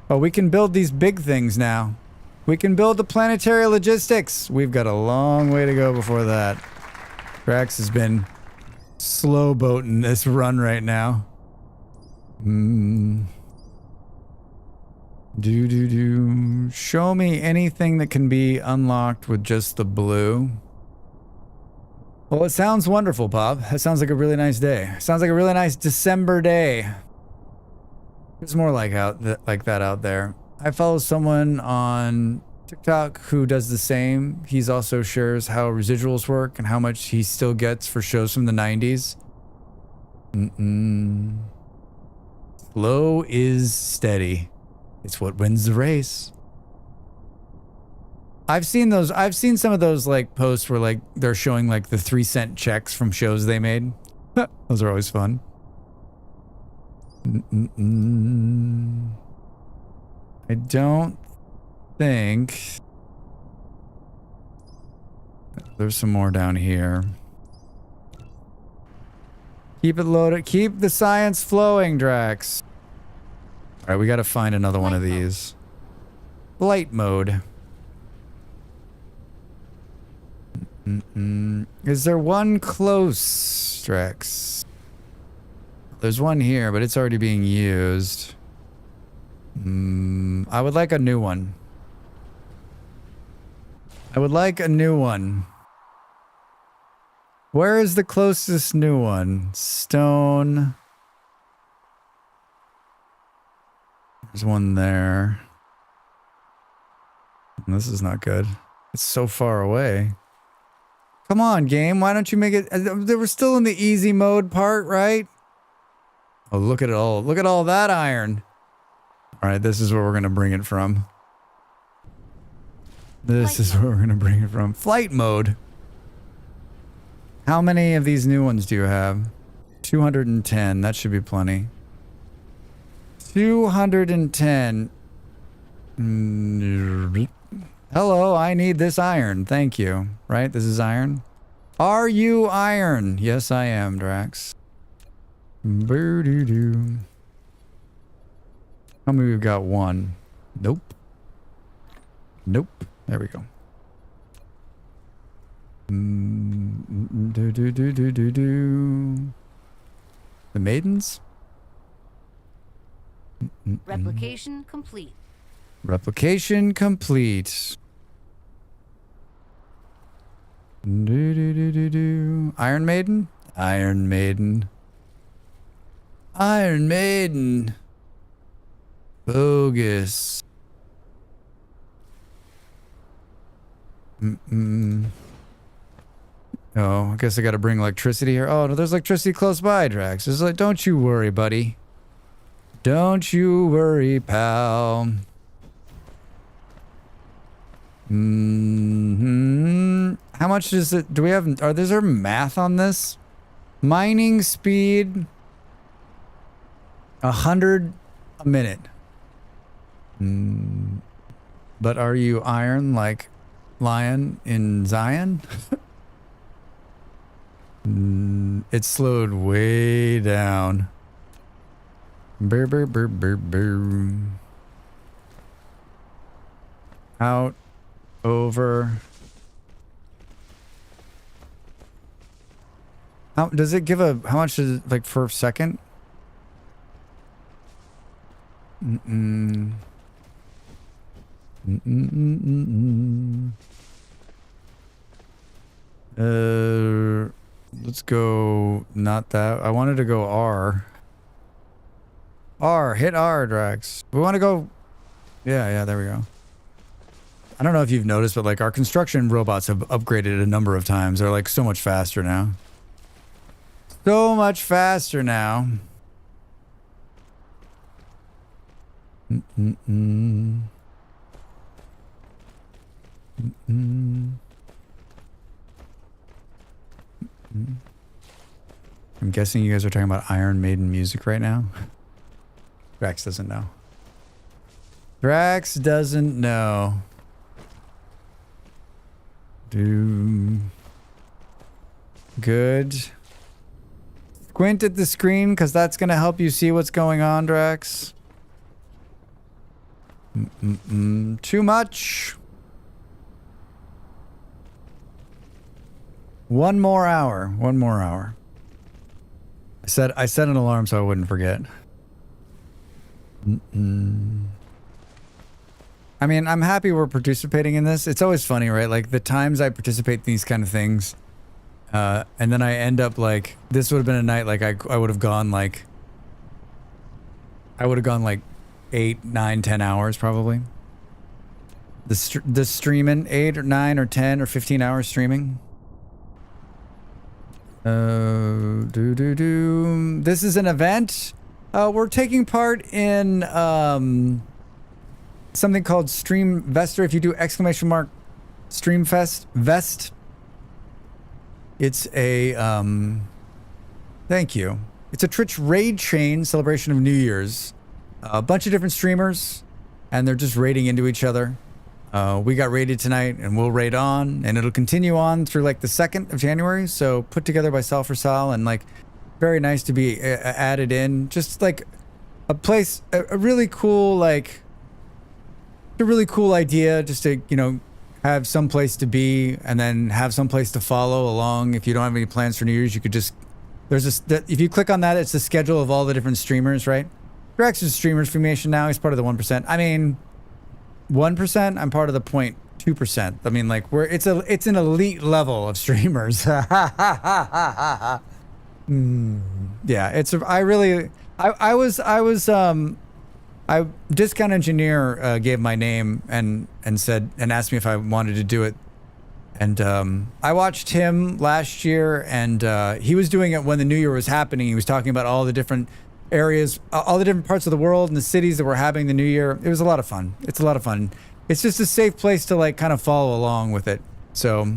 Speaker 2: Oh, we can build these big things now. We can build the planetary logistics. We've got a long way to go before that. Drax has been slow boating this run right now. Show me anything that can be unlocked with just the blue. Well, it sounds wonderful, Bob. That sounds like a really nice day. Sounds like a really nice December day. There's more like that out there. I follow someone on TikTok who does the same. He's also shares how residuals work and how much he still gets for shows from the 90s. Slow is steady. It's what wins the race. I've seen some of those like posts where like they're showing like the 3-cent checks from shows they made. Those are always fun. think there's some more down here. Keep it loaded. Keep the science flowing, Drax. All right, we got to find another one of these. Flight mode. Is there one close, Drax? There's one here, but it's already being used. I would like a new one. I would like a new one. Where is the closest new one? Stone. There's one there. This is not good. It's so far away. Come on, game. Why don't you make it? They were still in the easy mode part, right? Oh, look at it all. Look at all that iron. All right, this is where we're going to bring it from. This is where we're going to bring it from. Flight mode. How many of these new ones do you have? 210. That should be plenty. 210. Hello, I need this iron. Thank you. Right? This is iron? Are you iron? Yes, I am, Drax. Boo-doo-doo. Tell me we've got one. Nope. Nope. There we go. Do-do-do-do-do-do. The maidens?
Speaker 4: Replication complete.
Speaker 2: Replication complete. Do-do-do-do-do. Iron Maiden? Iron Maiden. Iron Maiden. Bogus. Oh, I guess I gotta bring electricity here. Oh, no, there's electricity close by, Drax. It's like, don't you worry, buddy. Don't you worry, pal. How much is it? Do we have, is there math on this? Mining speed, 100 a minute. But are you iron like Lion in Zion? It slowed way down. Brr, brr, brr, brr, brr. Out, over. How does it give a, how much is it, like, per second? Let's go, not that. I wanted to go R. R, hit R, Drax. We want to go, yeah, there we go. I don't know if you've noticed, but like our construction robots have upgraded a number of times. They're like so much faster now. So much faster now. I'm guessing you guys are talking about Iron Maiden music right now. Drax doesn't know. Drax doesn't know. Good. Squint at the screen because that's going to help you see what's going on, Drax. Too much. One more hour. One more hour. I set an alarm so I wouldn't forget. I mean, I'm happy we're participating in this. It's always funny, right? Like the times I participate in these kind of things, and then I end up like, this would have been a night like I would have gone like, 8, 9, 10 hours probably. The streaming 8 or 9 or 10 or 15 hours streaming. This is an event. We're taking part in something called Stream Vester. If you do ! Streamfest Vest, it's a thank you. It's a Twitch raid chain celebration of New Year's. A bunch of different streamers, and they're just raiding into each other. We got raided tonight, and we'll raid on, and it'll continue on through like the 2nd of January. So put together by Sal for Sal, and like very nice to be added in. Just like a place, a really cool like a really cool idea, just to have some place to be, and then have some place to follow along. If you don't have any plans for New Year's, you could just if you click on that, it's the schedule of all the different streamers, right? Rex is streamers formation now. He's part of the 1%. I mean, 1%. I'm part of the 0.2%. I mean, like it's an elite level of streamers. Yeah, it's Discount Engineer gave my name and asked me if I wanted to do it. And I watched him last year, and he was doing it when the New Year was happening. He was talking about all the different areas, all the different parts of the world and the cities that were having the New Year. It was a lot of fun. It's a lot of fun. It's just a safe place to like kind of follow along with it. So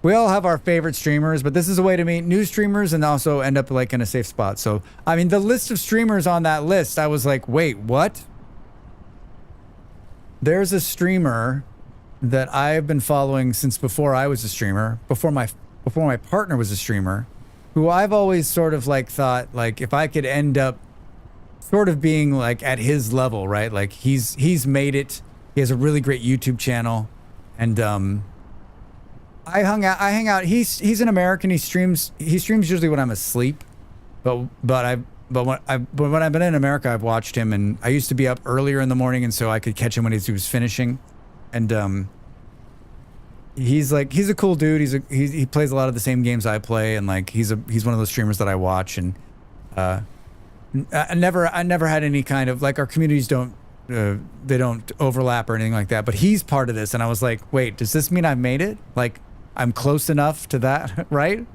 Speaker 2: we all have our favorite streamers, but this is a way to meet new streamers and also end up like in a safe spot. So, I mean, the list of streamers on that list, I was like, wait, what? There's a streamer that I've been following since before I was a streamer, before my partner was a streamer, who I've always sort of like thought, like, if I could end up sort of being like at his level, right? Like he's made it. He has a really great YouTube channel, and I hang out. He's an American. He streams usually when I'm asleep, but when I've been in America, I've watched him, and I used to be up earlier in the morning, and so I could catch him when he was finishing. And he's a cool dude. He plays a lot of the same games I play, and like he's one of those streamers that I watch. And I never had any kind of like, our communities don't overlap or anything like that. But he's part of this, and I was like, wait, does this mean I've made it? Like I'm close enough to that, right?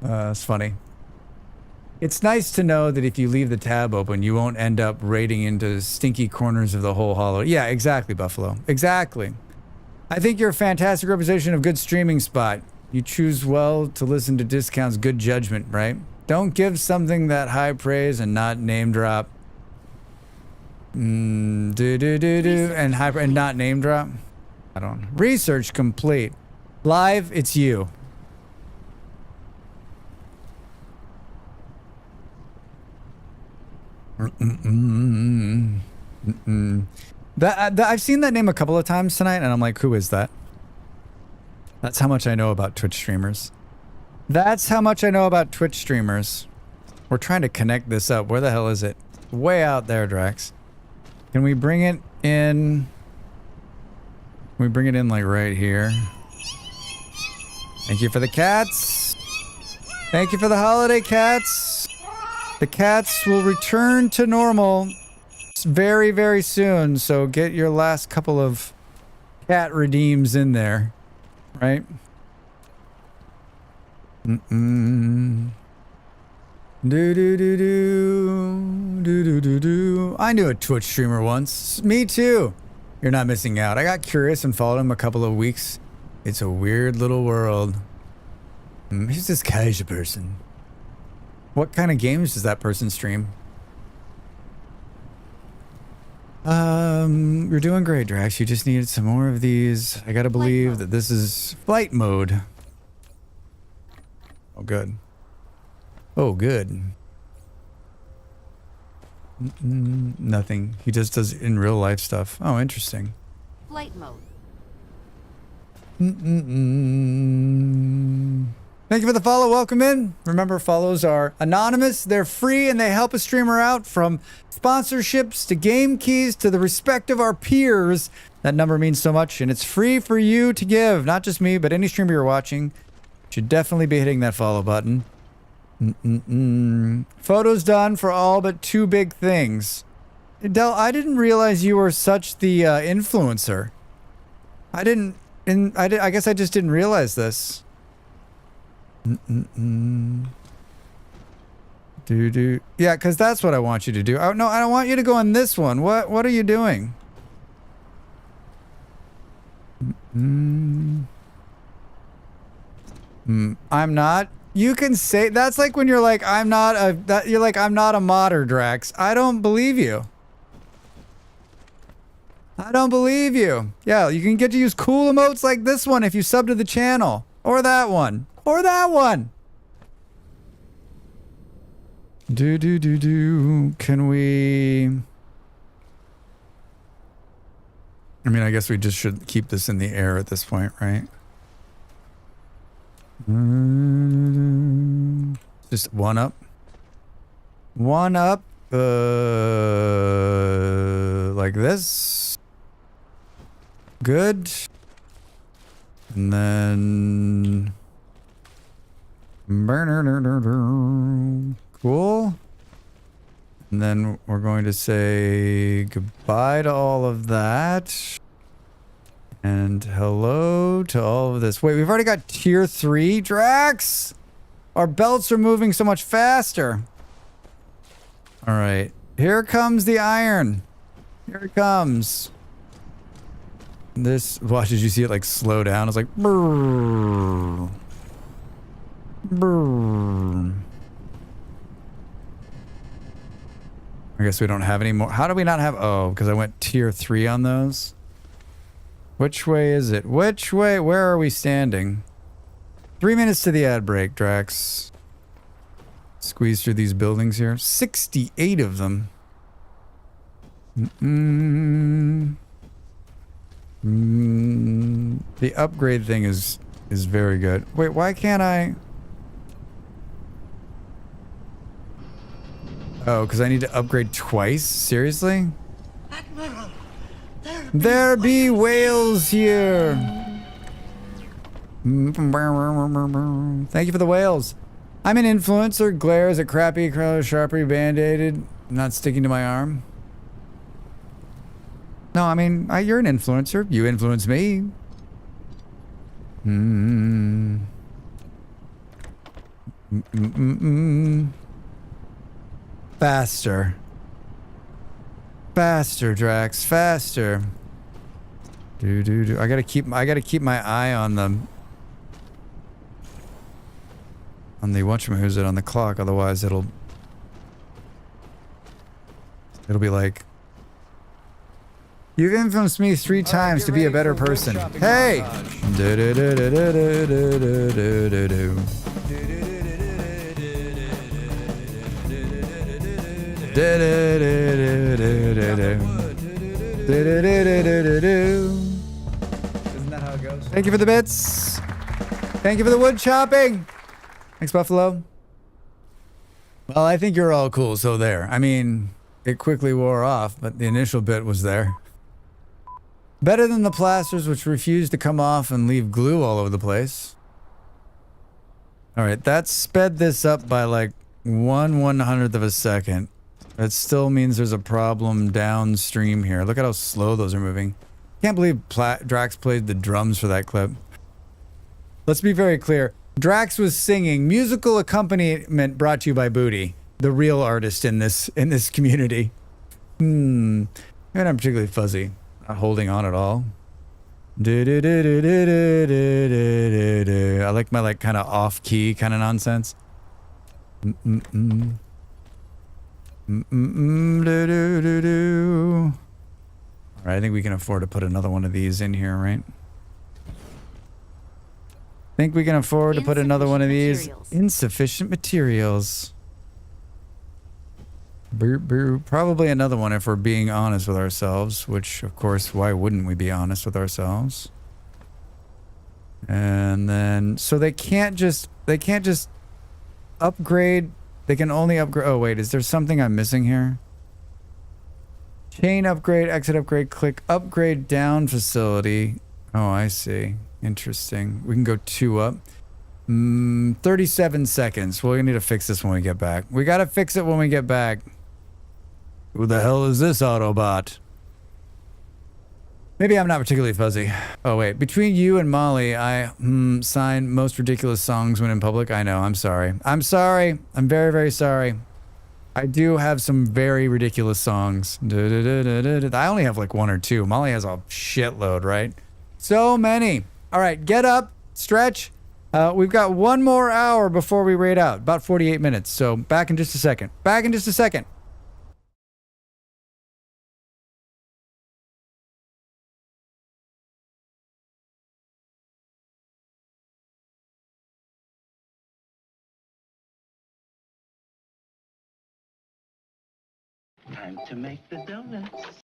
Speaker 2: It's funny. It's nice to know that if you leave the tab open, you won't end up raiding into stinky corners of the whole hollow. Yeah, exactly, Buffalo. Exactly. I think you're a fantastic representation of good streaming spot. You choose well to listen to Discount's good judgment, right? Don't give something that high praise and not name drop. And not name drop. I don't know. Research complete. Live, it's you. I've seen that name a couple of times tonight, and I'm like, who is that? That's how much I know about Twitch streamers. That's how much I know about Twitch streamers. We're trying to connect this up. Where the hell is it? Way out there, Drax. Can we bring it in? Can we bring it in like right here? Thank you for the cats. Thank you for the holiday cats. The cats will return to normal very, very soon, so get your last couple of cat redeems in there, right? Do do do do do do do. I knew a Twitch streamer once. Me too. You're not missing out. I got curious and followed him a couple of weeks. It's a weird little world. He's this casual person. What kind of games does that person stream? You're doing great, Drax. You just needed some more of these. I gotta believe that this is flight mode. Oh, good. Oh, good. Nothing. He just does in real life stuff. Oh, interesting.
Speaker 4: Flight mode.
Speaker 2: Thank you for the follow. Welcome in. Remember, follows are anonymous. They're free, and they help a streamer out, from sponsorships to game keys to the respect of our peers. That number means so much, and it's free for you to give. Not just me, but any streamer you're watching should definitely be hitting that follow button. Photos done for all but 2 big things. Del, I didn't realize you were such the influencer. I guess I just didn't realize this. Yeah, because that's what I want you to do. Oh, no, I don't want you to go on this one. What are you doing? I'm not. You can say that's like when you're like, I'm not a modder, Drax. I don't believe you. I don't believe you. Yeah, you can get to use cool emotes like this one if you sub to the channel. Or that one. Or that one. Can we... I mean, I guess we just should keep this in the air at this point, right? Just one up. One up. Like this. Good. And then... Cool. And then we're going to say goodbye to all of that. And hello to all of this. Wait, we've already got tier 3, Drax? Our belts are moving so much faster. All right. Here comes the iron. Here it comes. This, watch, did you see it like slow down? It's like, brrr. Brrr. I guess we don't have any more. How do we not have? Oh, because I went tier 3 on those. Which way is it? Which way? Where are we standing? 3 minutes to the ad break, Drax. Squeeze through these buildings here. 68 of them. The upgrade thing is very good. Wait, why can't I? Oh, because I need to upgrade twice? Seriously?
Speaker 7: Admiral,
Speaker 2: There be whales here. Thank you for the whales. I'm an influencer. Glares at crappy color, sharply band-aided. Not sticking to my arm. No, I mean, you're an influencer. You influence me. Faster. Faster, Drax. Faster. I gotta keep my eye on the whatchamacallit on the clock, otherwise it'll be like, you've influenced me 3 times to be a better person. Hey! Isn't that how it goes? Thank you for the bits. Thank you for the wood chopping. Thanks, Buffalo. Well, I think you're all cool, so there. I mean, it quickly wore off, but the initial bit was there. Better than the plasters, which refuse to come off and leave glue all over the place. Alright, that sped this up by like 1/100th of a second. That still means there's a problem downstream here. Look at how slow those are moving. Can't believe Drax played the drums for that clip. Let's be very clear. Drax was singing musical accompaniment brought to you by Booty, the real artist in this community. Maybe not particularly fuzzy. Not holding on at all. I like my like kind of off key kind of nonsense. Alright, I think we can afford to put another one of these in here, right? Think we can afford to put another one of these. Insufficient materials. Probably another one if we're being honest with ourselves, which of course, why wouldn't we be honest with ourselves? And then, so they can't just upgrade. They can only upgrade. Oh wait, is there something I'm missing here? Chain upgrade, exit upgrade, click upgrade down facility. Oh, I see. Interesting. We can go 2 up. 37 seconds. We're gonna need to fix this when we get back. We gotta fix it when we get back. Who the hell is this Autobot? Maybe I'm not particularly fuzzy. Oh wait, between you and Molly, I sign most ridiculous songs when in public. I know, I'm sorry. I'm sorry. I'm very, very sorry. I do have some very ridiculous songs. I only have like 1 or 2. Molly has a shitload, right? So many. All right, get up, stretch. We've got 1 more hour before we raid out. About 48 minutes. So back in just a second. Back in just a second.
Speaker 9: Time to make the donuts.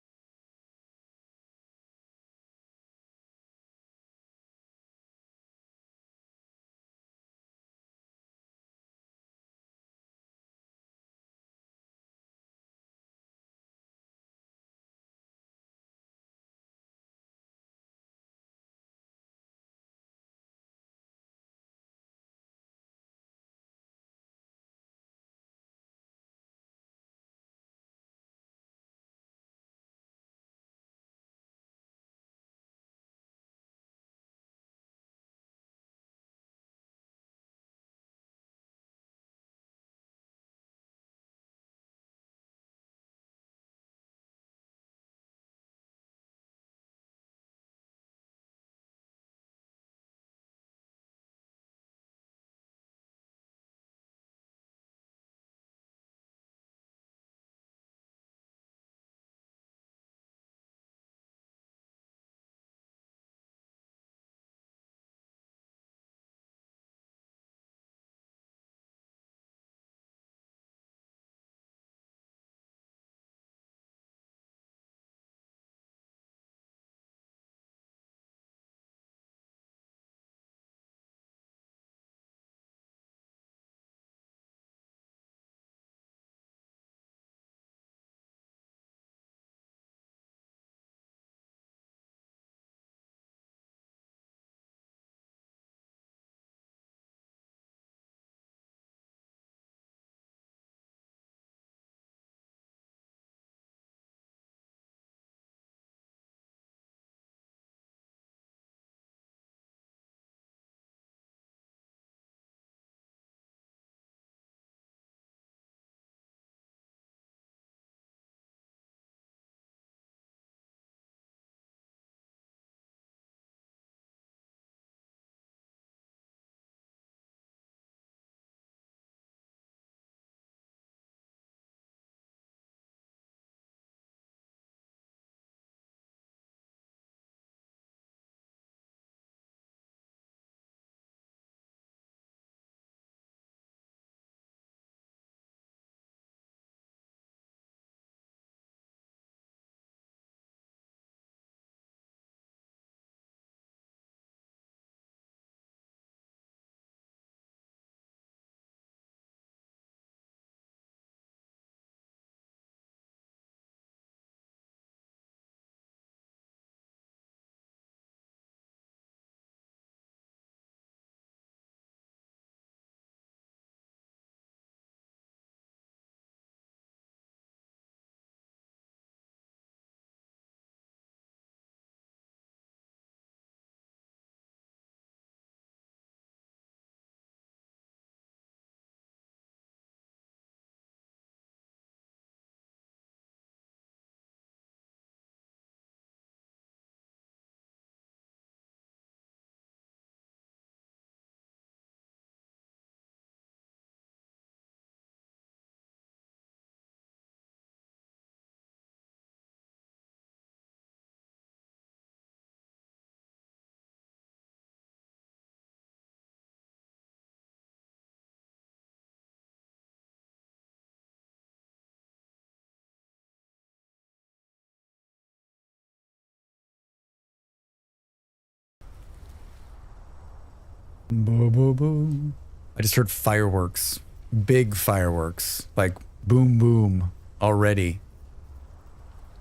Speaker 2: Boo, boo, boo. I just heard fireworks. Big fireworks. Like boom, boom already.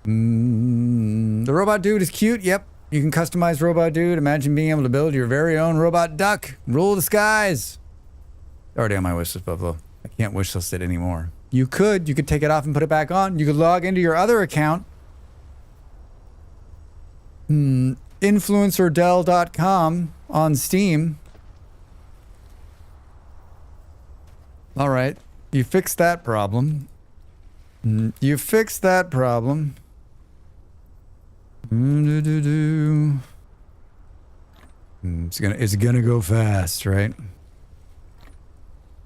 Speaker 2: The robot dude is cute. Yep. You can customize robot dude. Imagine being able to build your very own robot duck. Rule the skies. Already on my wish list, Buffalo. I can't wish list it anymore. You could take it off and put it back on. You could log into your other account. Influencerdell.com on Steam. All right. You fixed that problem. You fixed that problem. It's gonna go fast, right?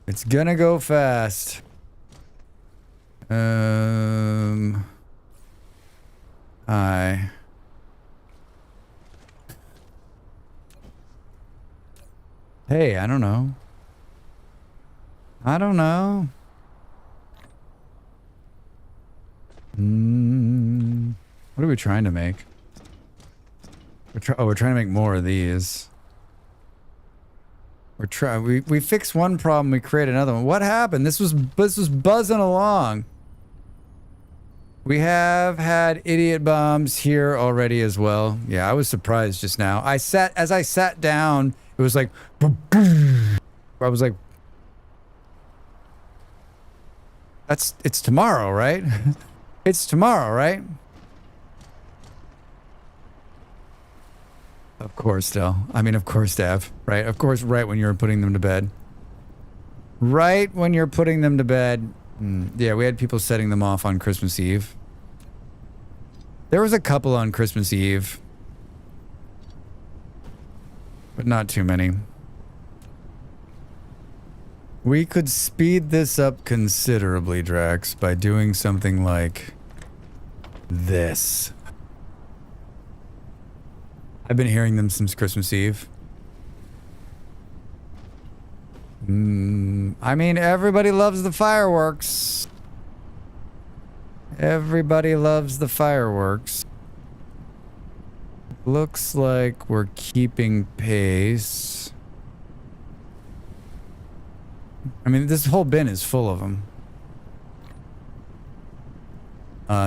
Speaker 2: It's gonna go fast. Hi. Hey, I don't know. I don't know. What are we trying to make? We're trying to make more of these. We fixed one problem, we create another one. What happened? This was buzzing along. We have had idiot bombs here already as well. Yeah, I was surprised just now. As I sat down, it was like I was like, it's tomorrow, right? It's tomorrow, right? Of course, Del. I mean, of course, Dev. Right? Of course, right when you're putting them to bed. Right when you're putting them to bed. Yeah, we had people setting them off on Christmas Eve. There was a couple on Christmas Eve. But not too many. We could speed this up considerably, Drax, by doing something like this. I've been hearing them since Christmas Eve. I mean, everybody loves the fireworks. Everybody loves the fireworks. Looks like we're keeping pace. I mean, this whole bin is full of them.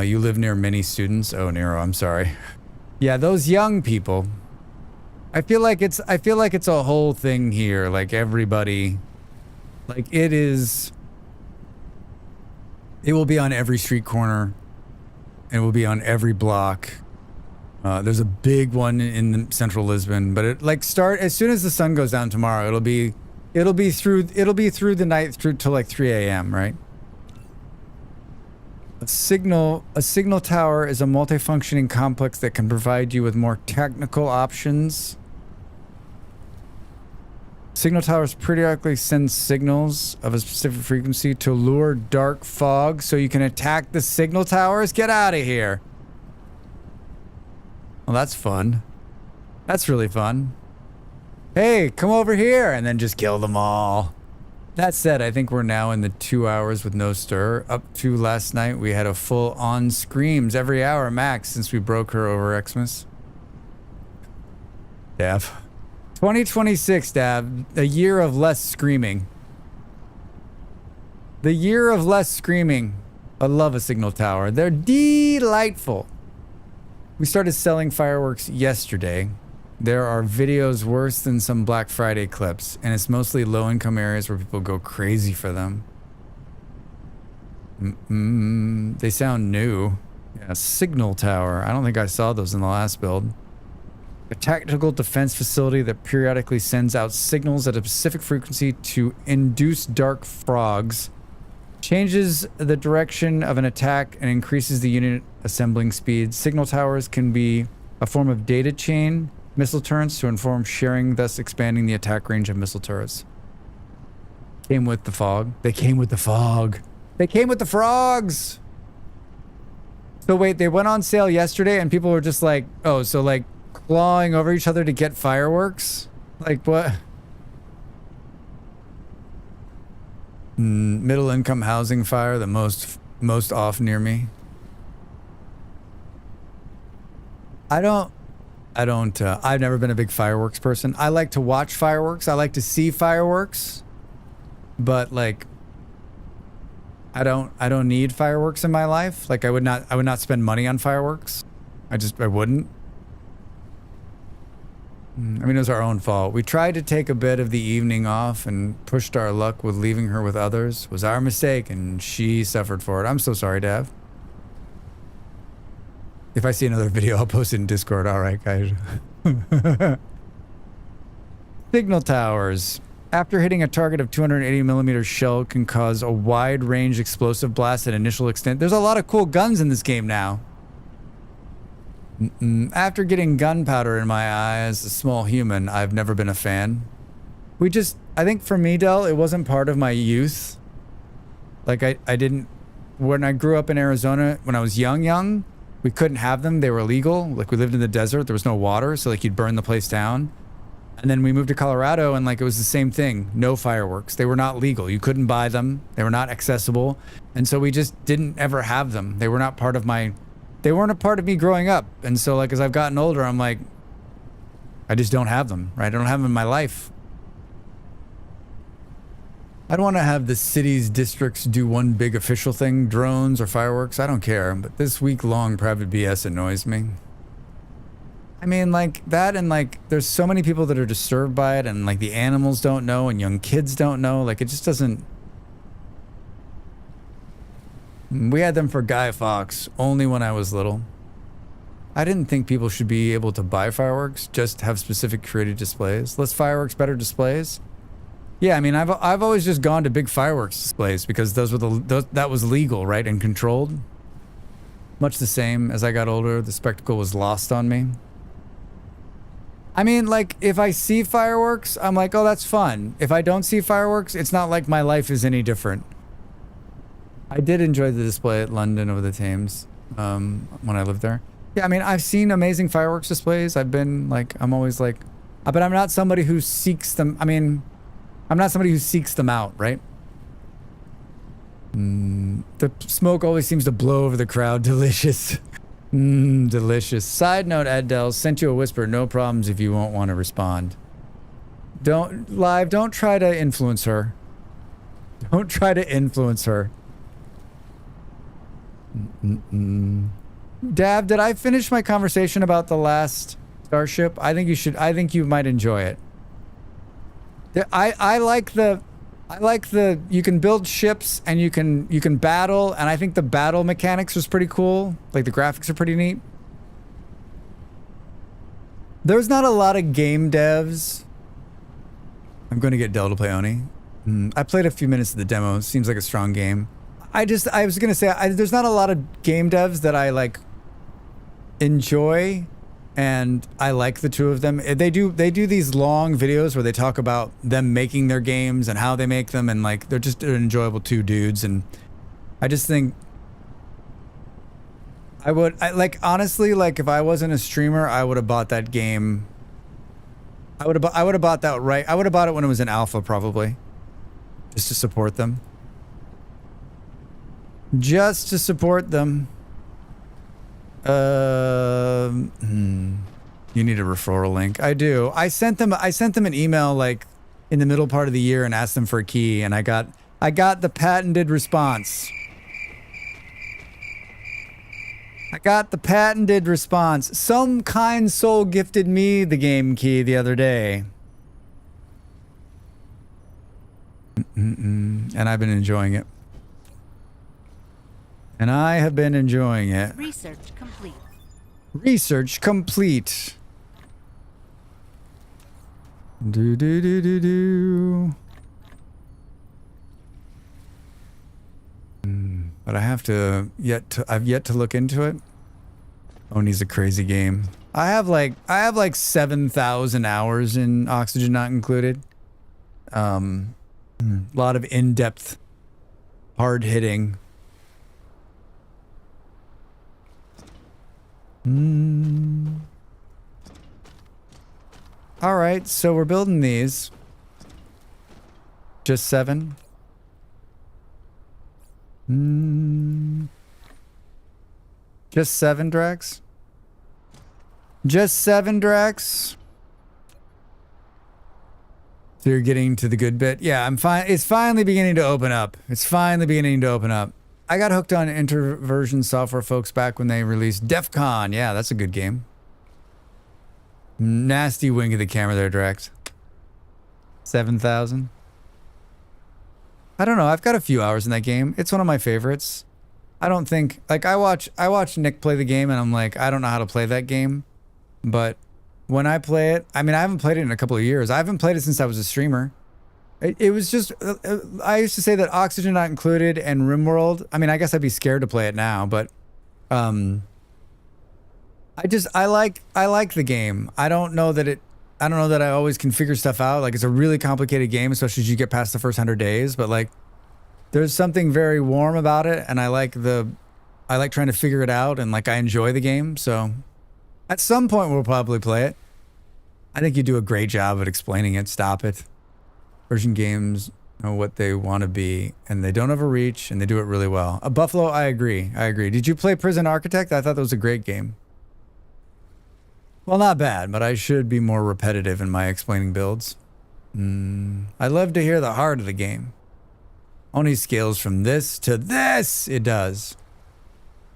Speaker 2: You live near many students? Oh, Nero, I'm sorry. Yeah, those young people. I feel like it's a whole thing here. Like everybody, like it will be on every street corner. It will be on every block. There's a big one in central Lisbon, but it like start as soon as the sun goes down tomorrow. It'll be through the night through till like 3 a.m. right? A signal tower is a multifunctioning complex that can provide you with more technical options. Signal towers periodically send signals of a specific frequency to lure dark fog so you can attack the signal towers. Get out of here. Well, that's fun. That's really fun. Hey, come over here and then just kill them all. That said, I think we're now in the 2 hours with no stir. Up to last night, we had a full on screams every hour max since we broke her over Xmas. Dav. 2026, Dav. A year of less screaming. The year of less screaming. I love a signal tower. They're delightful. We started selling fireworks yesterday. There are videos worse than some Black Friday clips, and it's mostly low-income areas where people go crazy for them. They sound new. Yeah, signal tower. I don't think I saw those in the last build. A tactical defense facility that periodically sends out signals at a specific frequency to induce dark frogs, changes the direction of an attack, and increases the unit assembling speed. Signal towers can be a form of data chain missile turrets to inform sharing, thus expanding the attack range of missile turrets. Came with the fog. They came with the fog. They came with the frogs! So wait, they went on sale yesterday and people were just like, oh, so like clawing over each other to get fireworks? Like what? Middle income housing fire, the most off near me. I've never been a big fireworks person. I like to watch fireworks. I like to see fireworks. But like I don't need fireworks in my life. Like I would not spend money on fireworks. I wouldn't. I mean, it was our own fault. We tried to take a bit of the evening off and pushed our luck with leaving her with others. It was our mistake and she suffered for it. I'm so sorry, Dav. If I see another video, I'll post it in Discord. All right, guys. Signal towers. After hitting a target of 280mm shell can cause a wide range explosive blast at initial extent. There's a lot of cool guns in this game now. After getting gunpowder in my eye as a small human, I've never been a fan. I think for me, Del, it wasn't part of my youth. Like I didn't, when I grew up in Arizona, when I was young, we couldn't have them. They were illegal. Like we lived in the desert. There was no water. So like you'd burn the place down. And then we moved to Colorado and like it was the same thing. No fireworks. They were not legal. You couldn't buy them. They were not accessible. And so we just didn't ever have them. They were not part of my they weren't a part of me growing up. And so like as I've gotten older, I'm like, I just don't have them, right? I don't have them in my life. I don't want to have the cities, districts do one big official thing, drones or fireworks. I don't care. But this week-long private BS annoys me. I mean, like that, and like there's so many people that are disturbed by it, and like the animals don't know, and young kids don't know. Like it just doesn't. We had them for Guy Fawkes only when I was little. I didn't think people should be able to buy fireworks, just have specific created displays. Less fireworks, better displays. Yeah, I mean, I've always just gone to big fireworks displays because those were that was legal, right, and controlled. Much the same as I got older, the spectacle was lost on me. I mean, like, if I see fireworks, I'm like, oh, that's fun. If I don't see fireworks, it's not like my life is any different. I did enjoy the display at London over the Thames when I lived there. Yeah, I mean, I've seen amazing fireworks displays. I've been, like, I'm always like, but I'm not somebody who seeks them. I mean, I'm not somebody who seeks them out, right? The smoke always seems to blow over the crowd. Delicious. Delicious. Side note, Adele sent you a whisper. No problems if you won't want to respond. Don't try to influence her. Don't try to influence her. Dav, did I finish my conversation about the last starship? I think you should. I think you might enjoy it. I like the you can build ships and you can battle, and I think the battle mechanics was pretty cool. Like the graphics are pretty neat. There's not a lot of game devs. I'm going to get Dell to play Oni. I played a few minutes of the demo. Seems like a strong game. I was going to say there's not a lot of game devs that I like enjoy. And I like the two of them. They do these long videos where they talk about them making their games and how they make them, and like they're just enjoyable two dudes. And I just think I like honestly, like if I wasn't a streamer, I would have bought that game. I would have bought that right. I would have bought it when it was in alpha, probably, just to support them. Just to support them. You need a referral link. I do. I sent them an email like in the middle part of the year and asked them for a key, and I got the patented response. I got the patented response. Some kind soul gifted me the game key the other day. And I've been enjoying it. And I have been enjoying it.
Speaker 4: Research complete.
Speaker 2: Research complete. Do. But I have to I've yet to look into it. Oni's a crazy game. I have like 7,000 hours in Oxygen Not Included. A lot of in-depth, hard-hitting. All right, so we're building these. Just 7. Just 7, Drax? Just 7, Drax? So you're getting to the good bit? Yeah, I'm fine. It's finally beginning to open up. It's finally beginning to open up. I got hooked on Introversion Software folks back when they released DEF CON. Yeah, that's a good game. Nasty wink of the camera there, Drax. 7,000. I don't know. I've got a few hours in that game. It's one of my favorites. I don't think like I watch Nick play the game and I'm like, I don't know how to play that game. But when I play it, I mean, I haven't played it in a couple of years. I haven't played it since I was a streamer. It was just, I used to say that Oxygen Not Included and RimWorld, I mean, I guess I'd be scared to play it now, but I like the game. I don't know that I always can figure stuff out. Like, it's a really complicated game, especially as you get past the first 100 days, but like, there's something very warm about it, and I like trying to figure it out, and like, I enjoy the game, so at some point we'll probably play it. I think you do a great job at explaining it. Stop it. Version games know what they want to be, and they don't overreach, and they do it really well. Buffalo, I agree. I agree. Did you play Prison Architect? I thought that was a great game. Well, not bad, but I should be more repetitive in my explaining builds. I love to hear the heart of the game. Only scales from this to this. It does.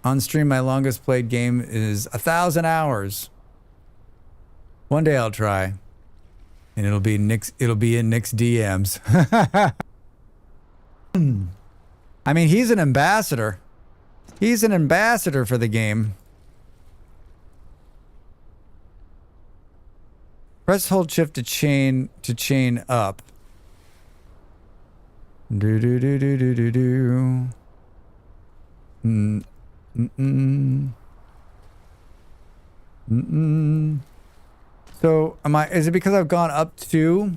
Speaker 2: On stream, my longest played game is 1,000 hours. One day I'll try, and it'll be in Nick's DMs. I mean, he's an ambassador. He's an ambassador for the game. Press hold shift to chain up. Do do do do do do do. So is it because I've gone up to?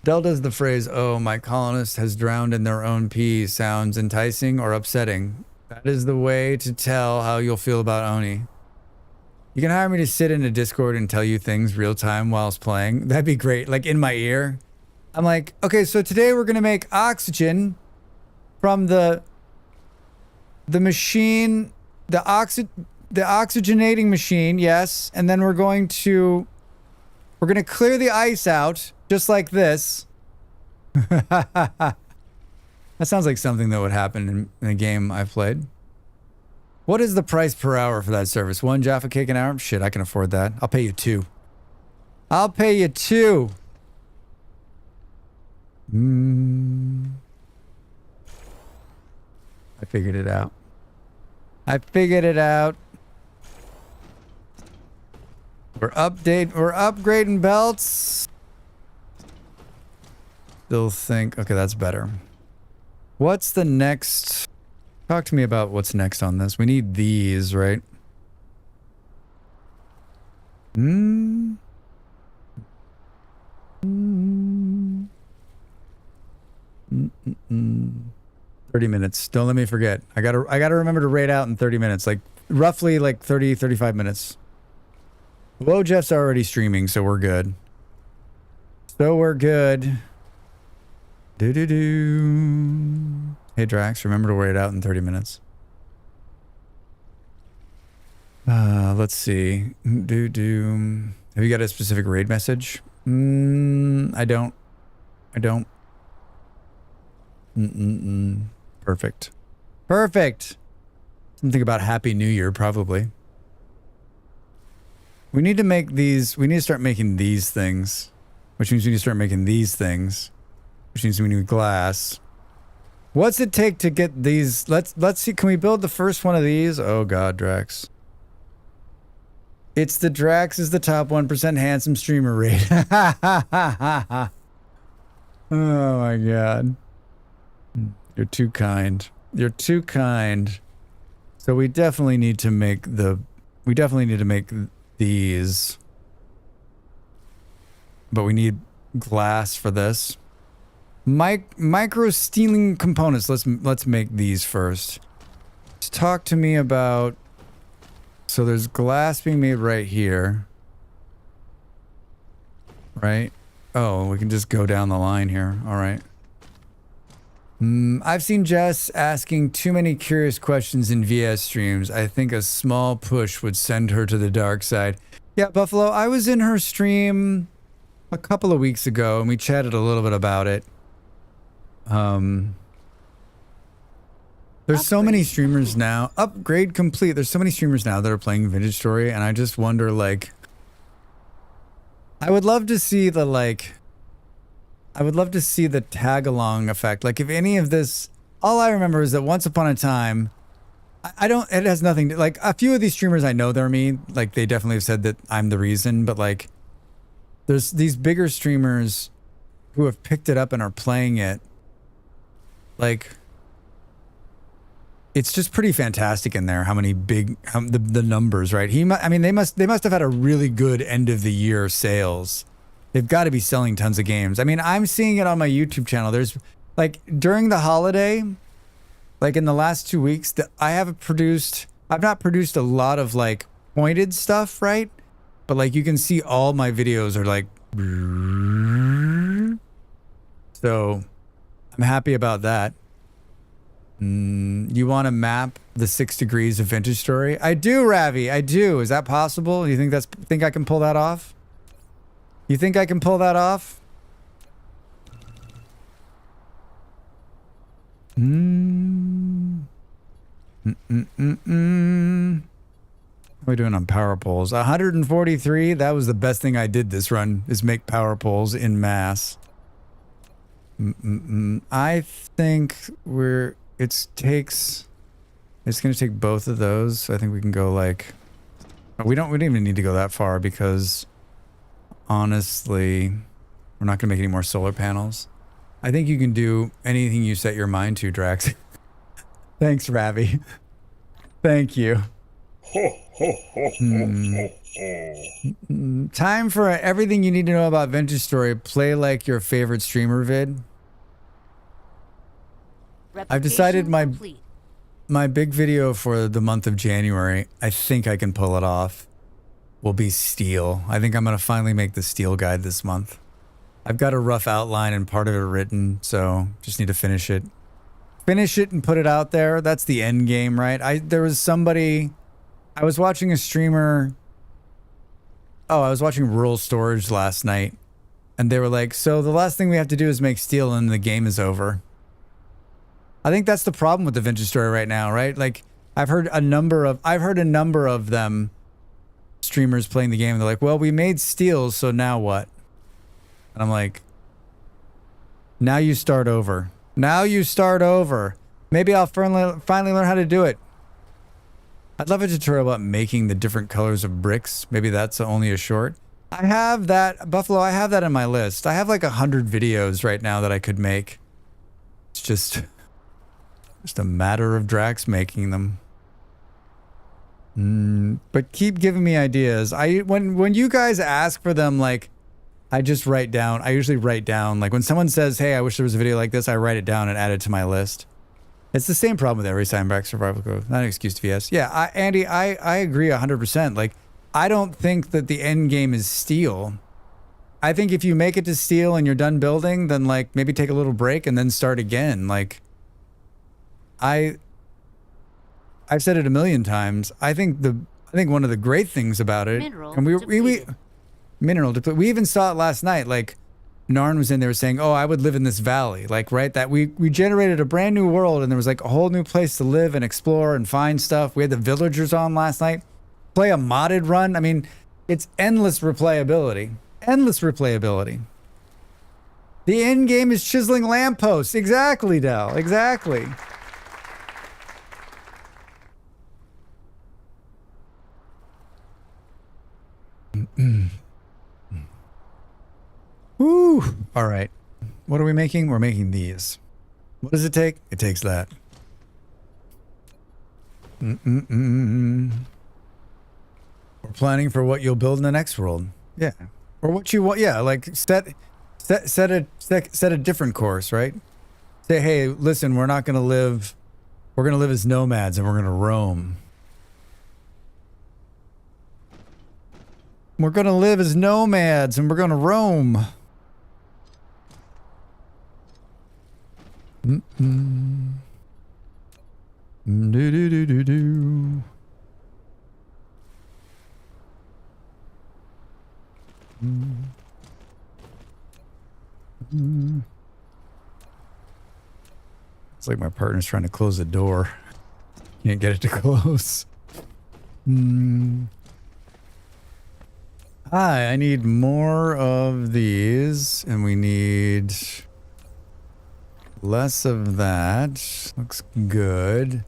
Speaker 2: Del does the phrase, "Oh, my colonist has drowned in their own pee," sounds enticing or upsetting. That is the way to tell how you'll feel about Oni. You can hire me to sit in a Discord and tell you things real time whilst playing. That'd be great. Like in my ear. I'm like, okay, so today we're going to make oxygen from the machine, the oxygenating machine, yes. And then we're going to clear the ice out just like this. That sounds like something that would happen in a game I've played. What is the price per hour for that service? 1 Jaffa cake an hour? Shit, I can afford that. I'll pay you 2. I'll pay you 2. I figured it out. I figured it out. We're upgrading belts. Still think, okay, that's better. What's the next? Talk to me about what's next on this. We need these, right? 30 minutes. Don't let me forget. I gotta remember to raid out in 30 minutes. Like roughly like 30, 35 minutes. Whoa, Jeff's already streaming, so we're good. So we're good. Do. Hey Drax, remember to raid out in 30 minutes. Let's see. Do. Have you got a specific raid message? I don't. Perfect. Something about Happy New Year, probably. We need to make these. We need to start making these things, which means we need to start making these things, which means we need glass. What's it take to get these? Let's see. Can we build the first one of these? Oh God, Drax. It's the Drax is the top 1% handsome streamer rate. Oh my God. You're too kind. You're too kind. So we definitely need to make these. But we need glass for this. Micro stealing components. Let's make these first. Just talk to me about. So there's glass being made right here. Right? Oh, we can just go down the line here. All right. I've seen Jess asking too many curious questions in VS streams. I think a small push would send her to the dark side. Yeah, Buffalo, I was in her stream a couple of weeks ago and we chatted a little bit about it. There's so many streamers now. Upgrade complete. There's so many streamers now that are playing Vintage Story, and I just wonder, like, I would love to see the tag along effect. Like, if any of this, all I remember is that once upon a time, it has nothing to, like, a few of these streamers I know they're me. Like, they definitely have said that I'm the reason, but like, there's these bigger streamers who have picked it up and are playing it. Like, it's just pretty fantastic in there. How many the numbers, right? They must have had a really good end of the year sales. They've got to be selling tons of games. I mean, I'm seeing it on my YouTube channel. There's like during the holiday, like in the last 2 weeks, I've not produced a lot of like pointed stuff, right? But like you can see all my videos are like, So I'm happy about that. You want to map the 6 degrees of Vintage Story? I do, Ravi. I do. Is that possible? You think I can pull that off? You think I can pull that off? What are we doing on power poles? 143. That was the best thing I did this run, is make power poles in mass. I think it's going to take both of those. So I think we can go like, we don't even need to go that far because honestly, we're not going to make any more solar panels. I think you can do anything you set your mind to, Drax. Thanks, Ravi. Thank you. Time for everything you need to know about Vintage Story. Play like your favorite streamer vid. I've decided my big video for the month of January, I think I can pull it off, will be steel. I think I'm going to finally make the steel guide this month. I've got a rough outline and part of it written, so just need to finish it. Finish it and put it out there. That's the end game, right? There was somebody, I was watching a streamer. Oh, I was watching Rural Storage last night, and they were like, so the last thing we have to do is make steel and the game is over. I think that's the problem with the Vintage Story right now, right? Like, I've heard a number of them streamers playing the game, and they're like, well, we made steel, so now what? And I'm like, now you start over. Now you start over. Maybe I'll finally learn how to do it. I'd love a tutorial about making the different colors of bricks. Maybe that's only a short. I have that, Buffalo, I have that in my list. I have like 100 videos right now that I could make. It's just a matter of Drax making them. But keep giving me ideas. When you guys ask for them, like, I usually write down, like when someone says, hey, I wish there was a video like this, I write it down and add it to my list. It's the same problem with every Sandback survival code. Not an excuse to VS. Yeah, Andy, I agree 100%. Like, I don't think that the end game is steel. I think if you make it to steel and you're done building, then like maybe take a little break and then start again. Like, I've said it a million times. I think one of the great things about it, and we even saw it last night. Like, Narn was in there saying, oh, I would live in this valley. Like, right, that we generated a brand new world, and there was like a whole new place to live and explore and find stuff. We had the villagers on last night. Play a modded run. I mean, it's endless replayability. Endless replayability. The end game is chiseling lampposts. Exactly, Del. Exactly. Woo! All right. What are we making? We're making these. What does it take? It takes that. We're planning for what you'll build in the next world. Yeah. Or what you want. Yeah, like set a different course, right? Say, hey, listen, we're going to live as nomads and we're going to roam. We're going to live as nomads and we're going to roam. Do. It's like my partner's trying to close the door. Can't get it to close. Hi, I need more of these, and we need less of that. Looks good.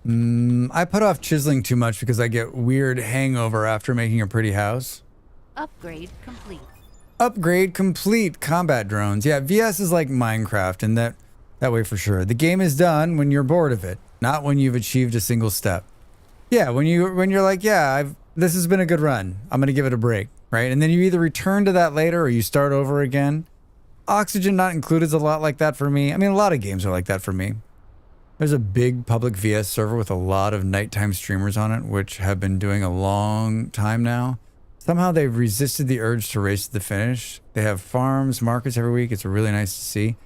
Speaker 2: I put off chiseling too much because I get weird hangover after making a pretty house.
Speaker 4: Upgrade complete.
Speaker 2: Upgrade complete. Combat drones. Yeah, VS is like Minecraft in that way for sure. The game is done when you're bored of it, not when you've achieved a single step. Yeah, when you're like, yeah, this has been a good run. I'm gonna give it a break, right? And then you either return to that later or you start over again. Oxygen Not Included is a lot like that for me. I mean, a lot of games are like that for me. There's a big public VS server with a lot of nighttime streamers on it, which have been doing a long time now. Somehow they've resisted the urge to race to the finish. They have farms, markets every week. It's really nice to see.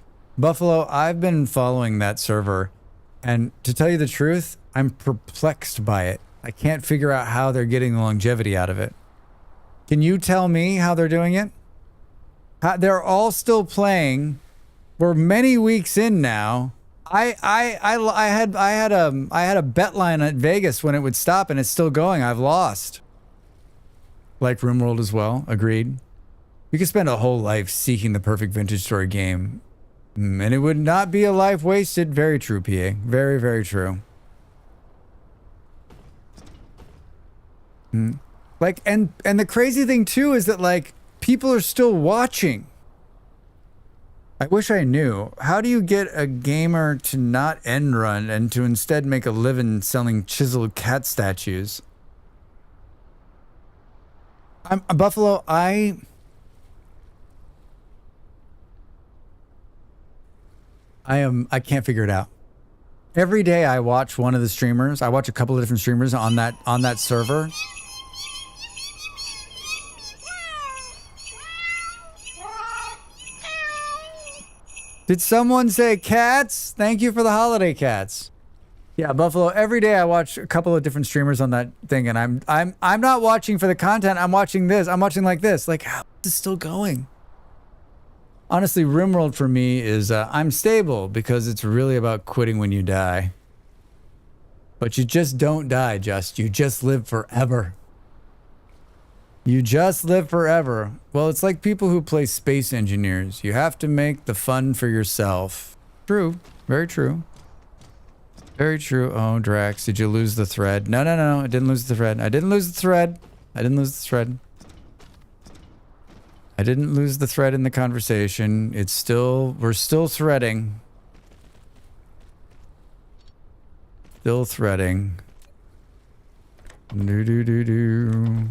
Speaker 2: Buffalo, I've been following that server, and to tell you the truth, I'm perplexed by it. I can't figure out how they're getting the longevity out of it. Can you tell me how they're doing it? They're all still playing. We're many weeks in now. I had a bet line at Vegas when it would stop, and it's still going. I've lost. Like RimWorld as well. Agreed. You could spend a whole life seeking the perfect vintage story game, and it would not be a life wasted. Very true, PA. Very, very true. Like, and the crazy thing too is that like people are still watching. I wish I knew. How do you get a gamer to not end run and to instead make a living selling chiseled cat statues? I'm Buffalo. I can't figure it out. Every day I watch one of the streamers. I watch a couple of different streamers on that server. Did someone say cats? Thank you for the holiday cats. Yeah, Buffalo. Every day I watch a couple of different streamers on that thing, and I'm not watching for the content. I'm watching this. I'm watching like this. Like, how is this still going? Honestly, RimWorld for me is I'm stable because it's really about quitting when you die. But you just don't die, you just live forever. You just live forever. Well, it's like people who play Space Engineers. You have to make the fun for yourself. True. Very true. Very true. Oh, Drax, did you lose the thread? No, no, no. I didn't lose the thread. I didn't lose the thread. I didn't lose the thread. I didn't lose the thread in the conversation. It's still... We're still threading. Still threading. Do-do-do-do.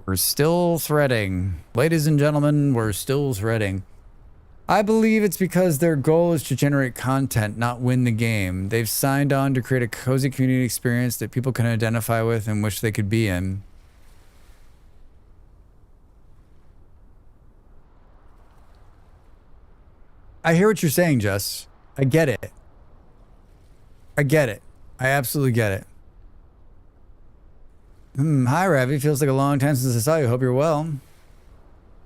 Speaker 2: We're still threading. Ladies and gentlemen, we're still threading. I believe it's because their goal is to generate content, not win the game. They've signed on to create a cozy community experience that people can identify with and wish they could be in. I hear what you're saying, Jess. I get it. I get it. I absolutely get it. Hi, Ravi. Feels like a long time since I saw you. Hope you're well.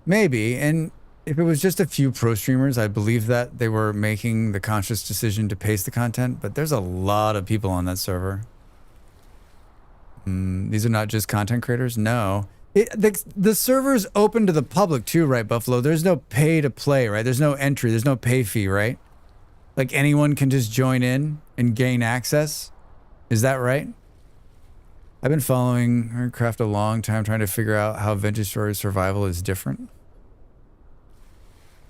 Speaker 2: Maybe. And if it was just a few pro streamers, I believe that they were making the conscious decision to paste the content. But there's a lot of people on that server. These are not just content creators. No. The server's open to the public too, right, Buffalo? There's no pay to play, right? There's no entry. There's no pay fee, right? Like anyone can just join in and gain access. Is that right? I've been following Hercraft a long time, trying to figure out how Vintage Story Survival is different.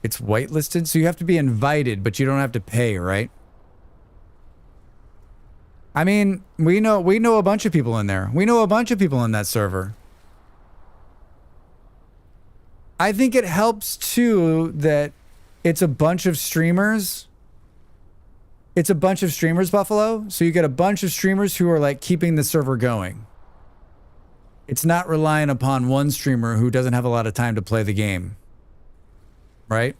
Speaker 2: It's whitelisted, so you have to be invited, but you don't have to pay, right? I mean, we know a bunch of people in there. We know a bunch of people in that server. I think it helps too that it's a bunch of streamers. It's a bunch of streamers, Buffalo. So you get a bunch of streamers who are like keeping the server going. It's not relying upon one streamer who doesn't have a lot of time to play the game. Right?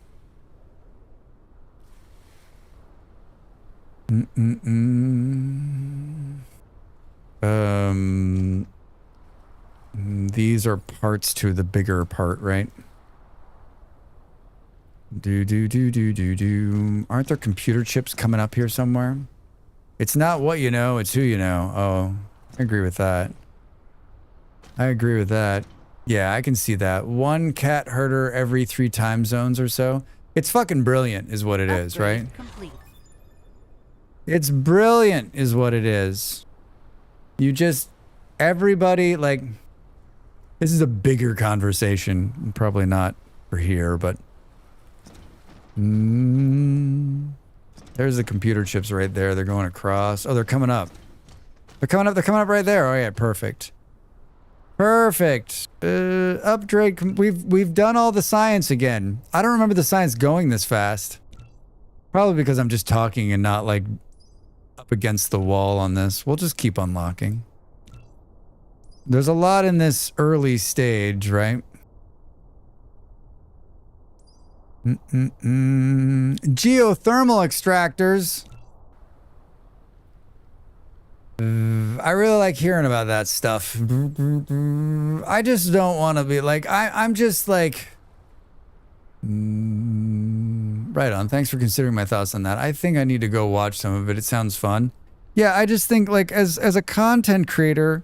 Speaker 2: These are parts to the bigger part, right? Aren't there computer chips coming up here somewhere? It's not what you know, it's who you know. Oh, I agree with that. I agree with that. Yeah, I can see that. One cat herder every 3 time zones or so. It's fucking brilliant is what it is, right?
Speaker 4: Complete.
Speaker 2: It's brilliant is what it is. You just... Everybody, like... This is a bigger conversation. Probably not for here, but... There's the computer chips right there. They're going across. Oh, they're coming up. They're coming up. They're coming up right there. Oh, yeah, perfect. Perfect. Upgrade. We've done all the science again. I don't remember the science going this fast. Probably because I'm just talking and not, like, up against the wall on this. We'll just keep unlocking. There's a lot in this early stage, right? Geothermal extractors. I really like hearing about that stuff. I just don't want to be like, I'm just like, right on. Thanks for considering my thoughts on that. I think I need to go watch some of it. It sounds fun. Yeah, I just think like as a content creator,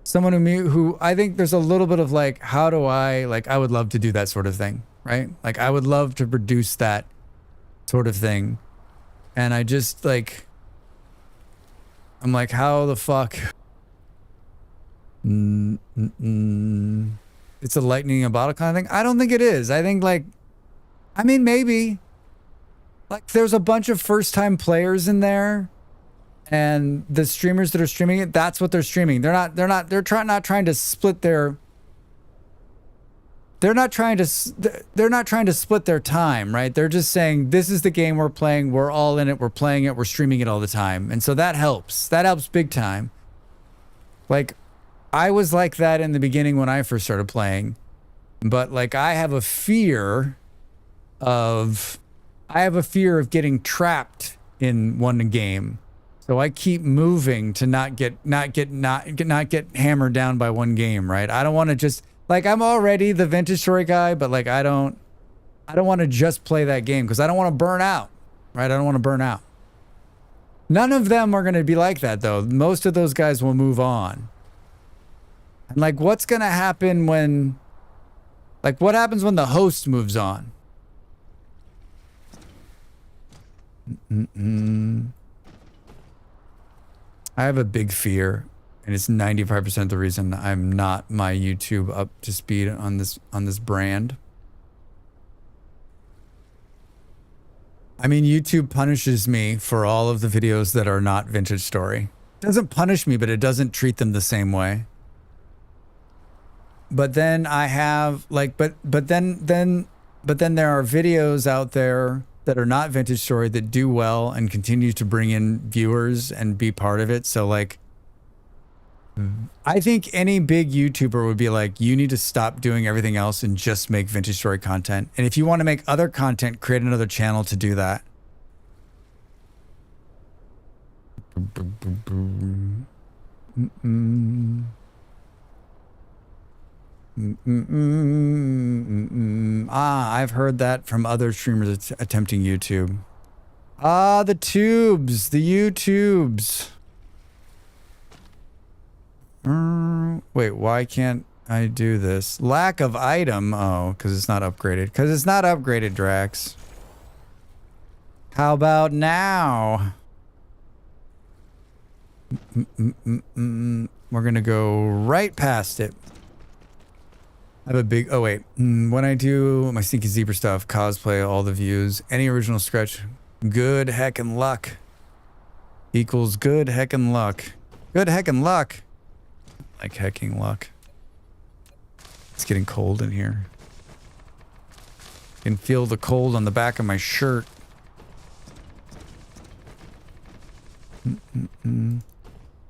Speaker 2: someone who I think there's a little bit of like, how do I, like, I would love to do that sort of thing, right? Like I would love to produce that sort of thing. And I just like, I'm like, how the fuck? It's a lightning in a bottle kind of thing. I don't think it is. I think like, I mean, maybe like there's a bunch of first time players in there and the streamers that are streaming it, that's what they're streaming. They're not trying to split their, they're not trying to split their time, right? They're just saying, this is the game we're playing. We're all in it. We're playing it. We're streaming it all the time. And so that helps. That helps big time. Like, I was like that in the beginning when I first started playing. But like, I have a fear of getting trapped in one game. So I keep moving to not get hammered down by one game, right? I don't want to just, like, I'm already the Vintage Story guy, but like I don't want to just play that game because I don't want to burn out, right? I don't want to burn out. None of them are going to be like that though. Most of those guys will move on. And like, what's going to happen when, like, what happens when the host moves on? I have a big fear, and it's 95% the reason I'm not my YouTube up to speed on this brand. I mean, YouTube punishes me for all of the videos that are not Vintage Story. It doesn't punish me, but it doesn't treat them the same way. But then I have like, but then there are videos out there that are not Vintage Story that do well and continue to bring in viewers and be part of it. So like, I think any big YouTuber would be like, you need to stop doing everything else and just make Vintage Story content. And if you want to make other content, create another channel to do that. I've heard that from other streamers attempting YouTube. The tubes, the YouTubes. Wait, why can't I do this? Lack of item. Oh, because it's not upgraded. Because it's not upgraded, Drax. How about now? We're going to go right past it. I have a big, oh wait, when I do my Sneaky Zebra stuff, cosplay, all the views, any original sketch, good heckin' luck equals good heckin' luck. Good heckin' luck. Like hecking luck. It's getting cold in here. I can feel the cold on the back of my shirt.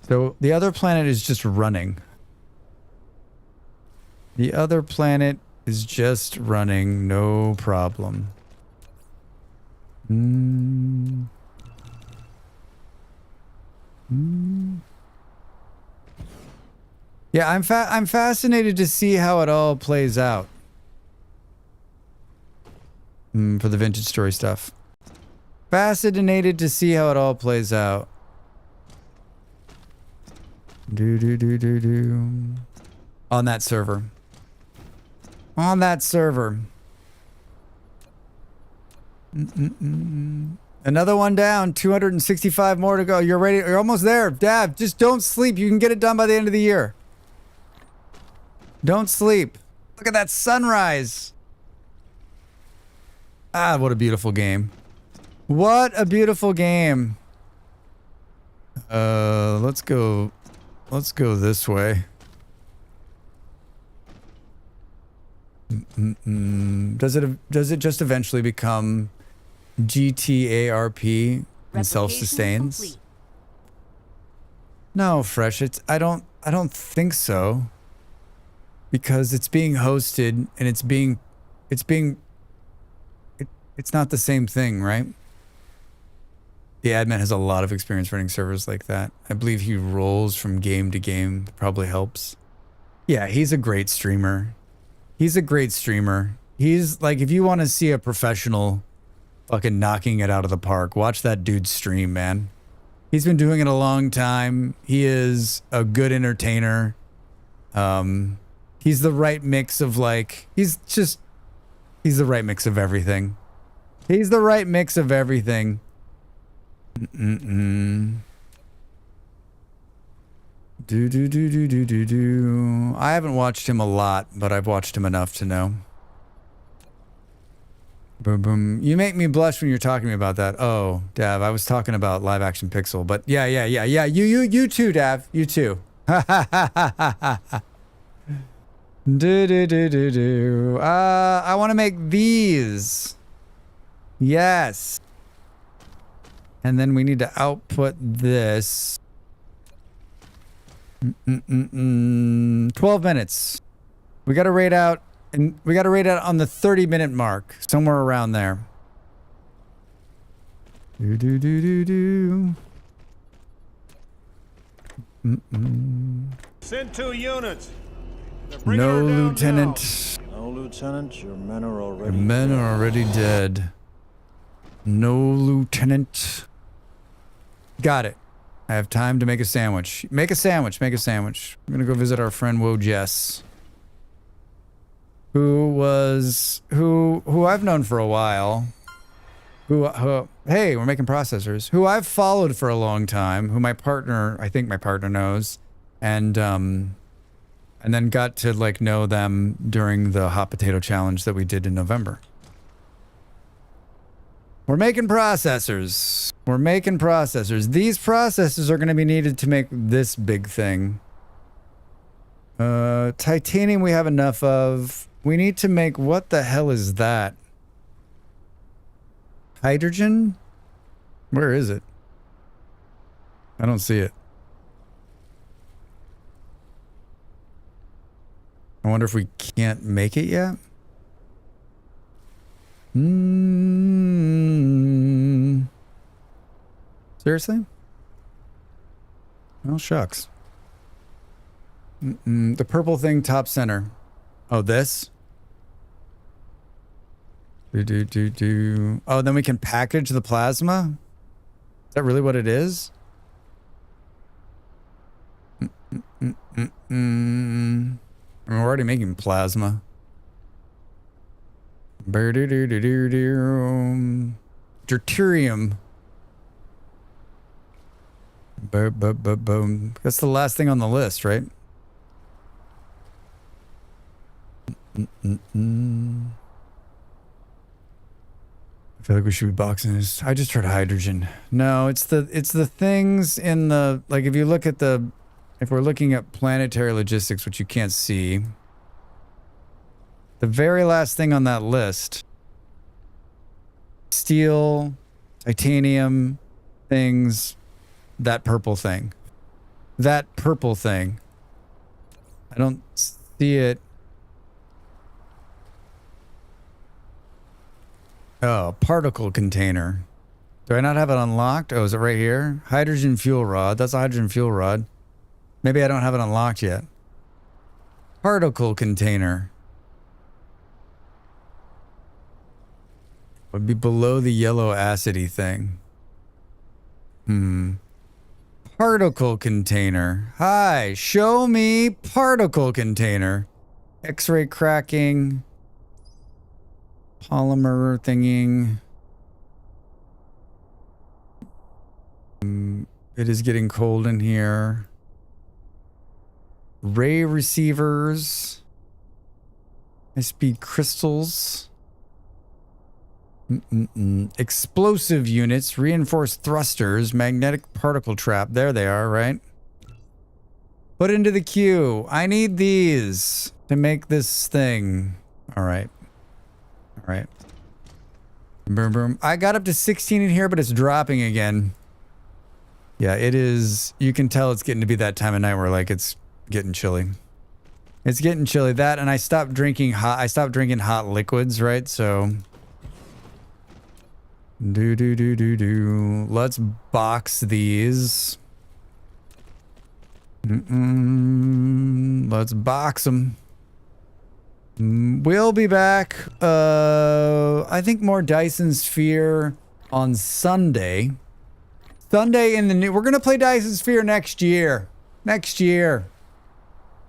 Speaker 2: So the other planet is just running. The other planet is just running, no problem. Yeah, I'm fascinated to see how it all plays out. For the Vintage Story stuff. Fascinated to see how it all plays out. On that server. On that server. Another one down. 265 more to go. You're ready. You're almost there. Dab, just don't sleep. You can get it done by the end of the year. Don't sleep. Look at that sunrise. Ah, what a beautiful game. What a beautiful game. Let's go this way. Does it just eventually become GTARP and self-sustains?
Speaker 4: Complete.
Speaker 2: No, Fresh, I don't think so. Because it's being hosted and it's being It's not the same thing, right? The admin has a lot of experience running servers like that. I believe he rolls from game to game. Probably helps. Yeah, he's a great streamer. He's a great streamer. He's like, if you want to see a professional fucking knocking it out of the park, watch that dude stream, man. He's been doing it a long time. He is a good entertainer. He's the right mix of like, he's the right mix of everything. He's the right mix of everything. I haven't watched him a lot, but I've watched him enough to know. Boom, boom. You make me blush when you're talking to me about that. Oh, Dav, I was talking about live action Pixel, but yeah. You too, Dav. You too. I want to make these. Yes. And then we need to output this. 12 minutes. We got to rate out, and we got to rate out on the 30-minute mark, somewhere around there.
Speaker 3: Send 2 units.
Speaker 2: No, Lieutenant.
Speaker 10: No, Lieutenant. Your men are already
Speaker 2: Your men are already dead. No, Lieutenant. Got it. I have time to make a sandwich. Make a sandwich. Make a sandwich. I'm gonna go visit our friend Wo Jess, who I've known for a while. Hey, we're making processors. Who I've followed for a long time. Who my partner, I think my partner knows, and then got to like know them during the hot potato challenge that we did in November. We're making processors. We're making processors. These processors are going to be needed to make this big thing. Titanium we have enough of. We need to make, what the hell is that? Hydrogen? Where is it? I don't see it. I wonder if we can't make it yet? Seriously? Well, shucks. The purple thing top center. Oh, this? Oh, then we can package the plasma? Is that really what it is? We're already making plasma. Deuterium. Boom. That's the last thing on the list, right? I feel like we should be boxing this. I just heard hydrogen. No, it's the things in the, like, if you look at if we're looking at planetary logistics, which you can't see, the very last thing on that list, steel, titanium, things, that purple thing. That purple thing. I don't see it. Oh, particle container. Do I not have it unlocked? Oh, is it right here? Hydrogen fuel rod. That's a hydrogen fuel rod. Maybe I don't have it unlocked yet. Particle container. Would be below the yellow acidy thing. Particle container. Hi, show me particle container. X-ray cracking. Polymer thinging. It is getting cold in here. Ray receivers. High-speed crystals. Explosive units, reinforced thrusters, magnetic particle trap. There they are, right? Put into the queue. I need these to make this thing. All right. All right. Boom, boom. I got up to 16 in here, but it's dropping again. Yeah, it is. You can tell it's getting to be that time of night where, like, it's getting chilly. It's getting chilly. That, and I stopped drinking hot. I stopped drinking hot liquids, right? So Let's box these. Let's box them. We'll be back. I think more Dyson Sphere on Sunday. Sunday in the new. We're gonna play Dyson Sphere next year. Next year.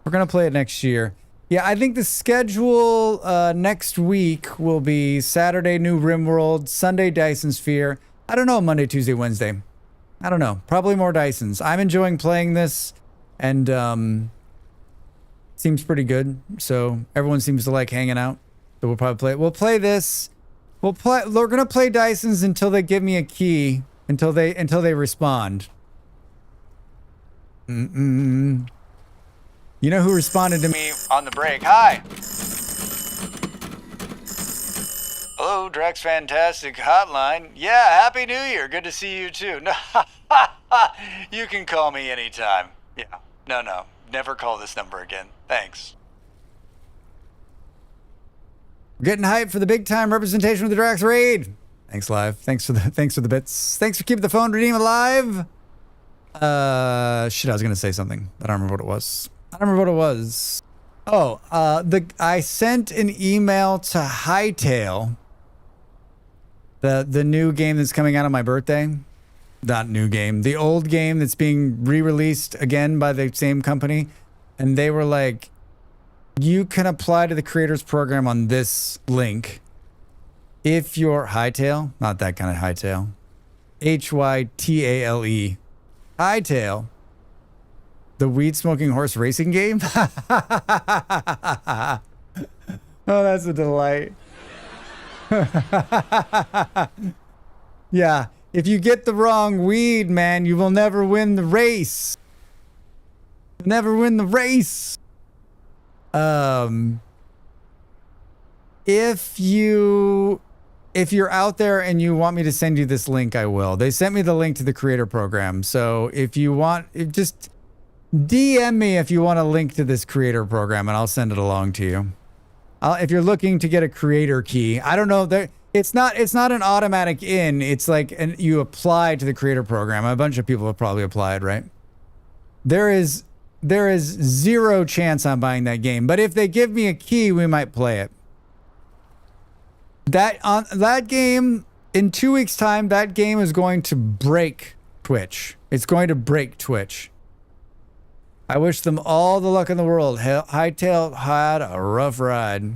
Speaker 2: We're gonna play it next year. Yeah, I think the schedule next week will be Saturday New RimWorld, Sunday Dyson Sphere. I don't know, Monday, Tuesday, Wednesday. I don't know. Probably more Dysons. I'm enjoying playing this, and seems pretty good. So everyone seems to like hanging out. So we'll probably play it. We'll play this. We're gonna play Dysons until they give me a key. Until they respond. You know who responded to me on the break? Hi. Hello, Drex Fantastic Hotline. Yeah, Happy New Year. Good to see you too. No, you can call me anytime. Yeah. No. Never call this number again. Thanks. We're getting hyped for the big time representation of the Drax Raid. Thanks, Live. Thanks for the bits. Thanks for keeping the phone redeem alive. Shit, I was gonna say something. I don't remember what it was. Oh, I sent an email to Hightail. The new game that's coming out on my birthday. Not new game. The old game that's being re-released again by the same company. And they were like, you can apply to the creators program on this link. If you're Hightail, not that kind of Hightail. Hytale. Hightail. The weed smoking horse racing game? Oh, that's a delight. Yeah, if you get the wrong weed, man, you will never win the race. Never win the race. If you're out there and you want me to send you this link, I will. They sent me the link to the creator program. So if you want, just DM me if you want a link to this creator program and I'll send it along to you. If you're looking to get a creator key, I don't know. It's not an automatic in. It's like you apply to the creator program. A bunch of people have probably applied, right? There is zero chance I'm buying that game. But if they give me a key, we might play it. That game, in 2 weeks' time, that game is going to break Twitch. It's going to break Twitch. I wish them all the luck in the world. Hightail had a rough ride.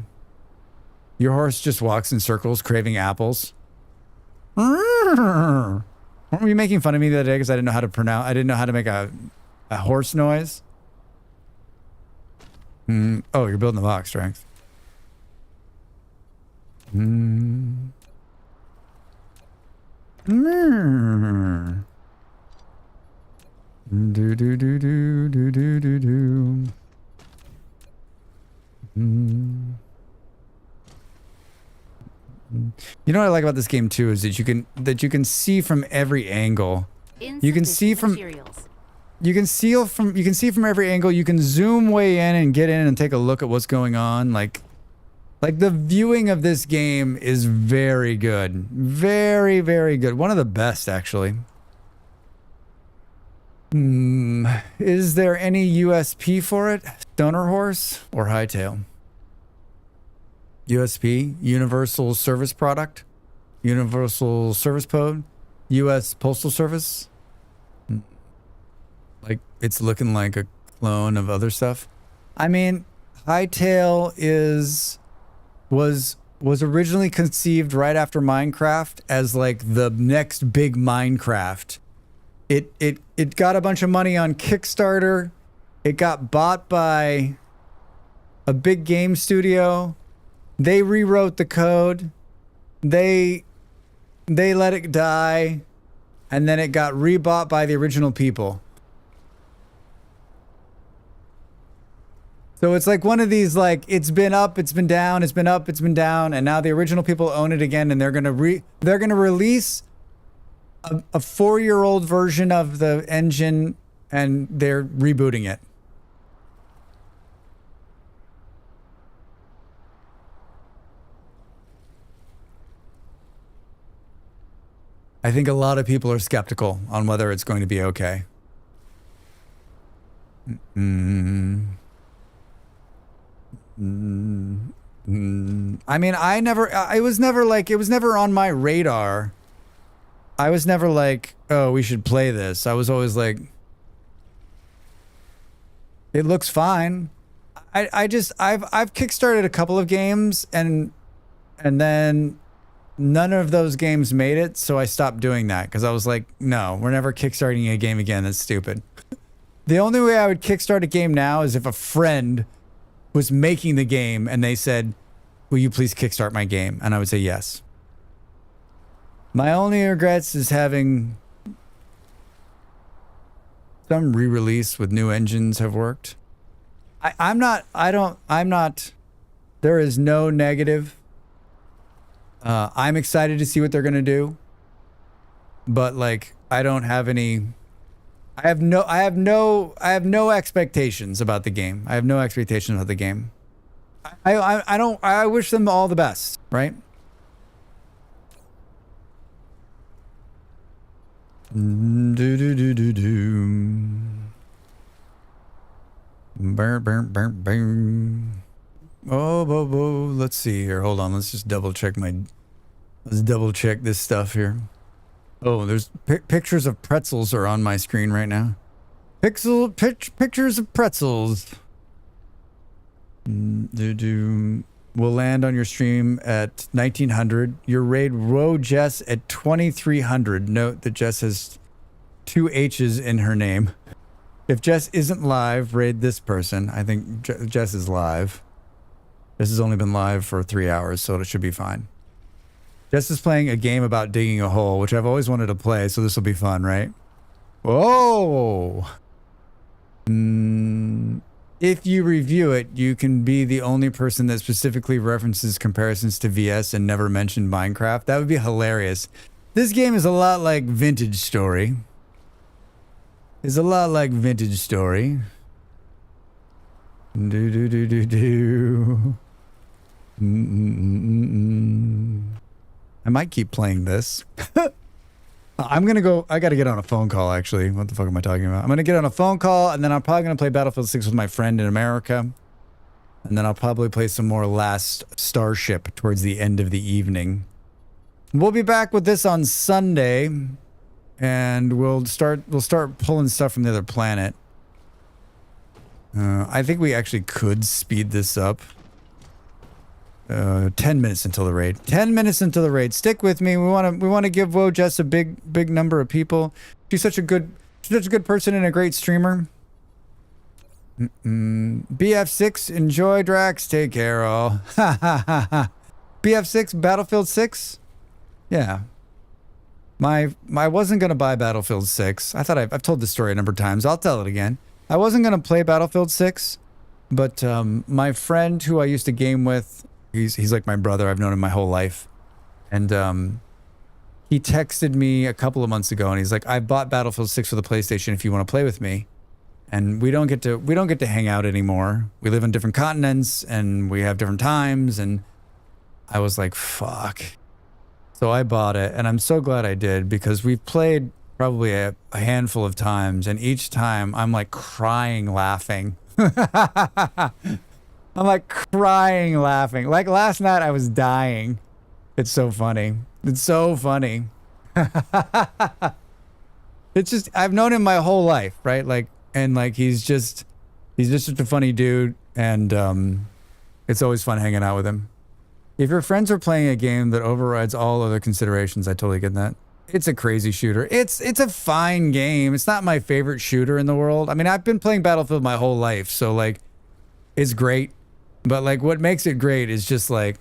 Speaker 2: Your horse just walks in circles, craving apples. Weren't you making fun of me the other day because I didn't know how to make a horse noise? Oh, you're building the box, Strength. You know what I like about this game too is that you can see from every angle. You can see from every angle. You can zoom way in and get in and take a look at what's going on. Like the viewing of this game is very good. Very, very good. One of the best, actually. Is there any USP for it? Stoner Horse or Hightail? USP, Universal Service Product, Universal Service Code, U.S. Postal Service. Like it's looking like a clone of other stuff. I mean, Hightail was originally conceived right after Minecraft as like the next big Minecraft. It got a bunch of money on Kickstarter. It got bought by a big game studio. They rewrote the code. They let it die. And then it got rebought by the original people. So it's like one of these, like, it's been up, it's been down, it's been up, it's been down, and now the original people own it again, and they're gonna release a 4-year-old version of the engine, and they're rebooting it. I think a lot of people are skeptical on whether it's going to be okay. I mean, it was never on my radar. I was never like, oh, we should play this. I was always like, it looks fine. I've kickstarted a couple of games and then none of those games made it, so I stopped doing that because I was like, no, we're never kickstarting a game again. That's stupid. The only way I would kickstart a game now is if a friend was making the game and they said, will you please kickstart my game? And I would say yes. My only regrets is having some re-release with new engines have worked. There is no negative. I'm excited to see what they're going to do. But like, I don't have any, I have no expectations about the game. I have no expectations about the game. I wish them all the best, right? Oh, let's see here. Hold on. Let's just double check this stuff here. Oh, there's pictures of pretzels are on my screen right now. Pictures of pretzels. We'll land on your stream at 1900. Your raid row Jess at 2300. Note that Jess has 2 H's in her name. If Jess isn't live, raid this person. I think Jess is live. This has only been live for 3 hours, so it should be fine. Jess is playing a game about digging a hole, which I've always wanted to play, so this will be fun, right? Whoa! If you review it, you can be the only person that specifically references comparisons to VS and never mentioned Minecraft. That would be hilarious. This game is a lot like Vintage Story. It's a lot like Vintage Story. I might keep playing this. I'm going to go. I got to get on a phone call, actually. What the fuck am I talking about? I'm going to get on a phone call, and then I'm probably going to play Battlefield 6 with my friend in America. And then I'll probably play some more Last Starship towards the end of the evening. We'll be back with this on Sunday, and we'll start pulling stuff from the other planet. I think we actually could speed this up. 10 minutes until the raid. 10 minutes until the raid. Stick with me. We want to give Woe Jess a big number of people. She's such a good person and a great streamer. BF6, enjoy Drax. Take care all. BF6, Battlefield 6? Yeah. I wasn't gonna buy Battlefield 6. I thought I've told this story a number of times. I'll tell it again. I wasn't gonna play Battlefield 6, but my friend who I used to game with, he's like my brother. I've known him my whole life, and he texted me a couple of months ago, and he's like, "I bought Battlefield 6 for the PlayStation. If you want to play with me." And we don't get to hang out anymore. We live on different continents, and we have different times. And I was like, "Fuck." So I bought it, and I'm so glad I did, because we've played probably a handful of times, and each time I'm like crying laughing. I'm like crying laughing. Like last night I was dying. It's so funny. It's so funny. It's just, I've known him my whole life, right? Like, and like he's just such a funny dude, and it's always fun hanging out with him. If your friends are playing a game that overrides all other considerations, I totally get that. It's a crazy shooter. It's a fine game. It's not my favorite shooter in the world. I mean, I've been playing Battlefield my whole life, so like, it's great. But like, what makes it great is just like,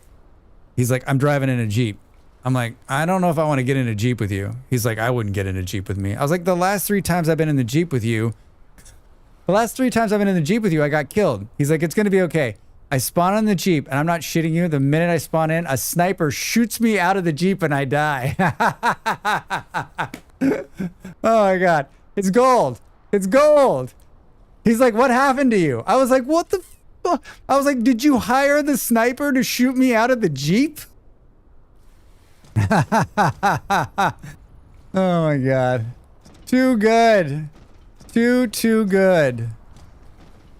Speaker 2: he's like, "I'm driving in a Jeep." I'm like, "I don't know if I want to get in a Jeep with you." He's like, "I wouldn't get in a Jeep with me." I was like, "The last 3 times I've been in the Jeep with you, I got killed." He's like, "It's going to be okay." I spawn on the Jeep, and I'm not shitting you. The minute I spawn in, a sniper shoots me out of the Jeep and I die. Oh my God. It's gold. It's gold. He's like, "What happened to you?" I was like, "What the fuck?" I was like, "Did you hire the sniper to shoot me out of the Jeep?" Oh my god. Too good. Too good.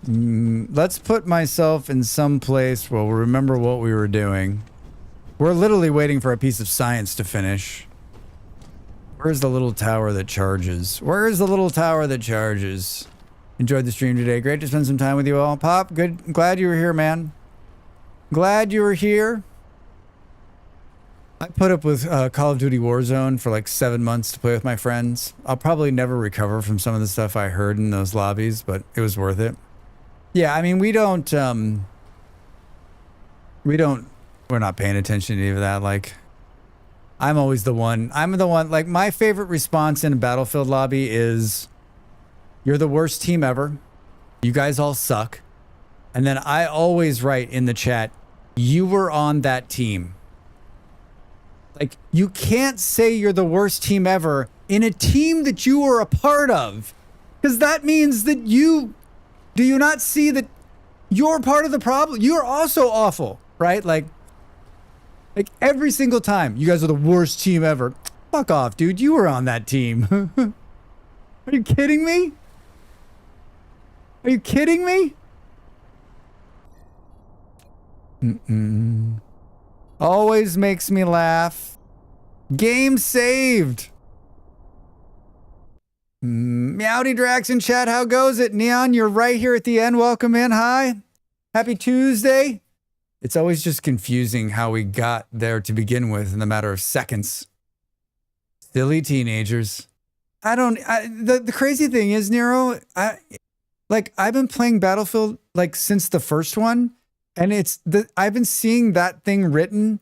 Speaker 2: Let's put myself in some place where we'll remember what we were doing. We're literally waiting for a piece of science to finish. Where's the little tower that charges? Where's the little tower that charges? Enjoyed the stream today. Great to spend some time with you all. Pop, good. Glad you were here, man. Glad you were here. I put up with Call of Duty Warzone for like 7 months to play with my friends. I'll probably never recover from some of the stuff I heard in those lobbies, but it was worth it. Yeah, I mean, we're not paying attention to any of that. Like, I'm the one, like, my favorite response in a Battlefield lobby is, you're the worst team ever. You guys all suck. And then I always write in the chat, you were on that team. Like, you can't say you're the worst team ever in a team that you were a part of. Because that means that do you not see that you're part of the problem? You're also awful, right? Like every single time, you guys are the worst team ever. Fuck off, dude. You were on that team. Are you kidding me? Are you kidding me? Always makes me laugh. Game saved. Meowdy Drax in chat, how goes it? Neon, you're right here at the end. Welcome in. Hi. Happy Tuesday. It's always just confusing how we got there to begin with in the matter of seconds. Silly teenagers. The crazy thing is, Nero, I've been playing Battlefield like since the first one, and I've been seeing that thing written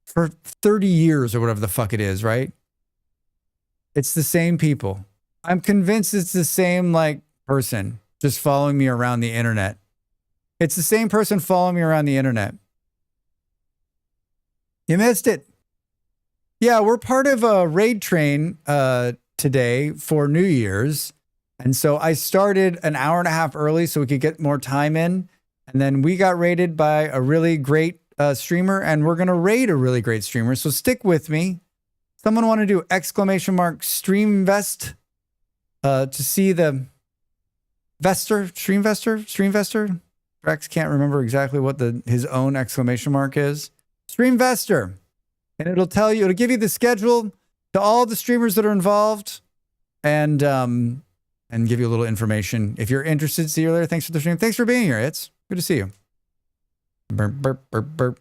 Speaker 2: for 30 years or whatever the fuck it is, right? It's the same people. I'm convinced it's the same like person just following me around the internet. It's the same person following me around the internet. You missed it. Yeah, we're part of a raid train today for New Year's. And so I started an hour and a half early so we could get more time in. And then we got raided by a really great streamer, and we're going to raid a really great streamer. So stick with me. Someone want to do !streamvest to see the Streamvester? Rex can't remember exactly what his own exclamation mark is. Streamvester. And it'll give you the schedule to all the streamers that are involved and give you a little information. If you're interested, see you later. Thanks for the stream. Thanks for being here. It's good to see you. Burp, burp, burp, burp.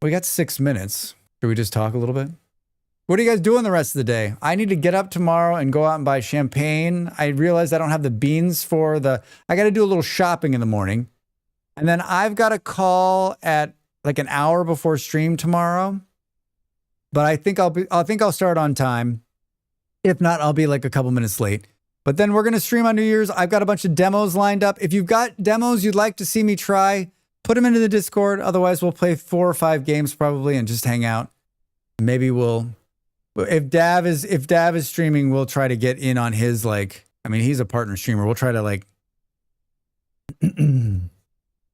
Speaker 2: We got 6 minutes. Should we just talk a little bit? What are you guys doing the rest of the day? I need to get up tomorrow and go out and buy champagne. I realized I don't have the beans I got to do a little shopping in the morning. And then I've got a call at like an hour before stream tomorrow. But I think I'll start on time. If not, I'll be like a couple minutes late. But then we're going to stream on New Year's. I've got a bunch of demos lined up. If you've got demos you'd like to see me try, put them into the Discord. Otherwise, we'll play 4 or 5 games probably and just hang out. Maybe if Dav is streaming, we'll try to get in on his he's a partner streamer. We'll try to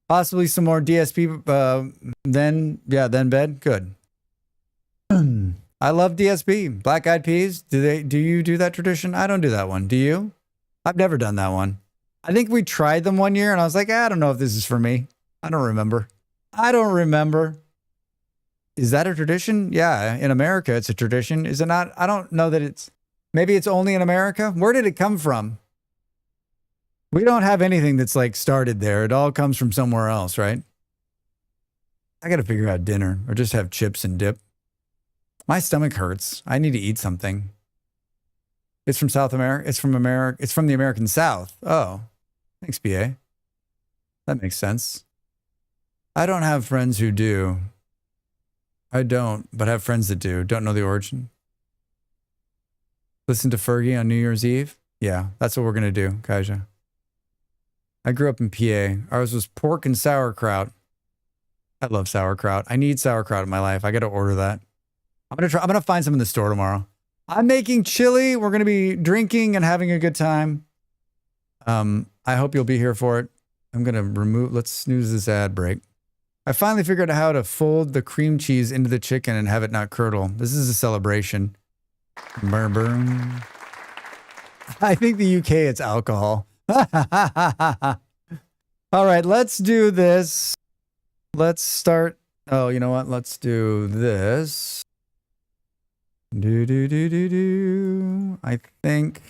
Speaker 2: possibly some more DSP then bed. Good. I love DSP. Black Eyed Peas. Do you do that tradition? I don't do that one. Do you? I've never done that one. I think we tried them one year and I was like, I don't know if this is for me. I don't remember. Is that a tradition? Yeah, in America it's a tradition. Is it not? I don't know that maybe it's only in America. Where did it come from? We don't have anything that's started there. It all comes from somewhere else, right? I got to figure out dinner or just have chips and dip. My stomach hurts. I need to eat something. It's from South America. It's from America. It's from the American South. Oh, thanks, BA. That makes sense. I don't have friends who do. I don't, but have friends that do. Don't know the origin. Listen to Fergie on New Year's Eve? Yeah, that's what we're going to do, Kaija. I grew up in PA. Ours was pork and sauerkraut. I love sauerkraut. I need sauerkraut in my life. I got to order that. I'm going to find some in the store tomorrow. I'm making chili. We're going to be drinking and having a good time. I hope you'll be here for it. I'm going to let's snooze this ad break. I finally figured out how to fold the cream cheese into the chicken and have it not curdle. This is a celebration. Burr, burr. I think the UK, it's alcohol. All right, let's do this. Let's start. Oh, you know what? Let's do this. Do. I think.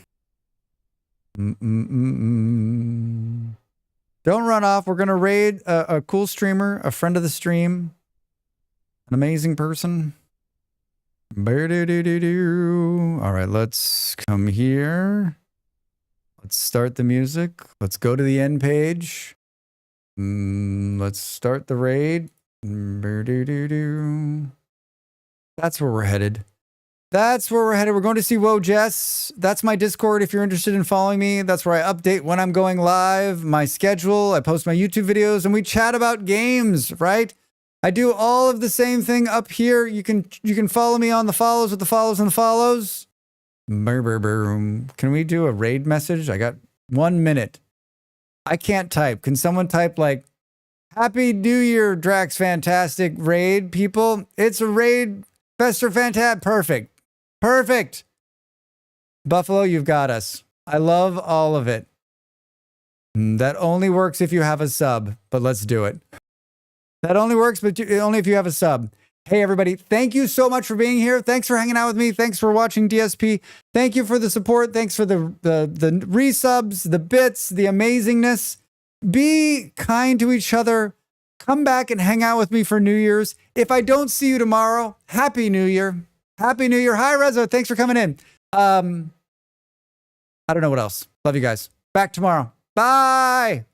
Speaker 2: Don't run off. We're going to raid a cool streamer, a friend of the stream, an amazing person. All right, let's come here. Let's start the music. Let's go to the end page. Let's start the raid. That's where we're headed. That's where we're headed. We're going to see Whoa Jess. That's my Discord if you're interested in following me. That's where I update when I'm going live, my schedule. I post my YouTube videos, and we chat about games, right? I do all of the same thing up here. You can follow me on the follows with the follows and the follows. Can we do a raid message? I got 1 minute. I can't type. Can someone type like, Happy New Year, Drax Fantastic raid, people? It's a raid. Fester Fantab. Perfect. Perfect. Buffalo, you've got us. I love all of it. That only works if you have a sub, but let's do it. That only works, but only if you have a sub. Hey, everybody. Thank you so much for being here. Thanks for hanging out with me. Thanks for watching DSP. Thank you for the support. Thanks for the resubs, the bits, the amazingness. Be kind to each other. Come back and hang out with me for New Year's. If I don't see you tomorrow, Happy New Year. Happy New Year. Hi, Reza. Thanks for coming in. I don't know what else. Love you guys. Back tomorrow. Bye.